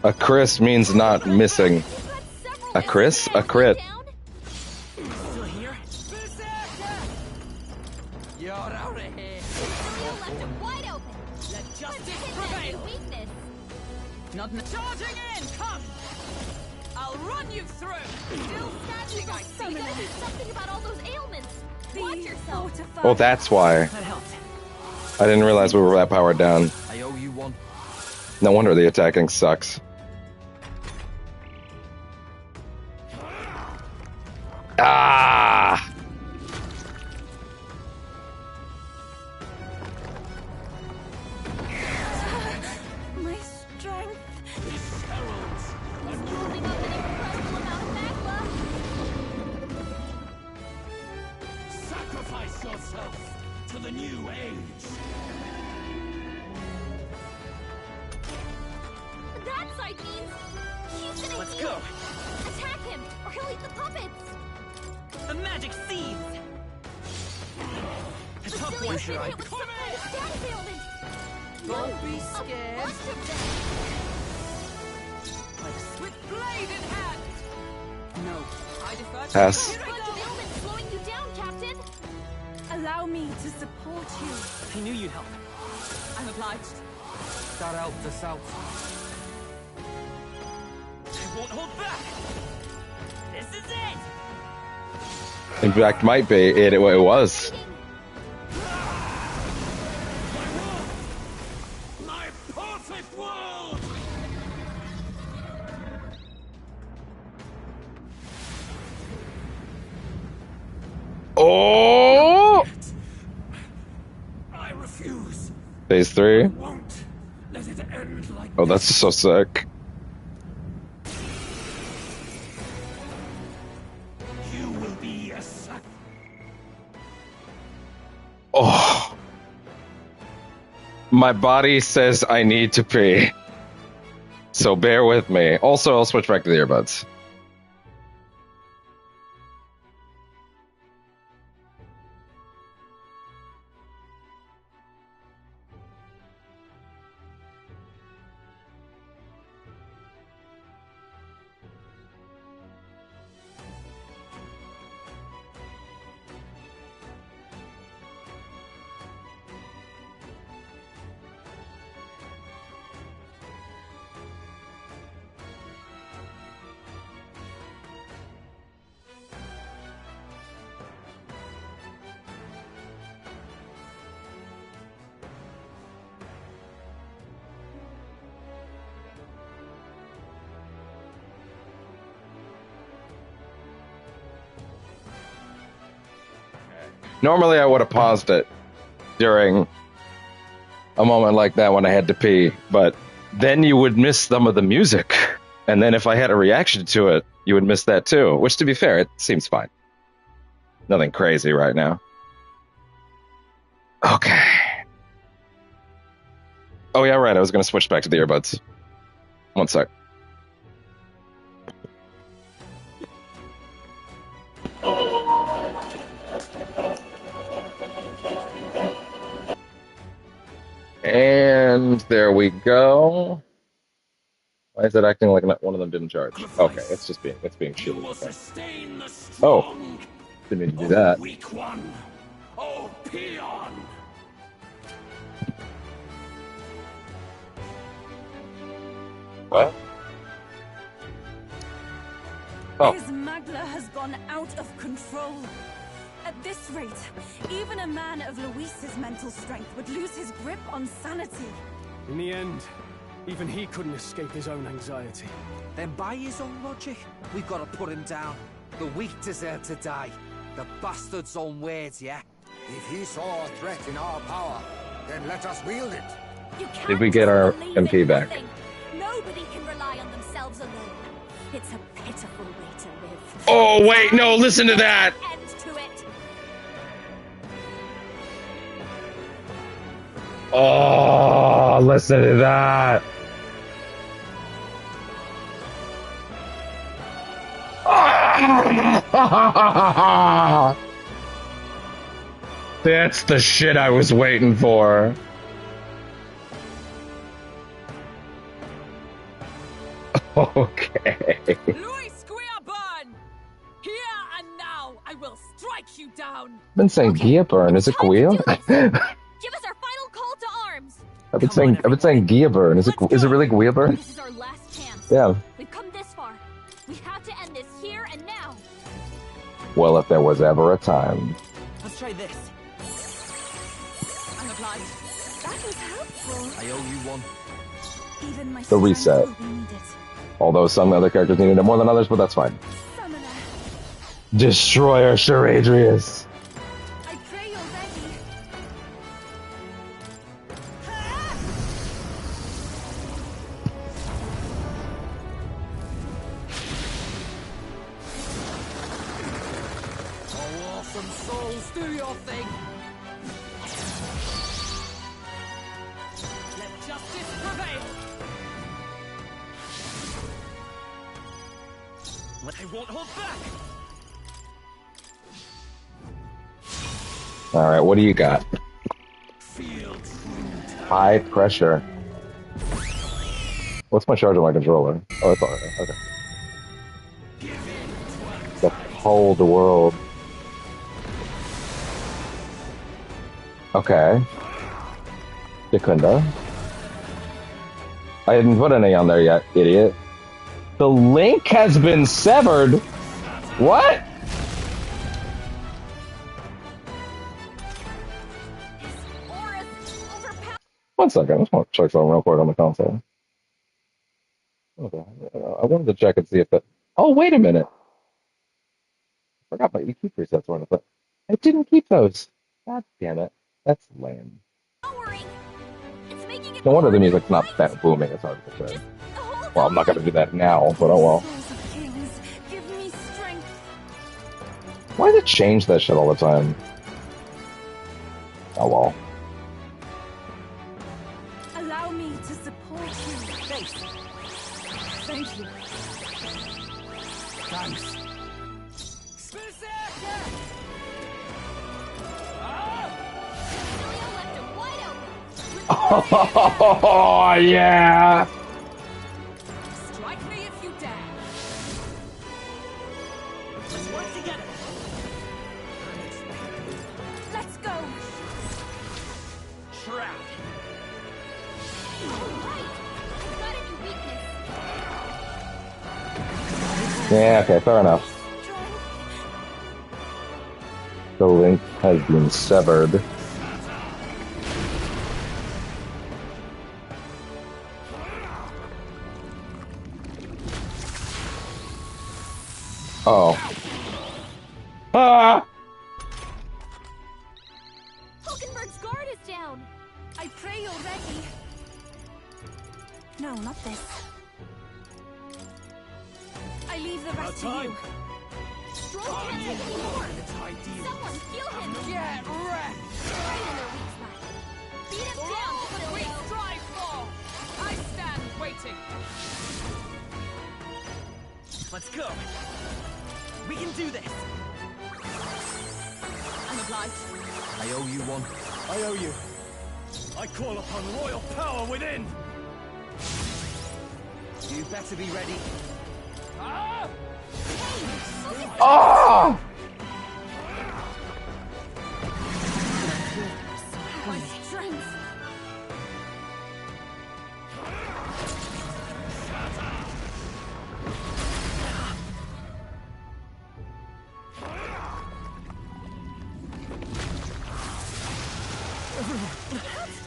A Chris means not missing. A Chris? A crit. Still here? You're out of here. Left him wide open. Let justice Hit prevail. that weakness. Not charging in. Come. I'll run you through. Still standing, I see. You gotta do something about all those ailments. Watch yourself. Oh, that's why. That helped. I didn't realize we were that powered down. I owe you one. No wonder the attacking sucks. Ah! My strength. This heralds a new Building up an incredible amount of magma. sacrifice yourself to the new age. That sight means he's gonna Let's heal. go. Attack him, or he'll eat the puppets. The magic seeds. A tough Silly one, been sure. hit with some kind of status ailment. Don't be A scared. bunch of them. With blade in hand. No, I defer to Pass. A bunch of ailments slowing you down, Captain. Allow me to support you. I knew you'd help. I'm obliged. That helped us out. I won't hold back. This is it. In fact, might be. It was. My perfect world! Oh! I refuse. Phase 3. Won't let it end like Oh, that's so sick. you will be a sacrifice. Oh. My body says I need to pee. So bear with me. Also, I'll switch back to the earbuds. Normally, I would have paused it during a moment like that when I had to pee, but then you would miss some of the music. And then if I had a reaction to it, you would miss that too. Which, to be fair, it seems fine. Nothing crazy right now. Okay. Oh, yeah, right. I was going to switch back to the earbuds. One sec. And there we go. Why is it acting like one of them didn't charge? Okay, it's being shitty. Okay. Oh, didn't mean to do that. Weak one. Oh, peon. What? Oh. His magla has gone out of control. At this rate, even a man of Luis's mental strength would lose his grip on sanity. In the end, even he couldn't escape his own anxiety. Then by his own logic, we've got to put him down. The weak deserve to die. The bastard's own words, yeah? If he saw a threat in our power, then let us wield it. Did we get our MP back? Nobody can rely on themselves alone. It's a pitiful way to live. Oh, wait, no, listen to that! End to it. Oh, listen to that! That's the shit I was waiting for. Okay. Louis Squeerburn! Here and now, I will strike you down! I've been saying Gia burn. Is it Gia? Give us our final call to arms. I've been saying Gia burn. Is it really Gia burn? This is our last chance. Yeah. We've come this far. We have to end this here and now. Well, if there was ever a time. Let's try this. I'm obliged. That was helpful. I owe you one. Even my The reset. strength will be needed. Although some other characters needed it more than others, but that's fine. Summoner, Destroyer Charadrius. I pray you're ready. Oh, awesome souls, do your thing. Let justice prevail! I won't hold back! Alright, what do you got? High pressure. What's my charge on my controller? Oh, it's alright. Okay. The cold world. Okay. Yakunda. I didn't put any on there yet, idiot. The link has been severed. What? One second. I just want to check something real quick on the console. Okay. I wanted to check and see if it. Oh, wait a minute. I forgot my EQ presets were on it, but I didn't keep those. God damn it. That's lame. No wonder the music's not that booming as hard as it should. Well, I'm not going to do that now, but oh well. Give me strength. Why does it change that shit all the time? Oh well. Allow me to support you. Thanks. Thank you. Thanks. Oh, yeah! Strike me if you dare. Let's work together. Let's go. Shroud. Yeah, okay, fair enough. The link has been severed. Oh. Ah! Hulkenberg's guard is down. I pray you're ready. No, not this. I leave the rest to you. Stroll can't take any more. Someone heal him. Get wrecked. Right in their weak spot. Beat him down. All we strive for. I stand waiting. Let's go. We can do this. I'm obliged. I owe you one. I owe you. I call upon royal power within. You better be ready. Ah! Oh! My strength.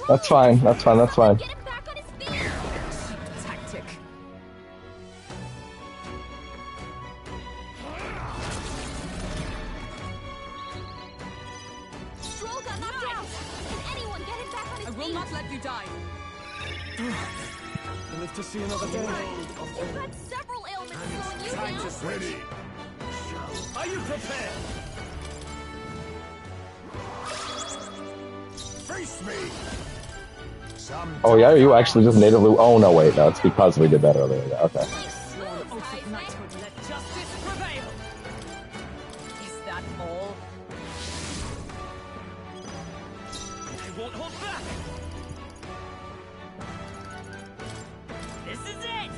That's fine, that's fine, that's fine. Get him back on his feet. Tactic. Stroll got knocked out. Can anyone get him back on his I feet? will not let you die. I live to see another day. You've got several ailments slowing you Time down. to switch. Are you prepared? Face me! Oh yeah, you actually just natively. Oh no, wait, no, it's because we did that earlier. Yeah, okay. Sworn oath of knighthood, let justice prevail. Is that all? I won't hold back! This is it!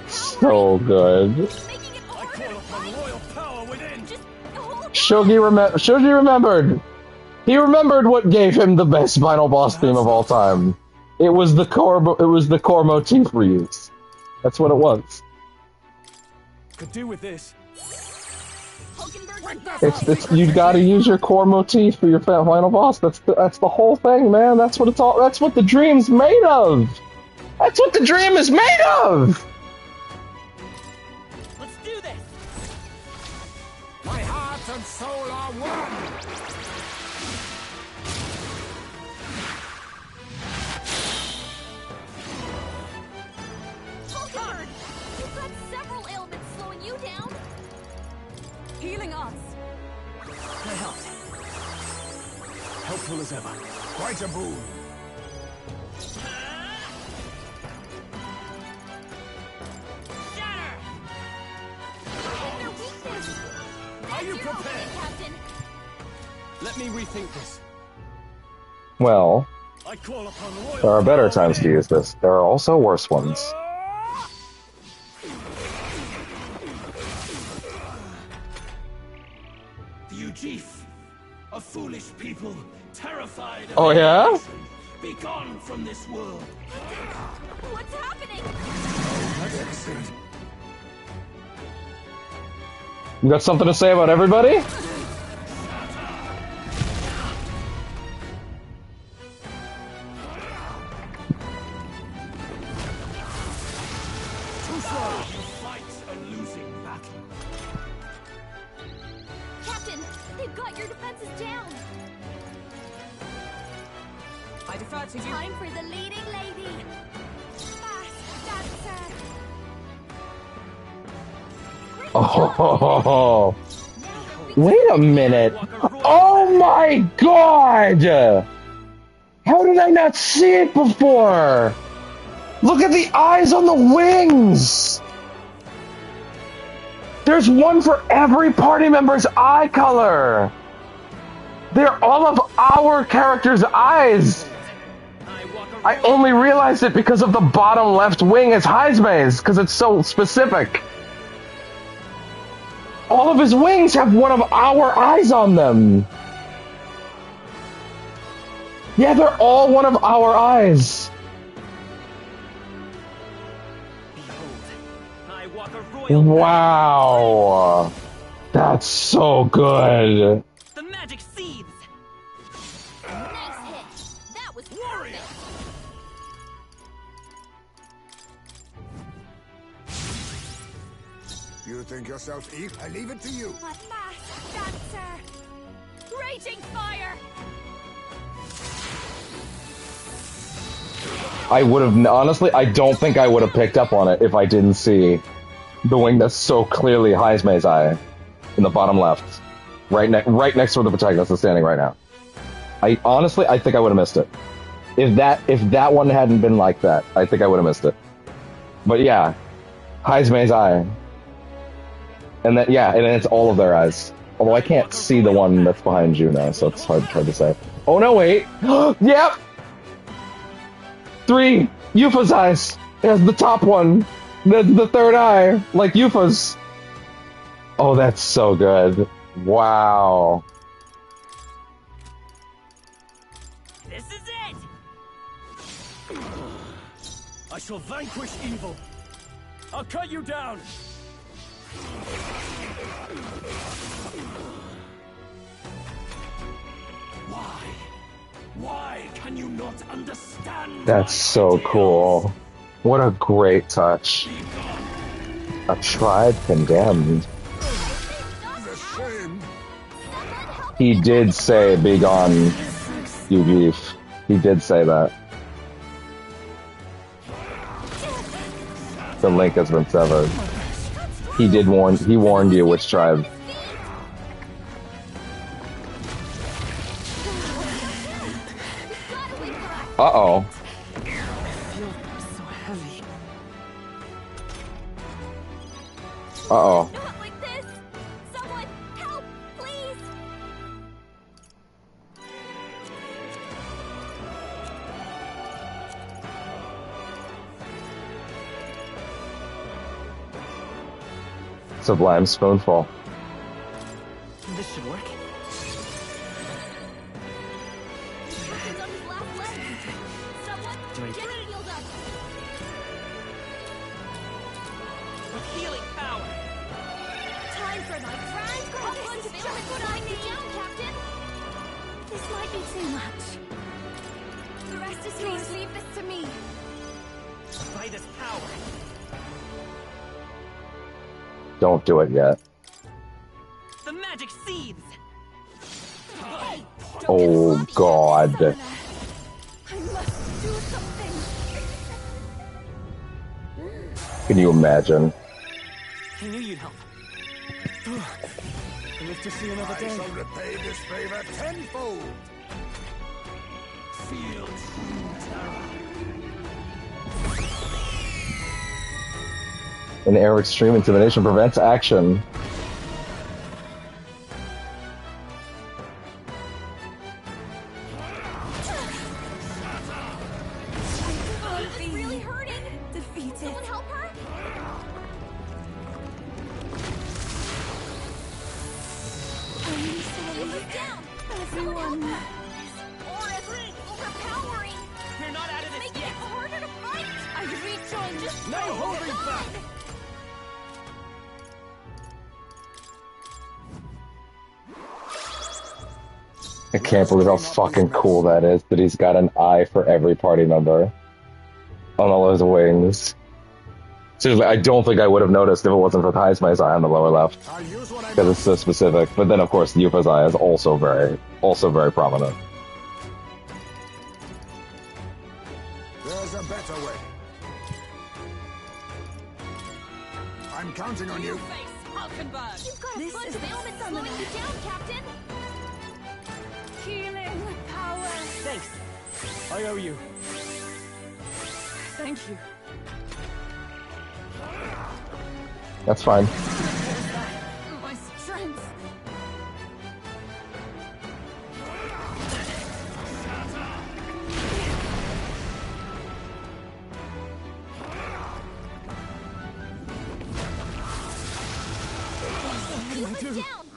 So good. Shogi remembered. He remembered what gave him the best final boss theme of all time. It was the core. It was the core motif reuse. That's what it was. Could do with this. It's you got to use your core motif for your final boss. That's the whole thing, man. That's what it's all. That's what the dream's made of. That's what the dream is made of. Let's do this! My heart and soul are one! Hulkenberg, you've got several ailments slowing you down. Healing arts. I helped. Helpful as ever. Quite a boon. Their weakness. Are you You're okay, prepared? Captain. Let me rethink this. Well, I call upon royal there are better times to use this. There are also worse ones. You chief, a foolish people, terrified of Oh, yeah? annihilation. Be gone from this world. What's happening? You got something to say about everybody? Too slow. You fight a losing battle. Captain, they've got your defenses down. I defer to you. Time for the leading lady. Fast dancer. Oh, wait a minute. Oh my god! How did I not see it before? Look at the eyes on the wings! There's one for every party member's eye color! They're all of our character's eyes! I only realized it because of the bottom left wing is Haizume's, because it's so specific. All of his wings have one of our eyes on them. Yeah, they're all one of our eyes. Wow. That's so good. The magic seeds! Nice hit. That was perfect. You think yourself evil? I leave it to you. A fast dancer. Raging fire. I would have, honestly, I don't think I would have picked up on it if I didn't see the wing that's so clearly Haizume's eye in the bottom left. Right next to where the protagonist is standing right now. I think I would have missed it. If that one hadn't been like that, I think I would have missed it. But yeah, Haizume's eye. And then, yeah, and it's all of their eyes. Although I can't see the one that's behind you now, so it's hard to say. Oh no, wait! Yep! 3! Yufa's eyes! There's the top one! The third eye, like Yufa's. Oh, that's so good. Wow. I shall vanquish evil. I'll cut you down. Why? Why can you not understand? That's so cool. What a great touch. A tribe condemned. He did say, "Be gone, you beef." He did say that. The link has been severed. He did warn. He warned you which tribe. Uh-oh. Uh-oh. Not like this! Someone help, please! Sublime spoonful. This should work. Captain's on his last leg. Someone get him healed up. With healing power. Time for my grand Just put on me down, Captain. This might be too much. The rest is yours. Please leave this to me. By this power. Don't do it yet. The magic seeds. Oh, God. I must do something. Can you imagine? I knew you'd help. Live to see another day. I shall repay this favor tenfold. Feel true terror. An air extreme intimidation prevents action. This is really hurting. Defeated. Someone help her? I'm sorry. Keep down. Everyone. Or it's overpowering. You're not out of this Making yet. it harder to fight. I rejoin. Just No holding back. I can't believe how fucking cool that is, that he's got an eye for every party member on all his wings. Seriously, I don't think I would have noticed if it wasn't for Heismai's eye on the lower left, because it's so specific. But then, of course, Yufa's eye is also very prominent. There's a better way. I'm counting on you. Face Hulkenberg. You've got a This bunch is of ailments summoner. slowing you down, Captain. Healing power. Thanks. I owe you. Thank you. That's fine. My strength.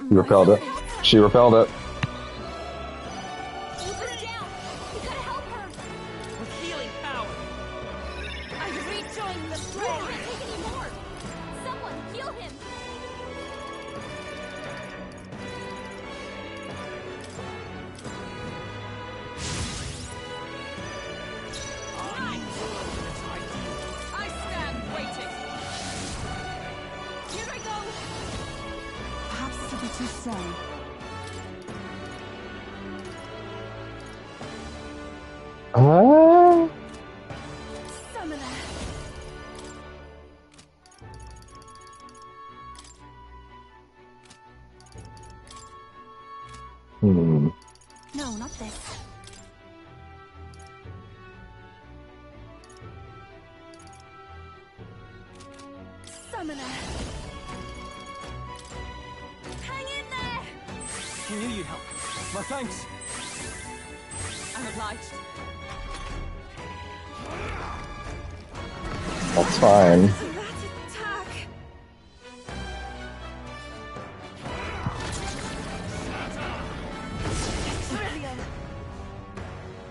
He repelled it. She repelled it. Yufa's down. You gotta help her. With healing power. I rejoin the fray. Can't take any more. Someone heal him. I stand waiting. Here I go. Perhaps to be too strong. Summoner. No, not this. Summoner. Hang in there. I knew you'd help. My thanks. I'm obliged. That's fine. That attack.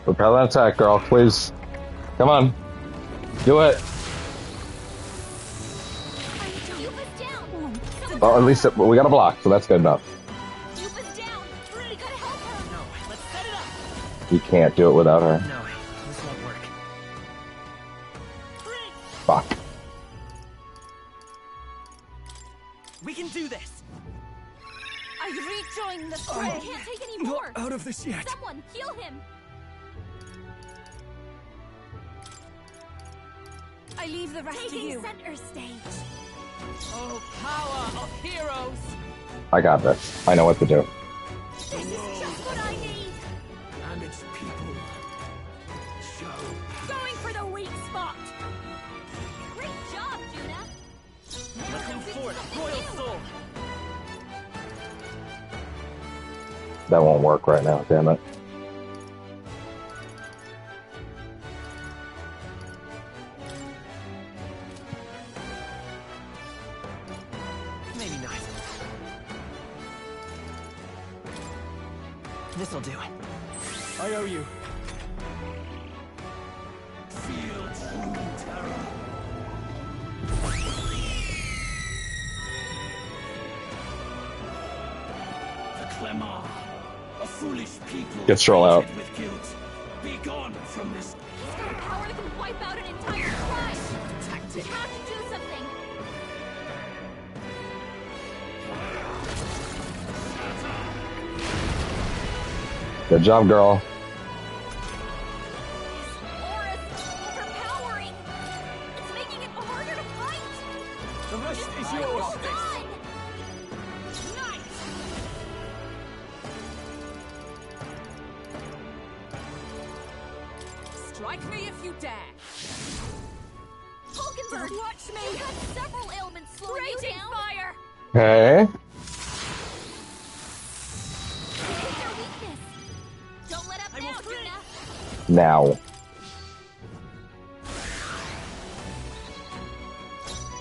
Repel that attack, girl, please. Come on. Do it. Well, at least we got a block, so that's good enough. You can't do it without her. No, this won't work. Fuck. We can do this. I rejoin the fray. I can't take any more. Not out of this yet. Someone heal him. I leave the rest to you. Center stage. Oh, power of heroes! I got this. I know what to do. This is just what I need. And its people show. Going for the weak spot. Great job, Juna. Looking forward, Royal Soul. That won't work right now, damn it. Maybe not. This'll do. I owe you. Feel true terror. The Clemar, a foolish people. Get Stroll out. With guilt. Be gone from this. He's got a power that can wipe out an entire tribe. Tactic. We have to do something. Good job, girl. Overpowering. It's making it harder to fight. The rest is yours. Hold on. Strike me if you dare. Hulkenberg, watch me. You have several ailments slowing you down. Fire. Okay. Their weakness. Don't let up now, Juna. Now.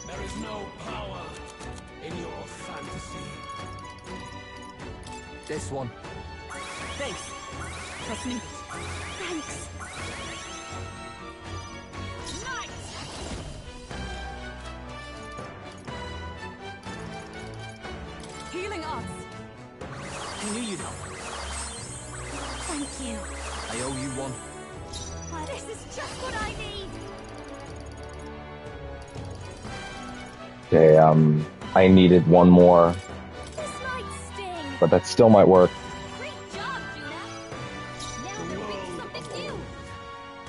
There is no power in your fantasy. This one. Thanks. Trust me. Thanks. Healing arts. I knew you'd help. Thank you. I owe you one. This is just what I need. Okay, I needed one more, This might sting. but that still might work. Great job, Juna. Now they're making something new.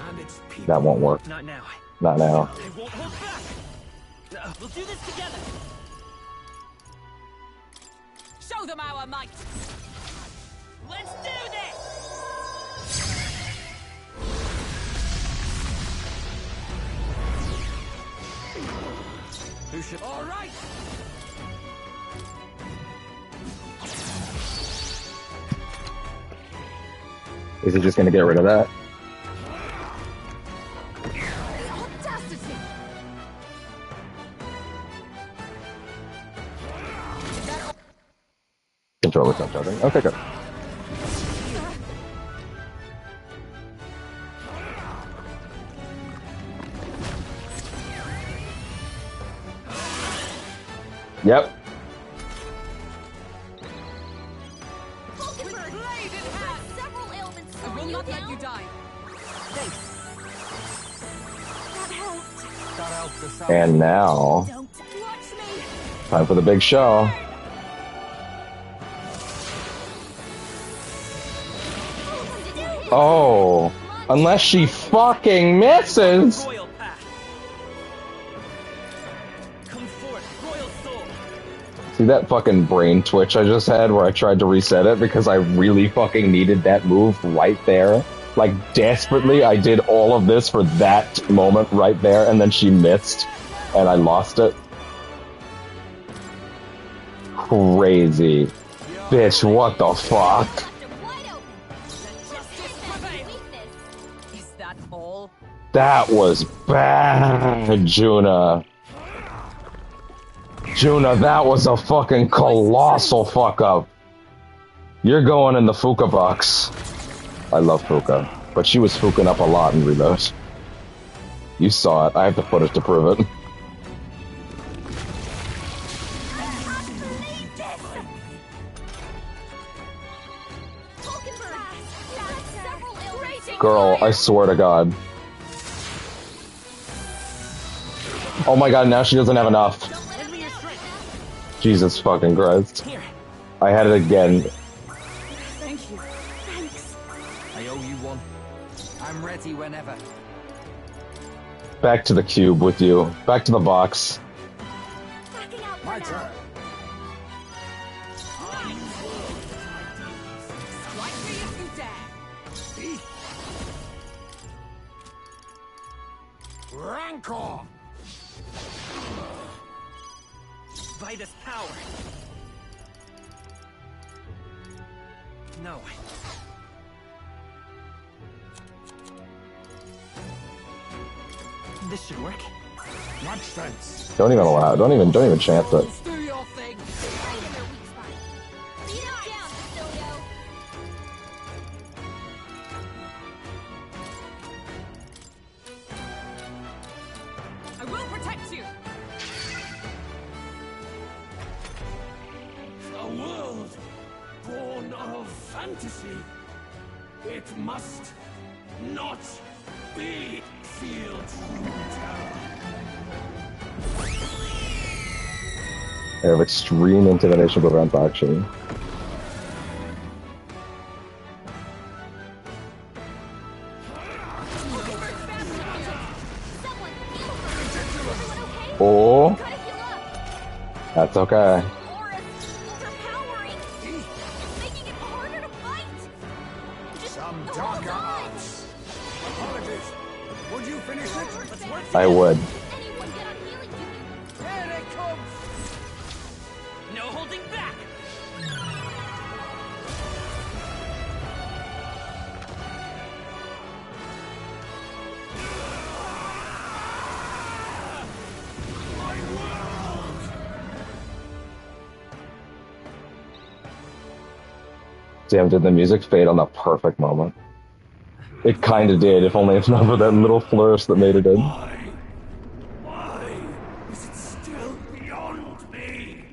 And its people. That won't work. Not now. Not now. I won't hold back. We'll do this together. Show them our might. Let's do this. Who should... All right. Is he just gonna get rid of that? Audacity. Controller's not charging. Okay, good. Yep. Hulkenberg, Blade in hand. several ailments I will slowing you not let down. you die. Thanks. That helped. That helped us out. And now, Don't watch me. time for the big show. Oh, unless she fucking misses. Royal path. Come forth, Royal Soul. See that fucking brain twitch I just had where I tried to reset it because I really fucking needed that move right there? Like, desperately, I did all of this for that moment right there, and then she missed, and I lost it. Crazy. Bitch, what the fuck? Is that all? That was bad, Juna. Juna, that was a fucking colossal fuck up. You're going in the Fuka box. I love Fuka, but she was fuking up a lot in Reload. You saw it. I have the footage to prove it. Girl, I swear to God. Oh my God, now she doesn't have enough. Jesus fucking Christ. I had it again. Thank you. Thanks. I owe you one. I'm ready whenever. Back to the cube with you. Back to the box. My turn. Strike me if you dare. Rancor! By this power. No. This should work. Much sense. Don't even allow it. Don't even chance it. Do your thing. Beat him down, Facilio. I will protect you. A world born of fantasy. It must not be feel true terror. I have extreme intimidation prevent action. Oh, that's okay. Some darker arts. Apologies. Would you finish it? I would. There it comes. No holding back. Damn, did the music fade on the perfect moment? It kinda did, if only it's not for that little flourish that made it in. Why is it still beyond me?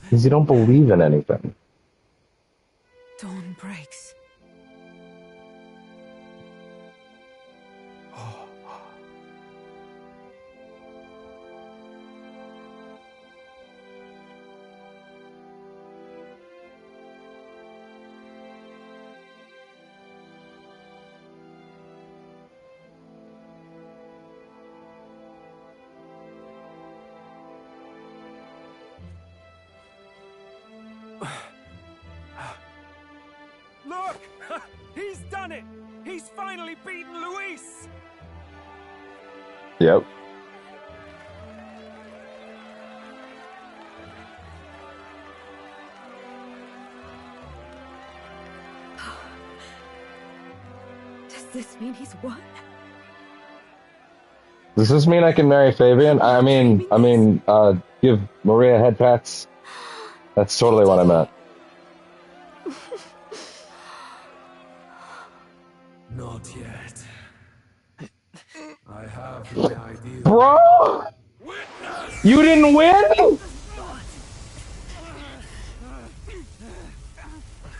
Because you don't believe in anything. Dawn breaks. Look! He's done it! He's finally beaten Luis! Yep. Does this mean he's won? Does this mean I can marry Fabian? I mean, give Maria head pats? That's totally what I meant. Not yet. I have my idea. Bro! You didn't win?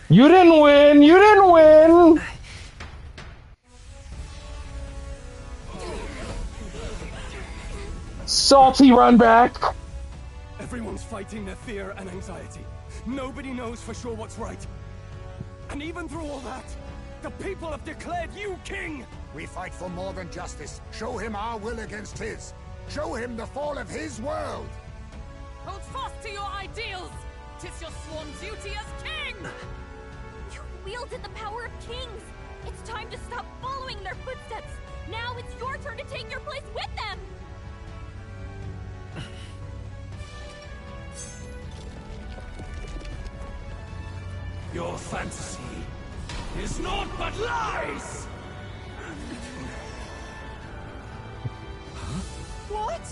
You didn't win! You didn't win! Salty run back! Everyone's fighting their fear and anxiety. Nobody knows for sure what's right. And even through all that, the people have declared you king! We fight for more than justice. Show him our will against his. Show him the fall of his world. Hold fast to your ideals! 'Tis your sworn duty as king! You wielded the power of kings! It's time to stop following in their footsteps! Now it's your turn to take your place with them! Your fantasy is naught but lies! What?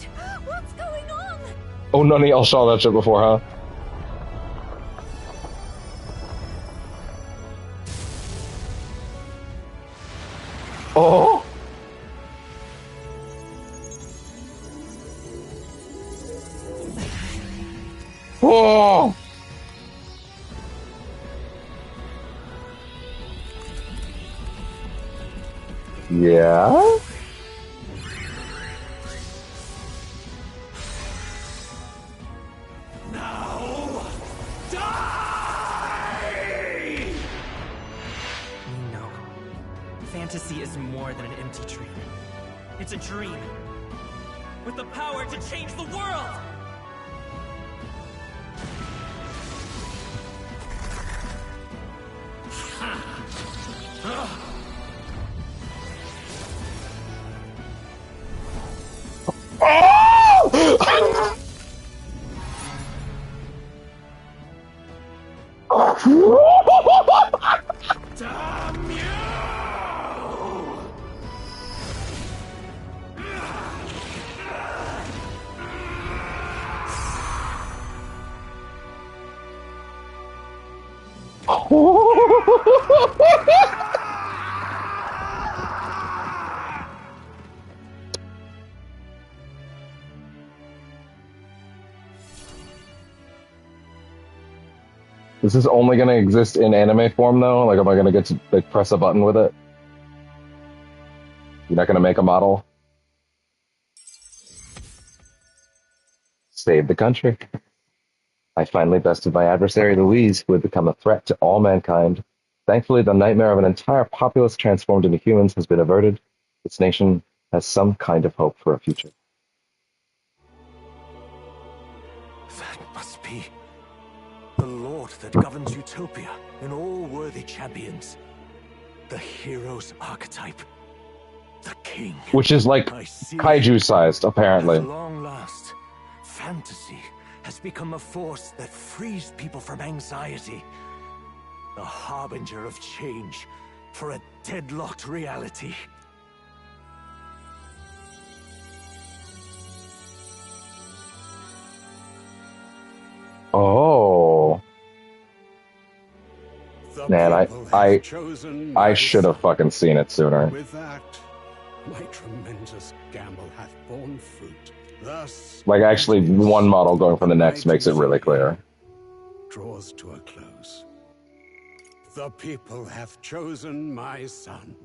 What's going on? Oh, none of y'all saw that shit before, huh? Oh! Yeah? Now, die! No. Fantasy is more than an empty dream. It's a dream with the power to change the world! Damn you! This is only going to exist in anime form, though? Like, am I going to get to like press a button with it? You're not going to make a model? Save the country. I finally bested my adversary Louise, who had become a threat to all mankind. Thankfully, the nightmare of an entire populace transformed into humans has been averted. Its nation has some kind of hope for a future. That must be the Lord that governs Utopia and all worthy champions. The hero's archetype. The king. Which is like kaiju-sized, apparently. At long last, fantasy has become a force that frees people from anxiety. A harbinger of change for a deadlocked reality. Oh. Man, I should have fucking seen it sooner. With that, my tremendous gamble hath borne fruit. Thus, Like, actually, one model going from the next makes it really clear. draws to a close. The people have chosen my son.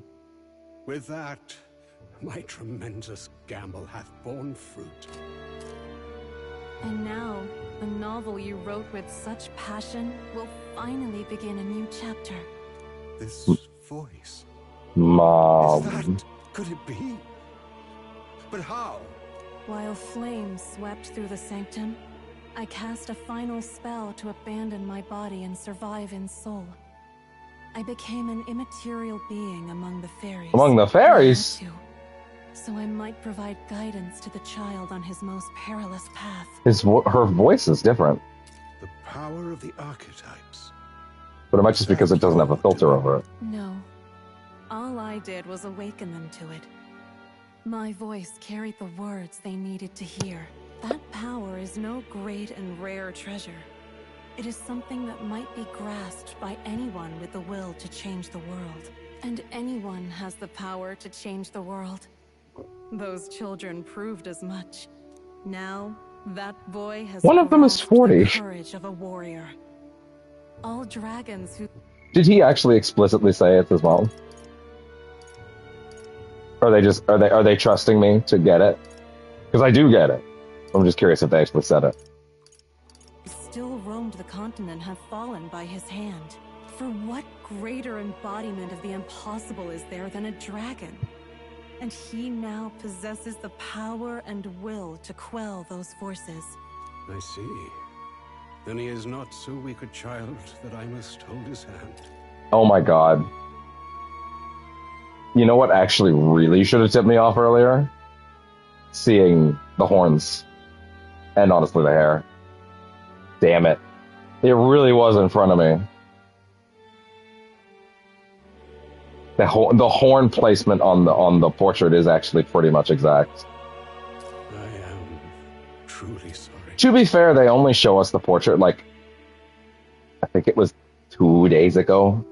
With that, my tremendous gamble hath borne fruit. And now, the novel you wrote with such passion will finally begin a new chapter. This voice. Mom. Could it be? But how? While flames swept through the sanctum, I cast a final spell to abandon my body and survive in soul. I became an immaterial being among the fairies. Among the fairies? So I might provide guidance to the child on his most perilous path. Her voice is different. The power of the archetypes. But it might just because it doesn't have a filter over it. No. All I did was awaken them to it. My voice carried the words they needed to hear. That power is no great and rare treasure. It is something that might be grasped by anyone with the will to change the world. And anyone has the power to change the world. Those children proved as much. Now, that boy has one of them is 40. the courage of a warrior. All dragons who... Did he actually explicitly say it's his mom? Or are they trusting me to get it? Because I do get it. I'm just curious if they actually said it. still roamed the continent have fallen by his hand. For what greater embodiment of the impossible is there than a dragon? And he now possesses the power and will to quell those forces. I see. Then he is not so weak a child that I must hold his hand. Oh my god. You know what actually really should have tipped me off earlier? Seeing the horns. And honestly the hair. Damn it. It really was in front of me. The horn placement on the portrait is actually pretty much exact. I am truly sorry. To be fair, they only show us the portrait, like, I think it was 2 days ago,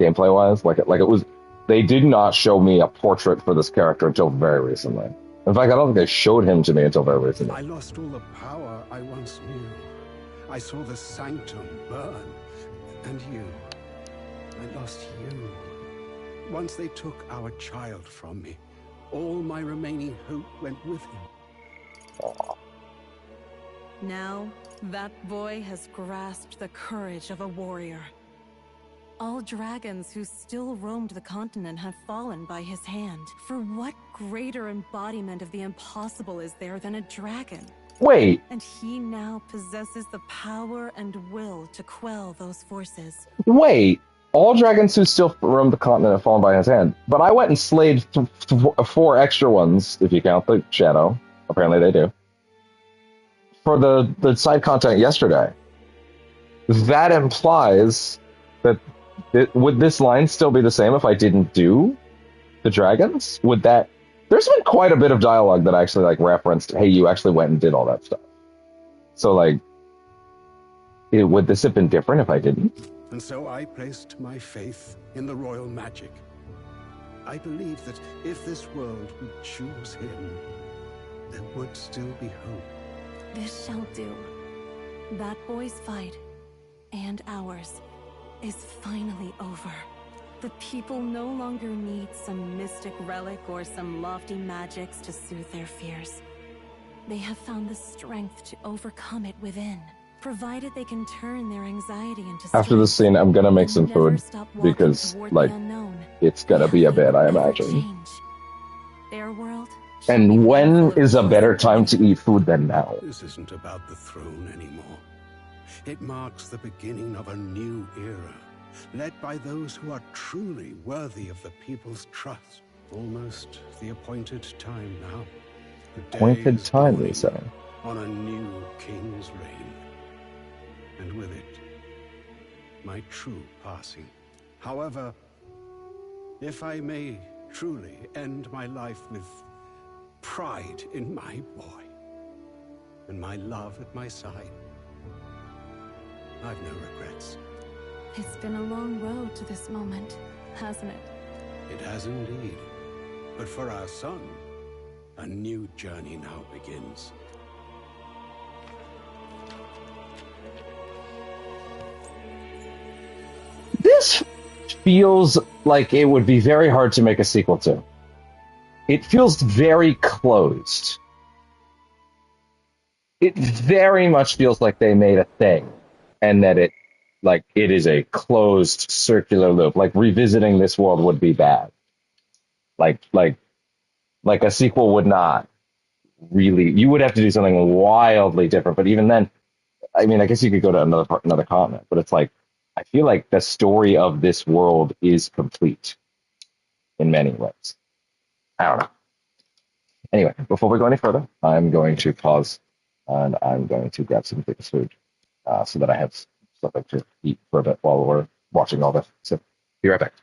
gameplay-wise. Like it was, they did not show me a portrait for this character until very recently. In fact, I don't think they showed him to me until very recently. I lost all the power I once knew. I saw the sanctum burn. And you. I lost you. Once they took our child from me, all my remaining hope went with him. Now, that boy has grasped the courage of a warrior. All dragons who still roamed the continent have fallen by his hand. For what greater embodiment of the impossible is there than a dragon? Wait. And he now possesses the power and will to quell those forces. Wait. All dragons who still roam the continent have fallen by his hand. But I went and slayed 4 extra ones, if you count the shadow. Apparently they do. For the side content yesterday. That implies that would this line still be the same if I didn't do the dragons? Would that... There's been quite a bit of dialogue that actually like referenced, hey, you actually went and did all that stuff. So like, would this have been different if I didn't? And so I placed my faith in the royal magic. I believed that if this world would choose him, there would still be hope. This shall do. That boy's fight, and ours, is finally over. The people no longer need some mystic relic or some lofty magics to soothe their fears. They have found the strength to overcome it within, provided they can turn their anxiety into strength. After this scene, I'm gonna make some food, because, like, it's gonna be a bit, I imagine. Their world. And when is a better time to eat food than now? This isn't about the throne anymore. It marks the beginning of a new era, led by those who are truly worthy of the people's trust. Almost the appointed time now. The Appointed time, they say. On a new king's reign. And with it, my true passing. However, if I may truly end my life with pride in my boy, and my love at my side, I've no regrets. It's been a long road to this moment, hasn't it? It has indeed. But for our son, a new journey now begins. This feels like it would be very hard to make a sequel to. It feels very closed. It very much feels like they made a thing, and that it is a closed circular loop. Like revisiting this world would be bad. Like a sequel would not really. You would have to do something wildly different. But even then, I mean, I guess you could go to another continent. But it's like, I feel like the story of this world is complete in many ways. I don't know. Anyway, before we go any further, I'm going to pause and I'm going to grab some food so that I have something to eat for a bit while we're watching all this. So, be right back.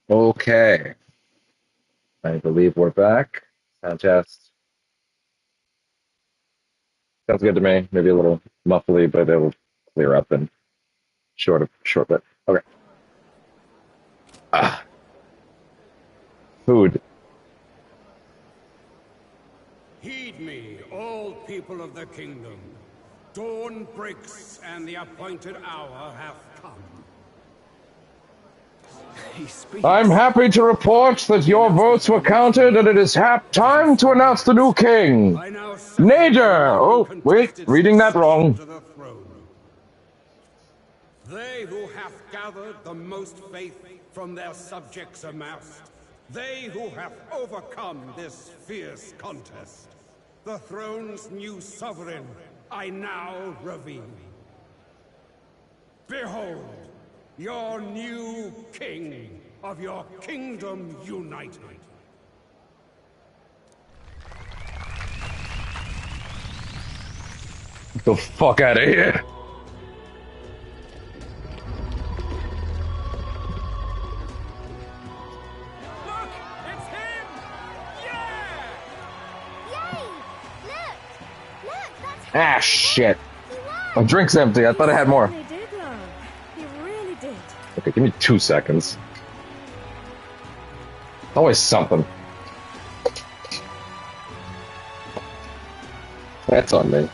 Okay. I believe we're back. Sound test. Sounds good to me. Maybe a little muffly, but it'll clear up in short bit. Okay. Food. Heed me, all people of the kingdom. Dawn breaks, and the appointed hour hath come. I'm happy to report that your votes were counted, and it is time to announce the new king. Nader! Oh, wait, reading that wrong. They who have gathered the most faith from their subjects amassed, they who have overcome this fierce contest, the throne's new sovereign, I now reveal. Behold, your new king of your kingdom united. Get the fuck out of here. Look! It's him! Yeah! Yay! Look, that's Ah, shit. My drink's empty. I thought I had more. They did, love. You really did. Okay, give me 2 seconds. Always something. That's on me.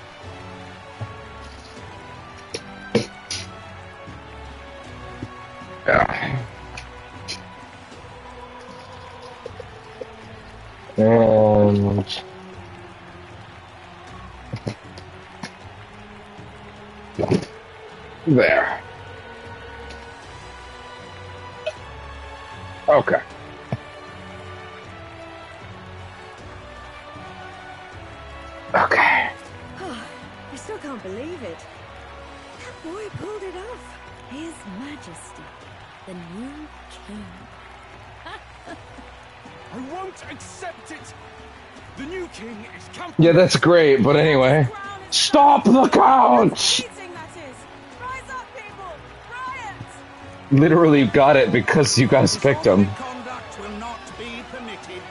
Yeah. And there. Okay. Okay. Oh, I still can't believe it. That boy pulled it off. His Majesty, the new king. I won't accept it! The new king is coming. Yeah, that's great, but anyway. Stop the count! Literally got it because you guys picked him. Conduct will not be permitted.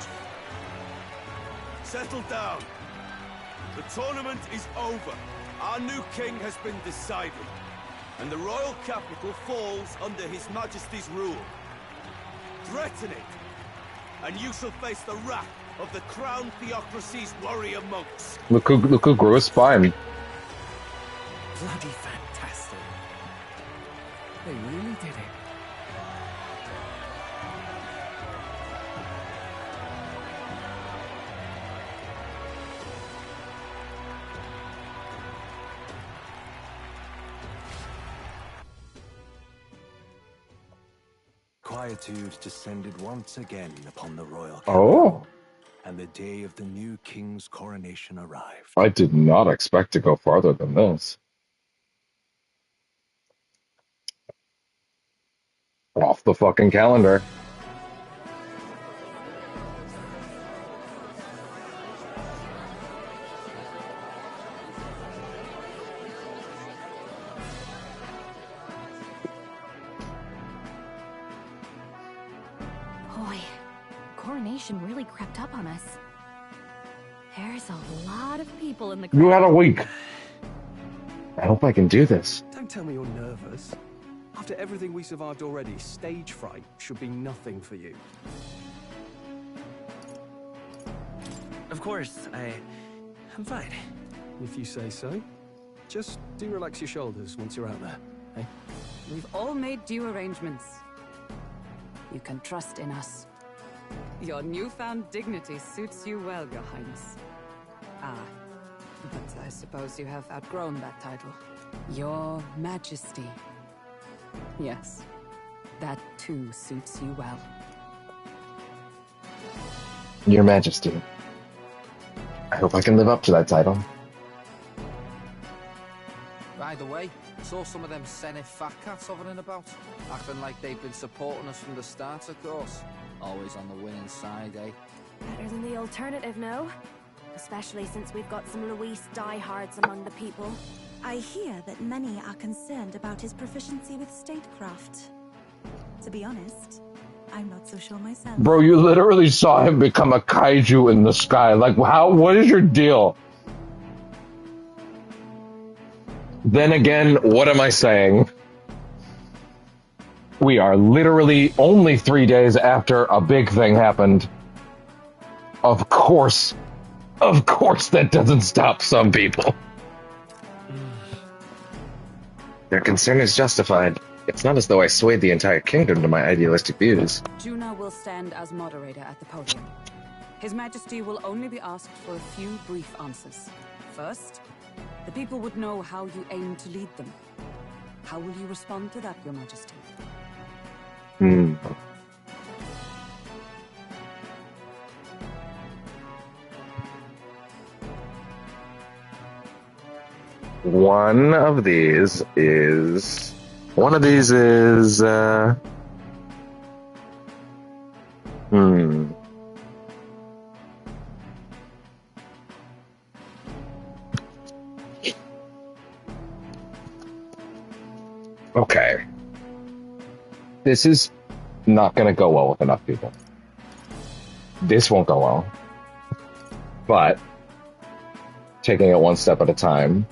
Settle down. The tournament is over. Our new king has been decided, and the royal capital falls under His Majesty's rule. Threaten it, and you shall face the wrath of the crown theocracy's warrior monks. Look who grew a spine. Bloody fantastic. They really did it. Quietude descended once again upon the royal capital, Oh. and the day of the new king's coronation arrived. I did not expect to go farther than this. Off the fucking calendar. Boy, coronation really crept up on us. There's a lot of people in the crowd. You had a week. I hope I can do this. Don't tell me you're nervous. After everything we survived already, stage fright should be nothing for you. Of course, I'm fine. If you say so. Just do relax your shoulders once you're out there, eh? We've all made due arrangements. You can trust in us. Your newfound dignity suits you well, Your Highness. Ah, but I suppose you have outgrown that title. Your Majesty. Yes, that too suits you well. Your Majesty. I hope I can live up to that title. By the way, saw some of them Senate fat cats hovering about, acting like they've been supporting us from the start, of course. Always on the winning side, eh? better than the alternative, no? Especially since we've got some Luis diehards among the people. I hear that many are concerned about his proficiency with statecraft. To be honest, I'm not so sure myself. Bro, you literally saw him become a kaiju in the sky. Like, what is your deal? Then again, what am I saying? We are literally only 3 days after a big thing happened. Of course that doesn't stop some people. Their concern is justified. It's not as though I swayed the entire kingdom to my idealistic views. Juna will stand as moderator at the podium. His Majesty will only be asked for a few brief answers. First, the people would know how you aim to lead them. How will you respond to that, Your Majesty? One of these is... Okay. This is not gonna go well with enough people. This won't go well. But taking it one step at a time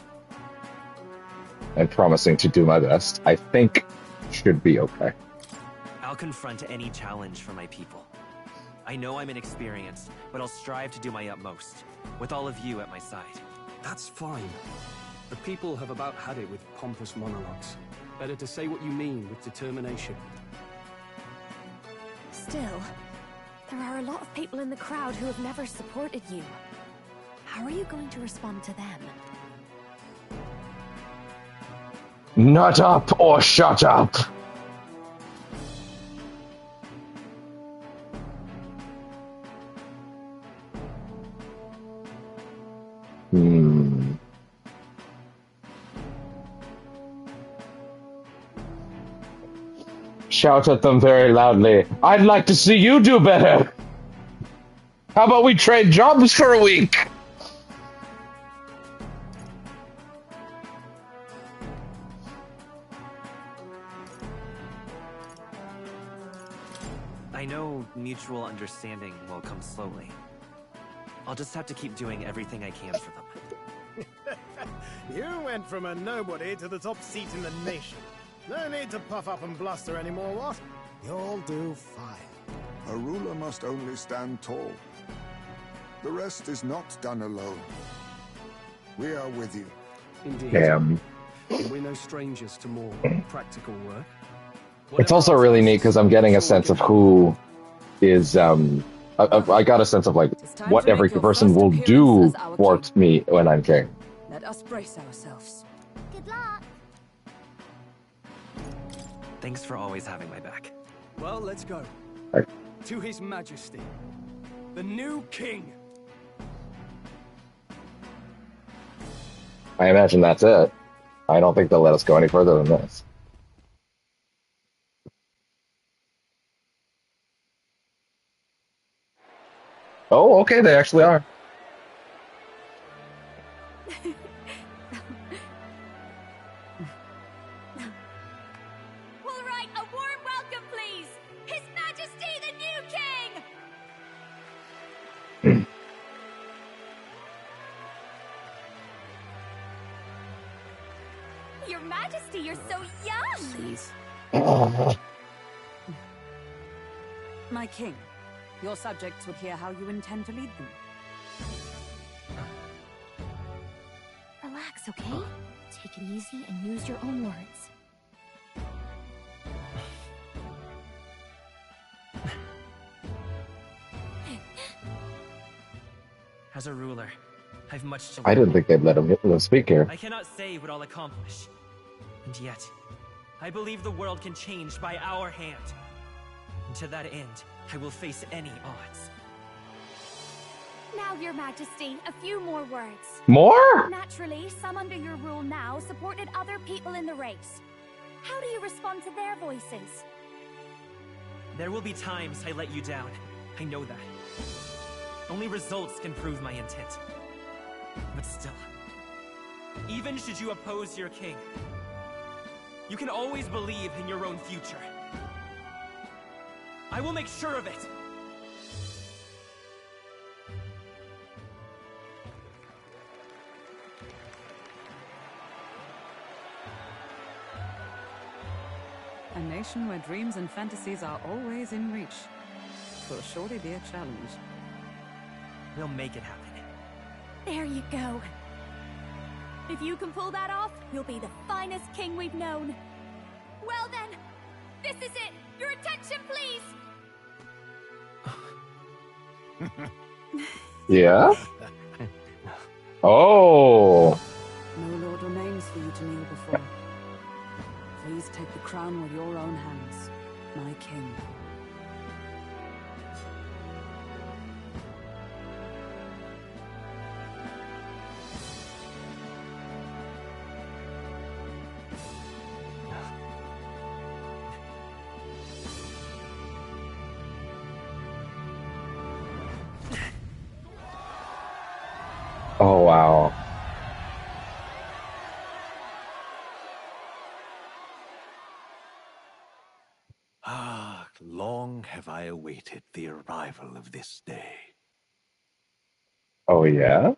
and promising to do my best, I think should be okay. I'll confront any challenge for my people. I know I'm inexperienced, but I'll strive to do my utmost, with all of you at my side. That's fine. The people have about had it with pompous monologues. Better to say what you mean with determination. Still, there are a lot of people in the crowd who have never supported you. How are you going to respond to them? Nut up or shut up! Shout at them very loudly. I'd like to see you do better! How about we trade jobs for a week? I know mutual understanding will come slowly. I'll just have to keep doing everything I can for them. You went from a nobody to the top seat in the nation. No need to puff up and bluster anymore, what? You'll do fine. A ruler must only stand tall. The rest is not done alone. We are with you. Indeed. Damn. We're no strangers to more practical work. It's also really neat because I'm getting a sense of who is, I got a sense of like what every person will do for me when I'm king. Let us brace ourselves. Good luck. Thanks for always having my back. Well, let's go. Right. To His Majesty, the new king. I imagine that's it. I don't think they'll let us go any further than this. Oh, okay, they actually are. All right, a warm welcome, please. His Majesty, the new king. Your Majesty, you're so young. Please. My king, your subjects would hear how you intend to lead them. Relax, okay? Take it easy and use your own words. As a ruler, I've much to learn. I didn't think they'd let him speak here. I cannot say what I'll accomplish. And yet, I believe the world can change by our hand. And to that end, I will face any odds. Now, Your Majesty, a few more words. More? Naturally, some under your rule now supported other people in the race. How do you respond to their voices? There will be times I let you down. I know that. Only results can prove my intent. But still, even should you oppose your king, you can always believe in your own future. I will make sure of it. A nation where dreams and fantasies are always in reach will surely be a challenge. We'll make it happen. There you go. If you can pull that off, you'll be the finest king we've known. Well then, this is it. Your attention, please. Yeah? Oh. No lord remains for you to kneel before. Please take the crown with your own hands, my king. Oh, wow. Ah, long have I awaited the arrival of this day. Oh, yeah?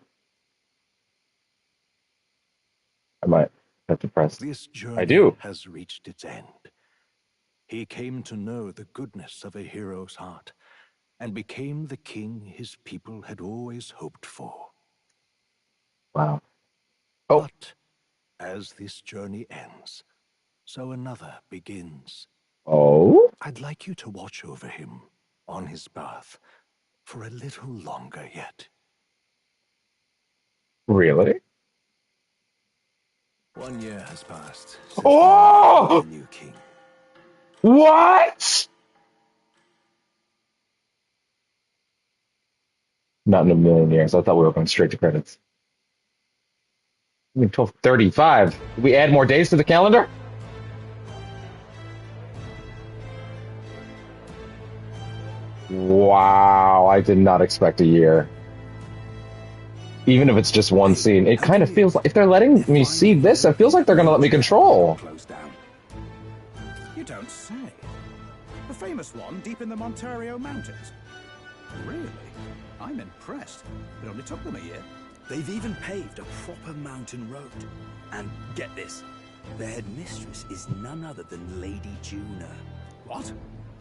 I might have to press. This I journey do. has reached its end. He came to know the goodness of a hero's heart, and became the king his people had always hoped for. Wow. Oh. But as this journey ends, so another begins. Oh? I'd like you to watch over him on his path for a little longer yet. Really? 1 year has passed since Oh! the new king. What? Not in a million years. I thought we were going straight to credits. I mean, 12:35. Did we add more days to the calendar? Wow, I did not expect a year. Even if it's just one scene, it kind of feels like if they're letting me see this, it feels like they're going to let me control. You don't say. The famous one deep in the Montario Mountains. Really? I'm impressed. It only took them a year. They've even paved a proper mountain road. And get this, their headmistress is none other than Lady Juna. What?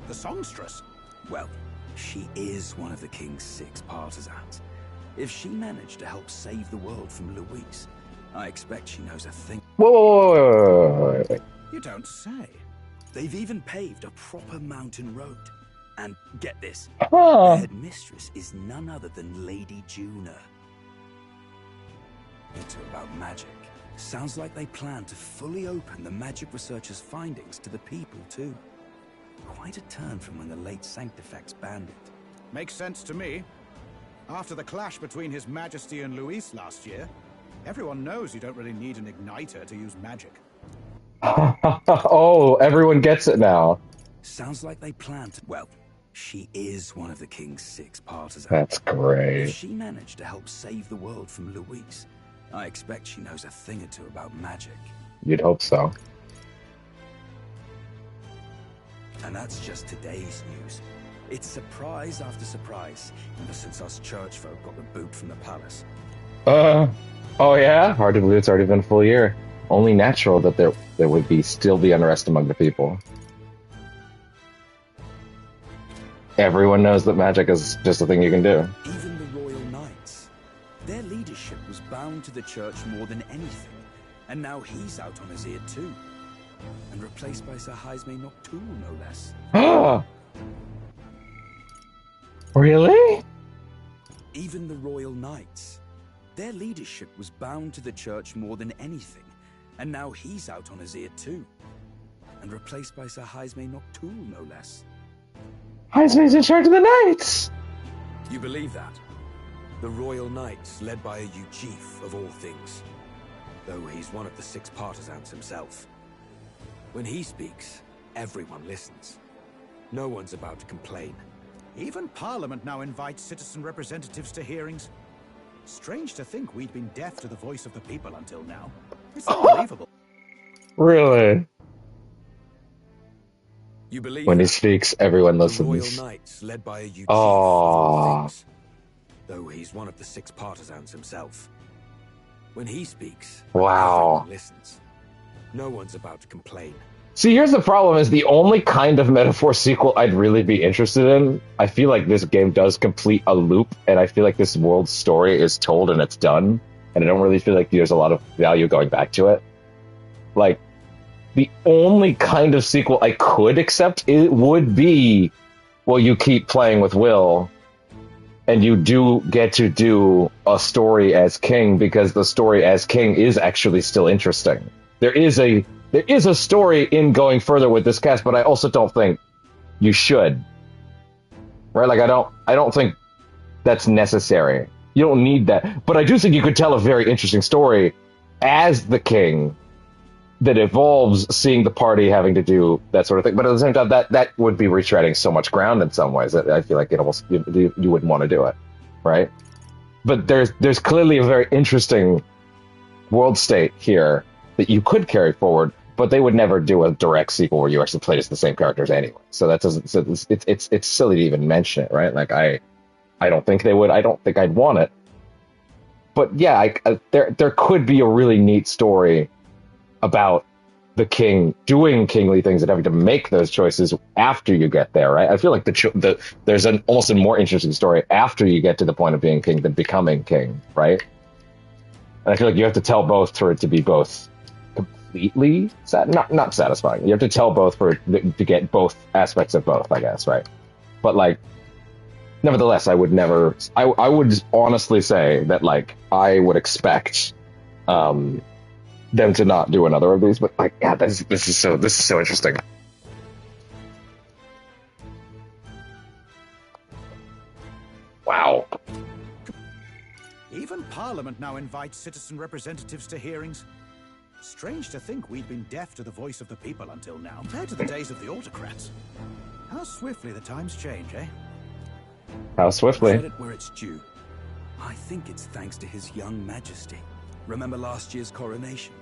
The songstress? Well, she is one of the king's 6 partisans. If she managed to help save the world from Luis, I expect she knows a thing. Whoa. You don't say. They've even paved a proper mountain road. And get this, Huh. their headmistress is none other than Lady Juna. It's about magic. Sounds like they plan to fully open the magic researchers' findings to the people, too. Quite a turn from when the late Sanctifex banned it. Makes sense to me. After the clash between His Majesty and Luis last year, everyone knows you don't really need an igniter to use magic. Oh, everyone gets it now. Sounds like they plan to... Well, she is one of the king's 6 partisans. That's great. If she managed to help save the world from Luis, I expect she knows a thing or two about magic. You'd hope so. And that's just today's news. It's surprise after surprise, ever since us church folk got the boot from the palace. Oh yeah? Hard to believe it's already been a full year. Only natural that there would still be unrest among the people. Everyone knows that magic is just a thing you can do. Even the Royal Knights. Their leadership was bound to the church more than anything, and now he's out on his ear too. And replaced by Sir Jaime Noctul, no less. Really? Even the Royal Knights. Their leadership was bound to the church more than anything, and now he's out on his ear too. And replaced by Sir Jaime Noctul, no less. Jaime's in charge of the Knights! You believe that? The Royal Knights, led by a Uchief of all things. Though he's one of the 6 partisans himself. When he speaks, everyone listens. No one's about to complain. Even Parliament now invites citizen representatives to hearings. Strange to think we'd been deaf to the voice of the people until now. It's unbelievable. Really? You believe When he that? speaks, everyone The listens. Royal Knights, led by a Chief of all Oh, things. Though he's one of the 6 partisans himself. When he speaks, wow. everyone listens. No one's about to complain. See, here's the problem: is the only kind of metaphor sequel I'd really be interested in. I feel like this game does complete a loop, and I feel like this world's story is told and it's done, and I don't really feel like there's a lot of value going back to it. Like, the only kind of sequel I could accept it would be, well, you keep playing with Will, and you do get to do a story as king, because the story as king is actually still interesting. There is a story in going further with this cast, but I also don't think you should. Right? Like, I don't think that's necessary. You don't need that. But I do think you could tell a very interesting story as the king that involves seeing the party having to do that sort of thing. But at the same time, that would be retreading so much ground in some ways that I feel like it almost you wouldn't want to do it. Right? But there's clearly a very interesting world state here that you could carry forward, but they would never do a direct sequel where you actually played as the same characters anyway. So that doesn't. So it's silly to even mention it, right? Like I don't think they would. I don't think I'd want it. But yeah, there could be a really neat story about the king doing kingly things and having to make those choices after you get there, right? I feel like there's almost a more interesting story after you get to the point of being king than becoming king, right? And I feel like you have to tell both for it to be both completely not satisfying. You have to tell both for it to get both aspects of both, I guess, right? But like, nevertheless, I would never. I would honestly say that like I would expect them to not do another of these. But like, yeah, this is so interesting. Wow. Even Parliament now invites citizen representatives to hearings. Strange to think we'd been deaf to the voice of the people until now, compared to the days of the autocrats. How swiftly the times change, eh? How swiftly. Credit where it's due. I think it's thanks to his young majesty. Remember last year's coronation?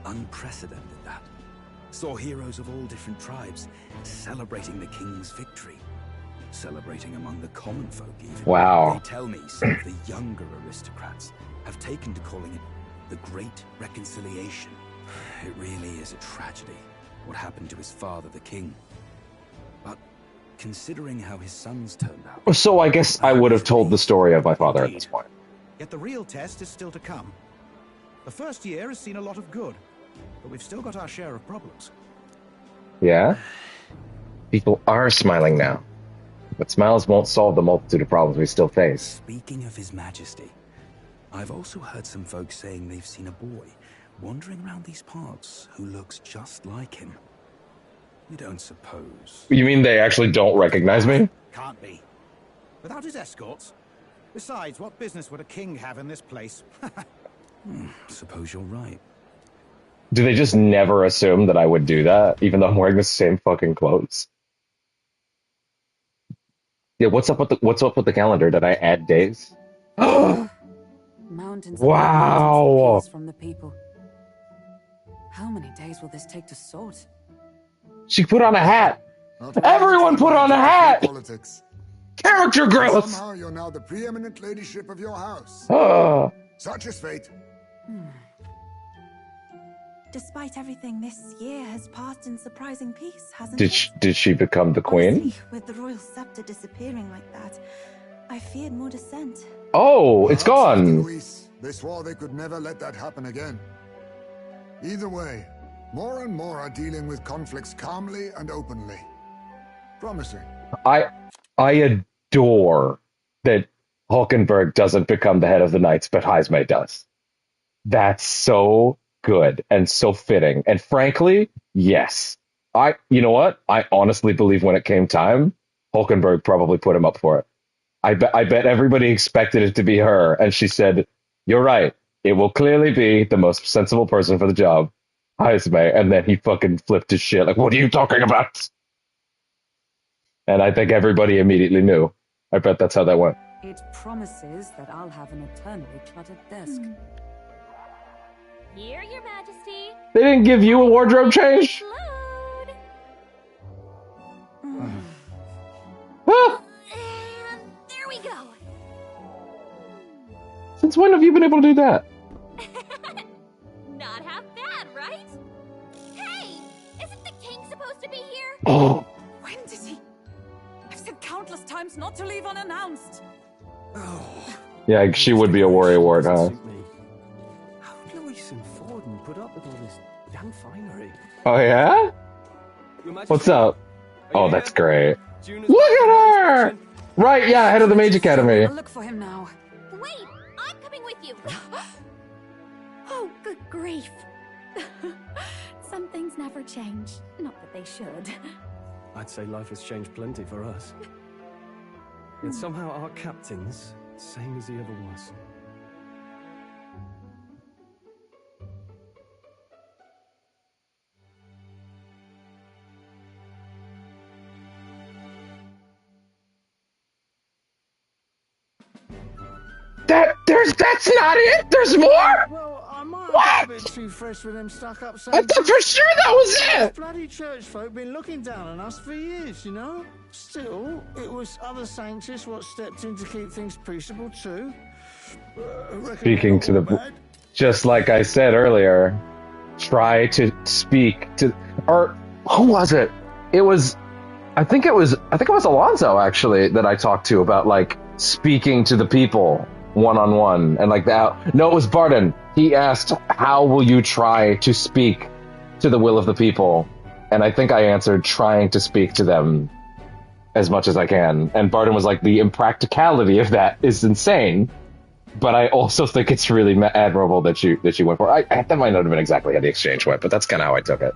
Unprecedented, that. Saw heroes of all different tribes celebrating the king's victory. Celebrating among the common folk, even. Wow. They tell me some of the younger aristocrats have taken to calling it the Great Reconciliation. It really is a tragedy, what happened to his father, the king. But considering how his sons turned out... So I guess I would have told the story of my father at this point. Yet the real test is still to come. The first year has seen a lot of good, but we've still got our share of problems. Yeah? People are smiling now. But smiles won't solve the multitude of problems we still face. Speaking of His Majesty, I've also heard some folks saying they've seen a boy wandering around these parts who looks just like him. You don't suppose... You mean they actually don't recognize me? Can't be. Without his escorts? Besides, what business would a king have in this place? Suppose you're right. Do they just never assume that I would do that, even though I'm wearing the same fucking clothes? Yeah, what's up with the calendar? Did I add days? Mountains. Wow. From the people. How many days will this take to sort? She put on a hat. Everyone put on a hat. Politics. Character growth. Somehow you're now the preeminent ladyship of your house. Such is fate. Despite everything, this year has passed in surprising peace, hasn't it? Did she become the queen? Honestly, with the royal scepter disappearing like that, I feared more dissent. Oh, it's gone. Luis, they swore they could never let that happen again. Either way, more and more are dealing with conflicts calmly and openly. Promising. I adore that Hulkenberg doesn't become the head of the Knights, but Heismay does. That's so good and so fitting. And frankly, yes. You know what? I honestly believe when it came time, Hulkenberg probably put him up for it. I bet everybody expected it to be her, and she said, "You're right. It will clearly be the most sensible person for the job, Heismay." And then he fucking flipped his shit. Like, what are you talking about? And I think everybody immediately knew. I bet that's how that went. It promises that I'll have an eternally cluttered desk. Here, Your Majesty. They didn't give you a wardrobe change? Ah! There we go. Since when have you been able to do that? Not half bad, right? Hey, isn't the king supposed to be here? Oh. When did he? I've said countless times not to leave unannounced. Yeah, she would be a warrior ward, huh? How would Louis and Forden put up with all this damn finery? Oh, yeah? What's up? Oh, that's great. Look at her! Right, yeah, head of the Mage Academy. I'll look for him now. Wait, I'm coming with you. Oh, good grief. Some things never change. Not that they should. I'd say life has changed plenty for us. Yet somehow our captain's same as he ever was. That's not it? There's more? Well, I might What? have got a bit too fresh with them stuck-up I thought for sure that was it! Bloody church folk been looking down on us for years, you know? Still, it was other sanctus what stepped in to keep things peaceable too. Speaking to the... Just like I said earlier, try to speak to... Or, who was it? It was... I think it was Alonso, actually, that I talked to about, like, speaking to the people one-on-one. And, like, that... No, it was Barton. He asked, how will you try to speak to the will of the people? And I think I answered, trying to speak to them as much as I can. And Barton was like, the impracticality of that is insane. But I also think it's really admirable that you went for it. That might not have been exactly how the exchange went, but that's kind of how I took it.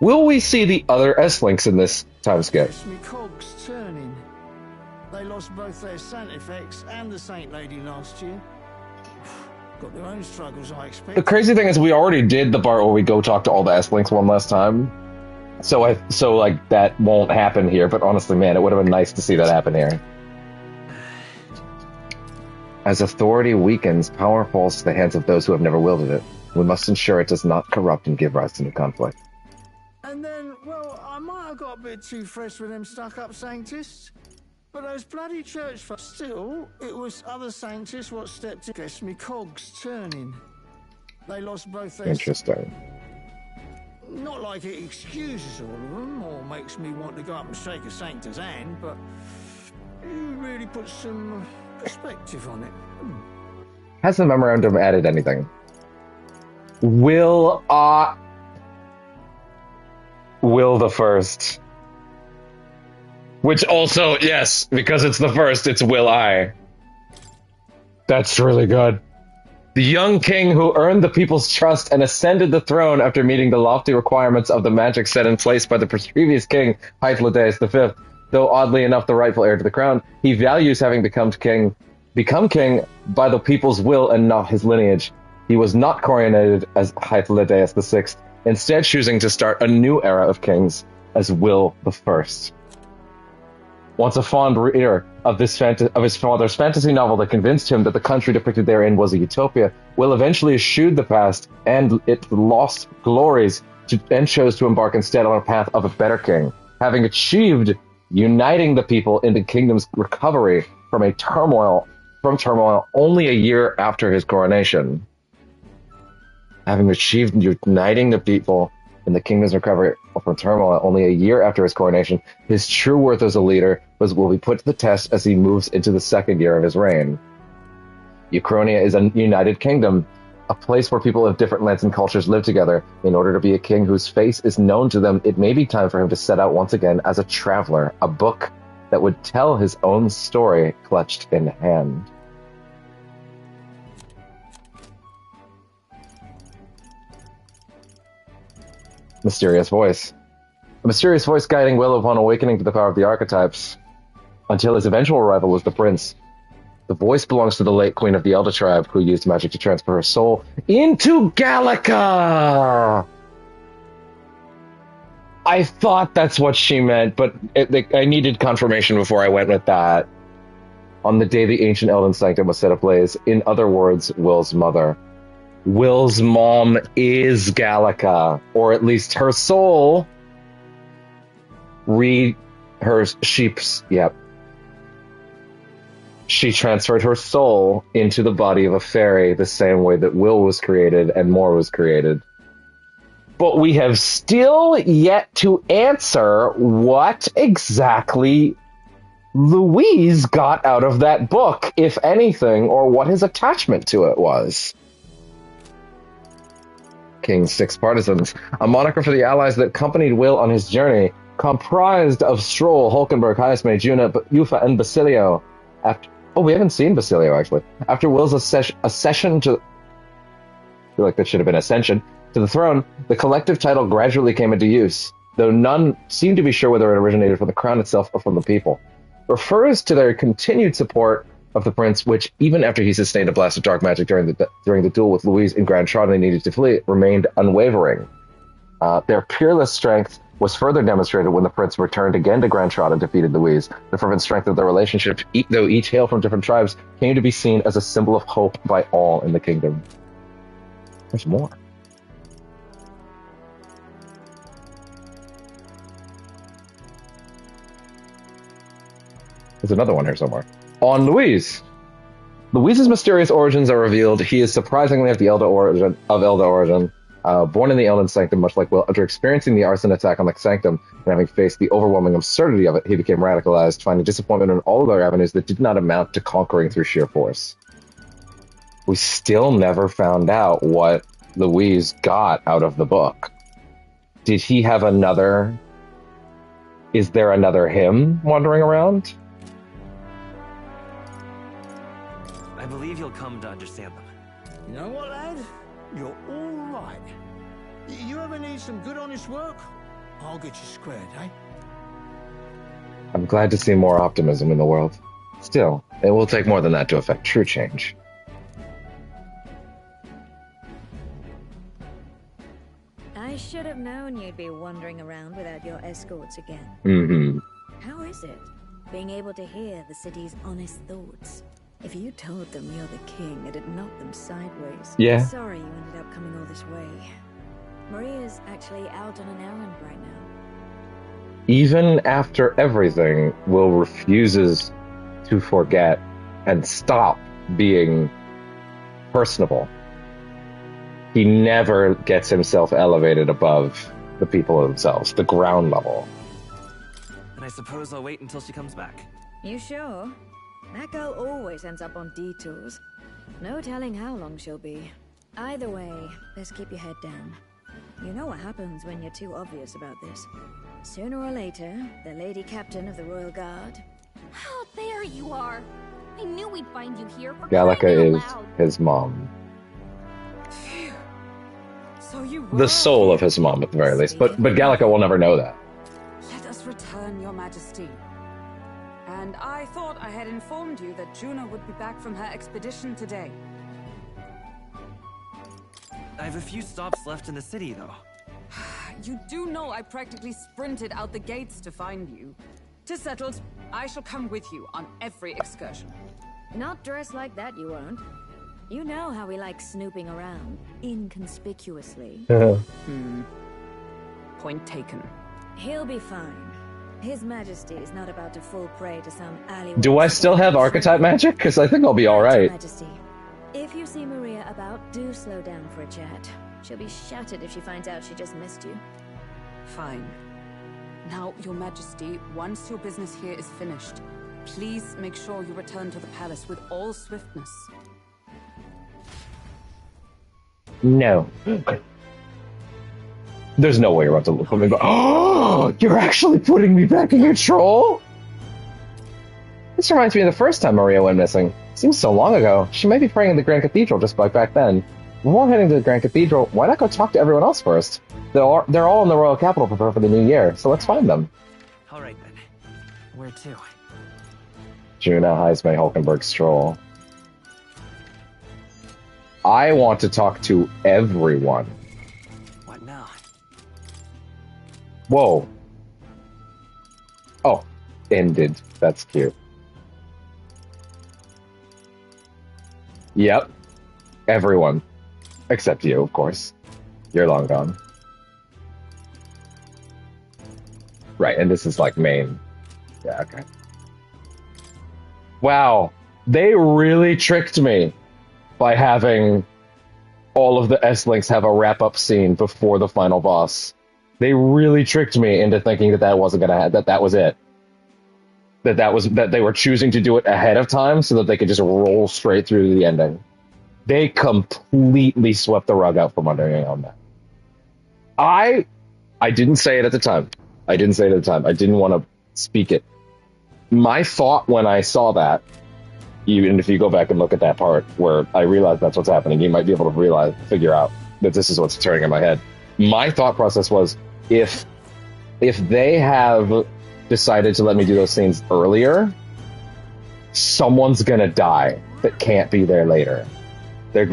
Will we see the other S-Links in this time skip? Me cogs turning. They lost both their Saint-Effects and the Saint Lady last year. Got their own struggles, I expect. The crazy thing is we already did the part where we go talk to all the S-Links one last time. So like that won't happen here, but honestly, man, it would have been nice to see that happen here. As authority weakens, power falls to the hands of those who have never wielded it. We must ensure it does not corrupt and give rise to new conflict. And then, well, I might have got a bit too fresh with them stuck-up sanctists. But those bloody church folk, still, it was other sanctists what stepped in. Guess me cogs turning. They lost both their... Interesting. Not like it excuses all of them, or makes me want to go up and shake a sanctor's hand, but you really put some perspective on it. Has the memorandum added anything? Will the first. Which also, yes, because it's the first, it's will I. That's really good. The young king who earned the people's trust and ascended the throne after meeting the lofty requirements of the magic set in place by the previous king, Hythlodaeus V. Though oddly enough the rightful heir to the crown, he values having become king by the people's will and not his lineage. He was not coronated as Hythlodaeus VI, instead choosing to start a new era of kings as Will the First. Once a fond reader of his father's fantasy novel that convinced him that the country depicted therein was a utopia, Will eventually eschewed the past and its lost glories and chose to embark instead on a path of a better king, having achieved uniting the people in the kingdom's recovery from turmoil only a year after his coronation. Having achieved uniting the people in the kingdom's recovery from turmoil only a year after his coronation, his true worth as a leader will be put to the test as he moves into the second year of his reign. Uchronia is a united kingdom, a place where people of different lands and cultures live together. In order to be a king whose face is known to them, it may be time for him to set out once again as a traveler, a book that would tell his own story clutched in hand. Mysterious voice. A mysterious voice guiding Will upon awakening to the power of the archetypes. Until his eventual arrival was the prince. The voice belongs to the late queen of the Elder tribe, who used magic to transfer her soul into Gallica! I thought that's what she meant, but I needed confirmation before I went with that. on the day the ancient Elden Sanctum was set ablaze. In other words, Will's mother. Will's mom is Gallica, or at least her soul. Read her sheep's, yep. She transferred her soul into the body of a fairy the same way that Will was created and more was created. But we have still yet to answer what exactly Louise got out of that book, if anything, or what his attachment to it was. King's Six Partisans, a moniker for the allies that accompanied Will on his journey, comprised of Stroll, Hulkenberg, Hyasme, Juna, Yufa, and Basilio. We haven't seen Basilio, actually. After Will's accession to... I feel like that should have been ascension. To the throne, the collective title gradually came into use, though none seemed to be sure whether it originated from the crown itself or from the people. Refers to their continued support of the prince, which, even after he sustained a blast of dark magic during the duel with Louise in Grand Trot and they needed to flee, remained unwavering. Their peerless strength was further demonstrated when the prince returned again to Grand Trot and defeated Louise. The fervent strength of their relationship, though each hail from different tribes, came to be seen as a symbol of hope by all in the kingdom. There's more. There's another one here somewhere. On Louise. Louise's mysterious origins are revealed. He is surprisingly of Elder origin. Born in the Elden Sanctum, much like Will, after experiencing the arson attack on the Sanctum and having faced the overwhelming absurdity of it, he became radicalized, finding disappointment in all other avenues that did not amount to conquering through sheer force. We still never found out what Louise got out of the book. Did he have another... Is there another him wandering around? I believe you'll come to understand them. You know what, lad? You're all right. You ever need some good honest work? I'll get you squared, eh? I'm glad to see more optimism in the world. Still, it will take more than that to affect true change. I should have known you'd be wandering around without your escorts again. Mm-hmm. How is it, being able to hear the city's honest thoughts? If you told them you're the king, it'd knock them sideways. Yeah. Sorry you ended up coming all this way. Maria's actually out on an errand right now. Even after everything, Will refuses to forget and stop being personable. He never gets himself elevated above the people themselves, the ground level. And I suppose I'll wait until she comes back. You sure? That girl always ends up on detours. No telling how long she'll be. Either way, best keep your head down. You know what happens when you're too obvious about this. Sooner or later, the Lady Captain of the Royal Guard... Oh, there you are. I knew we'd find you here. For Gallica is his mom. So you The soul of his mom, at the very least. But Gallica will never know that. Let us return, Your Majesty. And I thought I had informed you that Juna would be back from her expedition today. I have a few stops left in the city, though. You do know I practically sprinted out the gates to find you. 'Tis settled. I shall come with you on every excursion. Not dressed like that, you won't. You know how we like snooping around, inconspicuously. Point taken. He'll be fine. His Majesty is not about to fall prey to some alleyway. Do I still have archetype magic? Because I think I'll be alright. Majesty, if you see Maria about, do slow down for a chat. She'll be shattered if she finds out she just missed you. Fine. Now, Your Majesty, once your business here is finished, please make sure you return to the palace with all swiftness. No. There's no way you're about to look at me and go, oh, you're actually putting me back in control? This reminds me of the first time Maria went missing. Seems so long ago. She may be praying in the Grand Cathedral just like back then. Before heading to the Grand Cathedral, why not go talk to everyone else first? They're all in the Royal Capital prepared for the new year, so let's find them. Alright then. Where to? Juna, Hyasme, Hulkenberg, Stroll. I want to talk to everyone. What now? Whoa. Oh, ended. That's cute. Yep. Everyone. Except you, of course. You're long gone. Right, and this is like main. Yeah, okay. Wow. They really tricked me by having all of the S-Links have a wrap-up scene before the final boss. They really tricked me into thinking that that wasn't gonna that was it. That they were choosing to do it ahead of time so that they could just roll straight through to the ending. They completely swept the rug out from under me on that. I didn't say it at the time. I didn't want to speak it. My thought when I saw that, even if you go back and look at that part where I realized that's what's happening, you might be able to figure out that this is what's turning in my head. My thought process was, if they have decided to let me do those scenes earlier, someone's gonna die that can't be there later. They're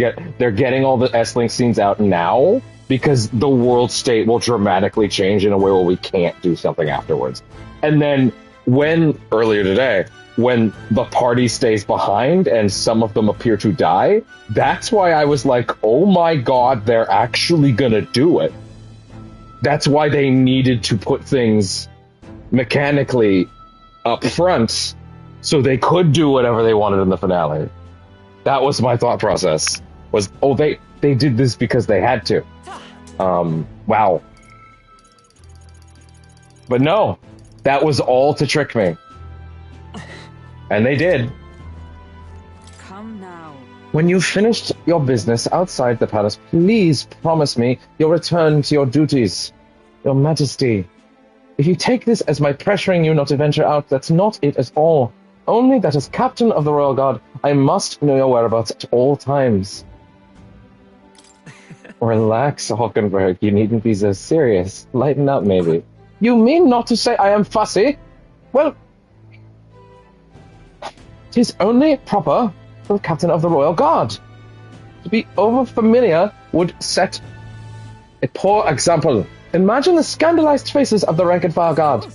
getting all the S-Link scenes out now because the world state will dramatically change in a way where we can't do something afterwards. And then earlier today, when the party stays behind and some of them appear to die, that's why I was like, oh my god, they're actually gonna do it. That's why they needed to put things mechanically up front so they could do whatever they wanted in the finale. That was my thought process. They did this because they had to. Wow. But no, that was all to trick me. And they did. Come now. When you've finished your business outside the palace, please promise me you'll return to your duties. Your Majesty. If you take this as my pressuring you not to venture out, that's not it at all. Only that as captain of the Royal Guard, I must know your whereabouts at all times. Relax, Hockenberg. You needn't be so serious. Lighten up, maybe. You mean not to say I am fussy? Well, 'tis only proper for the captain of the Royal Guard. To be over-familiar would set a poor example. Imagine the scandalized faces of the rank-and-file guard.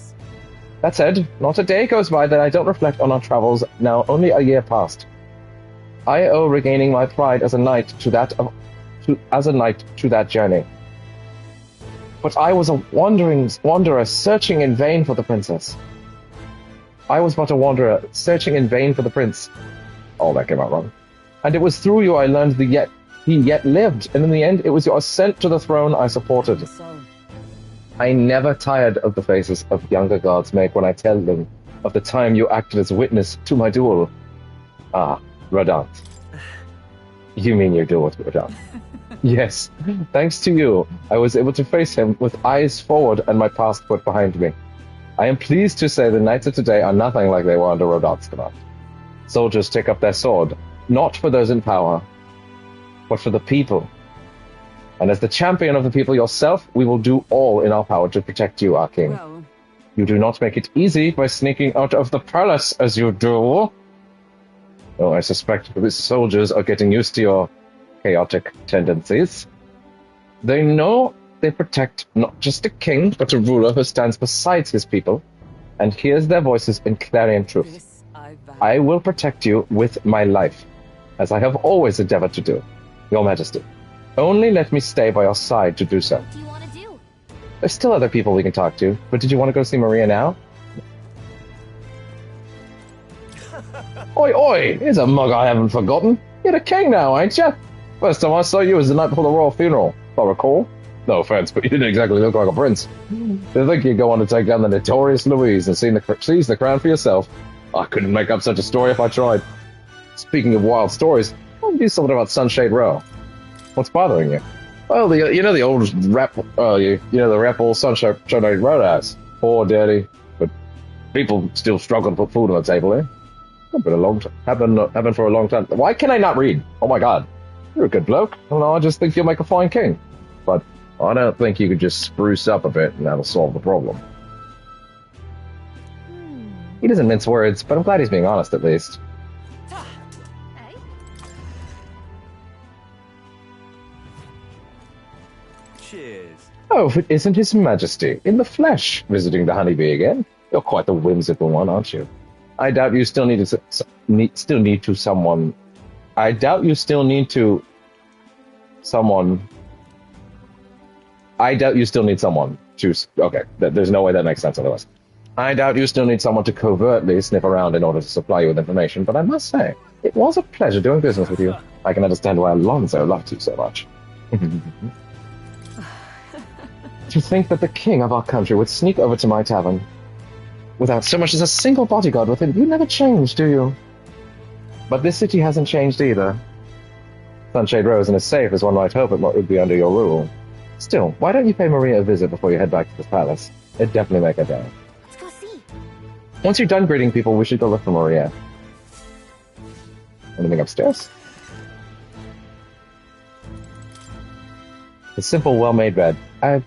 That said, not a day goes by that I don't reflect on our travels, now only a year past. I owe regaining my pride as a knight to that journey. But I was a wanderer searching in vain for the princess. I was but a wanderer searching in vain for the prince. Oh, that came out wrong. And it was through you I learned that he yet lived, and in the end it was your ascent to the throne I supported. I never tired of the faces of younger guards make when I tell them of the time you acted as witness to my duel. Ah, Rodant. You mean your duel with Rodant? Yes, thanks to you, I was able to face him with eyes forward and my passport behind me. I am pleased to say the knights of today are nothing like they were under Rodant's command. Soldiers take up their sword, not for those in power, but for the people. And as the champion of the people yourself, we will do all in our power to protect you, our king. Well, you do not make it easy by sneaking out of the palace as you do. Though I suspect the soldiers are getting used to your chaotic tendencies. They know they protect not just a king, but a ruler who stands beside his people and hears their voices in clarion truth. I will protect you with my life, as I have always endeavored to do, Your Majesty. Only let me stay by your side to do so. What do you want to do? There's still other people we can talk to, but did you want to go see Maria now? Oi, oi! Here's a mug I haven't forgotten. You're the king now, ain't you? First time I saw you was the night before the royal funeral, if I recall. No offense, but you didn't exactly look like a prince. You think you'd go on to take down the notorious Louise and seize the crown for yourself? I couldn't make up such a story if I tried. Speaking of wild stories, I'll do something about Sunshade Row. What's bothering you? Well, the old rap, the rap all Sunshade Roadhouse. Poor dirty, but people still struggle to put food on the table here. It's been a long time. Happened for a long time. Why can I not read? Oh my god. You're a good bloke. Well, I just think you'll make a fine king. But I don't think you could just spruce up a bit and that'll solve the problem. He doesn't mince words, but I'm glad he's being honest at least. Cheers. Oh, if it isn't His Majesty, in the flesh, visiting the honeybee again. You're quite the whimsical one, aren't you? I doubt you still need someone I doubt you still need to... Someone... I doubt you still need someone to... Okay, there's no way that makes sense otherwise. I doubt you still need someone to covertly sniff around in order to supply you with information, but I must say, it was a pleasure doing business with you. I can understand why Alonso loved you so much. To think that the king of our country would sneak over to my tavern without so much as a single bodyguard with him. You never change, do you? But this city hasn't changed either. Sunshade Rose and is safe as one might hope it would be under your rule. Still, why don't you pay Maria a visit before you head back to this palace? It'd definitely make her day. Let's go see. Once you're done greeting people, we should go look for Maria. Anything upstairs? A simple, well-made bed. I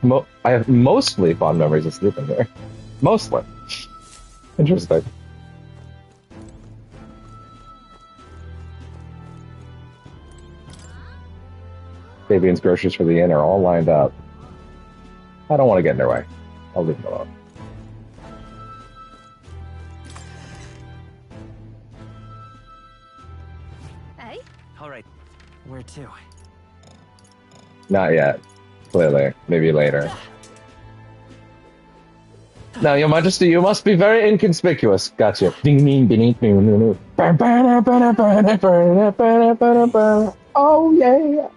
have mostly fond memories of sleeping there. Mostly. Interesting. Fabian's groceries for the inn are all lined up. I don't want to get in their way. I'll leave them alone. Hey? Alright, where to? Not yet. Clearly. Maybe later. Now, Your Majesty, you must be very inconspicuous. Gotcha. Ding ding beneath me. Oh yeah.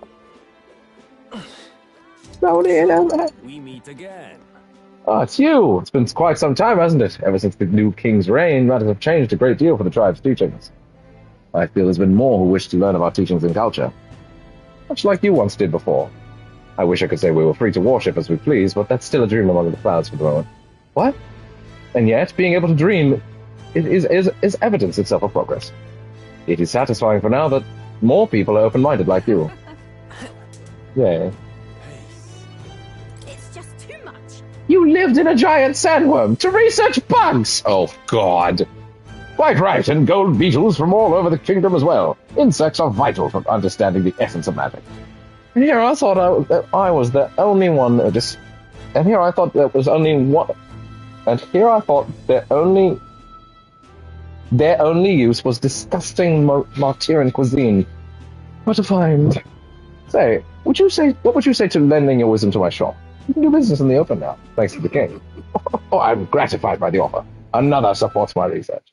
We meet again. Oh, it's you. It's been quite some time, hasn't it? Ever since the new king's reign, matters have changed a great deal for the tribe's teachings. I feel there's been more who wish to learn of our teachings and culture. Much like you once did before. I wish I could say we were free to worship as we please, but that's still a dream among the clouds for the moment. What? And yet, being able to dream is evidence itself of progress. It is satisfying for now that more people are open-minded like you. Yay. It's just too much. You lived in a giant sandworm to research bugs! Oh, God. Quite right, and gold beetles from all over the kingdom as well. Insects are vital for understanding the essence of magic. And here I thought that I was the only one who just... And here I thought there was only one... And here I thought their only use was disgusting Martyrian cuisine. What a find. Say, what would you say to lending your wisdom to my shop? You can do business in the open now, thanks to the king. Oh, I'm gratified by the offer. Another supports my research.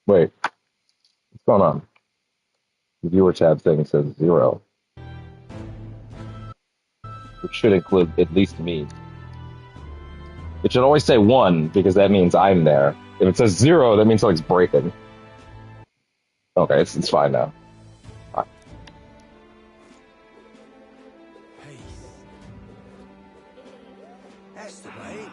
Wait, what's going on? The viewer tab thing says 0. Which should include at least me. It should always say 1, because that means I'm there. If it says 0, that means something's breaking. Okay, it's fine now. Fine. That's the way.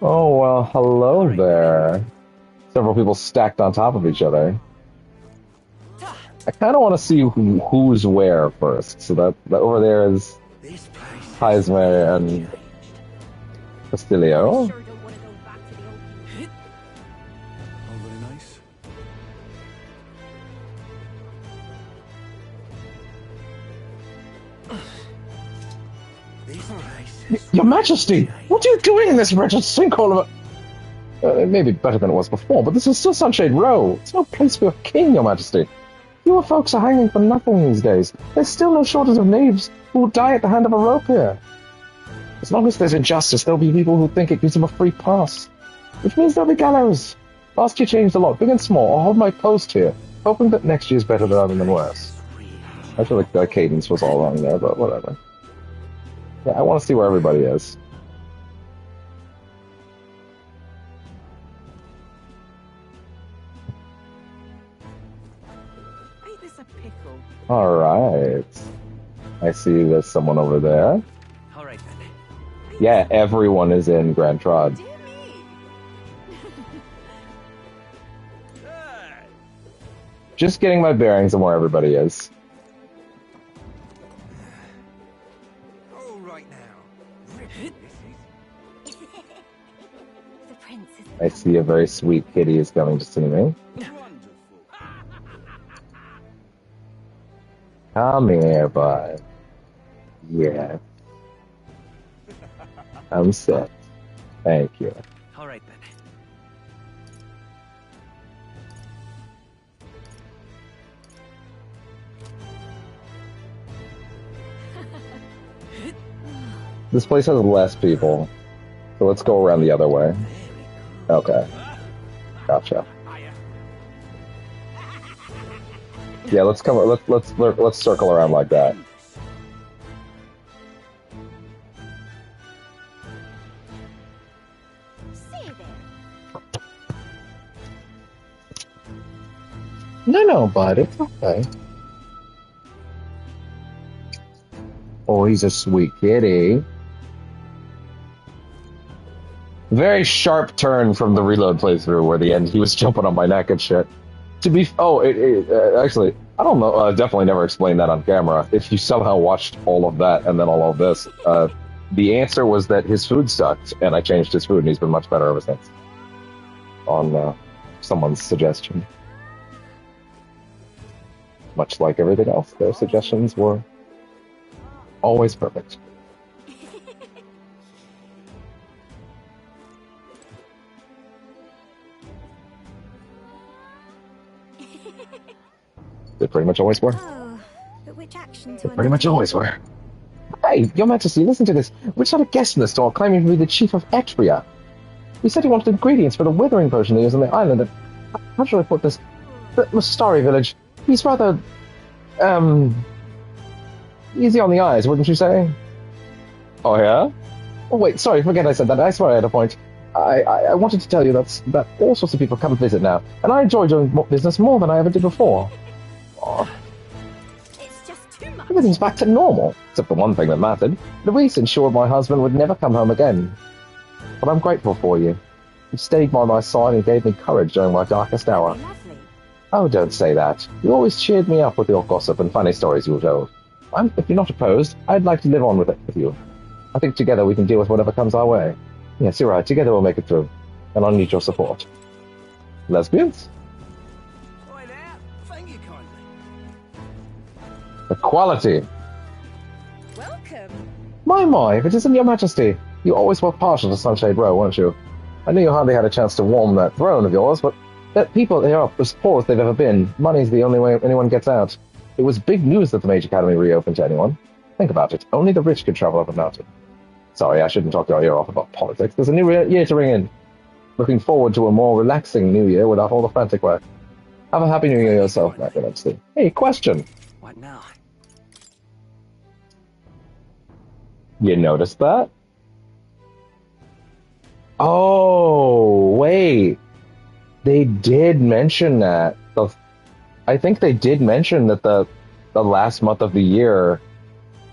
Oh, well, hello there. Several people stacked on top of each other. I kind of want to see who's where first. So that over there is Heismer and Castillo. Oh, very nice. Your Majesty, what are you doing in this wretched sinkhole of a... it may be better than it was before, but this is still Sunshade Row. It's no place for a king, Your Majesty. Fewer folks are hanging for nothing these days. There's still no shortage of knaves who will die at the hand of a rope here. As long as there's injustice, there'll be people who think it gives them a free pass. Which means there'll be gallows. Last year changed a lot, big and small. I'll hold my post here, hoping that next year's better than worse. I feel like the cadence was all wrong there, but whatever. Yeah, I want to see where everybody is. Alright. I see there's someone over there. Alright then. Yeah, everyone is in Grand Trod. Just getting my bearings on where everybody is. All right now. The prince is... I see a very sweet kitty is coming to see me. Come here, bud. Yeah. I'm set. Thank you. Alright This place has less people, so let's go around the other way. Okay, gotcha. Yeah, let's come. Let's circle around like that. No, bud, it's okay. Oh, he's a sweet kitty. Very sharp turn from the reload playthrough where the end he was jumping on my neck and shit. To be actually, I don't know. I definitely never explained that on camera. If you somehow watched all of that and then all of this, the answer was that his food sucked, and I changed his food, and he's been much better ever since. On someone's suggestion. Much like everything else, their suggestions were always perfect. They pretty much always were. Oh, but which action They pretty much always were. Hey, Your Majesty, listen to this. Which sort of guest in the store claiming to be the chief of Etria? He said he wanted ingredients for the withering potion they use on the island of... How should I put this? The Mastari village. He's rather... easy on the eyes, wouldn't you say? Oh, yeah? Oh, wait, sorry, forget I said that. I swear I had a point. I wanted to tell you that all sorts of people come and visit now, and I enjoy doing business more than I ever did before. Oh. It's just too much. Everything's back to normal, except the one thing that mattered. Louise ensured my husband would never come home again. But I'm grateful for you. You stayed by my side and gave me courage during my darkest hour. Oh, don't say that. You always cheered me up with your gossip and funny stories you told. If you're not opposed, I'd like to live on with it with you. I think together we can deal with whatever comes our way. Yes, you're right. Together we'll make it through. And I'll need your support. Lesbians? Thank you kindly. Equality. Welcome. My, if it isn't Your Majesty. You always were partial to Sunshade Row, weren't you? I knew you hardly had a chance to warm that throne of yours, but people here are as poor as they've ever been. Money's the only way anyone gets out. It was big news that the Mage Academy reopened to anyone. Think about it. Only the rich could travel up a mountain. Sorry, I shouldn't talk your ear off about politics. There's a new year to ring in. Looking forward to a more relaxing new year without all the frantic work. Have a happy new year yourself, my Majesty. Hey, question. What now? You noticed that? Oh, wait. They did mention that. I think they did mention that the last month of the year,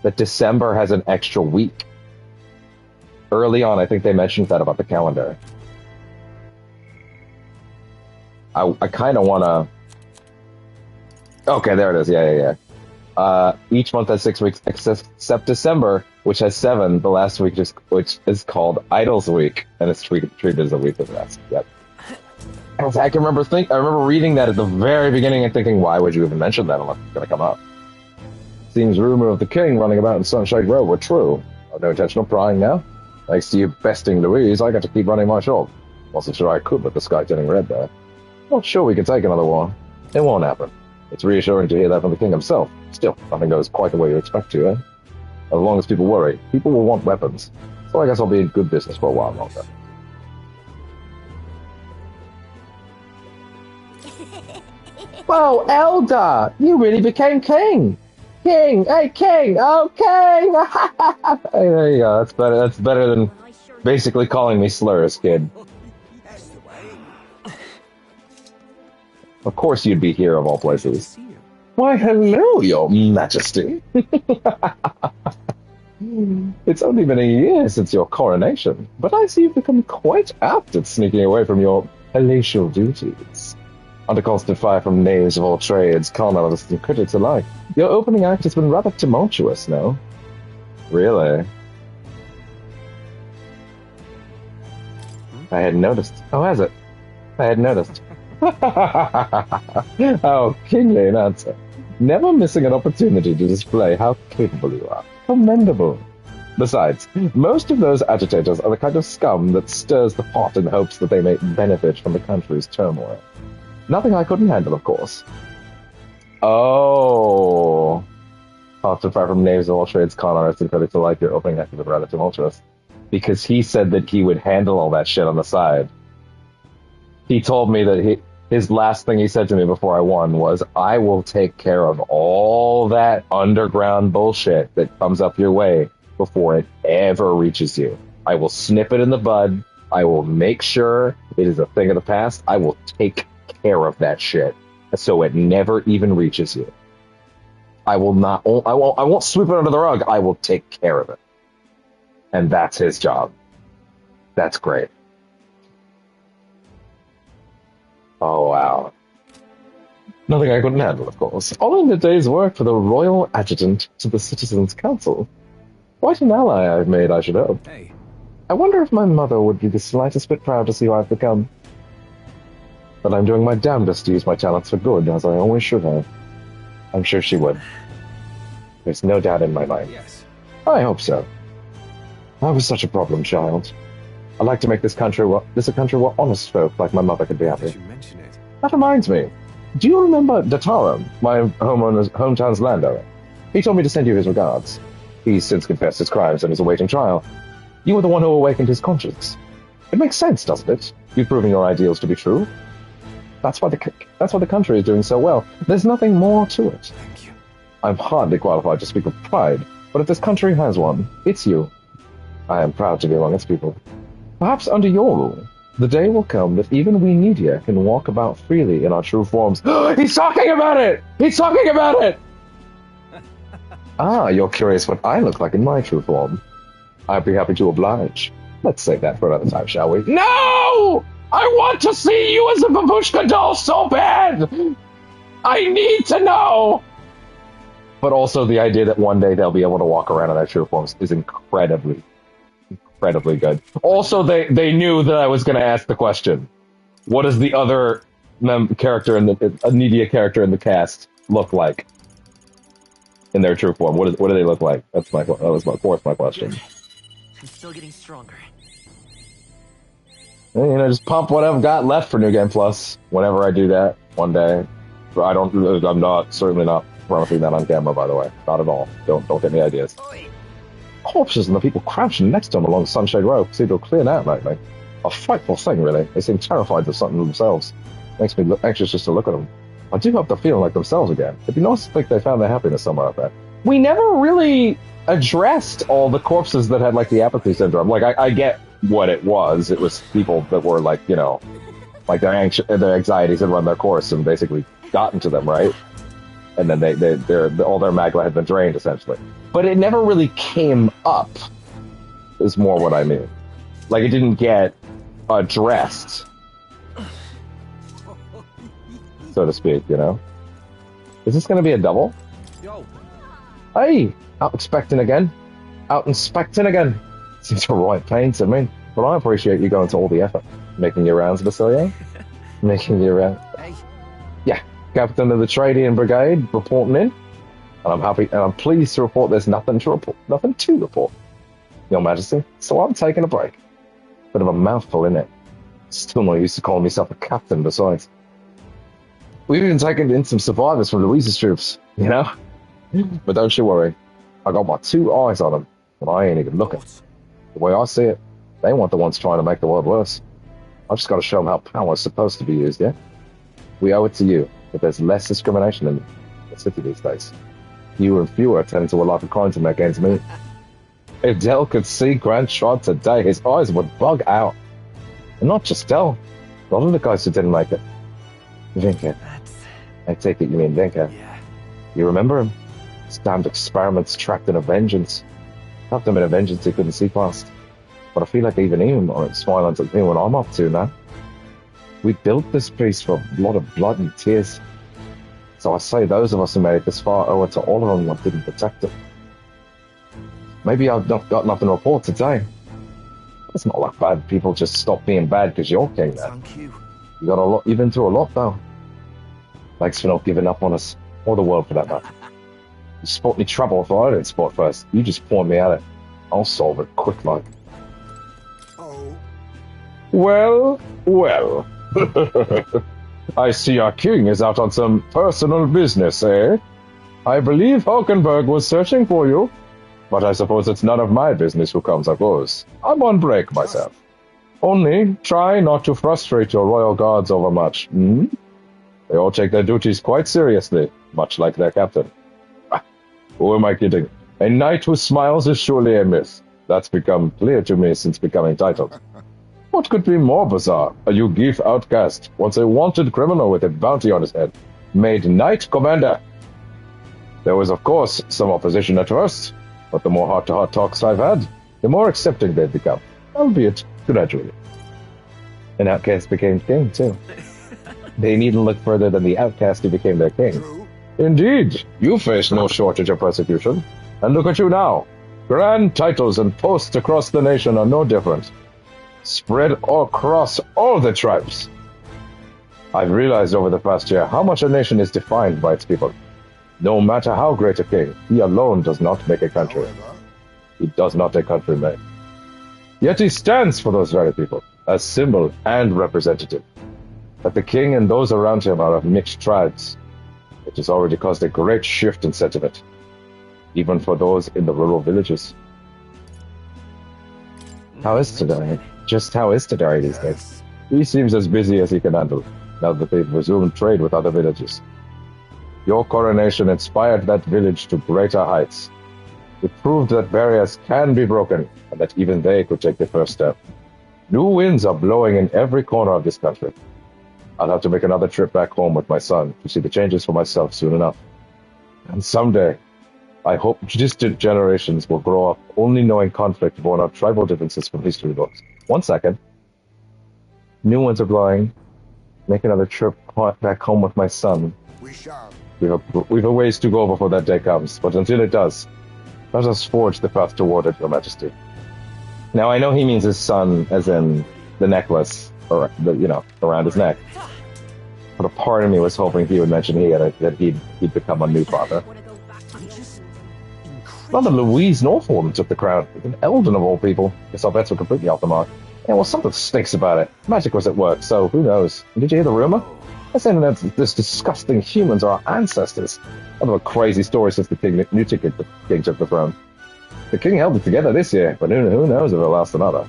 that December has an extra week. Early on, I think they mentioned that about the calendar. I kind of want to... Okay, there it is. Yeah. Each month has 6 weeks, except December, which has 7. The last week, which is called Idles Week, and it's treated as a week of rest. Yep. I remember reading that at the very beginning and thinking, why would you even mention that unless it's going to come up? Seems rumor of the king running about in Sunshade Row were true. I've no intention of prying now. Thanks to you besting Louise, I got to keep running my shop. Wasn't sure I could with the sky turning red there. Not sure we could take another war. It won't happen. It's reassuring to hear that from the king himself. Still, nothing goes quite the way you expect to, eh? As long as people worry, people will want weapons. So I guess I'll be in good business for a while longer. Whoa, Elder! You really became king! King! Hey, king! Oh, king! Hey, there you go. That's better. That's better than basically calling me slurs, kid. Of course you'd be here of all places. Why, hello, Your Majesty. It's only been a year since your coronation, but I see you've become quite apt at sneaking away from your palatial duties. Under constant fire from knaves of all trades, con artists and critics alike, your opening act has been rather tumultuous, no? Really? I hadn't noticed. Oh, has it? I hadn't noticed. How kingly an answer. Never missing an opportunity to display how capable you are. Commendable. Besides, most of those agitators are the kind of scum that stirs the pot in hopes that they may benefit from the country's turmoil. Nothing I couldn't handle, of course. Oh. Often far from knaves of all trades, con artists, and critics alike, your opening act was rather tumultuous. Because he said that he would handle all that shit on the side. He told me that his last thing he said to me before I won was, I will take care of all that underground bullshit that comes up your way before it ever reaches you. I will snip it in the bud. I will make sure it is a thing of the past. I will take care of that shit so it never even reaches you. I won't sweep it under the rug. I will take care of it. And that's his job. That's great. Oh, wow. Nothing I couldn't handle, of course. All in the day's work for the Royal Adjutant to the Citizens' Council. Quite an ally I've made, I should hope. Hey. I wonder if my mother would be the slightest bit proud to see who I've become. But I'm doing my damnedest to use my talents for good, as I always should have. I'm sure she would. There's no doubt in my mind. Yes. I hope so. I was such a problem child. I'd like to make this a country where honest folk like my mother could be happy. You mention it. That reminds me. Do you remember Datarum, my hometown's landowner? He told me to send you his regards. He's since confessed his crimes and is awaiting trial. You were the one who awakened his conscience. It makes sense, doesn't it? You've proven your ideals to be true. That's why the country is doing so well. There's nothing more to it. Thank you. I'm hardly qualified to speak with pride, but if this country has one, it's you. I am proud to be among its people. Perhaps under your rule, the day will come that even we media can walk about freely in our true forms. He's talking about it! He's talking about it! Ah, you're curious what I look like in my true form. I'd be happy to oblige. Let's save that for another time, shall we? No! I want to see you as a babushka doll so bad! I need to know! But also the idea that one day they'll be able to walk around in their true forms is incredibly good. Also, they knew that I was going to ask the question. What does the other character in the media character in the cast look like in their true form? What do they look like? That was my question. I'm still getting stronger. Just pump what I've got left for New Game Plus whenever I do that one day. I'm certainly not promising that on camera, by the way. Not at all. Don't get any ideas. Corpses and the people crouching next to them along Sunshade Road seem to have cleared out lately. A frightful thing, really. They seem terrified of something themselves. Makes me anxious just to look at them. I do hope they're feeling like themselves again. It'd be nice to think they found their happiness somewhere out there. We never really addressed all the corpses that had, the apathy syndrome. I get what it was. It was people that were, their anxieties had run their course and basically gotten to them, right? And then all their magma had been drained, essentially. But it never really came up, is more what I mean. It didn't get addressed, so to speak, Is this going to be a double? Yo. Hey! Out inspecting again. Seems a right pain to me, but I appreciate you going to all the effort. Making your rounds, Basilio? Making your rounds. Hey. Yeah, Captain of the Trading Brigade reporting in. And I'm happy, and I'm pleased to report there's nothing to report. Your Majesty, so I'm taking a break. Bit of a mouthful, innit? Still not used to calling myself a captain, besides. We've even taken in some survivors from Louise's troops, But don't you worry. I got my 2 eyes on them, and I ain't even looking. The way I see it, they weren't the ones trying to make the world worse. I just got to show them how power is supposed to be used, yeah? We owe it to you that there's less discrimination in the city these days. Fewer and fewer attend to a life of crime to make ends meet. If Del could see Grant Trod today, his eyes would bug out. And not just Del, a lot of the guys who didn't make it. Vinka. I take it you mean Vinka. Yeah. You remember him? His damned experiments trapped in a vengeance. Trapped him in a vengeance he couldn't see past. But I feel like even him aren't smiling at me when I'm up to now. We built this place for a lot of blood and tears. So I say those of us who made it this far owe it to all of them that didn't protect it. Maybe I've not got nothing to report today. It's not like bad people just stop being bad because you're king now. Thank you. You've been through a lot though. Thanks for not giving up on us. Or the world for that matter. You spot me trouble if I didn't spot first. You just point me at it. I'll solve it quick like. Oh. Well. I see our king is out on some personal business, eh? I believe Hulkenberg was searching for you, but I suppose it's none of my business who comes or goes. I'm on break myself. Only try not to frustrate your royal guards overmuch. Hmm? They all take their duties quite seriously, much like their captain. Ah, who am I kidding? A knight who smiles is surely a myth. That's become clear to me since becoming titled. What could be more bizarre? A Yugif outcast, once a wanted criminal with a bounty on his head, made knight commander. There was, of course, some opposition at first, but the more heart-to-heart talks I've had, the more accepting they've become, albeit gradually. An outcast became king, too. They needn't look further than the outcast who became their king. Indeed, you face no shortage of persecution. And look at you now. Grand titles and posts across the nation are no different. Spread across all the tribes. I've realized over the past year how much a nation is defined by its people. No matter how great a king, he alone does not make a country. He does not a country make. Yet he stands for those very people, as symbol and representative. That the king and those around him are of mixed tribes, it has already caused a great shift in sentiment, even for those in the rural villages. How is Tadari? Just how is Tadari these days? He seems as busy as he can handle, now that they've resumed trade with other villages. Your coronation inspired that village to greater heights. It proved that barriers can be broken, and that even they could take the first step. New winds are blowing in every corner of this country. I'll have to make another trip back home with my son to see the changes for myself soon enough. And someday, I hope distant generations will grow up only knowing conflict born of tribal differences from history books. 1 second. New winds are blowing. Make another trip back home with my son. We shall. We've a ways to go before that day comes, but until it does, let us forge the path toward it, Your Majesty. Now, I know he means his son, as in the necklace, or around his neck. But a part of me was hoping he would mention that he'd become a new father. Neither Louise nor Fulton took the crown. An Eldon of all people. Guess our bets were completely off the mark. Yeah, well, something stinks about it. Magic was at work, so who knows? Did you hear the rumor? They're saying that this disgusting humans are our ancestors. Another crazy story since the new king took the throne. The king held it together this year, but who knows if it'll last another.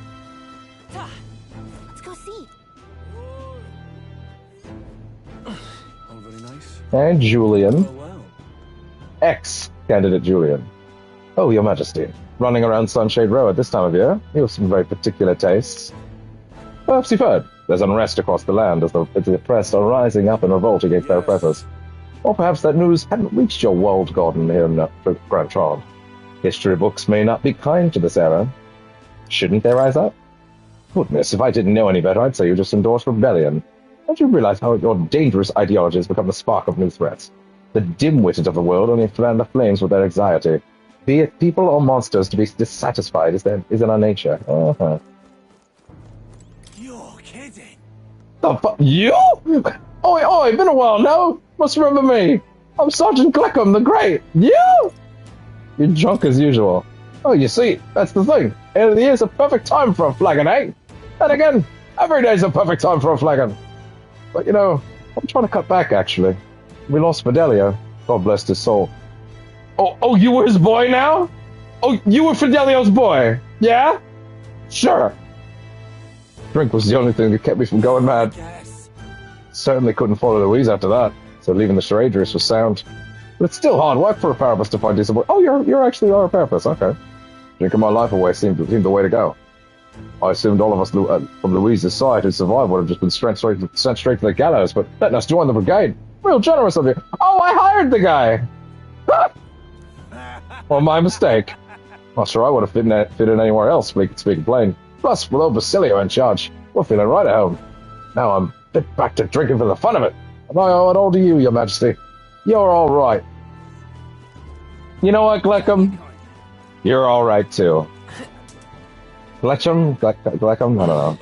Let's go see. All very nice. And Julian. Ex-candidate Julian. Oh, Your Majesty. Running around Sunshade Row at this time of year, you have some very particular tastes. Perhaps you've heard there's unrest across the land as the oppressed are rising up in revolt against their oppressors. Or perhaps that news hadn't reached your walled garden here in Grand Charm. History books may not be kind to this era. Shouldn't they rise up? Goodness, if I didn't know any better, I'd say you just endorsed rebellion. Don't you realize how your dangerous ideologies become the spark of new threats? The dim-witted of the world only fan the flames with their anxiety. Be it people or monsters, to be dissatisfied is in our nature. Uh-huh. You're kidding. The fuck? You? Oi, been a while now. Must remember me. I'm Sergeant Gleckham the Great. You? You're drunk as usual. Oh, you see, that's the thing. End of the year's a perfect time for a flagon, eh? And again, every day's a perfect time for a flagon. But I'm trying to cut back, actually. We lost Fidelio. God bless his soul. Oh, you were his boy now? Oh, you were Fidelio's boy? Yeah? Sure. Drink was the only thing that kept me from going mad. Certainly couldn't follow Louise after that, so leaving the Charadrius was sound. But it's still hard work for a Parapus to find decent boy. Oh, you're actually a Parapus, okay. Drinking my life away seemed the way to go. I assumed all of us from Louise's side who survived would have just been sent straight to the gallows, but letting us join the brigade. Real generous of you. Oh, I hired the guy! Well, my mistake. Not sure I would have fit in anywhere else, speaking plain. Plus, with old Basilio in charge, we're feeling right at home. Now I'm a bit back to drinking for the fun of it. And I owe it all to you, Your Majesty. You're all right. You know what, Gleckham? You're all right, too. Gleckham? Gleckham? I don't know.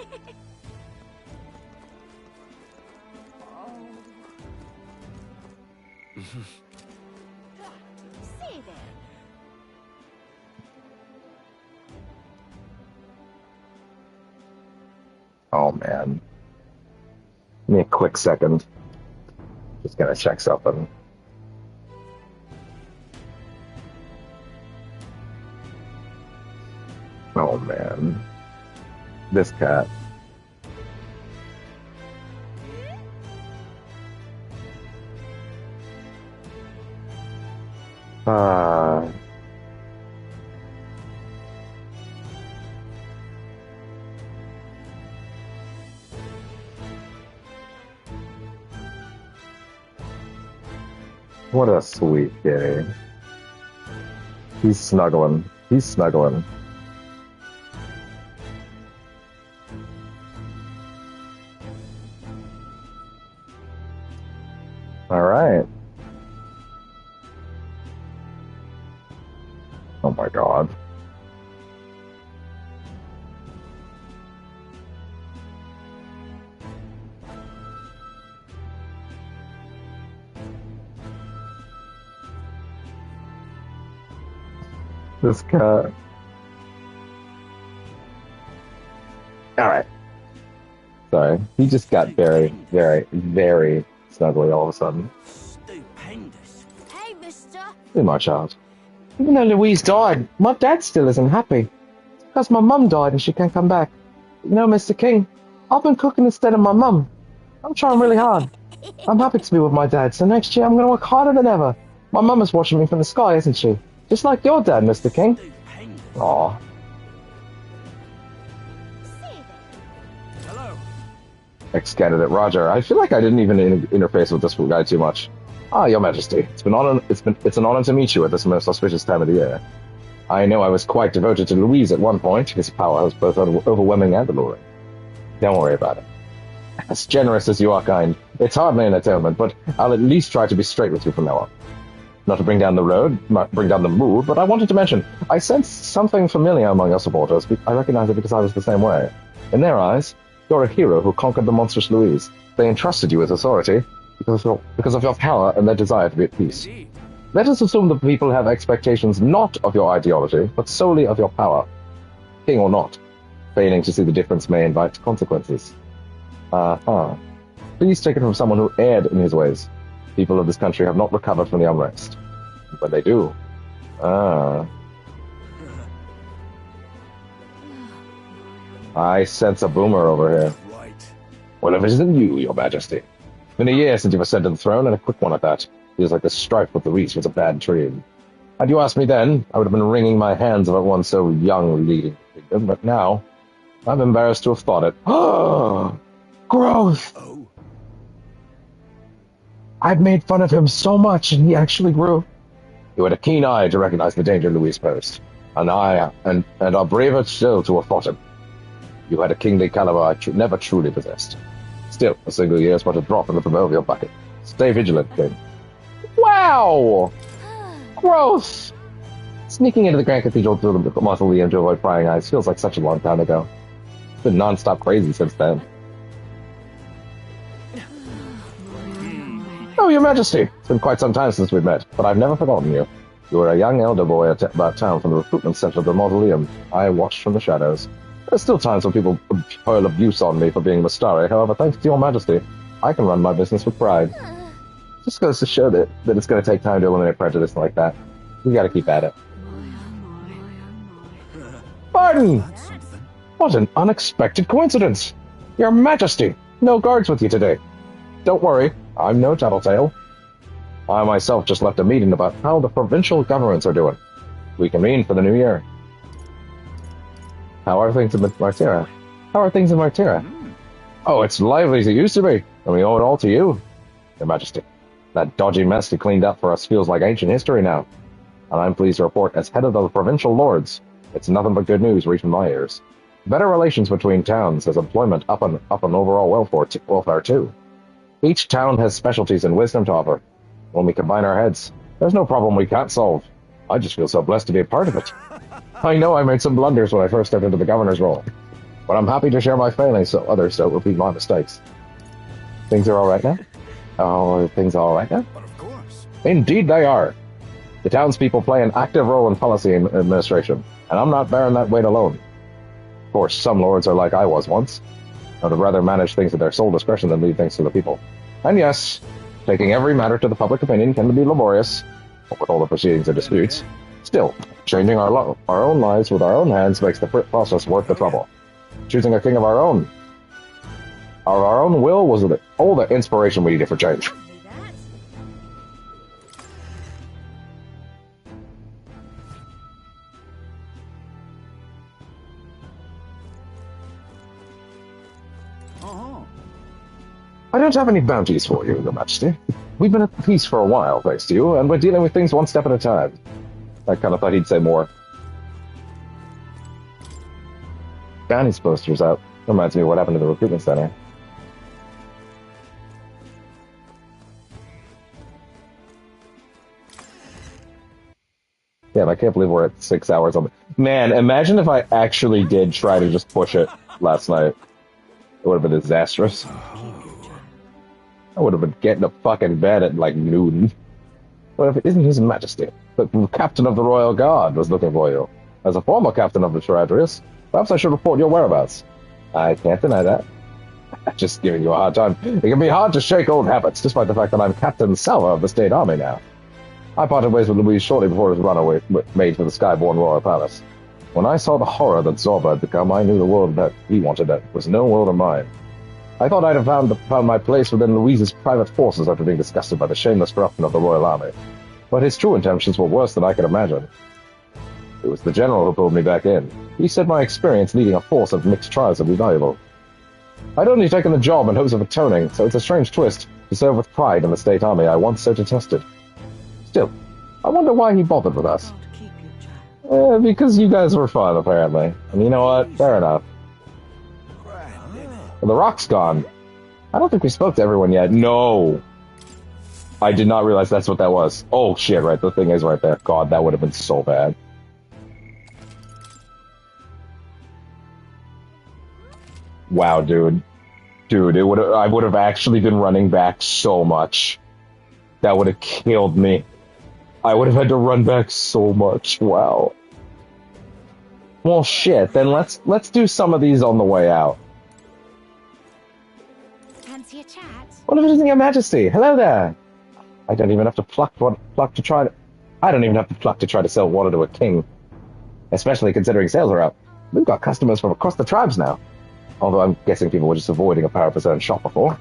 Oh, man. Give me a quick second. Just gonna check something. Oh man. This cat. What a sweet kitty. He's snuggling. He's snuggling. All right. Oh my god. This cat. Alright. Sorry. He just got very, very, very snuggly all of a sudden. Stupendous. Hey, mister. Be my child. Even though Louise died, my dad still isn't happy. Because my mum died and she can't come back. You know, Mr. King, I've been cooking instead of my mum. I'm trying really hard. I'm happy to be with my dad, so next year I'm going to work harder than ever. My mum is watching me from the sky, isn't she? Just like your dad, Mr. King. Aw. Ex-candidate Roger. I feel like I didn't even interface with this guy too much. Ah, Your Majesty. It's an honor to meet you at this most auspicious time of the year. I know I was quite devoted to Louise at one point. His power was both overwhelming and alluring. Don't worry about it. As generous as you are kind, it's hardly an atonement, but I'll at least try to be straight with you from now on. Not to bring down the mood, but I wanted to mention, I sensed something familiar among your supporters. I recognize it because I was the same way. In their eyes, you're a hero who conquered the monstrous Louise. They entrusted you with authority because of your power and their desire to be at peace. Let us assume the people have expectations not of your ideology, but solely of your power. King or not. Failing to see the difference may invite consequences. Please take it from someone who erred in his ways. People of this country have not recovered from the unrest. When they do, I sense a boomer over here. Well, if it isn't you, Your Majesty. It's been a year since you've ascended the throne, and a quick one at that. Feels like the strife with the Reese was a bad dream. Had you asked me then, I would have been wringing my hands about one so young leading the kingdom, but now, I'm embarrassed to have thought it. Oh, growth! I've made fun of him so much, and he actually grew. You had a keen eye to recognize the danger Louise posed, and are braver still to have fought him. You had a kingly caliber I never truly possessed. Still, a single year is but a drop in the proverbial bucket. Stay vigilant, King. Wow! Growth! Sneaking into the Grand Cathedral through the mausoleum to avoid prying eyes feels like such a long time ago. It's been non-stop crazy since then. Oh, Your Majesty! It's been quite some time since we've met, but I've never forgotten you. You were a young elder boy about town from the recruitment center of the mausoleum. I watched from the shadows. There's still times when people hurl abuse on me for being Mustari. However, thanks to Your Majesty, I can run my business with pride. Just goes to show that it's going to take time to eliminate prejudice like that. We got to keep at it. Pardon! What an unexpected coincidence! Your Majesty, no guards with you today. Don't worry, I'm no tattletale. I myself just left a meeting about how the provincial governments are doing. We convene for the new year. How are things in Martira? Oh, it's lively as it used to be, and we owe it all to you, Your Majesty. That dodgy mess you cleaned up for us feels like ancient history now. And I'm pleased to report, as head of the provincial lords, it's nothing but good news reaching my ears. Better relations between towns has employment up and overall welfare too. Each town has specialties and wisdom to offer. When we combine our heads, there's no problem we can't solve. I just feel so blessed to be a part of it. I know I made some blunders when I first stepped into the governor's role, but I'm happy to share my failings so others don't repeat my mistakes. Things are all right now? Oh, things are all right now? But of course. Indeed they are. The townspeople play an active role in policy administration, and I'm not bearing that weight alone. Of course, some lords are like I was once. I would rather manage things at their sole discretion than leave things to the people. And yes, taking every matter to the public opinion can be laborious, what with all the proceedings and disputes. Still, changing our own lives with our own hands makes the process worth the trouble. Choosing a king of our own will was all the inspiration we needed for change. I don't have any bounties for you, Your Majesty. We've been at peace for a while, thanks to you, and we're dealing with things one step at a time. I kind of thought he'd say more. Bounties posters out. Reminds me of what happened to the recruitment center. Damn, I can't believe we're at 6 hours on. Man, imagine if I actually did try to just push it last night. It would have been disastrous. I would have been getting to fucking bed at like noon. But if it isn't His Majesty, the captain of the Royal Guard was looking for you. As a former captain of the Charadrius, perhaps I should report your whereabouts. I can't deny that. Just giving you a hard time. It can be hard to shake old habits, despite the fact that I'm Captain Salva of the State Army now. I parted ways with Louise shortly before his runaway made for the Skyborn Royal Palace. When I saw the horror that Zorba had become, I knew the world that he wanted was no world of mine. I thought I'd have found my place within Louise's private forces after being disgusted by the shameless corruption of the Royal Army. But his true intentions were worse than I could imagine. It was the general who pulled me back in. He said my experience leading a force of mixed trials would be valuable. I'd only taken the job in hopes of atoning, so it's a strange twist to serve with pride in the State Army I once so detested. Still, I wonder why he bothered with us. Because you guys were fun, apparently. And you know what? Fair enough. Well, the rock's gone. I don't think we spoke to everyone yet. No! I did not realize that's what that was. Oh, shit, right. The thing is right there. God, that would have been so bad. Wow, dude. Dude, I would have actually been running back so much. That would have killed me. I would have had to run back so much. Wow. Well, shit. Then let's do some of these on the way out. Fancy a chat? What if it isn't Your Majesty? Hello there. I don't even have to pluck to try to sell water to a king. Especially considering sales are up. We've got customers from across the tribes now. Although I'm guessing people were just avoiding a power of his own shop before.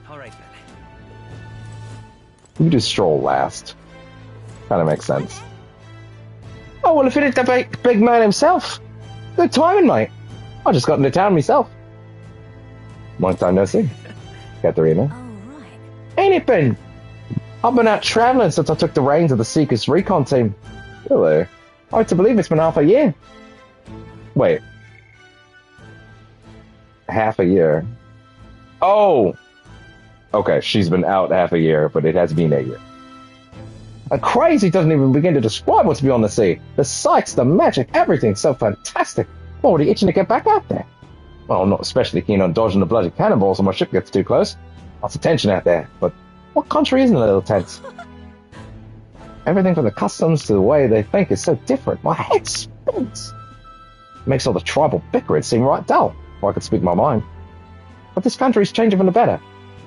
Alright then. You do stroll last. Kinda makes sense. Oh, well, if it is the big man himself. Good timing, mate. I just got into town myself. Long time no see. Katharina. Ain't it been? I've been out traveling since I took the reins of the Seekers Recon team. Really? Hard to believe it's been half a year. Wait. Half a year? Oh! Okay, she's been out half a year, but it has been a year. Crazy doesn't even begin to describe what's beyond the sea. The sights, the magic, everything's so fantastic. I'm already itching to get back out there. Well, I'm not especially keen on dodging the bloody cannonballs when my ship gets too close. Lots of tension out there, but what country isn't a little tense? Everything from the customs to the way they think is so different. My head spins. It makes all the tribal bickering seem right dull, if I could speak my mind. But this country's changing for the better.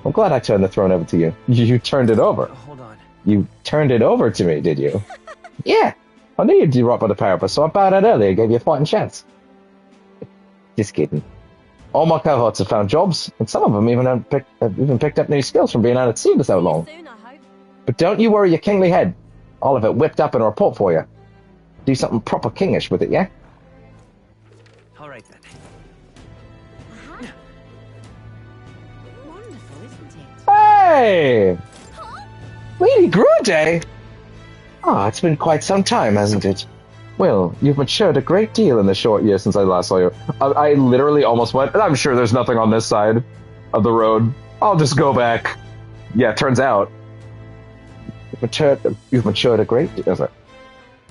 I'm glad I turned the throne over to you. You turned it over. Hold on. You turned it over to me, did you? Yeah. I knew you'd do right by the parapet, so I bowed out earlier and gave you a fighting chance. Just kidding. All my cohorts have found jobs, and some of them even have picked up new skills from being out at sea for so long. But don't you worry your kingly head. I'll have it whipped up in a report for you. Do something proper kingish with it, yeah? Alright then. Wonderful, isn't it? Hey! Lady Grude! Ah, it's been quite some time, hasn't it? Well, you've matured a great deal in the short year since I last saw you. I literally almost went, and I'm sure there's nothing on this side of the road. I'll just go back. Yeah, turns out. You've matured a great deal.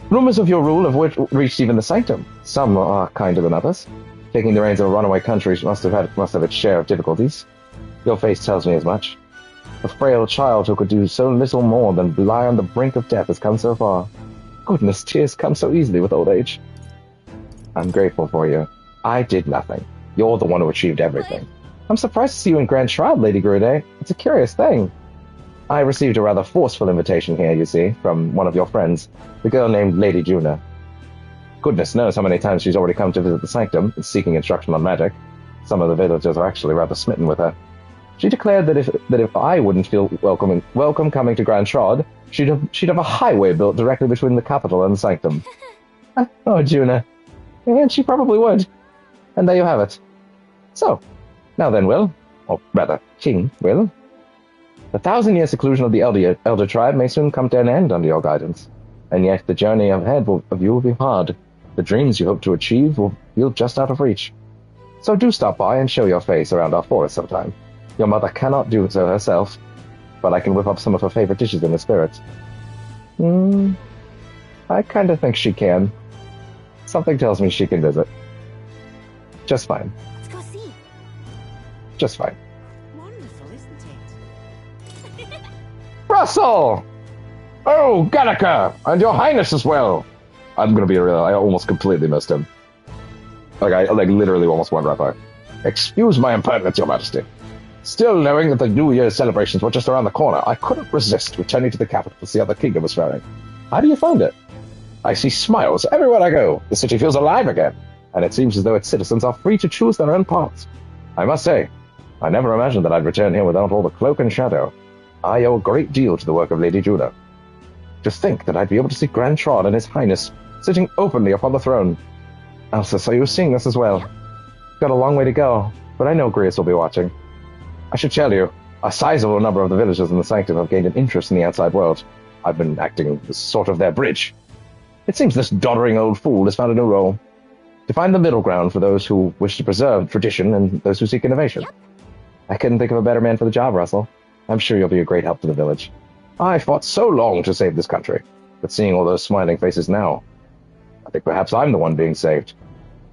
Rumors of your rule have reached even the Sanctum. Some are kinder than others. Taking the reins of a runaway country must have its share of difficulties. Your face tells me as much. A frail child who could do so little more than lie on the brink of death has come so far. Goodness, tears come so easily with old age. I'm grateful for you. I did nothing. You're the one who achieved everything. I'm surprised to see you in Grand Shroud, Lady Grude. It's a curious thing. I received a rather forceful invitation here, you see, from one of your friends, the girl named Lady Juna. Goodness knows how many times she's already come to visit the sanctum, seeking instruction on magic. Some of the villagers are actually rather smitten with her. She declared that if I wouldn't feel welcome coming to Grand Trod, she'd have a highway built directly between the capital and the sanctum. Oh, Juna. And she probably would. And there you have it. So, now then, Will, or rather, King Will, the 1,000-year seclusion of the Elder Tribe may soon come to an end under your guidance, and yet the journey ahead of you will be hard. The dreams you hope to achieve will feel just out of reach. So do stop by and show your face around our forest sometime. Your mother cannot do so herself, but I can whip up some of her favorite dishes in the spirit. I kind of think she can. Something tells me she can visit. Just fine. Let's go see. Just fine. Wonderful, isn't it? Russell! Oh, Gattaca! And your highness as well! I'm gonna be real, I almost completely missed him. I literally almost went right by. Excuse my impertinence, your majesty. Still knowing that the New Year's celebrations were just around the corner, I couldn't resist returning to the capital to see how the kingdom was faring. How do you find it? I see smiles everywhere I go. The city feels alive again, and it seems as though its citizens are free to choose their own paths. I must say, I never imagined that I'd return here without all the cloak and shadow. I owe a great deal to the work of Lady Juna. To think that I'd be able to see Grand Trod and His Highness sitting openly upon the throne. Elsa, so you're seeing this as well. Got a long way to go, but I know Grace will be watching. I should tell you, a sizable number of the villagers in the sanctum have gained an interest in the outside world. I've been acting as sort of their bridge. It seems this doddering old fool has found a new role. To find the middle ground for those who wish to preserve tradition and those who seek innovation. Yep. I couldn't think of a better man for the job, Russell. I'm sure you'll be a great help to the village. I fought so long to save this country, but seeing all those smiling faces now, I think perhaps I'm the one being saved.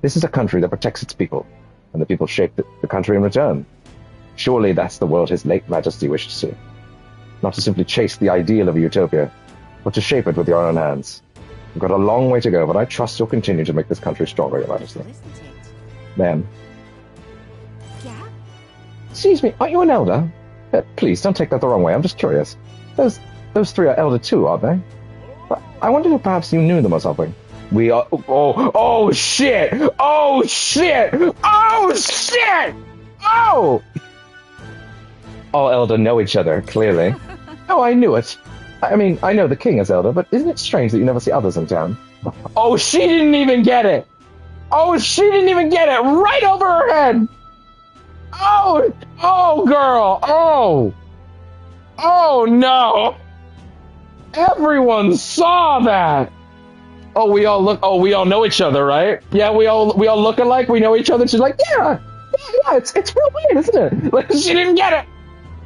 This is a country that protects its people, and the people shape the country in return. Surely that's the world His late Majesty wished to see. Not to simply chase the ideal of a utopia, but to shape it with your own hands. You've got a long way to go, but I trust you'll continue to make this country stronger, Your Majesty. Ma'am. Yeah? Excuse me, aren't you an elder? Please, don't take that the wrong way, I'm just curious. Those three are elder too, aren't they? I wondered if perhaps you knew them or something. We are... Oh, shit! Oh, shit! Oh, shit! Oh! All elder know each other, clearly. Oh, I knew it. I mean, I know the king is elder, but isn't it strange that you never see others in town? Oh, she didn't even get it! Oh, she didn't even get it! Right over her head! Oh, girl! Oh, no! Everyone saw that! Oh, we all know each other, right? Yeah, we all look alike, we know each other. She's like, yeah, it's real weird, isn't it? Like, she didn't get it!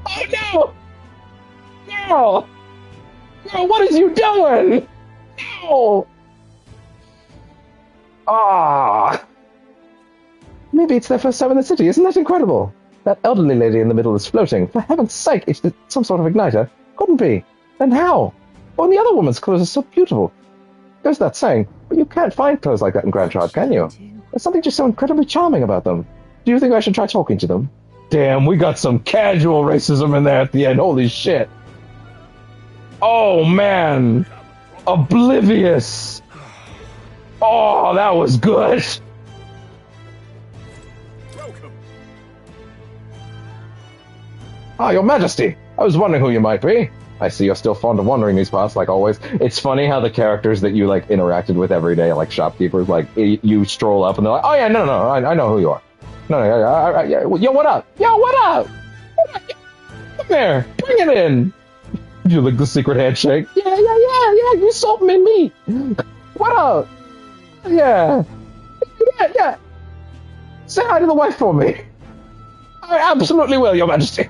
Oh, no! Girl, what is you doing? No! Maybe it's their first time in the city, isn't that incredible? That elderly lady in the middle is floating. For heaven's sake, it's some sort of igniter. Couldn't be. Then how? Oh, and the other woman's clothes are so beautiful. Goes that saying, but you can't find clothes like that in Grand Trod, can you? There's something just so incredibly charming about them. Do you think I should try talking to them? Damn, we got some casual racism in there at the end. Holy shit. Oh, man. Oblivious. Oh, that was good. Ah, Your Majesty. I was wondering who you might be. I see you're still fond of wandering these parts, like always. It's funny how the characters that you, like, interacted with every day, like shopkeepers, like, you stroll up and they're like, oh, yeah, no, I know who you are. No, yo, what up? Yo, what up? Come here. Bring it in. You like the secret handshake? Yeah, you salt and me. What up? Yeah. Say hi to the wife for me. I absolutely will, Your Majesty.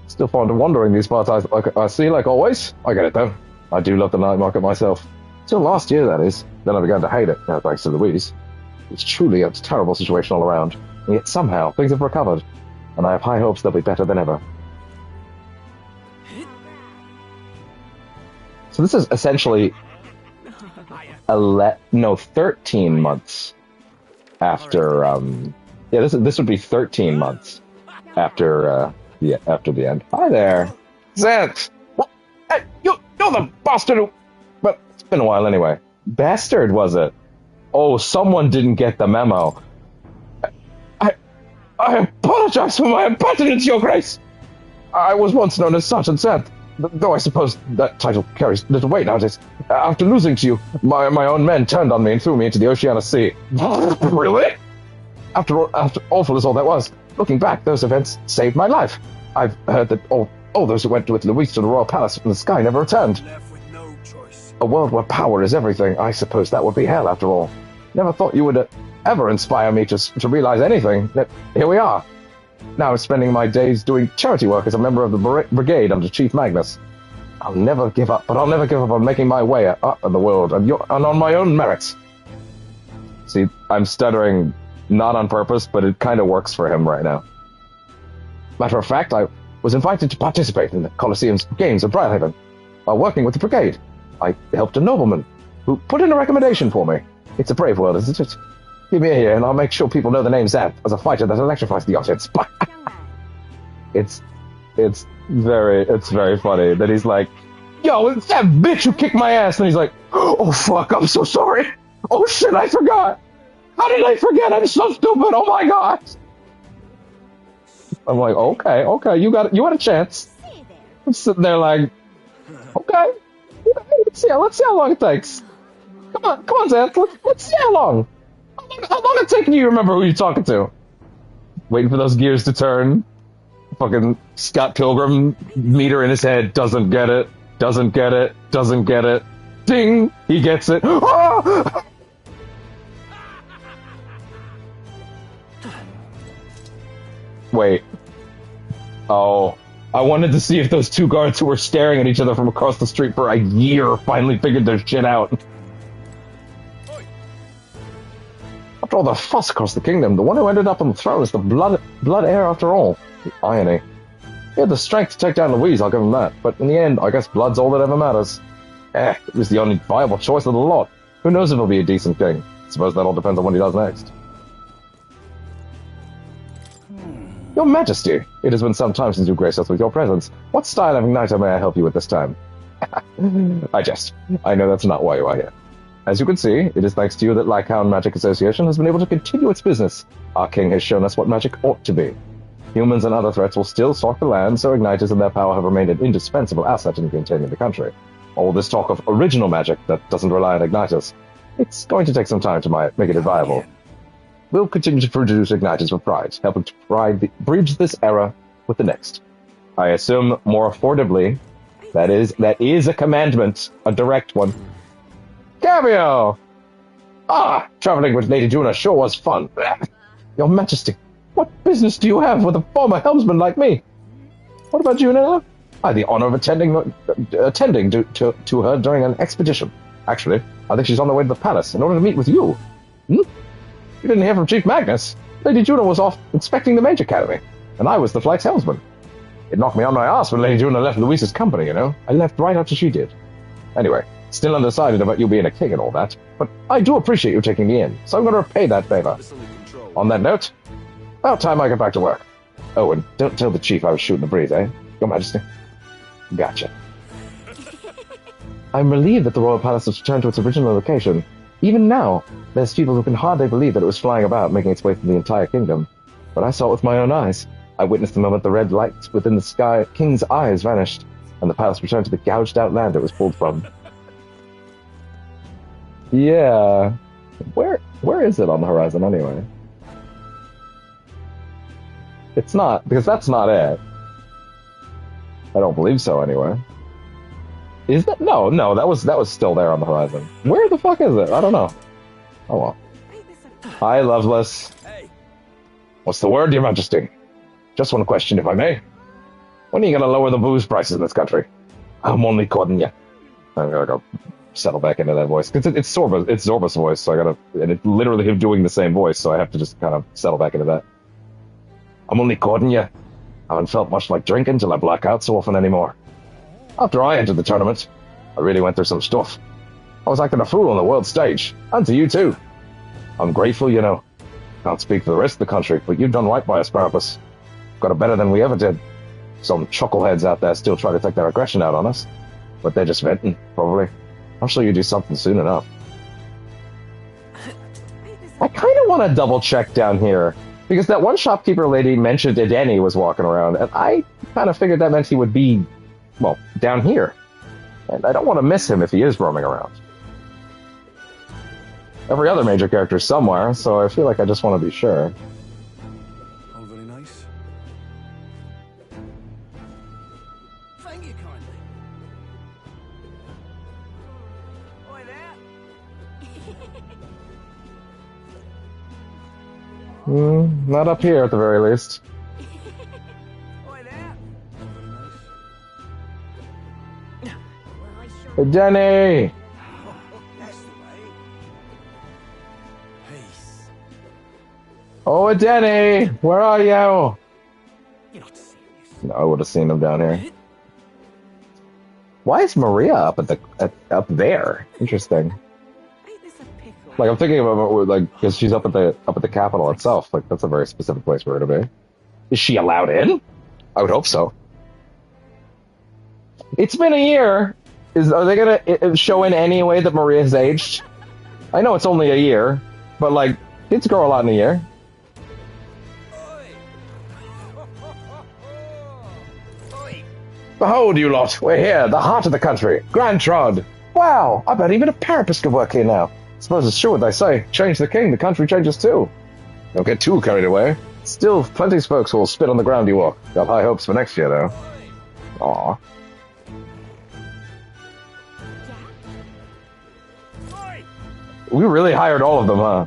Still fond of wandering these parts, I see, like always. I get it, though. I do love the night market myself. Till last year, that is. Then I began to hate it, thanks to Louise. It's truly a terrible situation all around. And yet somehow, things have recovered. And I have high hopes they'll be better than ever. So this is essentially 13 months after, this would be 13 months after after the end. Hi there. Xanth! What? Hey, you're the bastard who... But it's been a while anyway. Bastard, was it? Oh, someone didn't get the memo. I apologize for my impertinence, Your Grace! I was once known as Sergeant Xanth, though I suppose that title carries little weight nowadays. After losing to you, my own men turned on me and threw me into the Oceana Sea. Really? After awful as all that was, looking back, those events saved my life. I've heard that all those who went with Louise to the Royal Palace from the sky never returned. A world where power is everything, I suppose that would be hell after all. Never thought you would ever inspire me to realize anything. Yet here we are. Now I'm spending my days doing charity work as a member of the brigade under Chief Magnus. I'll never give up, but I'll never give up on making my way up in the world and on my own merits. See, I'm stuttering not on purpose, but it kind of works for him right now. Matter of fact, I was invited to participate in the Colosseum's games at Briarhaven. While working with the brigade, I helped a nobleman who put in a recommendation for me. It's a brave world, isn't it? Give me a here, and I'll make sure people know the name Xanth as a fighter that electrifies the audience. It's very funny that he's like, yo, it's that bitch who kicked my ass, and he's like, oh fuck, I'm so sorry. Oh shit, I forgot. How did I forget? I'm so stupid. Oh my god. I'm like, okay, you had a chance. I'm sitting there like, okay, let's see how long it takes. Come on, Xanth, let's see how long. How long it taking you to remember who you're talking to? Waiting for those gears to turn. Fucking Scott Pilgrim meter in his head doesn't get it. Ding! He gets it. Ah! Wait. Oh. I wanted to see if those two guards who were staring at each other from across the street for a year finally figured their shit out. After all the fuss across the kingdom, the one who ended up on the throne is the blood heir after all. The irony. He had the strength to take down Louise, I'll give him that. But in the end, I guess blood's all that ever matters. It was the only viable choice of the lot. Who knows if he'll be a decent king? I suppose that all depends on what he does next. Your Majesty, it has been some time since you graced us with your presence. What style of igniter may I help you with this time? I jest. I know that's not why you are here. As you can see, it is thanks to you that Lycaon Magic Association has been able to continue its business. Our king has shown us what magic ought to be. Humans and other threats will still stalk the land, so igniters and their power have remained an indispensable asset in containing the country. All this talk of original magic that doesn't rely on igniters, it's going to take some time to make it viable. We'll continue to produce igniters with pride, helping to bridge this era with the next. I assume more affordably. That is a commandment, a direct one. Cameo! Ah, traveling with Lady Juna sure was fun. Your Majesty, what business do you have with a former helmsman like me? What about Juna? I had the honor of attending to her during an expedition. Actually, I think she's on the way to the palace in order to meet with you. You didn't hear from Chief Magnus. Lady Juna was off inspecting the Mage Academy, and I was the flight's helmsman. It knocked me on my ass when Lady Juna left Louise's company, you know? I left right after she did. Anyway, still undecided about you being a king and all that, but I do appreciate you taking me in, so I'm going to repay that favor. On that note, about time I get back to work. Oh, and don't tell the chief I was shooting the breeze, eh? Your Majesty. Gotcha. I'm relieved that the Royal Palace has returned to its original location. Even now, there's people who can hardly believe that it was flying about, making its way through the entire kingdom. But I saw it with my own eyes. I witnessed the moment the red lights within the sky, king's eyes vanished, and the palace returned to the gouged-out land it was pulled from. Yeah. Where is it on the horizon, anyway? It's not, because that's not it. I don't believe so, anyway. Is that? No, that was still there on the horizon. Where the fuck is it? I don't know. Oh well. Hi, Loveless. What's the word, Your Majesty? Just one question, if I may. When are you gonna lower the booze prices in this country? I'm only courting you. I'm gonna go settle back into that voice. It's Zorba's voice, so I gotta, and it's literally him doing the same voice, so I have to just kind of settle back into that. I'm only courting you. I haven't felt much like drinking till I black out so often anymore. After I entered the tournament, I really went through some stuff. I was acting a fool on the world stage, and to you too. I'm grateful, you know. Can't speak for the rest of the country, but you've done right by us, Carapace. Got it better than we ever did. some chuckleheads out there still try to take their aggression out on us. But they're just venting, probably. I'm sure you do something soon enough. I kind of want to double check down here, because that one shopkeeper lady mentioned Edeni was walking around, and I kind of figured that meant he would be, well, down here. And I don't want to miss him if he is roaming around. Every other major character is somewhere, so I feel like I just want to be sure. All very nice. Thank you kindly. Oi there. Not up here, at the very least. Oi there. Hey, Denny! Oh, Denny! Where are you? No, I would have seen him down here. Why is Maria up at the up there? Interesting. Like I'm thinking about it, like because she's up at the capital itself. Like that's a very specific place for her to be. Is she allowed in? I would hope so. It's been a year. Are they gonna show in any way that Maria has aged? I know it's only a year, but like kids grow a lot in a year. Behold, you lot, we're here, the heart of the country, Grand Trod. Wow, I bet even a parapist could work here now. Suppose it's true what they say, change the king, the country changes too. Don't get too carried away. Still, plenty of folks will spit on the ground you walk. Got high hopes for next year, though. Aw. We really hired all of them, huh?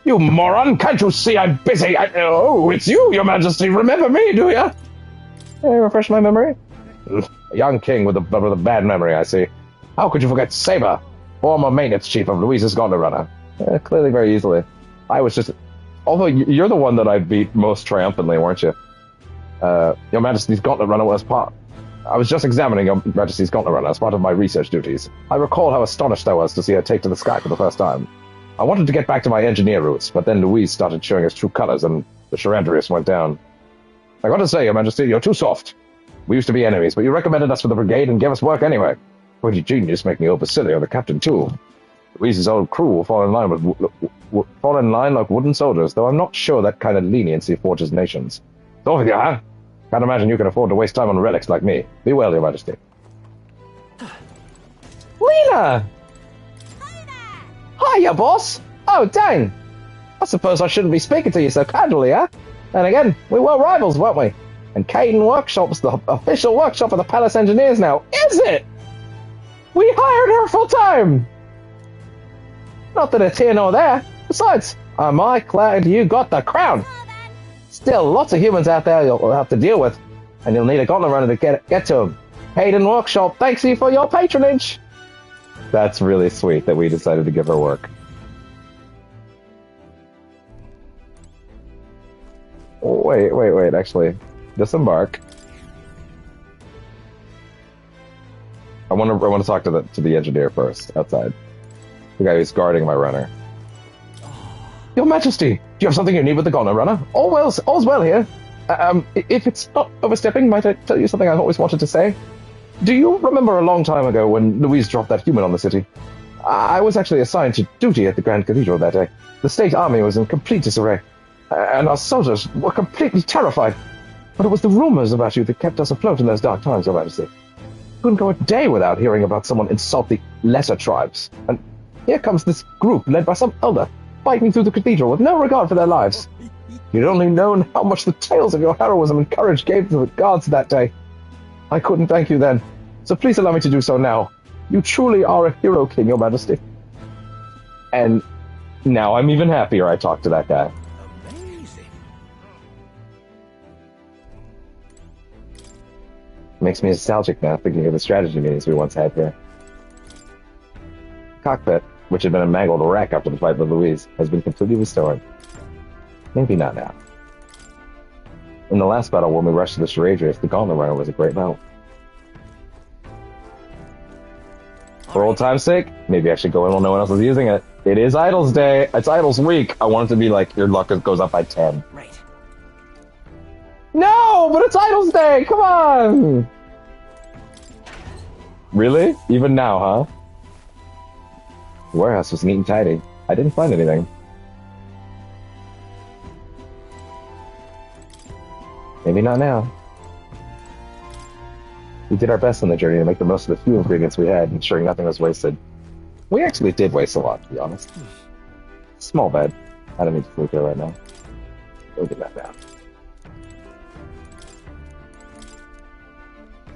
You moron, can't you see I'm busy? Oh, it's you, your majesty, remember me, do ya? Can you refresh my memory? A young king with a bad memory, I see. How could you forget Saber, former maintenance chief of Louise's Gauntlet Runner? Clearly very easily. I was just... Although you're the one that I beat most triumphantly, weren't you? Your Majesty's Gauntlet Runner was part... I was just examining Your Majesty's Gauntlet Runner as part of my research duties. I recall how astonished I was to see her take to the sky for the first time. I wanted to get back to my engineer roots, but then Louise started showing his true colors and the Charandrius went down. I got to say, Your Majesty, you're too soft. We used to be enemies, but you recommended us for the brigade and gave us work anyway. Pretty genius make me over silly, or the captain too. Louise's old crew will fall in line like wooden soldiers, though I'm not sure that kind of leniency forges nations. So with you, huh? Can't imagine you can afford to waste time on relics like me. Be well, Your Majesty. Lena! Hiya, boss! Oh, dang! I suppose I shouldn't be speaking to you so casually, huh? And again, we were rivals, weren't we? And Caden Workshop's the official workshop of the Palace Engineers now, is it? We hired her full-time! Not that it's here nor there. Besides, am I glad you got the crown? Still, lots of humans out there you'll have to deal with, and you'll need a gauntlet runner to get to them. Caden Workshop, thanks you for your patronage! That's really sweet that we decided to give her work. Oh, wait, actually. Disembark. I want to talk to the engineer first, outside. The guy who's guarding my runner. Your Majesty, do you have something you need with the Gauntlet Runner? All's well here. If it's not overstepping, might I tell you something I've always wanted to say? Do you remember a long time ago when Louise dropped that human on the city? I was actually assigned to duty at the Grand Cathedral that day. The state army was in complete disarray, and our soldiers were completely terrified. But it was the rumors about you that kept us afloat in those dark times, Your Majesty. Couldn't go a day without hearing about someone insult the lesser tribes. And here comes this group led by some elder, fighting through the cathedral with no regard for their lives. You'd only known how much the tales of your heroism and courage gave to the gods that day. I couldn't thank you then, so please allow me to do so now. You truly are a hero king, Your Majesty. And now I'm even happier I talked to that guy. Makes me nostalgic now, thinking of the strategy meetings we once had here. Cockpit, which had been a mangled wreck after the fight with Louise, has been completely restored. Maybe not now. In the last battle, when we rushed to the Charandrius, the Gauntlet Runner was a great help. For old time's sake, maybe I should go in while no one else is using it. It is Idols Day. It's Idols Week. I want it to be like your luck goes up by 10. Right. No, but it's Idol's Day! Come on! Really? Even now, huh? The warehouse was neat and tidy. I didn't find anything. Maybe not now. We did our best on the journey to make the most of the few ingredients we had, ensuring nothing was wasted. We actually did waste a lot, to be honest. Small bed. I don't need to sleep there right now. Go get that down.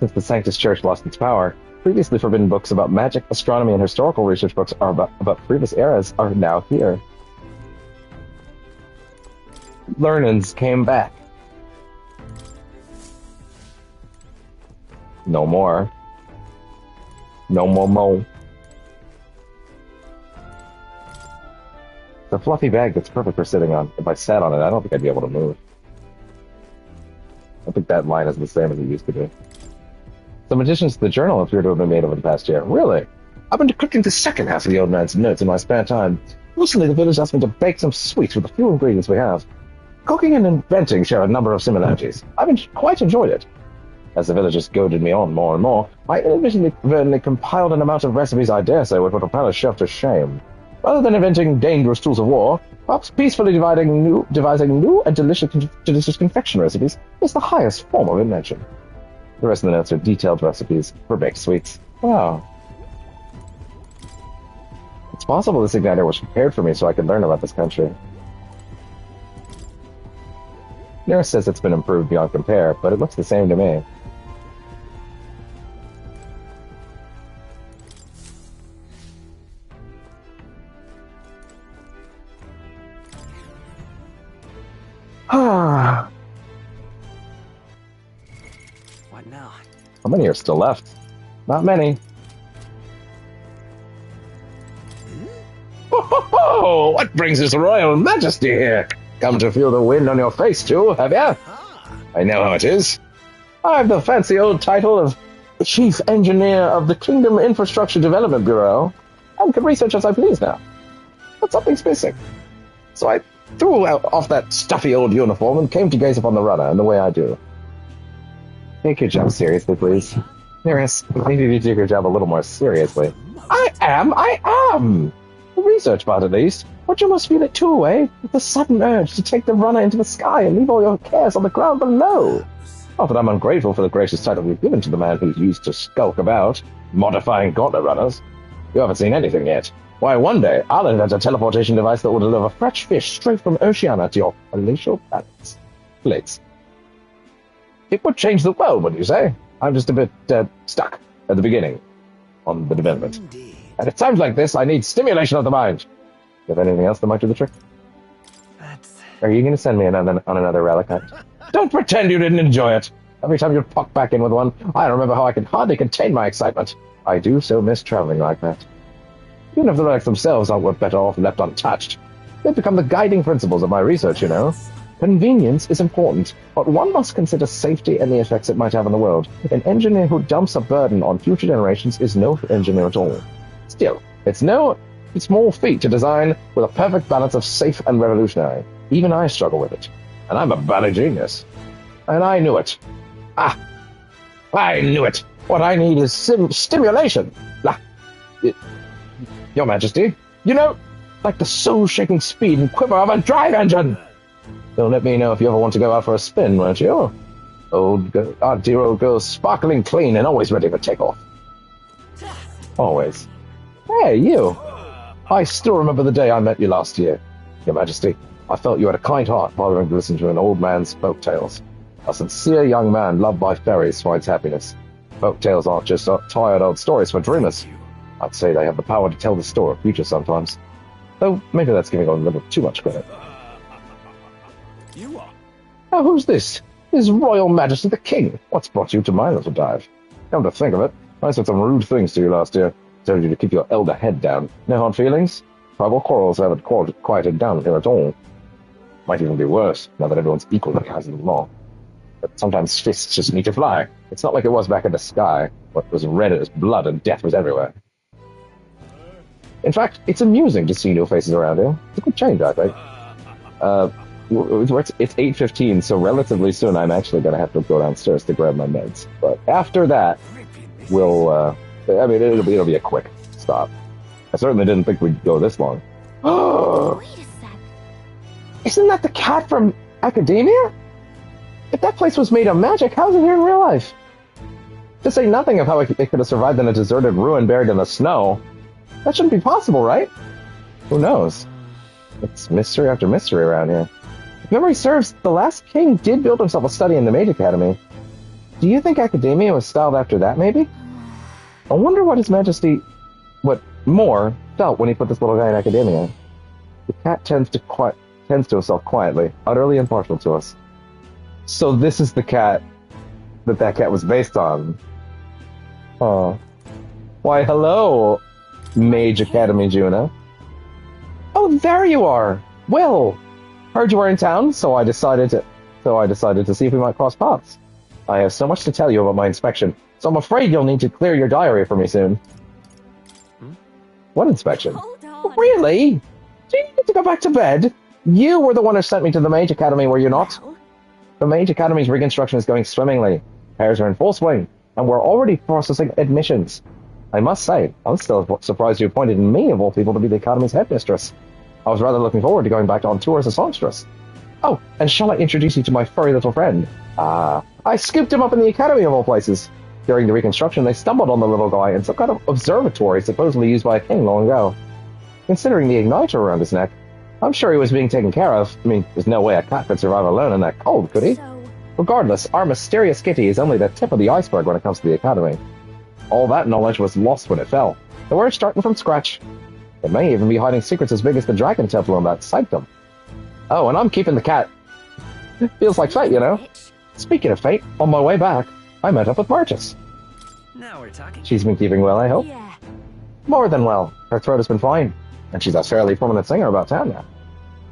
Since the Sanctus Church lost its power, previously forbidden books about magic, astronomy, and historical research books are about previous eras are now here. Learnings came back. No more. No more mo. The fluffy bag that's perfect for sitting on. If I sat on it, I don't think I'd be able to move. I think that line is the same as it used to be. Some additions to the journal appear to have been made over the past year. Really? I've been decrypting the second half of the old man's notes in my spare time. Recently, the village asked me to bake some sweets with the few ingredients we have. Cooking and inventing share a number of similarities. I've quite enjoyed it. As the villagers goaded me on more and more, I inadvertently compiled an amount of recipes I dare say would put a palace chef to shame. Rather than inventing dangerous tools of war, perhaps peacefully devising new and delicious confection recipes is the highest form of invention. The rest of the notes are detailed recipes for baked sweets. Wow. It's possible this igniter was prepared for me so I could learn about this country. Nurse says it's been improved beyond compare, but it looks the same to me. What now? How many are still left? Not many. Oh, what brings His Royal Majesty here? Come to feel the wind on your face, too, have ya? I know how it is. I have the fancy old title of Chief Engineer of the Kingdom Infrastructure Development Bureau, and can research as I please now. But something's missing. So I threw off that stuffy old uniform and came to gaze upon the runner in the way I do. Take your job seriously, please. Nearest, maybe you take your job a little more seriously. I am! The research part, at least. But you must feel it too, eh? The sudden urge to take the runner into the sky and leave all your cares on the ground below. Not that I'm ungrateful for the gracious title we've given to the man who's used to skulk about, modifying gauntlet runners. You haven't seen anything yet. Why, one day, I'll invent a teleportation device that will deliver fresh fish straight from Oceania to your palatial plates. It would change the world, wouldn't you say? I'm just a bit stuck at the beginning on the development. And at times like this, I need stimulation of the mind. You have anything else that might do the trick? Are you going to send me on another relic hunt? Don't pretend you didn't enjoy it. Every time you pop back in with one, I remember how I can hardly contain my excitement. I do so miss traveling like that. Even if the relics themselves aren't better off left untouched, they've become the guiding principles of my research, you know. Convenience is important, but one must consider safety and the effects it might have on the world. An engineer who dumps a burden on future generations is no engineer at all. Still, it's no small feat to design with a perfect balance of safe and revolutionary. Even I struggle with it. And I'm a bally genius. And I knew it. I knew it. What I need is stimulation. Your Majesty, you know, like the soul-shaking speed and quiver of a drive engine. You'll let me know if you ever want to go out for a spin, won't you? Our dear old girl's sparkling clean and always ready for takeoff. Always. Hey, you. I still remember the day I met you last year, Your Majesty. I felt you had a kind heart bothering to listen to an old man's folk tales. A sincere young man loved by fairies finds happiness. Folk tales aren't just tired old stories for dreamers. I'd say they have the power to tell the story of future sometimes. Though maybe that's giving a little too much credit. You are. Now who's this? His Royal Majesty the King. What's brought you to my little dive? Come to think of it, I said some rude things to you last year. Told you to keep your elder head down. No hard feelings? Tribal quarrels haven't quieted down here at all. Might even be worse, now that everyone's equal in the eyes of the law. But sometimes fists just need to fly. It's not like it was back in the sky, what was red as blood and death was everywhere. In fact, it's amusing to see new faces around here. It's a good change, I think. It's 8:15, so relatively soon I'm actually going to have to go downstairs to grab my meds. But after that, we'll, it'll be a quick stop. I certainly didn't think we'd go this long. Wait a sec. Isn't that the cat from Academia? If that place was made of magic, how's it here in real life? To say nothing of how it could have survived in a deserted ruin buried in the snow. That shouldn't be possible, right? Who knows? It's mystery after mystery around here. If memory serves, the last king did build himself a study in the Mage Academy. Do you think Academia was styled after that, maybe? I wonder what His Majesty, more felt when he put this little guy in Academia. The cat tends to himself quietly, utterly impartial to us. So this is the cat that cat was based on. Oh. Why, hello, Mage Academy Juna. Oh, there you are! Well, heard you were in town, so I decided to see if we might cross paths. I have so much to tell you about my inspection, so I'm afraid you'll need to clear your diary for me soon. What inspection? Hold on. Really? Do you need to go back to bed? You were the one who sent me to the Mage Academy, were you not? Well, The Mage Academy's reconstruction is going swimmingly. Repairs are in full swing, and we're already processing admissions. I must say, I'm still surprised you appointed me, of all people, to be the Academy's headmistress. I was rather looking forward to going back on tour as a songstress. Oh, and shall I introduce you to my furry little friend? I scooped him up in the Academy of all places. During the reconstruction, they stumbled on the little guy in some kind of observatory supposedly used by a king long ago. Considering the igniter around his neck, I'm sure he was being taken care of. I mean, there's no way a cat could survive alone in that cold, could he? Regardless, our mysterious kitty is only the tip of the iceberg when it comes to the Academy. All that knowledge was lost when it fell, so we're starting from scratch. It may even be hiding secrets as big as the Dragon Temple in that sanctum. Oh, and I'm keeping the cat. Feels like fate, you know? Speaking of fate, on my way back, I met up with Marchus. Now we're talking. She's been keeping well, I hope? yeah. More than well. Her throat has been fine, and she's a fairly prominent singer about town now.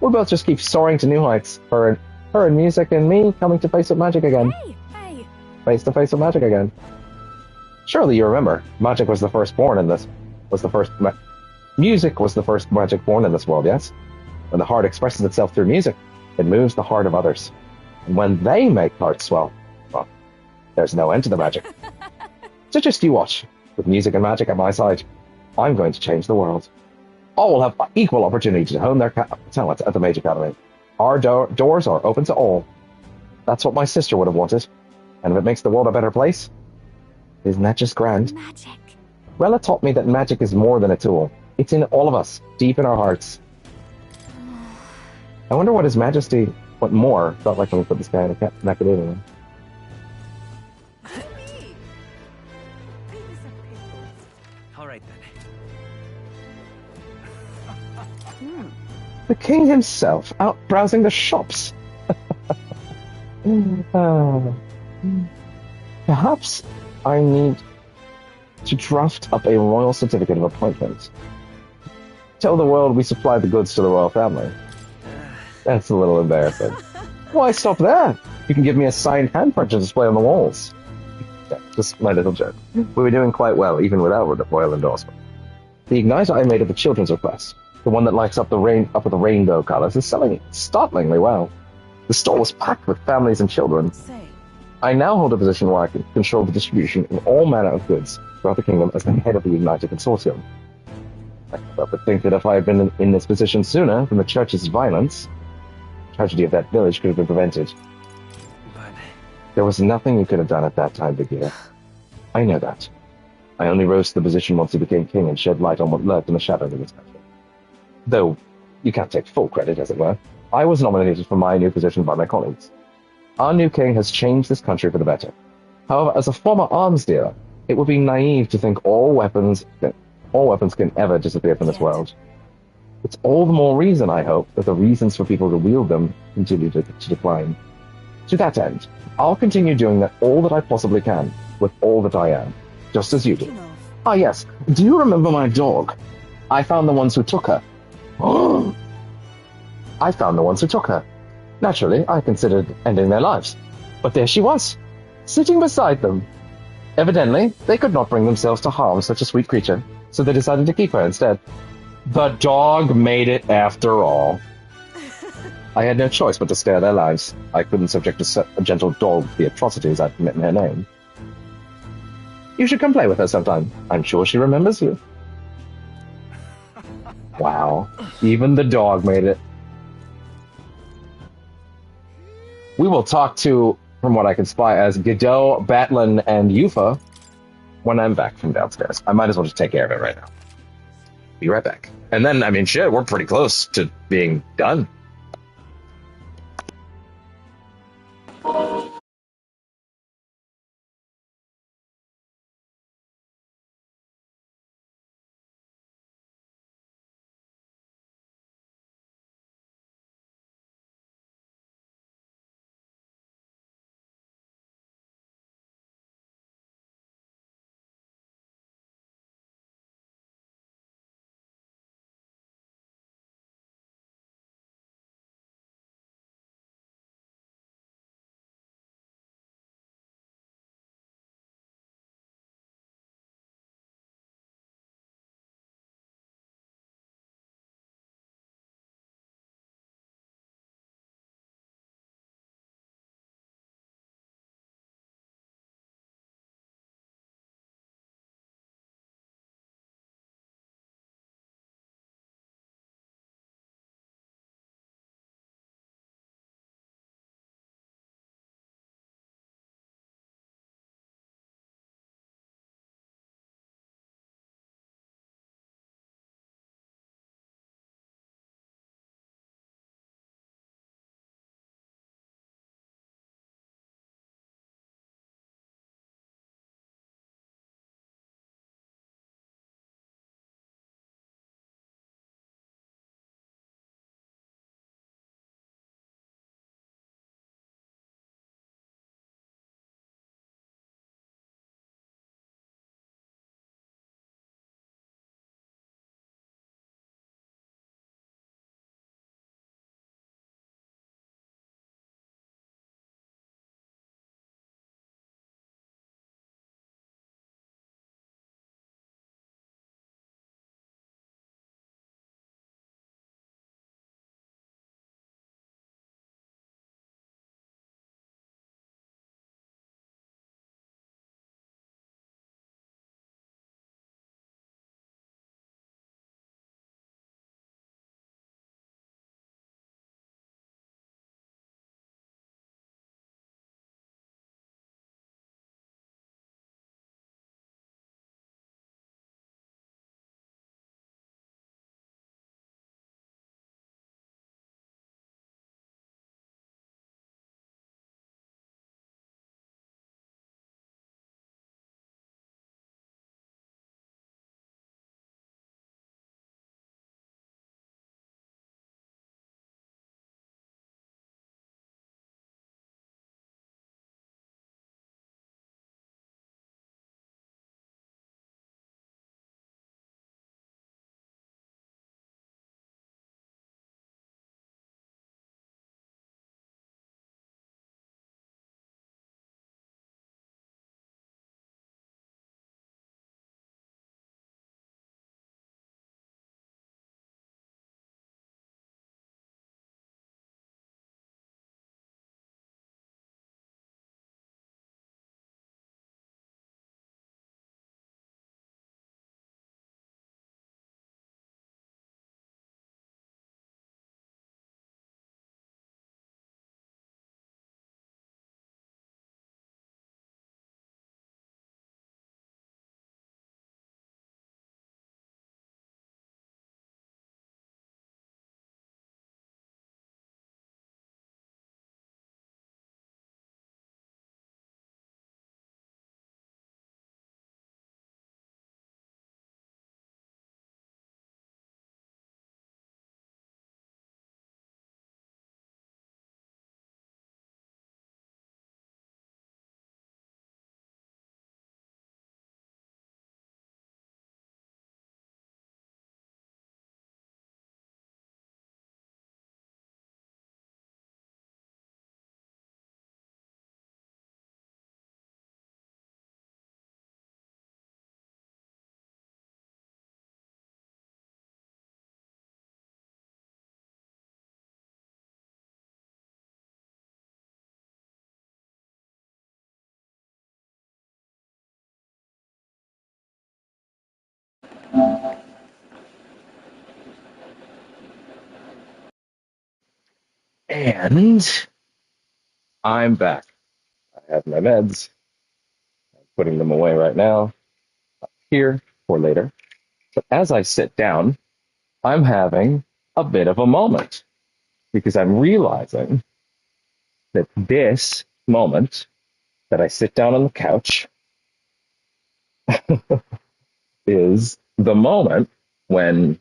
We both just keep soaring to new heights. Her and music and me coming to face with magic again. Hey. Face to face with magic again. Surely you remember, magic was the first born in this. Music was the first magic born in this world, yes? When the heart expresses itself through music, it moves the heart of others. And when they make hearts swell, well, there's no end to the magic. So just you watch. With music and magic at my side, I'm going to change the world. All will have equal opportunity to hone their talents at the Mage Academy. Our doors are open to all. That's what my sister would have wanted. And if it makes the world a better place, isn't that just grand? Magic. Rella taught me that magic is more than a tool. It's in all of us, deep in our hearts. I wonder what His Majesty, what more, felt like when we put this guy in Academia. All right then. The king himself, out browsing the shops. Perhaps I need to draft up a royal certificate of appointment. Tell the world we supply the goods to the royal family. That's a little embarrassing. Why stop there? You can give me a signed handprint to display on the walls. Yeah, just my little joke. We were doing quite well, even without royal endorsement. The igniter I made at the children's request, the one that lights up with the rainbow colors, is selling startlingly well. The store was packed with families and children. I now hold a position where I can control the distribution of all manner of goods throughout the kingdom as the head of the Igniter Consortium. I would think that if I had been in this position sooner than the church's violence, the tragedy of that village could have been prevented. But there was nothing you could have done at that time, Big Ear. I know that. I only rose to the position once he became king and shed light on what lurked in the shadows of his country. Though, you can't take full credit, as it were. I was nominated for my new position by my colleagues. Our new king has changed this country for the better. However, as a former arms dealer, it would be naive to think all weapons can ever disappear from this world. It's all the more reason, I hope, that the reasons for people to wield them continue to decline. To that end, I'll continue doing all that I possibly can, with all that I am, just as you do. Ah yes, do you remember my dog? I found the ones who took her. I found the ones who took her. Naturally, I considered ending their lives. But there she was, sitting beside them. Evidently, they could not bring themselves to harm such a sweet creature, so they decided to keep her instead. The dog made it after all. I had no choice but to spare their lives. I couldn't subject a gentle dog to the atrocities I'd commit in her name. You should come play with her sometime. I'm sure she remembers you. Wow. Even the dog made it. We will talk to, from what I can spy, as Godot, Batlin, and Yufa when I'm back from downstairs. I might as well just take care of it right now. Be right back. And then, I mean, shit, we're pretty close to being done. And I'm back. I have my meds. I'm putting them away right now, here for later. But as I sit down, I'm having a bit of a moment because I'm realizing that this moment that I sit down on the couch is the moment when,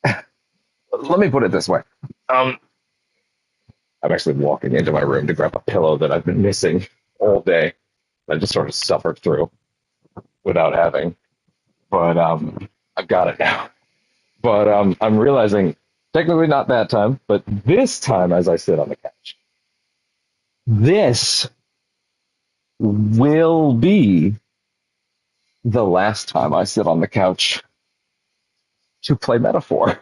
let me put it this way. I'm actually walking into my room to grab a pillow that I've been missing all day. I just sort of suffered through without having, but I've got it now. But I'm realizing, technically not that time, but this time as I sit on the couch, this will be the last time I sit on the couch to play Metaphor.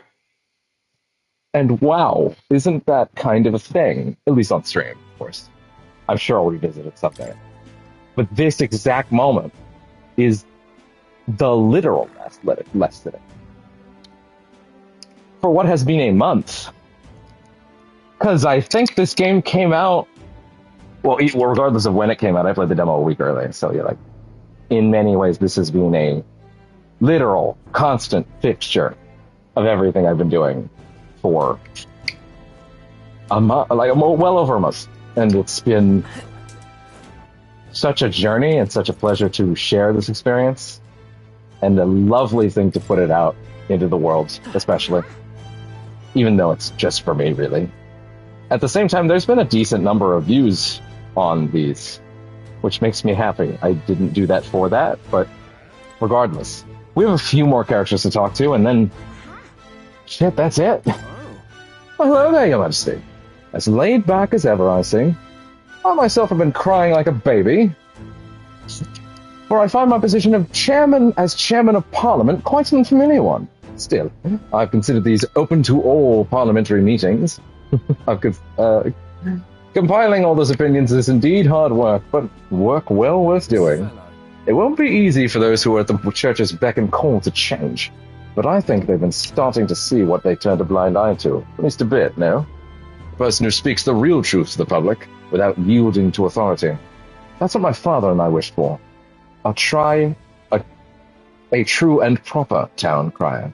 And wow, isn't that kind of a thing? At least on stream, of course. I'm sure I'll revisit it someday. But this exact moment is the literal last sitting. For what has been a month. Because I think this game came out, well, regardless of when it came out, I played the demo a week earlier. So yeah, like, in many ways, this has been a literal, constant fixture of everything I've been doing for a month, well over a month. And it's been such a journey and such a pleasure to share this experience, and a lovely thing to put it out into the world, especially, even though it's just for me, really. At the same time, there's been a decent number of views on these, which makes me happy. I didn't do that for that, but regardless, we have a few more characters to talk to, and then shit, that's it. Well, hello there, Your Majesty. As laid back as ever, I see. I myself have been crying like a baby, for I find my position of chairman of Parliament quite an unfamiliar one. Still, I've considered these open to all parliamentary meetings. Compiling all those opinions is indeed hard work, but work well worth doing. It won't be easy for those who are at the church's beck and call to change, but I think they've been starting to see what they turned a blind eye to, at least a bit, no? The person who speaks the real truth to the public, without yielding to authority. That's what my father and I wished for. I'll try a true and proper town crier.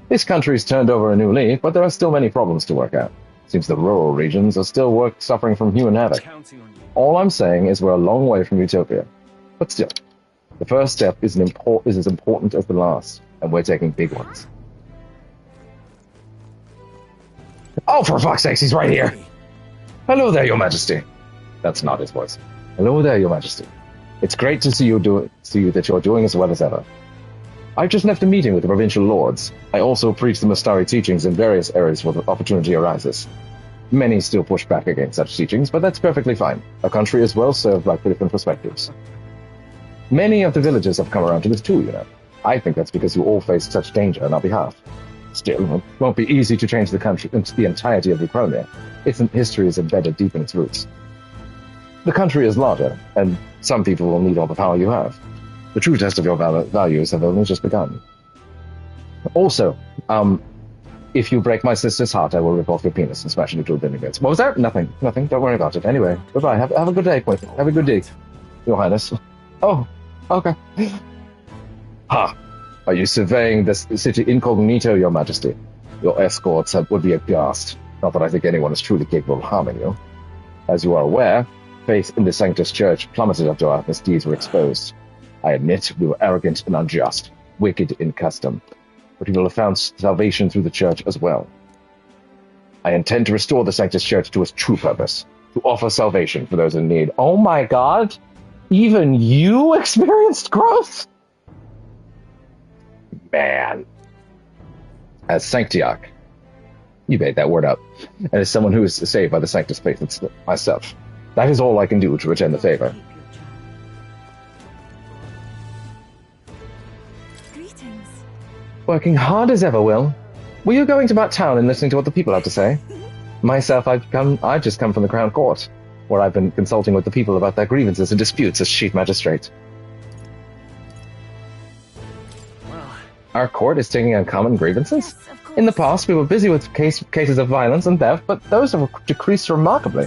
This country's turned over a new leaf, but there are still many problems to work out. Seems the rural regions are still suffering from human havoc. All I'm saying is we're a long way from utopia. But still, the first step is as important as the last, and we're taking big ones. Oh, for fuck's sakes, he's right here! Hello there, Your Majesty. That's not his voice. Hello there, Your Majesty. It's great to see you that you're doing as well as ever. I've just left a meeting with the provincial lords. I also preach the Mastari teachings in various areas where the opportunity arises. Many still push back against such teachings, but that's perfectly fine. Our country is well served by different perspectives. Many of the villagers have come around to this too, you know. I think that's because you all face such danger on our behalf. Still, it won't be easy to change the country into the entirety of Ukraine. Its history is embedded deep in its roots. The country is larger, and some people will need all the power you have. The true test of your values have only just begun. Also, if you break my sister's heart, I will rip off your penis and smash it into a billion bits. What was that? Nothing. Don't worry about it. Anyway, goodbye. Have a good day, Queen. Have a good day, Your Highness. Oh, okay. Ha! Are you surveying this city incognito, Your Majesty? Your escorts would be aghast. Not that I think anyone is truly capable of harming you. As you are aware, faith in the Sanctus Church plummeted after our misdeeds were exposed. I admit we were arrogant and unjust, wicked in custom, but we will have found salvation through the Church as well. I intend to restore the Sanctus Church to its true purpose, to offer salvation for those in need. Oh my god! Even you experienced growth? Man. As Sanctiarch, you made that word up, and as someone who is saved by the Sanctus faith myself, that is all I can do to return the favor. Greetings. Working hard as ever, Will. Were you going about town and listening to what the people have to say? Myself, I've just come from the Crown Court, where I've been consulting with the people about their grievances and disputes as Chief Magistrate. Well, our court is taking on common grievances? In the past, we were busy with cases of violence and theft, but those have decreased remarkably.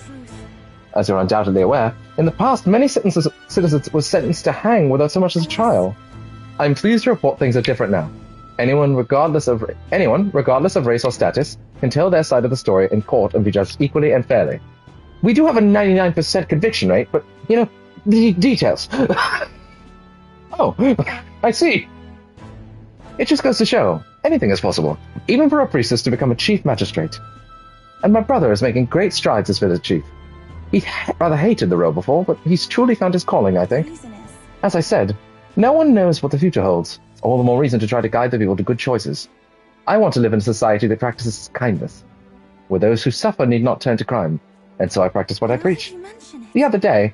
As you're undoubtedly aware, in the past, many citizens were sentenced to hang without so much as a trial. I'm pleased to report things are different now. Anyone, regardless of race or status, can tell their side of the story in court and be judged equally and fairly. We do have a 99% conviction rate, but, you know, the details. Oh, I see. It just goes to show, anything is possible, even for a priestess to become a chief magistrate. And my brother is making great strides as village chief. He rather hated the role before, but he's truly found his calling, I think. As I said, no one knows what the future holds. All the more reason to try to guide the people to good choices. I want to live in a society that practices kindness, where those who suffer need not turn to crime, and so I practice what I preach. The other day,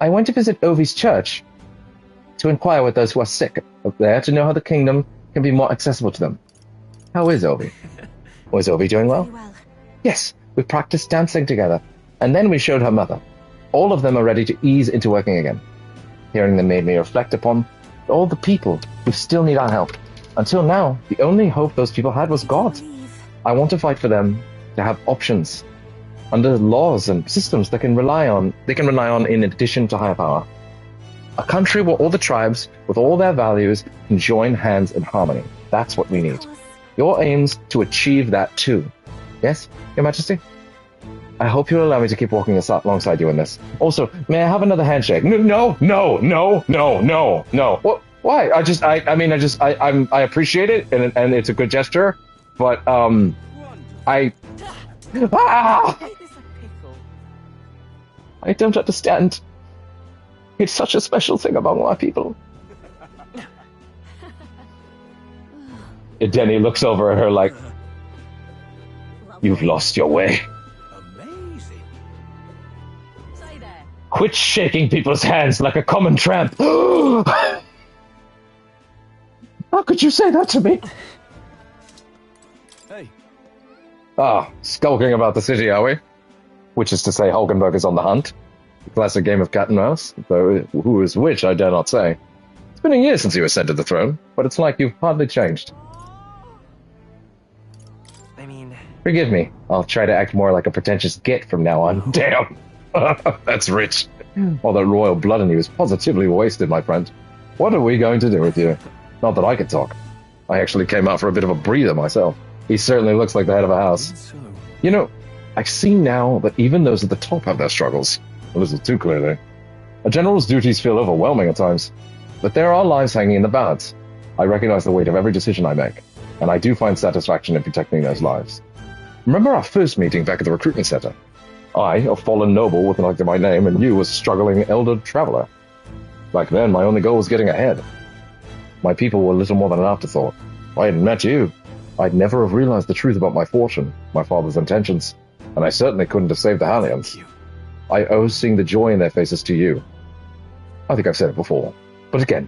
I went to visit Ovi's church to inquire with those who are sick up there to know how the kingdom can be more accessible to them. How is Ovi? Was Ovi doing well? Yes, we practiced dancing together, and then we showed her mother. All of them are ready to ease into working again. Hearing them made me reflect upon all the people who still need our help. Until now, the only hope those people had was God. I want to fight for them to have options under laws and systems they can rely on in addition to higher power. A country where all the tribes, with all their values, can join hands in harmony. That's what we need. Your aims to achieve that too. Yes, Your Majesty? I hope you'll allow me to keep walking alongside you in this. Also, may I have another handshake? No. What? Why? I appreciate it, and it's a good gesture, but, I don't understand. It's such a special thing among my people. Denny looks over at her like, you've lost your way. Quit shaking people's hands like a common tramp. How could you say that to me? Hey. Ah, skulking about the city, are we? Which is to say Hulkenberg is on the hunt. A classic game of cat and mouse, though who is which I dare not say. It's been a year since you ascended the throne, but it's like you've hardly changed. I mean... Forgive me, I'll try to act more like a pretentious git from now on. Damn! That's rich. All that royal blood in you is positively wasted, my friend. What are we going to do with you? Not that I can talk. I actually came out for a bit of a breather myself. He certainly looks like the head of a house. You know, I see now that even those at the top have their struggles. A little too clearly. A general's duties feel overwhelming at times, but there are lives hanging in the balance. I recognize the weight of every decision I make, and I do find satisfaction in protecting those lives. Remember our first meeting back at the recruitment center? I, a fallen noble with like my name, and you, a struggling elder traveler. Back then, my only goal was getting ahead. My people were little more than an afterthought. If I hadn't met you, I'd never have realized the truth about my fortune, my father's intentions, and I certainly couldn't have saved the Hallions. I owe seeing the joy in their faces to you. I think I've said it before, but again,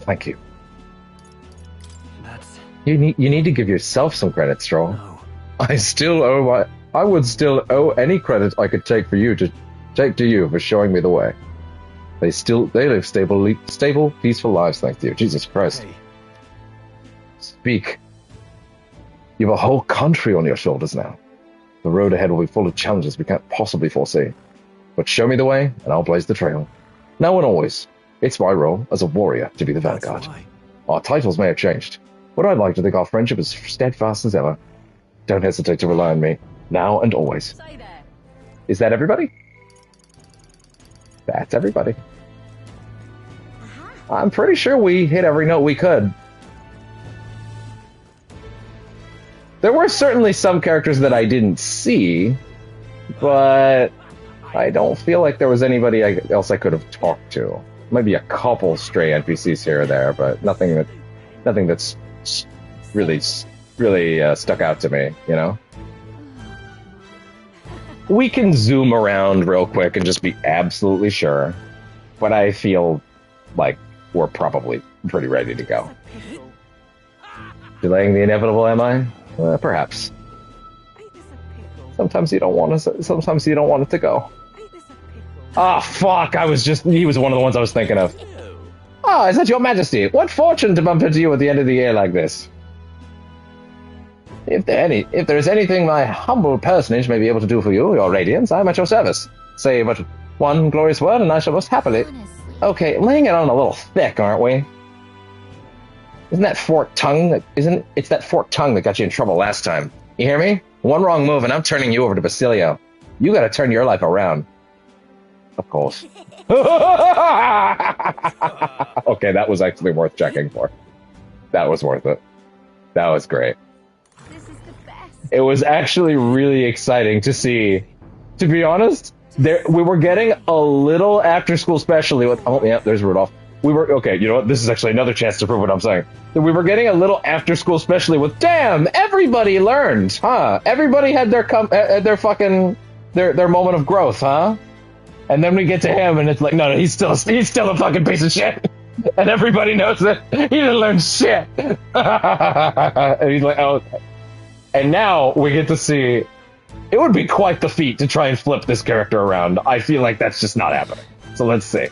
thank you. You need to give yourself some credit, Stroll. No. I would still owe any credit I could take to you for showing me the way. They live stable, peaceful lives thanks to you. Jesus Christ. Hey. Speak. You have a whole country on your shoulders now. The road ahead will be full of challenges we can't possibly foresee. But show me the way, and I'll blaze the trail. Now and always, it's my role as a warrior to be the vanguard. Our titles may have changed, but I'd like to think our friendship is steadfast as ever. Don't hesitate to rely on me, now and always. Is that everybody? That's everybody. I'm pretty sure we hit every note we could. There were certainly some characters that I didn't see, but I don't feel like there was anybody else I could have talked to. Maybe a couple stray NPCs here or there, but nothing that's really stuck out to me, you know? We can zoom around real quick and just be absolutely sure, but I feel like we're probably pretty ready to go. Delaying the inevitable, am I? Perhaps. Sometimes you don't want it to go. Ah, fuck! He was one of the ones I was thinking of. Ah, is that your majesty? What fortune to bump into you at the end of the year like this? If there is anything my humble personage may be able to do for you, your radiance, I am at your service. Say but one glorious word, and I shall most happily... Okay, laying it on a little thick, aren't we? Isn't that forked tongue it's that forked tongue that got you in trouble last time. You hear me? One wrong move and I'm turning you over to Basilio. You gotta turn your life around. Of course. Okay, that was actually worth checking for. That was worth it. That was great. It was actually really exciting to see. To be honest, we were getting a little after-school specially with... Oh, yeah, there's Rudolph. Okay, you know what? This is actually another chance to prove what I'm saying. We were getting a little after-school specially with... Damn, everybody learned, huh? Everybody had their moment of growth, huh? And then we get to him, and it's like, no, he's still a fucking piece of shit. And everybody knows that he didn't learn shit. And he's like, oh... And now we get to see... It would be quite the feat to try and flip this character around. I feel like that's just not happening. So let's see.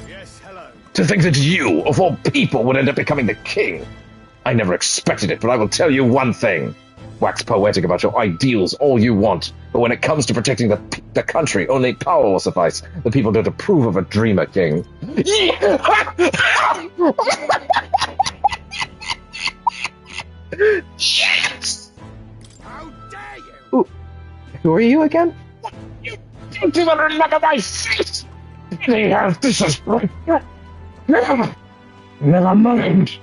Yes, hello. To think that you, of all people, would end up becoming the king. I never expected it, but I will tell you one thing. Wax poetic about your ideals all you want, but when it comes to protecting the country, only power will suffice. The people don't approve of a dreamer king. Yes! How dare you? Ooh. Who are you again? You don't even look at my face! This is never mind.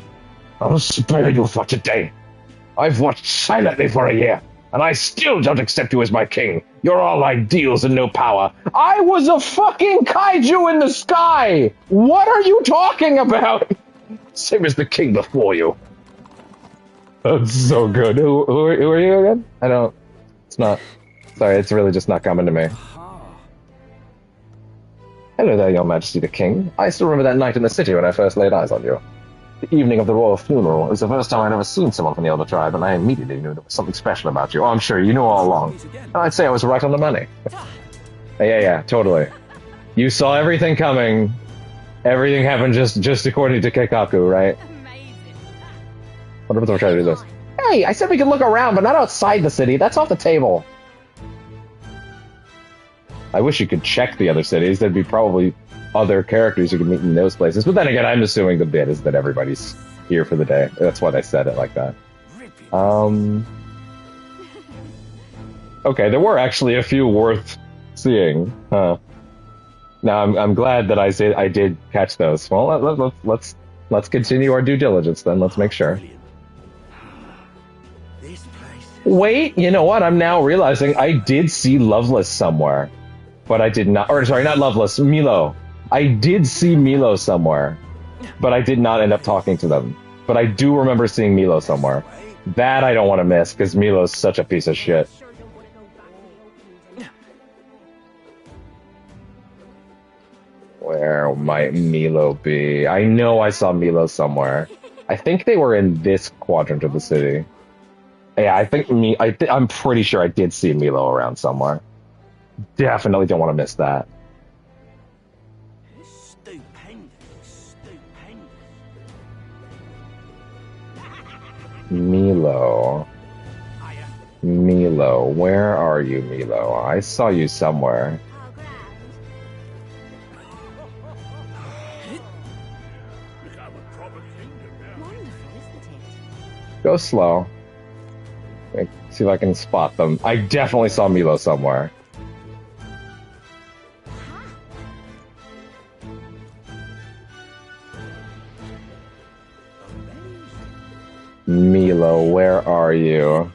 I'll spare you for today. I've watched silently for a year, and I still don't accept you as my king. You're all ideals and no power. I was a fucking kaiju in the sky! What are you talking about? Same as the king before you. That's so good. Who are you again? It's not. Sorry, it's really just not coming to me. Hello there, your majesty the king. I still remember that night in the city when I first laid eyes on you. The evening of the royal funeral. It was the first time I'd ever seen someone from the Elder Tribe, and I immediately knew there was something special about you. Oh, I'm sure you knew all along. I'd say I was right on the money. Yeah, totally. You saw everything coming. Everything happened just according to Keikaku, right? What if I'm trying to do this? Hey, I said we could look around, but not outside the city. That's off the table. I wish you could check the other cities. There'd be probably other characters you could meet in those places. But then again, I'm assuming the bit is that everybody's here for the day. That's why they said it like that. Okay, there were actually a few worth seeing. Huh. Now I'm glad that I did catch those. Well, let's continue our due diligence then. Let's make sure. Wait, you know what? I'm now realizing I did see Loveless somewhere. But I did not, or sorry, not Loveless, Milo. I did see Milo somewhere, but I did not end up talking to them. But I do remember seeing Milo somewhere. That I don't want to miss, because Milo's such a piece of shit. Where might Milo be? I know I saw Milo somewhere. I think they were in this quadrant of the city. Yeah, I'm pretty sure I did see Milo around somewhere. Definitely don't want to miss that. Milo, where are you, Milo? I saw you somewhere. Go slow. See if I can spot them. I definitely saw Milo somewhere. Milo, where are you?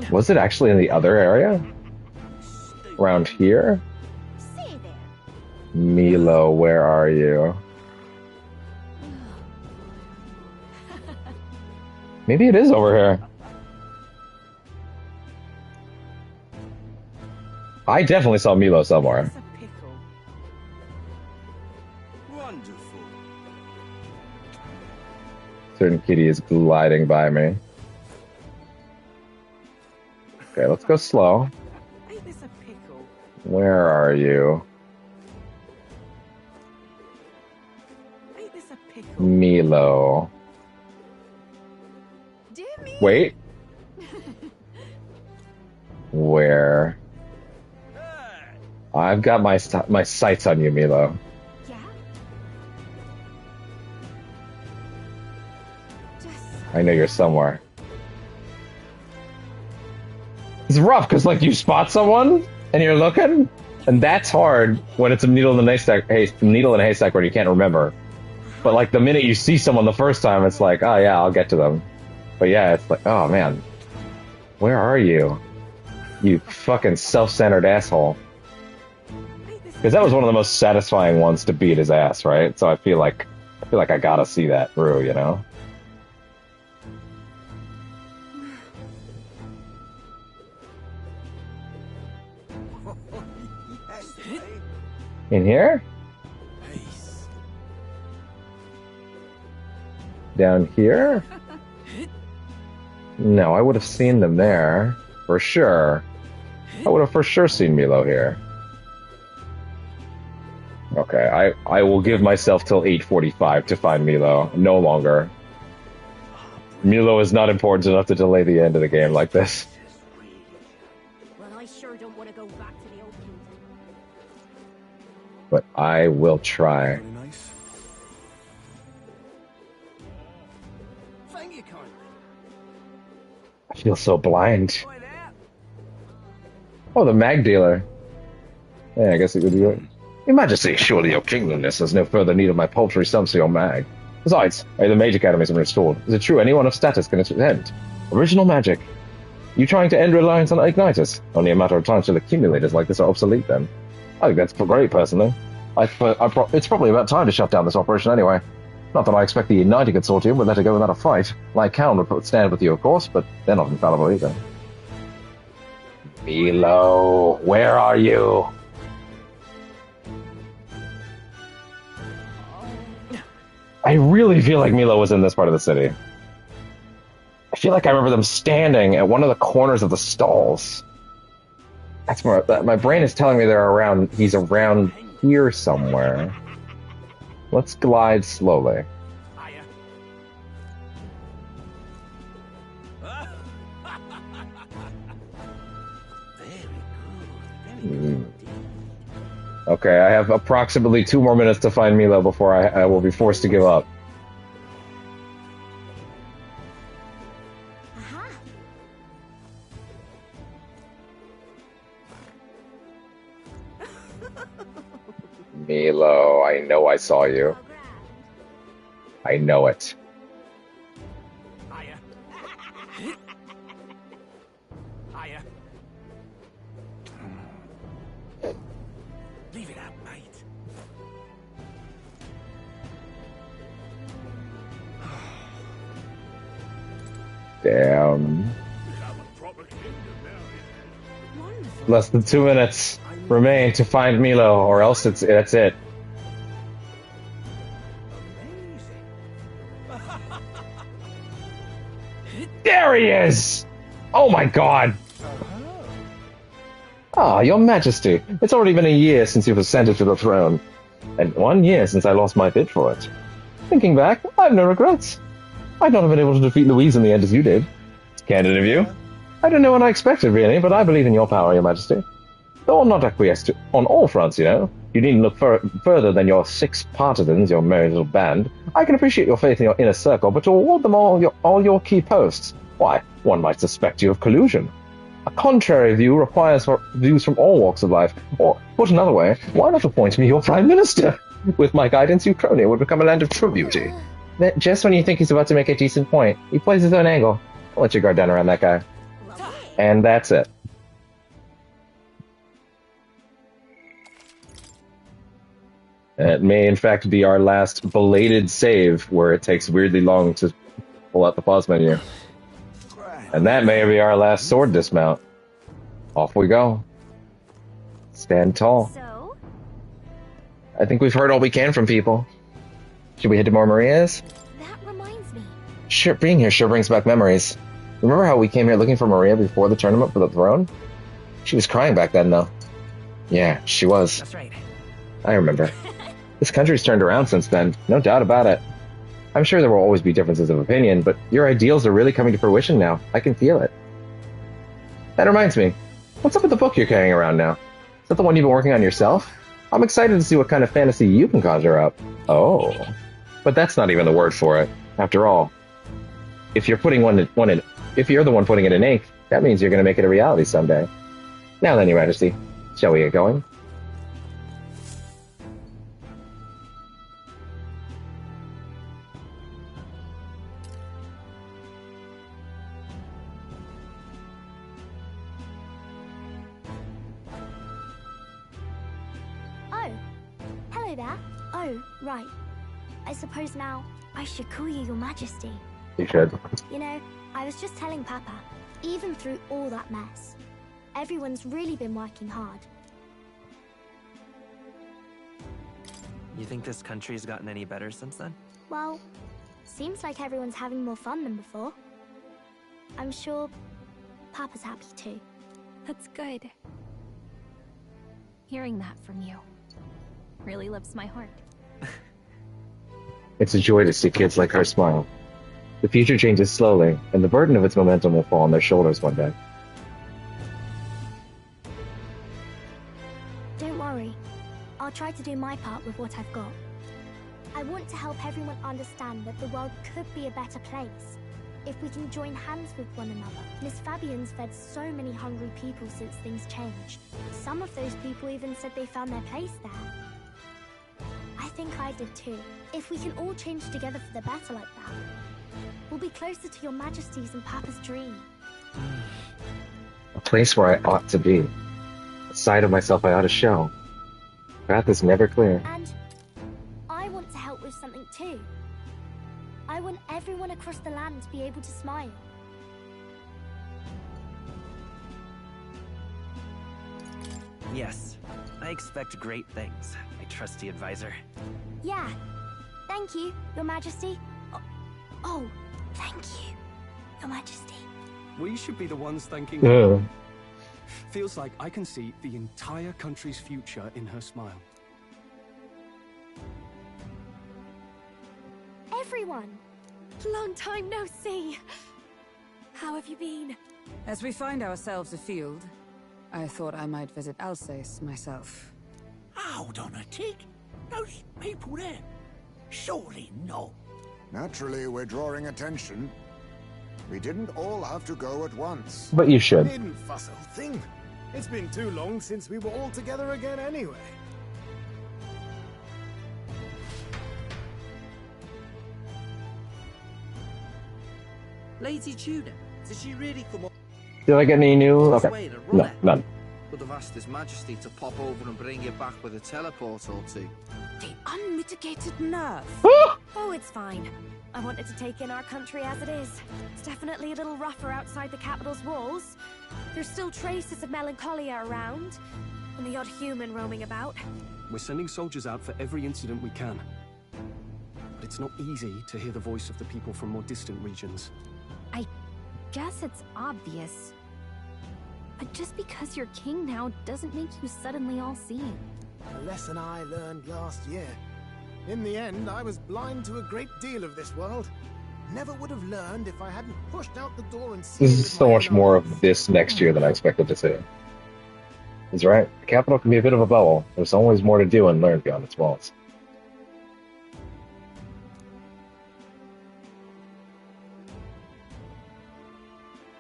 Was it actually in the other area? Around here? Milo, where are you? Maybe it is over here. I definitely saw Milo somewhere. Certain kitty is gliding by me. Okay, let's go slow. Where are you? Milo. Wait. Where? I've got my sights on you, Milo. I know you're somewhere. It's rough because, like, you spot someone and you're looking, and that's hard when it's a needle in a haystack. Needle in a haystack where you can't remember. But like the minute you see someone the first time, it's like, oh yeah, I'll get to them. But yeah, it's like, oh man, where are you? You fucking self-centered asshole. Because that was one of the most satisfying ones to beat his ass, right? So I feel like I gotta see that through, you know? In here? Down here? No, I would have seen them there. For sure. I would have for sure seen Milo here. Okay, I will give myself till 8:45 to find Milo. No longer. Milo is not important enough to delay the end of the game like this. Well, I sure don't want to go back to the old kingdom. But I will try. Thank you, kindly. I feel so blind. Oh, the mag dealer. Yeah, I guess it would be good. Your Majesty, surely your kingdomness has no further need of my paltry sums for your mag. Besides, the mage academies have been restored. Is it true anyone of status can attend? Original magic. You trying to end reliance on Ignitus? Only a matter of time till accumulators like this are obsolete then. I think that's great, personally. It's probably about time to shut down this operation anyway. Not that I expect the United Consortium would let it go without a fight. Lycaon would stand with you, of course, but they're not infallible either. Milo, where are you? I really feel like Milo was in this part of the city. I feel like I remember them standing at one of the corners of the stalls. That's more. My brain is telling me they're around. He's around here somewhere. Let's glide slowly. Okay, I have approximately 2 more minutes to find Milo before I will be forced to give up. Milo, I know I saw you. I know it. Leave it out, mate. Damn. Less than 2 minutes remain to find Milo, or else that's it. There he is! Oh my god! Ah, Your Majesty, it's already been a year since you've ascended to the throne, and 1 year since I lost my bid for it. Thinking back, I have no regrets. I'd not have been able to defeat Louise in the end as you did. It's candid of you. I don't know what I expected, really, but I believe in your power, Your Majesty. Though I'll not acquiesce on all fronts, you know. You needn't look further than your 6 partisans, your merry little band. I can appreciate your faith in your inner circle, but to award them all your key posts, why, one might suspect you of collusion. A contrary view requires views from all walks of life. Or, put another way, why not appoint me your Prime Minister? With my guidance, Uchronia would become a land of true beauty. Then, just when you think he's about to make a decent point, he plays his own angle. Don't let your guard down around that guy. And that's it. It may, in fact, be our last belated save, where it takes weirdly long to pull out the pause menu. And that may be our last sword dismount. Off we go. Stand tall. So? I think we've heard all we can from people. Should we head to more Maria's? That reminds me. Sure, being here sure brings back memories. Remember how we came here looking for Maria before the tournament for the throne? She was crying back then, though. Yeah, she was. That's right. I remember. This country's turned around since then, no doubt about it. I'm sure there will always be differences of opinion, but your ideals are really coming to fruition now. I can feel it. That reminds me, what's up with the book you're carrying around now? Is that the one you've been working on yourself? I'm excited to see what kind of fantasy you can conjure up. Oh. But that's not even the word for it. After all, if you're if you're the one putting it in ink, that means you're going to make it a reality someday. Now then, Your Majesty, shall we get going? Oh, hello there. Oh, right. I suppose now I should call you Your Majesty. You should. You know, I was just telling Papa, even through all that mess, everyone's really been working hard. You think this country's gotten any better since then? Well, seems like everyone's having more fun than before. I'm sure Papa's happy too. That's good. Hearing that from you really lifts my heart. It's a joy to see kids like her smile. The future changes slowly, and the burden of its momentum will fall on their shoulders one day. Don't worry. I'll try to do my part with what I've got. I want to help everyone understand that the world could be a better place if we can join hands with one another. Miss Fabian's fed so many hungry people since things changed. Some of those people even said they found their place there. I think I did too. If we can all change together for the better like that, we'll be closer to Your Majesty's and Papa's dream. A place where I ought to be. A side of myself I ought to show. Path is never clear. And I want to help with something too. I want everyone across the land to be able to smile. Yes. I expect great things, my trusty advisor. Yeah. Thank you, Your Majesty. Oh, thank you, Your Majesty. We should be the ones thanking Yeah. her. Feels like I can see the entire country's future in her smile. Everyone! Long time no see. How have you been? As we find ourselves afield, I thought I might visit Alsace myself. Hold on a tick. Those people there? Surely not. Naturally, we're drawing attention. We didn't all have to go at once. But you should. Needn't fuss a thing. It's been too long since we were all together again anyway. Lady Tuna, did she really come up? Did I get any new? Okay. No, none. Could have asked His Majesty to pop over and bring you back with a teleport or two. The unmitigated nerve. Oh, it's fine. I wanted to take in our country as it is. It's definitely a little rougher outside the capital's walls. There's still traces of melancholia around, and the odd human roaming about. We're sending soldiers out for every incident we can. But it's not easy to hear the voice of the people from more distant regions. I guess it's obvious. But just because you're king now doesn't make you suddenly all-seeing. A lesson I learned last year. In the end, I was blind to a great deal of this world. Never would have learned if I hadn't pushed out the door and seen This it is with so my much own more eyes. of this next year than I expected to see. He's right. The capital can be a bit of a bubble. There's always more to do and learn beyond its walls.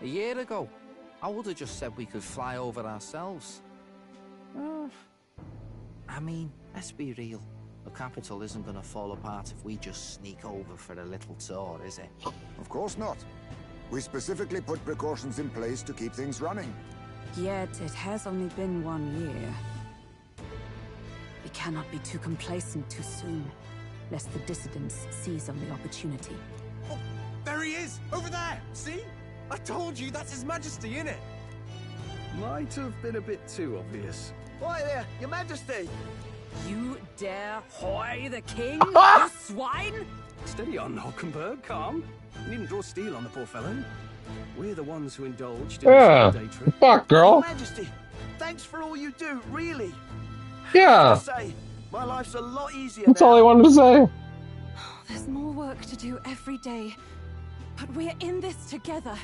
A year ago, I would have just said we could fly over ourselves. I mean, let's be real. The capital isn't going to fall apart if we just sneak over for a little tour, is it? Of course not. We specifically put precautions in place to keep things running. Yet it has only been 1 year. We cannot be too complacent too soon, lest the dissidents seize on the opportunity. Oh, there he is! Over there! See? I told you, that's His Majesty, innit? Might have been a bit too obvious. Why there, Your Majesty? You dare hoy the king, you swine? Steady on, Hockenberg, calm. You needn't draw steel on the poor fellow. We're the ones who indulged in Yeah. the day trip. Fuck, girl. Your Majesty, Thanks for all you do, really. Yeah. I have to say, my life's a lot easier That's now. all I wanted to say. There's more work to do every day, but we're in this together.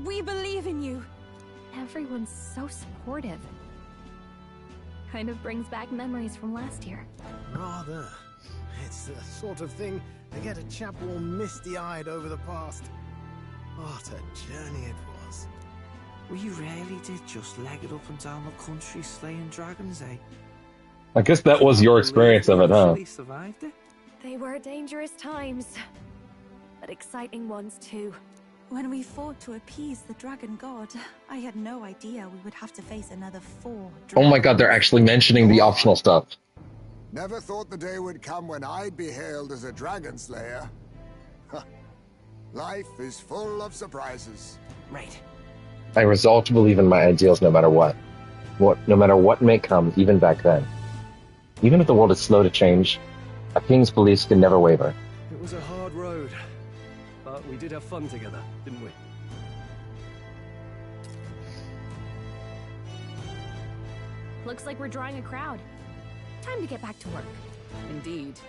We believe in you. Everyone's so supportive. Kind of brings back memories from last year. Rather. It's the sort of thing to get a chap all misty-eyed over the past. What a journey it was. We really did just leg it up and down the country slaying dragons, eh? I guess that was your experience of it, huh? Actually survived it? They were dangerous times, but exciting ones too. When we fought to appease the dragon god, I had no idea we would have to face another 4 Oh my god, they're actually mentioning the optional stuff. Never thought the day would come when I'd be hailed as a dragon slayer. Life is full of surprises. Right. I resolved to believe in my ideals no matter what. No matter what may come, even back then. Even if the world is slow to change, a king's beliefs can never waver. It was a hard road, but we did have fun together, didn't we? Looks like we're drawing a crowd. Time to get back to work. Indeed.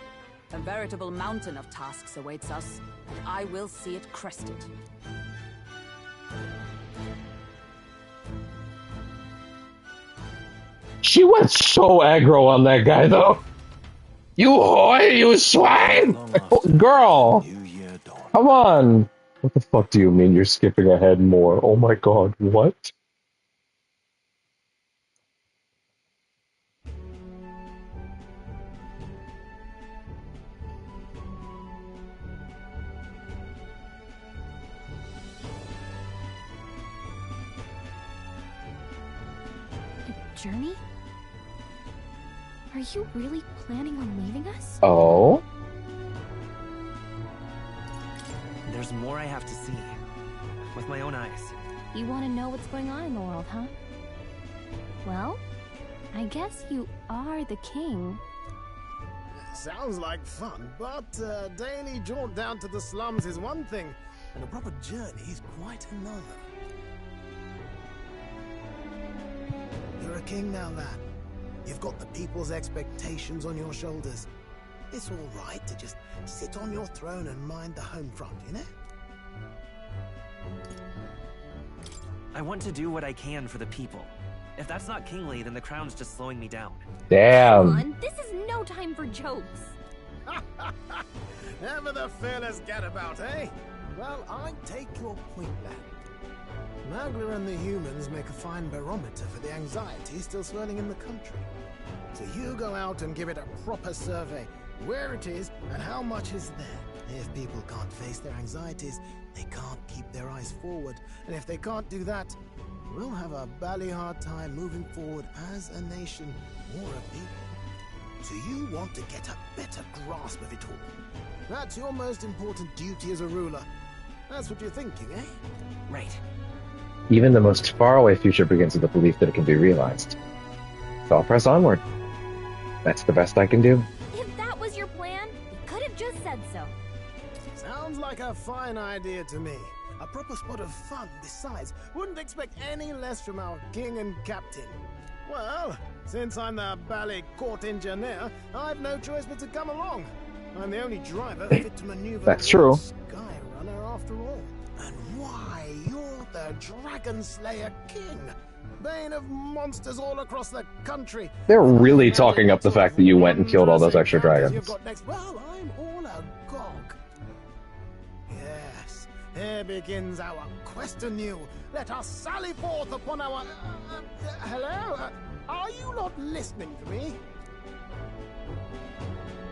A veritable mountain of tasks awaits us, and I will see it crested. She went so aggro on that guy, though. You whore, you swine! Girl! Come on! What the fuck do you mean you're skipping ahead more? Oh my god, what? A journey? Are you really planning on leaving us? Oh? There's more I have to see. With my own eyes. You want to know what's going on in the world, huh? Well, I guess you are the king. Sounds like fun, but a daily jaunt down to the slums is one thing, and a proper journey is quite another. You're a king now, lad. You've got the people's expectations on your shoulders. It's all right to just sit on your throne and mind the home front, you know? I want to do what I can for the people. If that's not kingly, then the crown's just slowing me down. Damn. Come on, this is no time for jokes. Never the fearless gadabout, eh? Well, I take your point, lad. Magla and the humans make a fine barometer for the anxiety still swirling in the country. So you go out and give it a proper survey, where it is and how much is there. If people can't face their anxieties, they can't keep their eyes forward. And if they can't do that, we'll have a bally hard time moving forward as a nation or a people. So you want to get a better grasp of it all. That's your most important duty as a ruler. That's what you're thinking, eh? Right. Even the most faraway future begins with the belief that it can be realized. So I'll press onward. That's the best I can do. If that was your plan, you could have just said so. Sounds like a fine idea to me. A proper spot of fun besides. Wouldn't expect any less from our king and captain. Well, since I'm the ballet court engineer, I've no choice but to come along. I'm the only driver fit to maneuver. That's true. Skyrunner after all. And why, you're the Dragon Slayer King. Bane of monsters all across the country. They're really talking up the fact that you went and killed all those extra dragons. You've got next. Well, I'm all agog. Yes, here begins our quest anew. Let us sally forth upon our... hello? Are you not listening to me?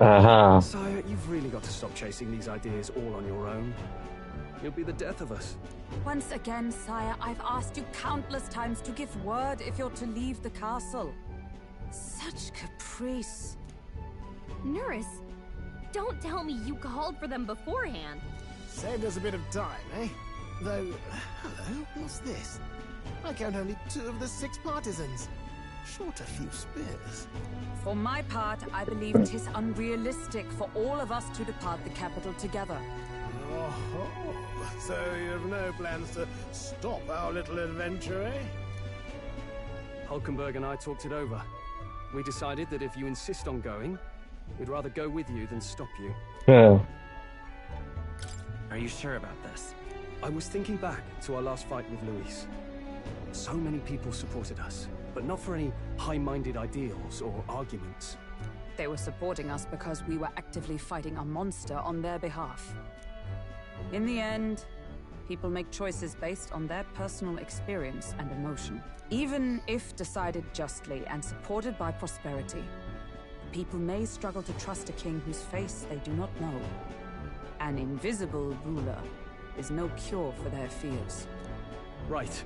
Uh-huh. Sire, you've really got to stop chasing these ideas all on your own. You'll be the death of us. Once again, sire, I've asked you countless times to give word if you're to leave the castle. Such caprice. Nurse, don't tell me you called for them beforehand. Saved us a bit of time, eh? Though, hello, what's this? I count only 2 of the 6 partisans. Short a few spears. For my part, I believe 'tis unrealistic for all of us to depart the capital together. Oh, so you have no plans to stop our little adventure, eh? Hulkenberg and I talked it over. We decided that if you insist on going, we'd rather go with you than stop you. Yeah. Are you sure about this? I was thinking back to our last fight with Luis. So many people supported us, but not for any high-minded ideals or arguments. They were supporting us because we were actively fighting a monster on their behalf. In the end, people make choices based on their personal experience and emotion. Even if decided justly and supported by prosperity, people may struggle to trust a king whose face they do not know. An invisible ruler is no cure for their fears. Right.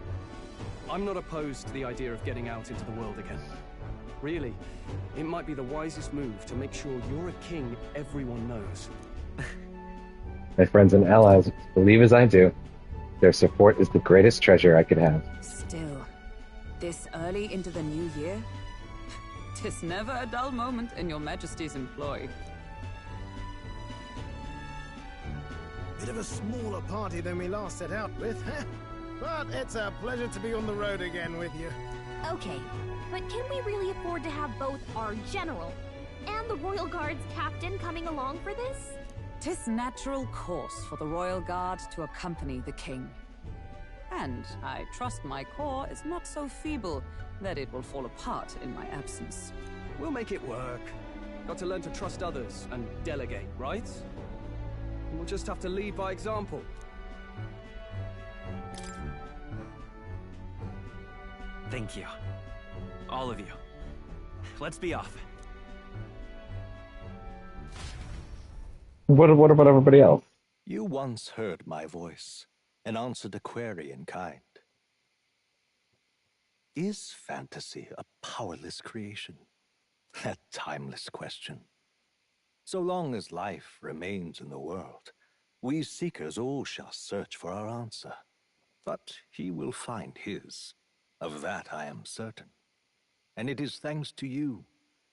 I'm not opposed to the idea of getting out into the world again. Really, it might be the wisest move to make sure you're a king everyone knows. My friends and allies believe as I do. Their support is the greatest treasure I could have. Still, this early into the new year, 'tis never a dull moment in your Majesty's employ. Bit of a smaller party than we last set out with, huh? But it's a pleasure to be on the road again with you. Okay, but can we really afford to have both our general and the Royal Guard's captain coming along for this? 'Tis natural course for the Royal Guard to accompany the king. And I trust my corps is not so feeble that it will fall apart in my absence. We'll make it work. Got to learn to trust others and delegate, right? We'll just have to lead by example. Thank you. All of you. Let's be off. What about everybody else? You once heard my voice and answered a query in kind. Is fantasy a powerless creation? That timeless question. So long as life remains in the world, we seekers all shall search for our answer. But he will find his. Of that I am certain. And it is thanks to you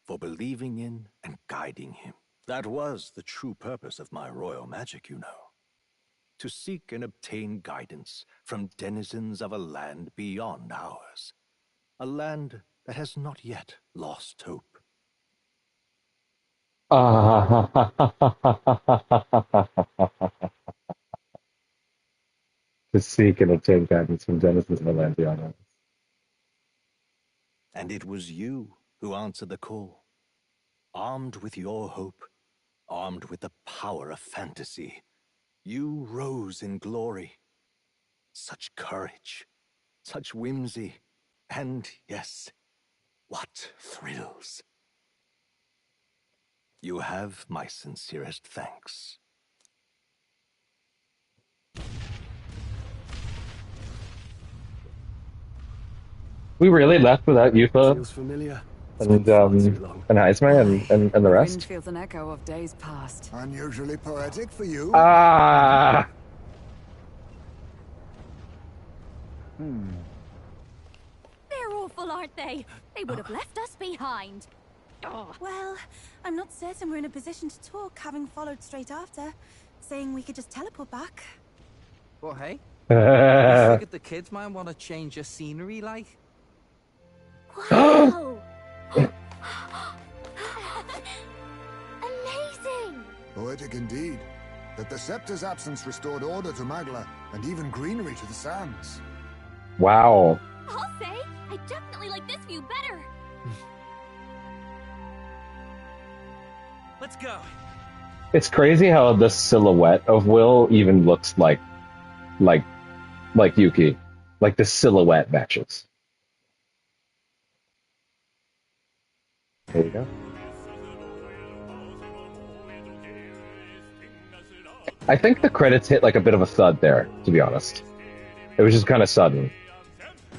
for believing in and guiding him. That was the true purpose of my royal magic, you know. To seek and obtain guidance from denizens of a land beyond ours. A land that has not yet lost hope. To seek and obtain guidance from denizens of the land beyond us. And it was you who answered the call. Armed with your hope, armed with the power of fantasy, you rose in glory. Such courage, such whimsy, and yes, what thrills. You have my sincerest thanks. We really left without Yufa Feels familiar. and Heisman and the Wind rest. feels an echo of days past. Unusually poetic for you. Ah. They're awful, aren't they? They would have left us behind. Well, I'm not certain we're in a position to talk, having followed straight after, saying we could just teleport back. Well, hey, I figured the kids might want to change your scenery, like. Wow! Amazing! Poetic indeed. That the scepter's absence restored order to Magla, and even greenery to the sands. Wow. I'll say, I definitely like this view better. Let's go. It's crazy how the silhouette of Will even looks like Yuki. Like the silhouette matches. There you go. I think the credits hit like a bit of a thud there, to be honest. It was just kind of sudden.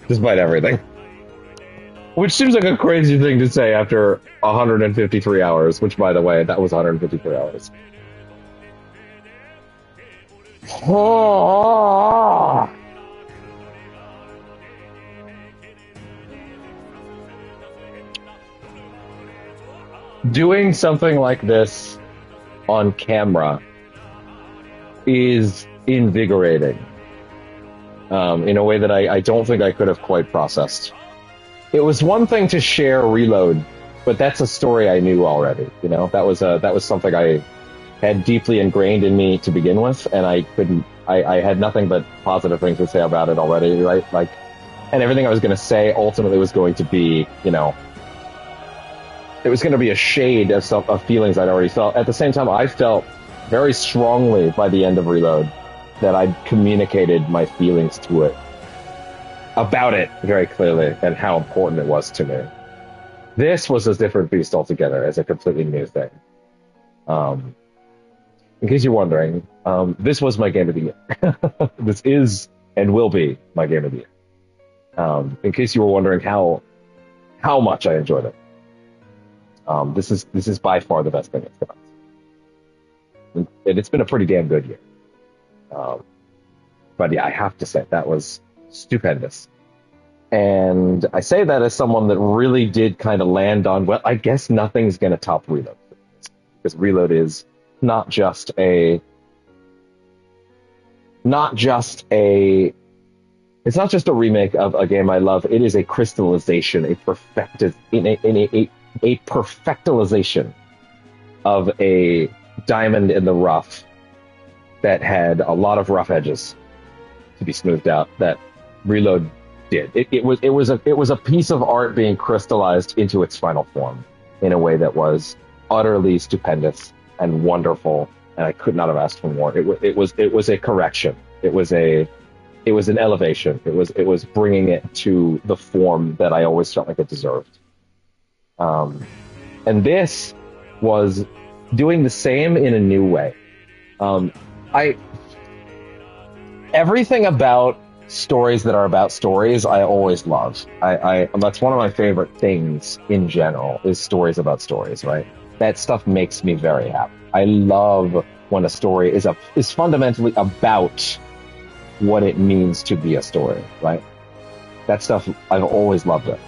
Despite everything. Which seems like a crazy thing to say after 153 hours, which, by the way, that was 153 hours. Oh. Doing something like this on camera is invigorating in a way that I don't think I could have quite processed it was one thing to share Reload, but that's a story I knew already. You know, that was something I had deeply ingrained in me to begin with, and I had nothing but positive things to say about it already, right? Like, and everything I was going to say ultimately was going to be, you know, it was going to be a shade of feelings I'd already felt. At the same time, I felt very strongly by the end of Reload that I'd communicated my feelings to it, about it very clearly, and how important it was to me. This was a different beast altogether, as a completely new thing. In case you're wondering, this was my game of the year. This is and will be my game of the year. In case you were wondering how much I enjoyed it, this is by far the best thing it's come out. And it's been a pretty damn good year. But yeah, I have to say that was stupendous. And I say that as someone that really did kind of land on, well, I guess nothing's going to top Reload. Because Reload is not just a remake of a game I love. It is a crystallization, a perfectalization of a diamond in the rough that had a lot of rough edges to be smoothed out. That Reload did. It was a piece of art being crystallized into its final form in a way that was utterly stupendous and wonderful, and I could not have asked for more. It was a correction. It was an elevation. It was bringing it to the form that I always felt like it deserved. And this was doing the same in a new way. Everything about stories that are about stories, I always love. That's one of my favorite things in general, is stories about stories, right? That stuff makes me very happy. I love when a story is fundamentally about what it means to be a story, right? That stuff, I've always loved it.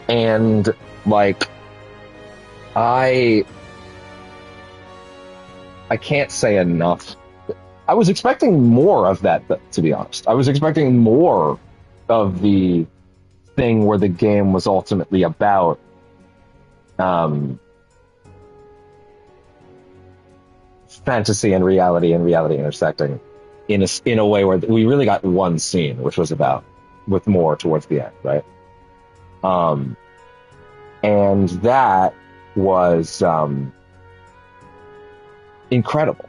And, like, I can't say enough. I was expecting more of that, to be honest. I was expecting more of the thing where the game was ultimately about fantasy and reality intersecting in a way where we really got one scene, which was about, with more towards the end, right? And that was incredible.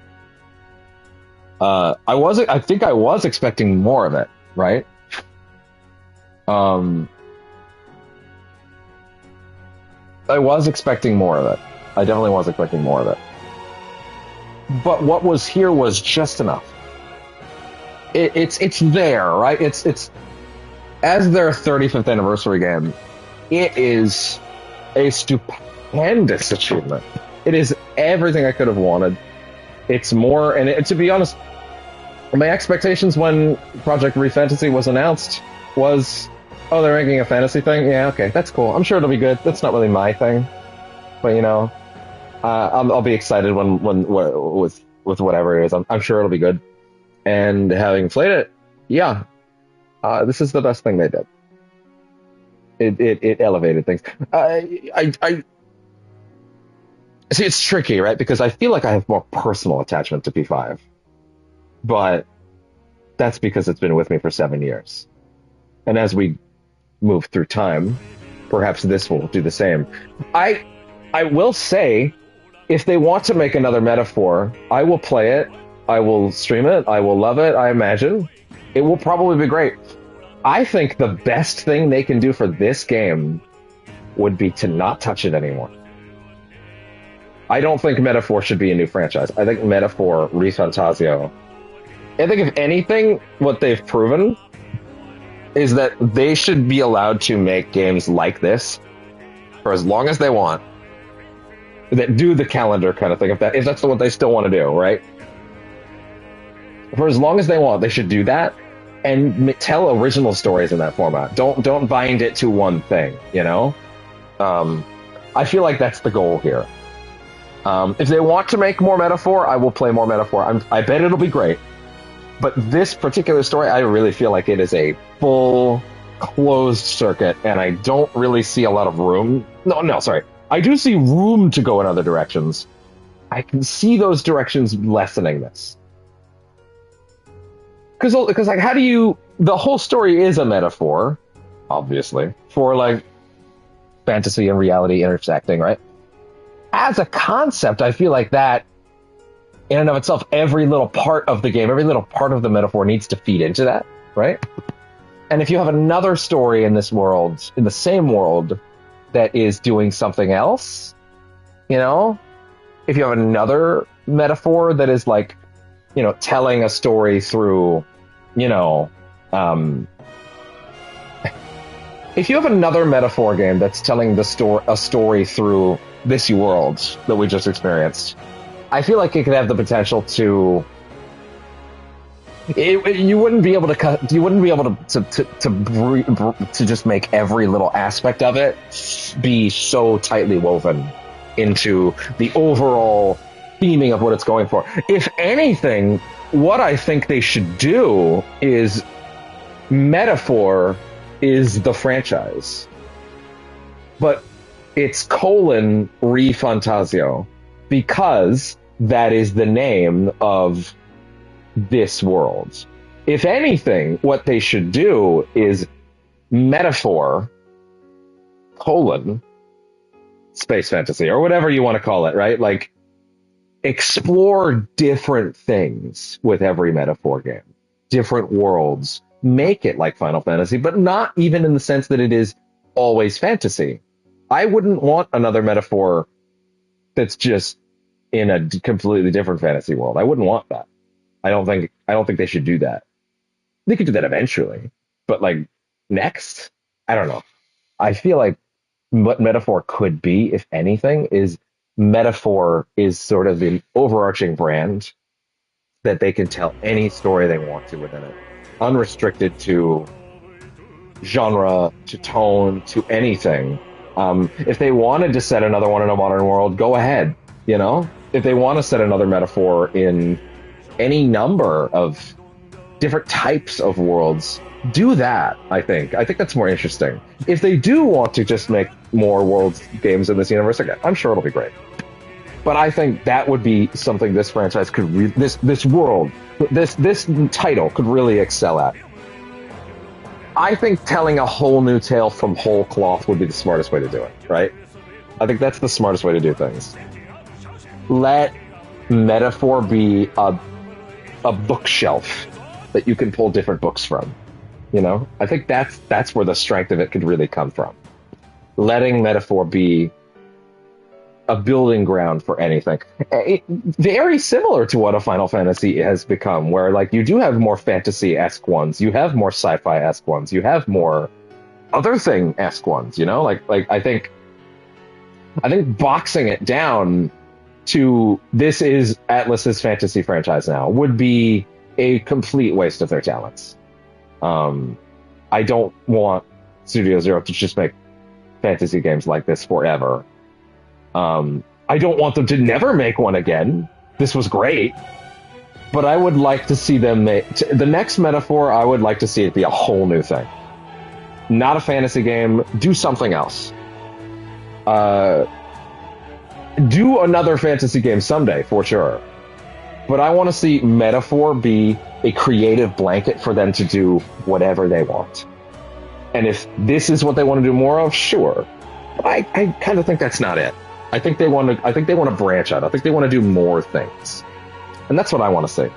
I think I was expecting more of it, right? I was expecting more of it. I definitely was expecting more of it. But what was here was just enough. It's there, right? It's as their 35th anniversary game, it is a stupendous achievement. It is everything I could have wanted. It's more, and to be honest, my expectations when Project ReFantazio was announced was, oh, they're making a fantasy thing? Yeah, okay, that's cool. I'm sure it'll be good. That's not really my thing. But, you know, I'll be excited when with whatever it is. I'm sure it'll be good. And having played it, yeah, this is the best thing they did. It elevated things. I see, it's tricky, right? Because I feel like I have more personal attachment to P5. But that's because it's been with me for 7 years. And as we move through time, perhaps this will do the same. I will say, if they want to make another metaphor, I will play it, I will stream it, I will love it, I imagine. It will probably be great. I think the best thing they can do for this game would be to not touch it anymore. I don't think Metaphor should be a new franchise. I think Metaphor, ReFantazio, I think if anything, what they've proven is that they should be allowed to make games like this for as long as they want, that do the calendar kind of thing, if that's what they still want to do, right? For as long as they want, they should do that and tell original stories in that format. Don't bind it to one thing, you know? I feel like that's the goal here. If they want to make more Metaphor, I will play more Metaphor. I bet it'll be great. But this particular story, I really feel like it is a full closed circuit, and I don't really see a lot of room. No, sorry. I do see room to go in other directions. I can see those directions lessening this. Because like, how do you... The whole story is a metaphor, obviously, for, like, fantasy and reality intersecting, right? As a concept, I feel like that, in and of itself, every little part of the game, every little part of the metaphor needs to feed into that, right? And if you have another story in this world, in the same world, that is doing something else, you know? If you have another metaphor that is, like, you know, telling a story through, you know, if you have another metaphor game that's telling a story through this world that we just experienced, I feel like it could have the potential to... You wouldn't be able to just make every little aspect of it be so tightly woven into the overall theming of what it's going for. If anything, what I think they should do is metaphor is the franchise, but it's ReFantazio, because that is the name of this world. If anything, what they should do is metaphor space fantasy, or whatever you want to call it, right? Like, explore different things with every metaphor game, different worlds. Make it like Final Fantasy, but not even in the sense that it is always fantasy. I wouldn't want another metaphor that's just in a completely different fantasy world. I wouldn't want that. I don't think they should do that. They could do that eventually, but, like, next, I don't know. I feel like what metaphor could be, if anything, is metaphor is sort of the overarching brand that they can tell any story they want to within it, unrestricted to genre, to tone, to anything. If they wanted to set another one in a modern world, go ahead. You know, if they want to set another metaphor in any number of different types of worlds, do that. I think that's more interesting. If they do want to just make more worlds games in this universe, again, I'm sure it'll be great. But I think that would be something this franchise could this title could really excel at. I think telling a whole new tale from whole cloth would be the smartest way to do it, right? I think that's the smartest way to do things. Let metaphor be a bookshelf that you can pull different books from. You know, I think that's where the strength of it could really come from. Letting metaphor be a building ground for anything. Very similar to what a Final Fantasy has become, where, like, you do have more fantasy-esque ones, you have more sci-fi-esque ones, you have more other thing-esque ones, you know? Like I think boxing it down to this is Atlus's fantasy franchise now would be a complete waste of their talents. I don't want Studio Zero to just make fantasy games like this forever. I don't want them to never make one again. This was great. But I would like to see them make... The next metaphor, I would like to see it be a whole new thing. Not a fantasy game. Do something else. Do another fantasy game someday, for sure. But I want to see metaphor be a creative blanket for them to do whatever they want. And if this is what they want to do more of, sure. But I kind of think that's not it. I think they want to branch out. I think they want to do more things. And that's what I want to see.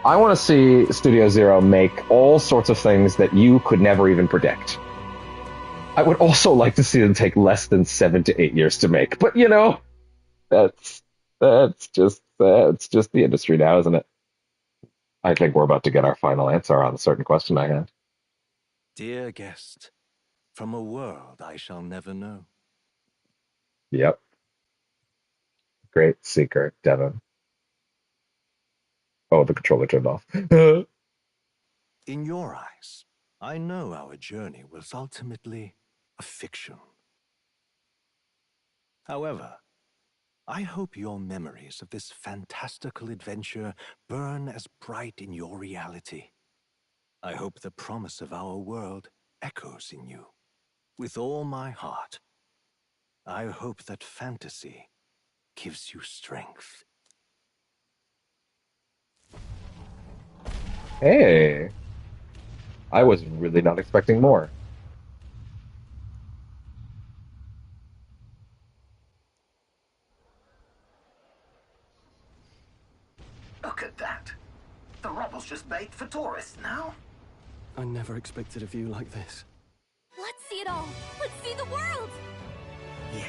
I want to see Studio Zero make all sorts of things that you could never even predict. I would also like to see them take less than 7 to 8 years to make. But, you know, that's just the industry now, isn't it? I think we're about to get our final answer on a certain question I had. Dear guest, from a world I shall never know. Yep. Great seeker, Devin. Oh, the controller turned off. In your eyes, I know our journey was ultimately a fiction. However, I hope your memories of this fantastical adventure burn as bright in your reality. I hope the promise of our world echoes in you. With all my heart, I hope that fantasy gives you strength. Hey, I was really not expecting more. Look at that. The rubble's just bait for tourists now. I never expected a view like this. Let's see it all. Let's see the world. Yeah.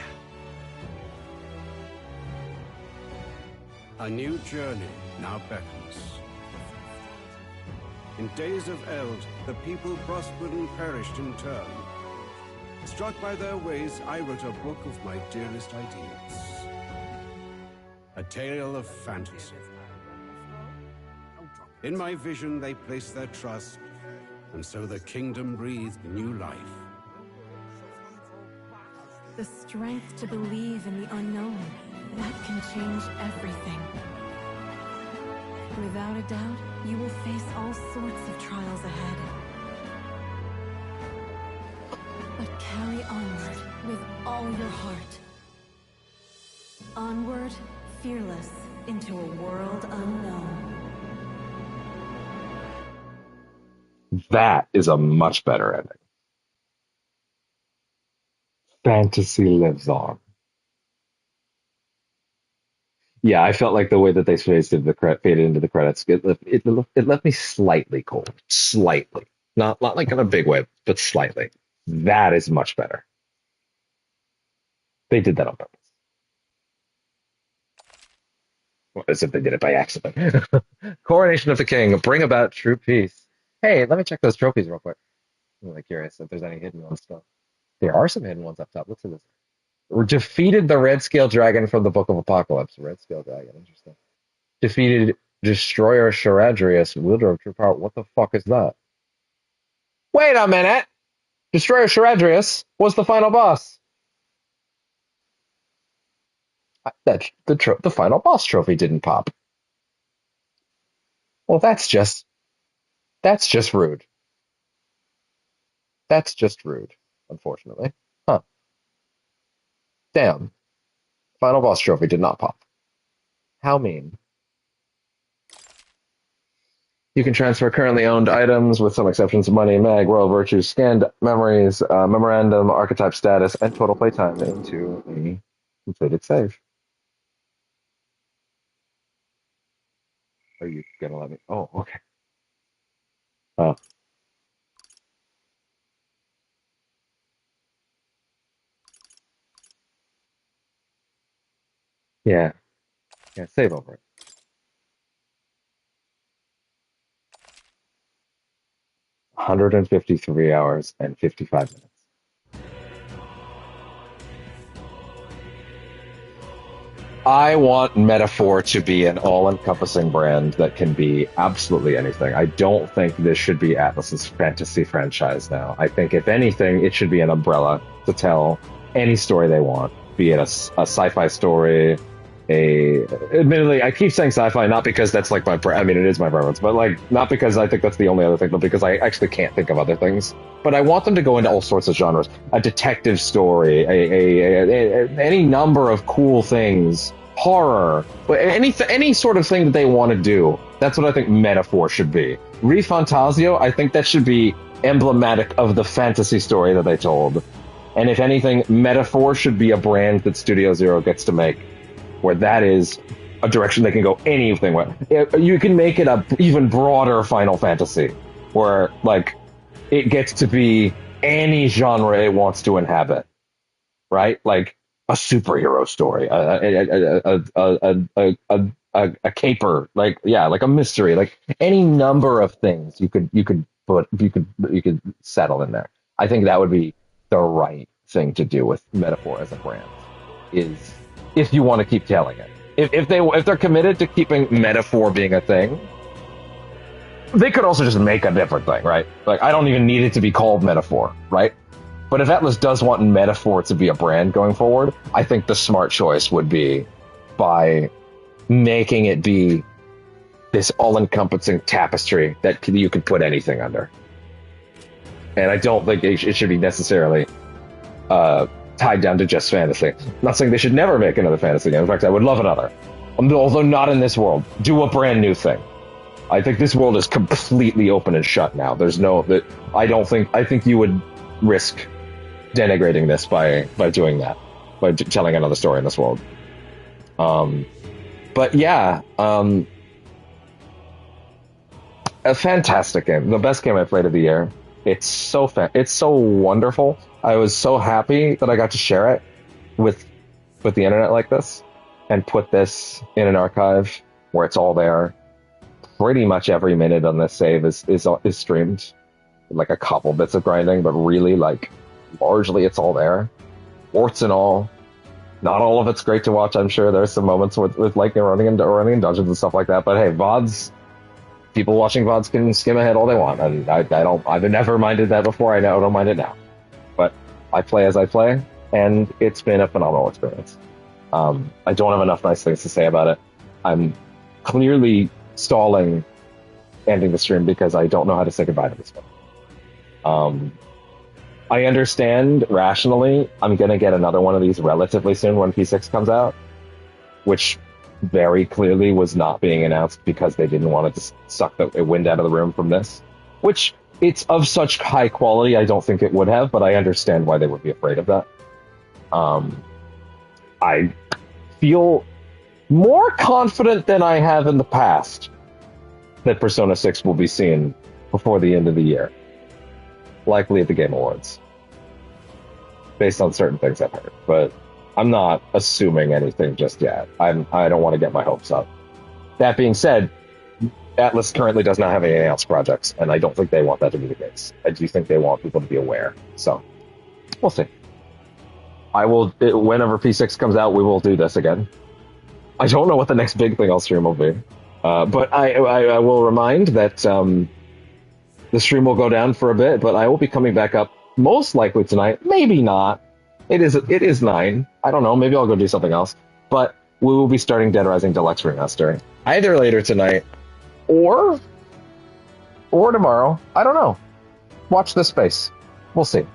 A new journey now beckons. In days of Eld, the people prospered and perished in turn. Struck by their ways, I wrote a book of my dearest ideas. A tale of fantasy. In my vision, they placed their trust, and so the kingdom breathed new life. The strength to believe in the unknown, that can change everything. Without a doubt, you will face all sorts of trials ahead. But carry onward with all your heart. Onward, fearless, into a world unknown. That is a much better ending. Fantasy lives on. Yeah, I felt like the way that they faded into the credits, it left me slightly cold. Slightly. Not like in a big way, but slightly. That is much better. They did that on purpose. Well, as if they did it by accident. Coronation of the King. Bring about true peace. Hey, let me check those trophies real quick. I'm really curious if there's any hidden ones still. There are some hidden ones up top. Let's see this. We defeated the Red Scale Dragon from the Book of Apocalypse. Red Scale Dragon, interesting. Defeated Destroyer Sharadrius, wielder of true power. What the fuck is that? Wait a minute! Destroyer Sharadrius was the final boss. The final boss trophy didn't pop. Well, that's just rude. That's just rude, unfortunately. Huh. Damn. Final boss trophy did not pop. How mean. You can transfer currently owned items, with some exceptions, money, mag, royal virtues, scanned memories, memorandum, archetype status, and total playtime into a completed save. Are you gonna let me? Oh, okay. Oh. Yeah. Yeah, save over it. $153 hours and 55 minutes. I want Metaphor to be an all-encompassing brand that can be absolutely anything. I don't think this should be Atlus's fantasy franchise now. I think, if anything, it should be an umbrella to tell any story they want, be it a sci-fi story, admittedly, I keep saying sci-fi not because that's like it is my preference, but like not because I think that's the only other thing, but because I actually can't think of other things. But I want them to go into all sorts of genres. A detective story, any number of cool things, horror, any sort of thing that they want to do. That's what I think Metaphor should be. ReFantazio, I think that should be emblematic of the fantasy story that they told. And if anything, Metaphor should be a brand that Studio Zero gets to make, where that is a direction they can go anything with. You can make it a even broader Final Fantasy, where like it gets to be any genre it wants to inhabit, right? Like a superhero story, a caper, like a mystery, like any number of things you could settle in there. I think that would be the right thing to do with Metaphor as a brand. Is if you want to keep telling it. If they're committed to keeping Metaphor being a thing, they could also just make a different thing, right? Like, I don't even need it to be called Metaphor, right? But if Atlus does want Metaphor to be a brand going forward, I think the smart choice would be by making it be this all-encompassing tapestry that you could put anything under. And I don't think it should be necessarily tied down to just fantasy. I'm not saying they should never make another fantasy game. In fact, I would love another. Although not in this world. Do a brand new thing. I think this world is completely open and shut now. There's no... I think you would risk denigrating this by doing that. By telling another story in this world. But yeah, a fantastic game. The best game I played of the year. It's so it's so wonderful. I was so happy that I got to share it with the internet like this, and put this in an archive where it's all there. Pretty much every minute on this save is streamed. Like a couple bits of grinding, but really, like, largely it's all there. Warts and all. Not all of it's great to watch, I'm sure. There's some moments with like running in dungeons and stuff like that. But hey, VODs, people watching VODs can skim ahead all they want, and I've never minded that before. I don't mind it now. But I play as I play, and it's been a phenomenal experience. I don't have enough nice things to say about it. I'm clearly stalling ending the stream because I don't know how to say goodbye to this one. I understand rationally I'm going to get another one of these relatively soon when P6 comes out, which very clearly was not being announced because they didn't want to suck the wind out of the room from this, which it's of such high quality I don't think it would have, but I understand why they would be afraid of that. I feel more confident than I have in the past that Persona 6 will be seen before the end of the year. Likely at the Game Awards. Based on certain things I've heard. But I'm not assuming anything just yet. I don't want to get my hopes up. That being said, ATLUS currently does not have any announced projects, and I don't think they want that to be the case. I do think they want people to be aware. So, we'll see. Whenever P6 comes out, we will do this again. I don't know what the next big thing I'll stream will be. But I will remind that the stream will go down for a bit, but I will be coming back up most likely tonight. Maybe not. It is 9. I don't know. Maybe I'll go do something else. But we will be starting Dead Rising Deluxe Remaster either later tonight or tomorrow. I don't know. Watch this space. We'll see.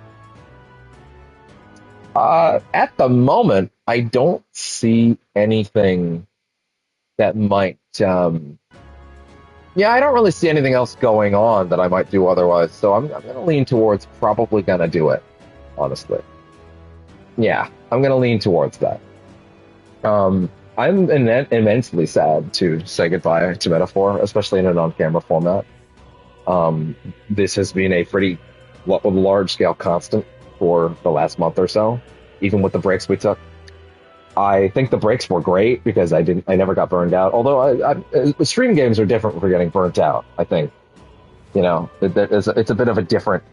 At the moment, I don't see anything that might... Yeah, I don't really see anything else going on that I might do otherwise, so I'm going to lean towards probably going to do it, honestly. Yeah, I'm going to lean towards that. I'm immensely sad to say goodbye to Metaphor, especially in a on-camera format. This has been a pretty large-scale constant for the last month or so, even with the breaks we took. I think the breaks were great because I never got burned out. Although stream games are different for getting burnt out. I think, it's a bit of a different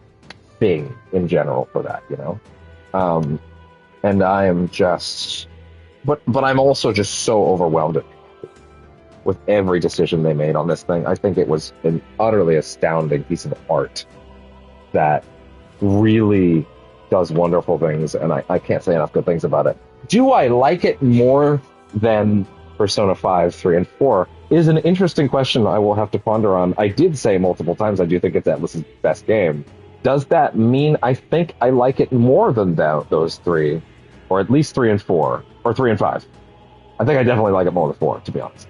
thing in general for that, and I am just, but I'm also just so overwhelmed with every decision they made on this thing. I think it was an utterly astounding piece of art that really does wonderful things, and I can't say enough good things about it. Do I like it more than Persona 5, 3, and 4 is an interesting question I will have to ponder on. I did say multiple times I do think it's ATLUS' best game. Does that mean I think I like it more than those 3? Or at least 3 and 4? Or 3 and 5? I think I definitely like it more than 4, to be honest.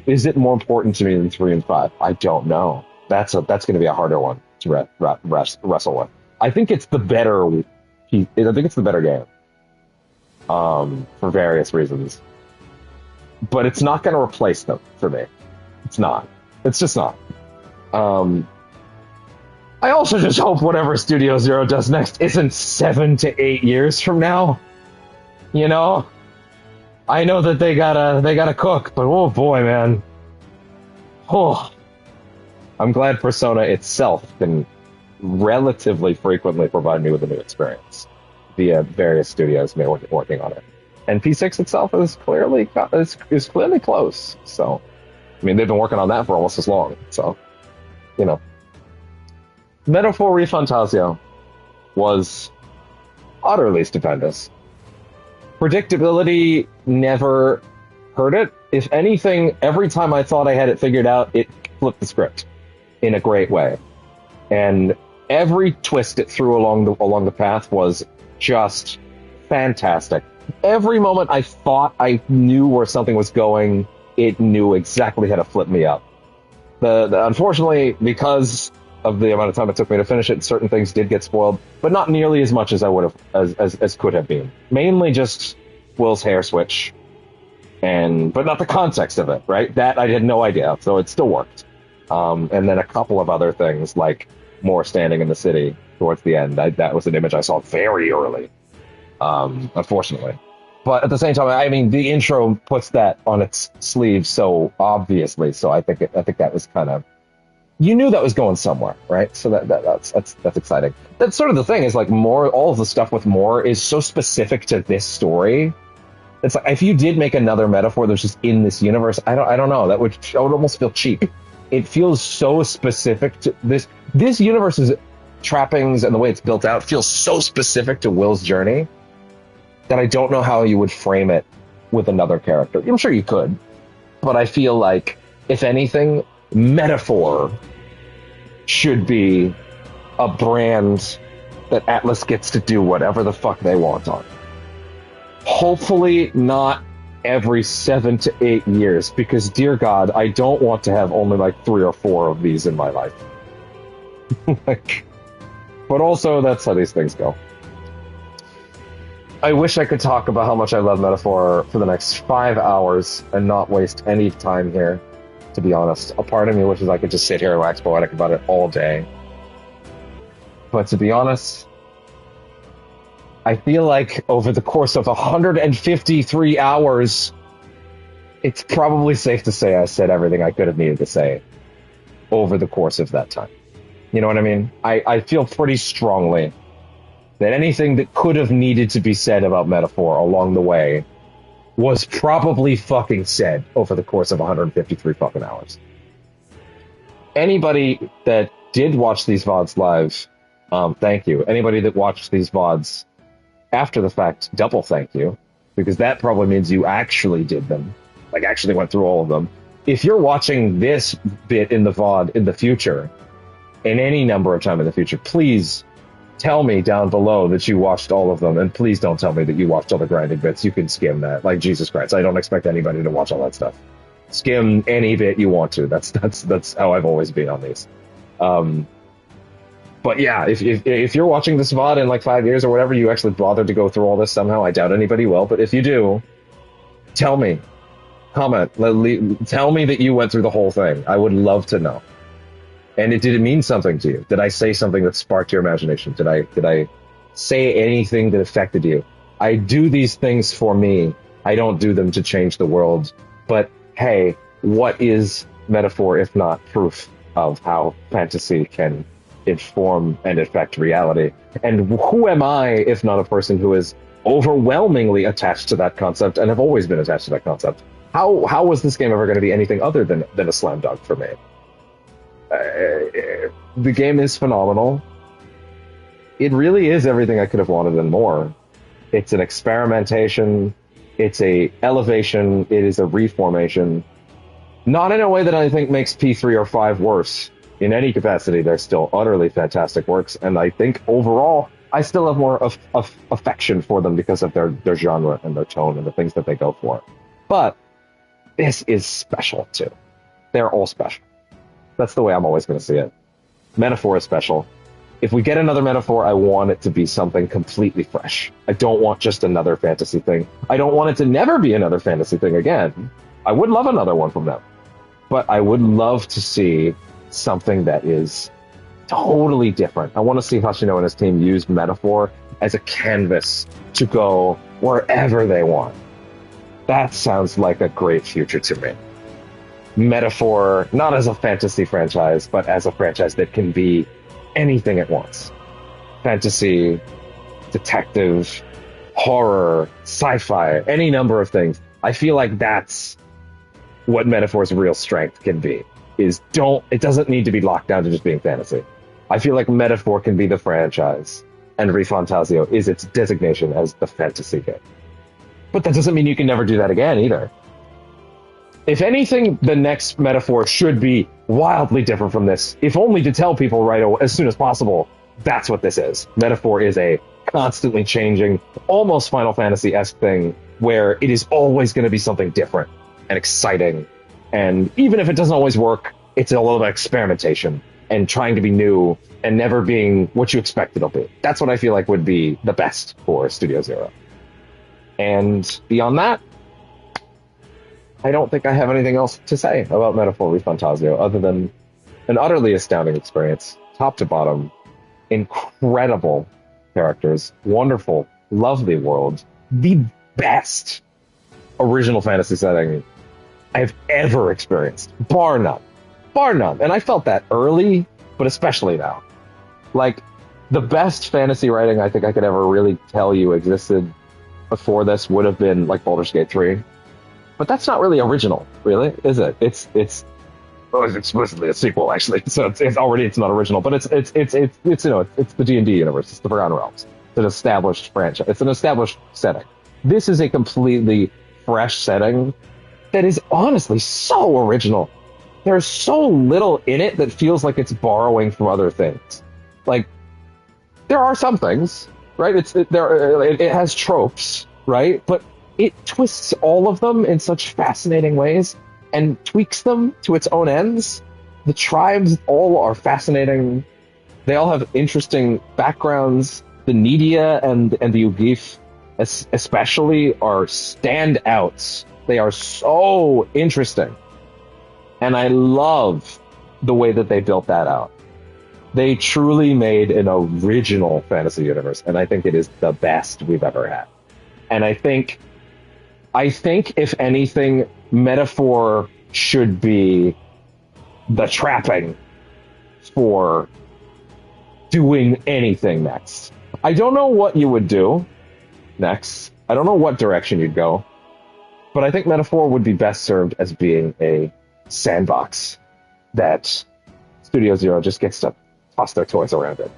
Is it more important to me than 3 and 5? I don't know. That's going to be a harder one to wrestle with. I think it's the better... I think it's the better game, for various reasons. But it's not going to replace them for me. It's not. It's just not. I also just hope whatever Studio Zero does next isn't 7 to 8 years from now. I know that they gotta cook, but oh boy, man. Oh, I'm glad Persona itself can relatively frequently provide me with a new experience via various studios working on it. And P6 itself is clearly close. So, I mean, they've been working on that for almost as long. So, Metaphor ReFantazio was utterly stupendous. Predictability never hurt it. If anything, every time I thought I had it figured out, it flipped the script in a great way. And every twist it threw along the path was just fantastic. Every moment I thought I knew where something was going, it knew exactly how to flip me up. Unfortunately, because of the amount of time it took me to finish it, certain things did get spoiled, but not nearly as much as I would have, as could have been. Mainly just Will's hair switch, but not the context of it, right? That I had no idea, so it still worked. And then a couple of other things, like more standing in the city towards the end. That was an image I saw very early, unfortunately. But at the same time, I mean, the intro puts that on its sleeve so obviously. So I think that was kind of, you knew that was going somewhere, right? So that's exciting. That's sort of the thing, is like all of the stuff with more is so specific to this story. It's like, if you did make another metaphor that's just in this universe, I don't know, that would almost feel cheap. It feels so specific to this universe's trappings, and the way it's built out feels so specific to Will's journey that I don't know how you would frame it with another character. I'm sure you could, but I feel like, if anything, Metaphor should be a brand that Atlus gets to do whatever the fuck they want on. Hopefully not every 7 to 8 years, because dear God, I don't want to have only like 3 or 4 of these in my life. But also, that's how these things go. I wish I could talk about how much I love Metaphor for the next 5 hours and not waste any time here, to be honest. A part of me wishes I could just sit here and wax poetic about it all day. But to be honest, I feel like over the course of 153 hours, it's probably safe to say I said everything I could have needed to say over the course of that time. You know what I mean? I feel pretty strongly that anything that could have needed to be said about Metaphor along the way was probably fucking said over the course of 153 fucking hours. Anybody that did watch these VODs live, thank you. Anybody that watched these VODs after the fact, double thank you, because that probably means you actually did them, like actually went through all of them. If you're watching this bit in the VOD in the future, in any number of time in the future, please tell me down below that you watched all of them, and please don't tell me that you watched all the grinding bits. You can skim that. Like, Jesus Christ, I don't expect anybody to watch all that stuff. Skim any bit you want to. That's how I've always been on these. But yeah, if you're watching this VOD in like 5 years or whatever, you actually bothered to go through all this somehow, I doubt anybody will, but if you do, tell me. Comment. Tell me that you went through the whole thing. I would love to know. And did it mean something to you? Did I say something that sparked your imagination? Did I say anything that affected you? I do these things for me. I don't do them to change the world. But hey, what is Metaphor if not proof of how fantasy can inform and affect reality? And who am I if not a person who is overwhelmingly attached to that concept and have always been attached to that concept? How was this game ever going to be anything other than a slam dunk for me? The game is phenomenal. It really is everything I could have wanted and more. It's an experimentation. It's a elevation. It is a reformation. Not in a way that I think makes P3 or 5 worse. In any capacity, they're still utterly fantastic works, and I think overall, I still have more of affection for them because of their genre and their tone and the things that they go for. But this is special too. They're all special. That's the way I'm always going to see it. Metaphor is special. If we get another Metaphor, I want it to be something completely fresh. I don't want just another fantasy thing. I don't want it to never be another fantasy thing again. I would love another one from them. But I would love to see something that is totally different. I want to see Hashino and his team use Metaphor as a canvas to go wherever they want. That sounds like a great future to me. Metaphor, not as a fantasy franchise, but as a franchise that can be anything it wants. Fantasy, detective, horror, sci-fi, any number of things. I feel like that's what Metaphor's real strength can be. It doesn't need to be locked down to just being fantasy. I feel like Metaphor can be the franchise, and ReFantazio is its designation as the fantasy game. But that doesn't mean you can never do that again, either. If anything, the next metaphor should be wildly different from this, if only to tell people right away, as soon as possible, that's what this is. Metaphor is a constantly changing, almost Final Fantasy-esque thing, where it is always going to be something different and exciting. And even if it doesn't always work, it's a little bit of experimentation and trying to be new and never being what you expect it'll be. That's what I feel like would be the best for Studio Zero. And beyond that, I don't think I have anything else to say about Metaphor ReFantazio other than an utterly astounding experience, top to bottom, incredible characters, wonderful, lovely world, the best original fantasy setting I've ever experienced, bar none. Bar none. And I felt that early, but especially now. Like, the best fantasy writing I think I could ever really tell you existed before this would have been like Baldur's Gate 3. But that's not really original, really, is it? It's explicitly a sequel, actually. So it's not original, but it's the D&D universe. It's the Forgotten Realms. It's an established franchise. It's an established setting. This is a completely fresh setting that is honestly so original. There's so little in it that feels like it's borrowing from other things. Like, there are some things, right? It has tropes, right? But it twists all of them in such fascinating ways and tweaks them to its own ends. The tribes all are fascinating. They all have interesting backgrounds. The Nidia and the Ugif especially are standouts. They are so interesting. And I love the way that they built that out. They truly made an original fantasy universe, and I think it is the best we've ever had. And I think if anything, Metaphor should be the trapping for doing anything next. I don't know what you would do next. I don't know what direction you'd go. But I think Metaphor would be best served as being a sandbox that Studio Zero just gets to toss their toys around it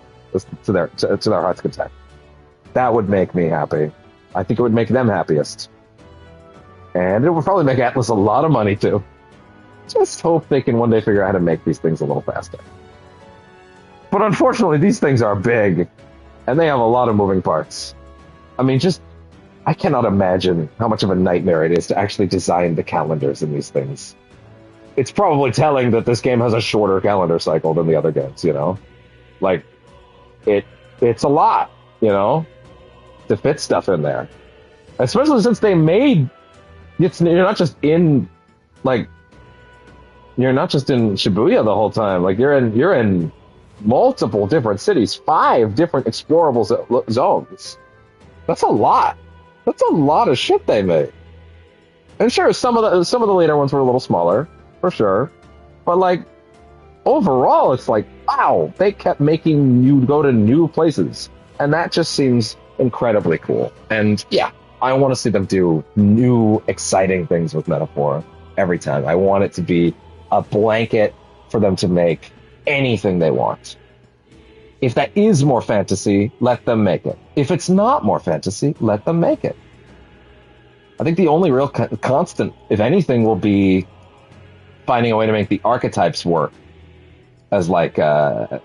to their heart's content. That would make me happy. I think it would make them happiest. And it would probably make ATLUS a lot of money, too. Just hope they can one day figure out how to make these things a little faster. But unfortunately, these things are big, and they have a lot of moving parts. I mean, I cannot imagine how much of a nightmare it is to actually design the calendars in these things. It's probably telling that this game has a shorter calendar cycle than the other games, you know? Like, it's a lot, you know, to fit stuff in there. Especially since they made... You're not just in Shibuya the whole time. Like, you're in multiple different cities, 5 different explorable zones. That's a lot. That's a lot of shit they made. And sure, some of the later ones were a little smaller, for sure. But like, overall, it's like, wow, they kept making you go to new places. And that just seems incredibly cool. And yeah, I want to see them do new, exciting things with Metaphor every time. I want it to be a blanket for them to make anything they want. If that is more fantasy, let them make it. If it's not more fantasy, let them make it. I think the only real constant, if anything, will be finding a way to make the archetypes work as like a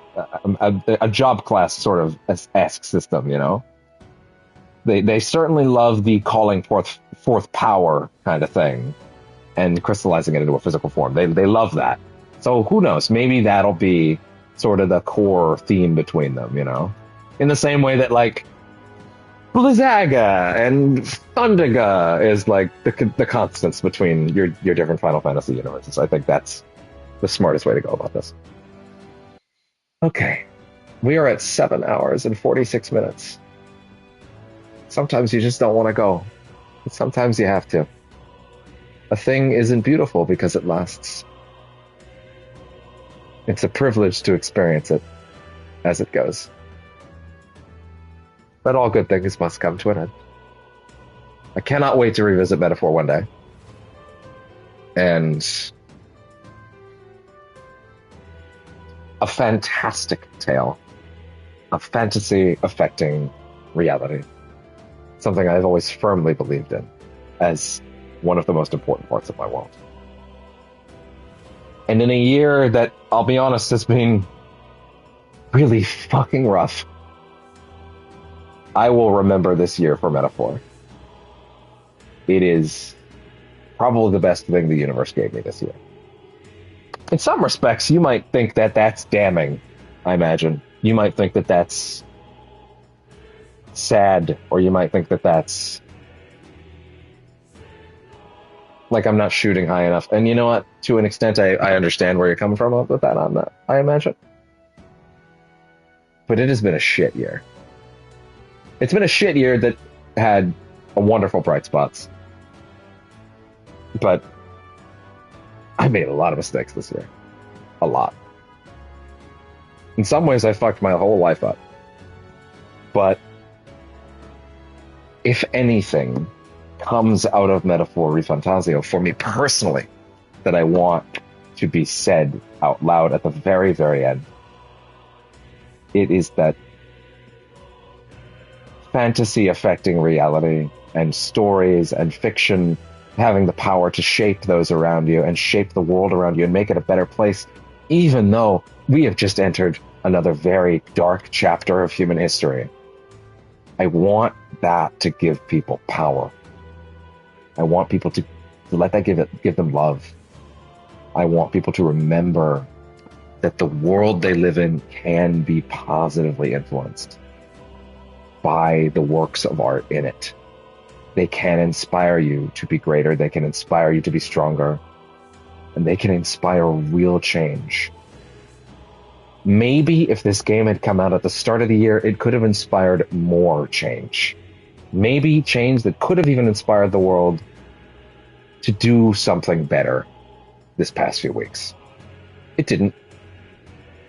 job class sort of esque system, you know? They certainly love the calling forth power kind of thing and crystallizing it into a physical form. They love that. So who knows? Maybe that'll be sort of the core theme between them, you know? In the same way that, like, Blizzaga and Thundaga is, like, the constants between your different Final Fantasy universes. I think that's the smartest way to go about this. Okay. We are at 7 hours and 46 minutes. Sometimes you just don't want to go. But sometimes you have to. A thing isn't beautiful because it lasts. It's a privilege to experience it as it goes. But all good things must come to an end. I cannot wait to revisit Metaphor one day. And a fantastic tale of fantasy affecting reality. Something I've always firmly believed in as one of the most important parts of my world. And in a year that, I'll be honest, has been really fucking rough, I will remember this year for Metaphor. It is probably the best thing the universe gave me this year. In some respects, you might think that that's damning, I imagine. You might think that that's sad, or you might think that that's like I'm not shooting high enough. And you know what? To an extent, I understand where you're coming from with that on that, I imagine. But it has been a shit year. It's been a shit year that had a wonderful bright spots. But I made a lot of mistakes this year. A lot. In some ways, I fucked my whole life up. But if anything comes out of Metaphor ReFantazio for me personally that I want to be said out loud at the very, very end, it is that fantasy affecting reality and stories and fiction having the power to shape those around you and shape the world around you and make it a better place, even though we have just entered another very dark chapter of human history. I want that to give people power. I want people to let that give them love. I want people to remember that the world they live in can be positively influenced by the works of art in it. They can inspire you to be greater, they can inspire you to be stronger, and they can inspire real change. Maybe if this game had come out at the start of the year, it could have inspired more change. Maybe change that could have even inspired the world to do something better this past few weeks. It didn't.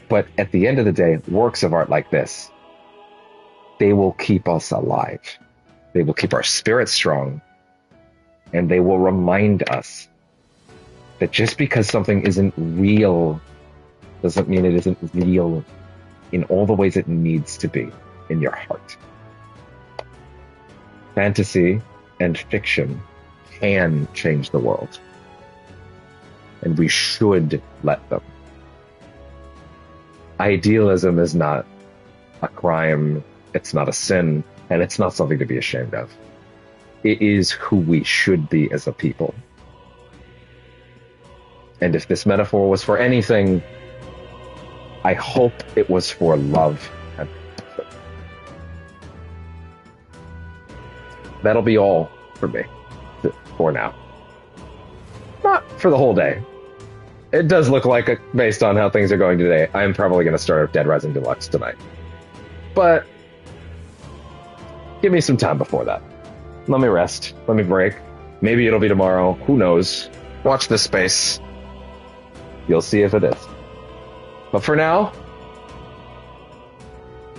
But at the end of the day, works of art like this, they will keep us alive. They will keep our spirits strong. And they will remind us that just because something isn't real doesn't mean it isn't real in all the ways it needs to be in your heart. Fantasy and fiction can change the world. And we should let them. Idealism is not a crime, it's not a sin, and it's not something to be ashamed of. It is who we should be as a people. And if this metaphor was for anything, I hope it was for love and comfort. That'll be all for me for now. Not for the whole day. It does look like, based on how things are going today, I'm probably going to start Dead Rising Deluxe tonight. But give me some time before that. Let me rest. Let me break. Maybe it'll be tomorrow. Who knows? Watch this space. You'll see if it is. But for now,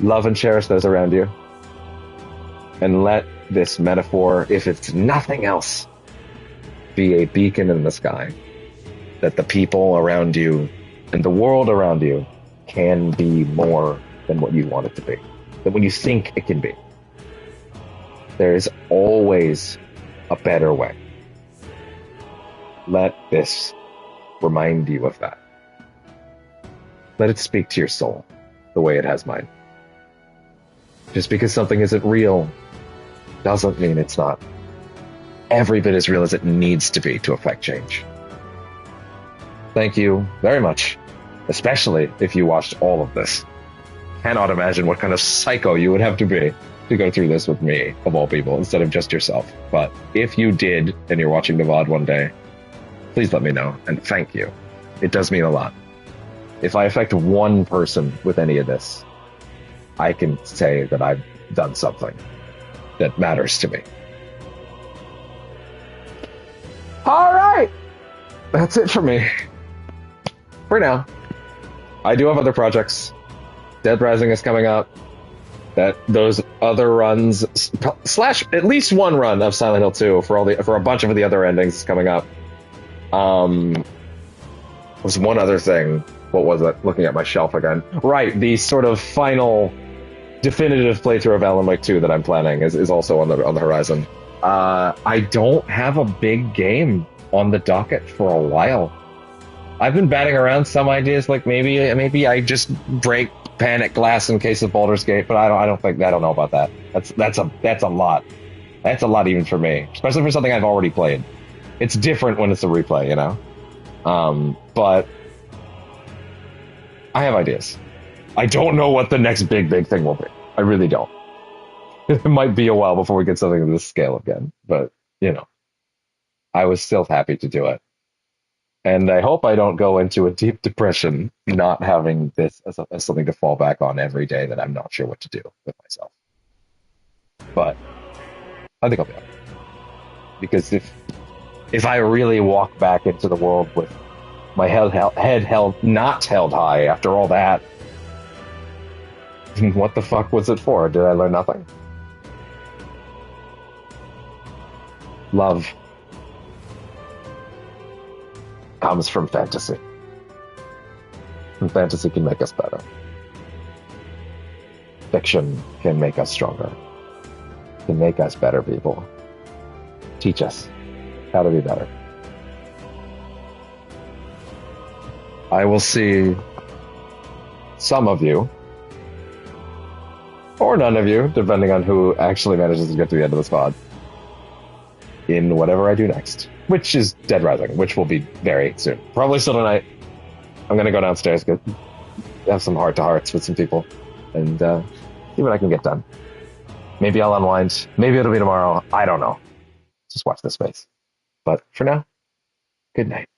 love and cherish those around you. And let this metaphor, if it's nothing else, be a beacon in the sky. That the people around you and the world around you can be more than what you want it to be. Than what you think it can be. There is always a better way. Let this remind you of that. Let it speak to your soul the way it has mine. Just because something isn't real doesn't mean it's not every bit as real as it needs to be to affect change. Thank you very much, especially if you watched all of this. Cannot imagine what kind of psycho you would have to be to go through this with me, of all people, instead of just yourself. But if you did, and you're watching the VOD one day, please let me know, and thank you. It does mean a lot. If I affect one person with any of this, I can say that I've done something that matters to me. All right! That's it for me. For now. I do have other projects. Dead Rising is coming up. Those other runs, slash at least one run of Silent Hill 2 for a bunch of the other endings is coming up. Was one other thing. What was it? Looking at my shelf again. Right, the sort of final definitive playthrough of Alan Wake 2 that I'm planning is also on the horizon. I don't have a big game on the docket for a while. I've been batting around some ideas, like maybe I just break Panic Glass in case of Baldur's Gate, but I don't know about that. That's a lot. That's a lot even for me, especially for something I've already played. It's different when it's a replay, you know. But I have ideas. I don't know what the next big thing will be. I really don't. It might be a while before we get something of this scale again, but you know, I was still happy to do it. And I hope I don't go into a deep depression not having this as something to fall back on every day that I'm not sure what to do with myself. But I think I'll be okay. Because if I really walk back into the world with my head not held high after all that, what the fuck was it for? Did I learn nothing? Love comes from fantasy. And fantasy can make us better. Fiction can make us stronger. Can make us better people. Teach us how to be better. I will see some of you, or none of you, depending on who actually manages to get to the end of this pod, in whatever I do next, which is Dead Rising, which will be very soon. Probably still tonight. I'm going to go downstairs, have some heart-to-hearts with some people, and see what I can get done. Maybe I'll unwind. Maybe it'll be tomorrow. I don't know. Just watch this space. But for now, good night.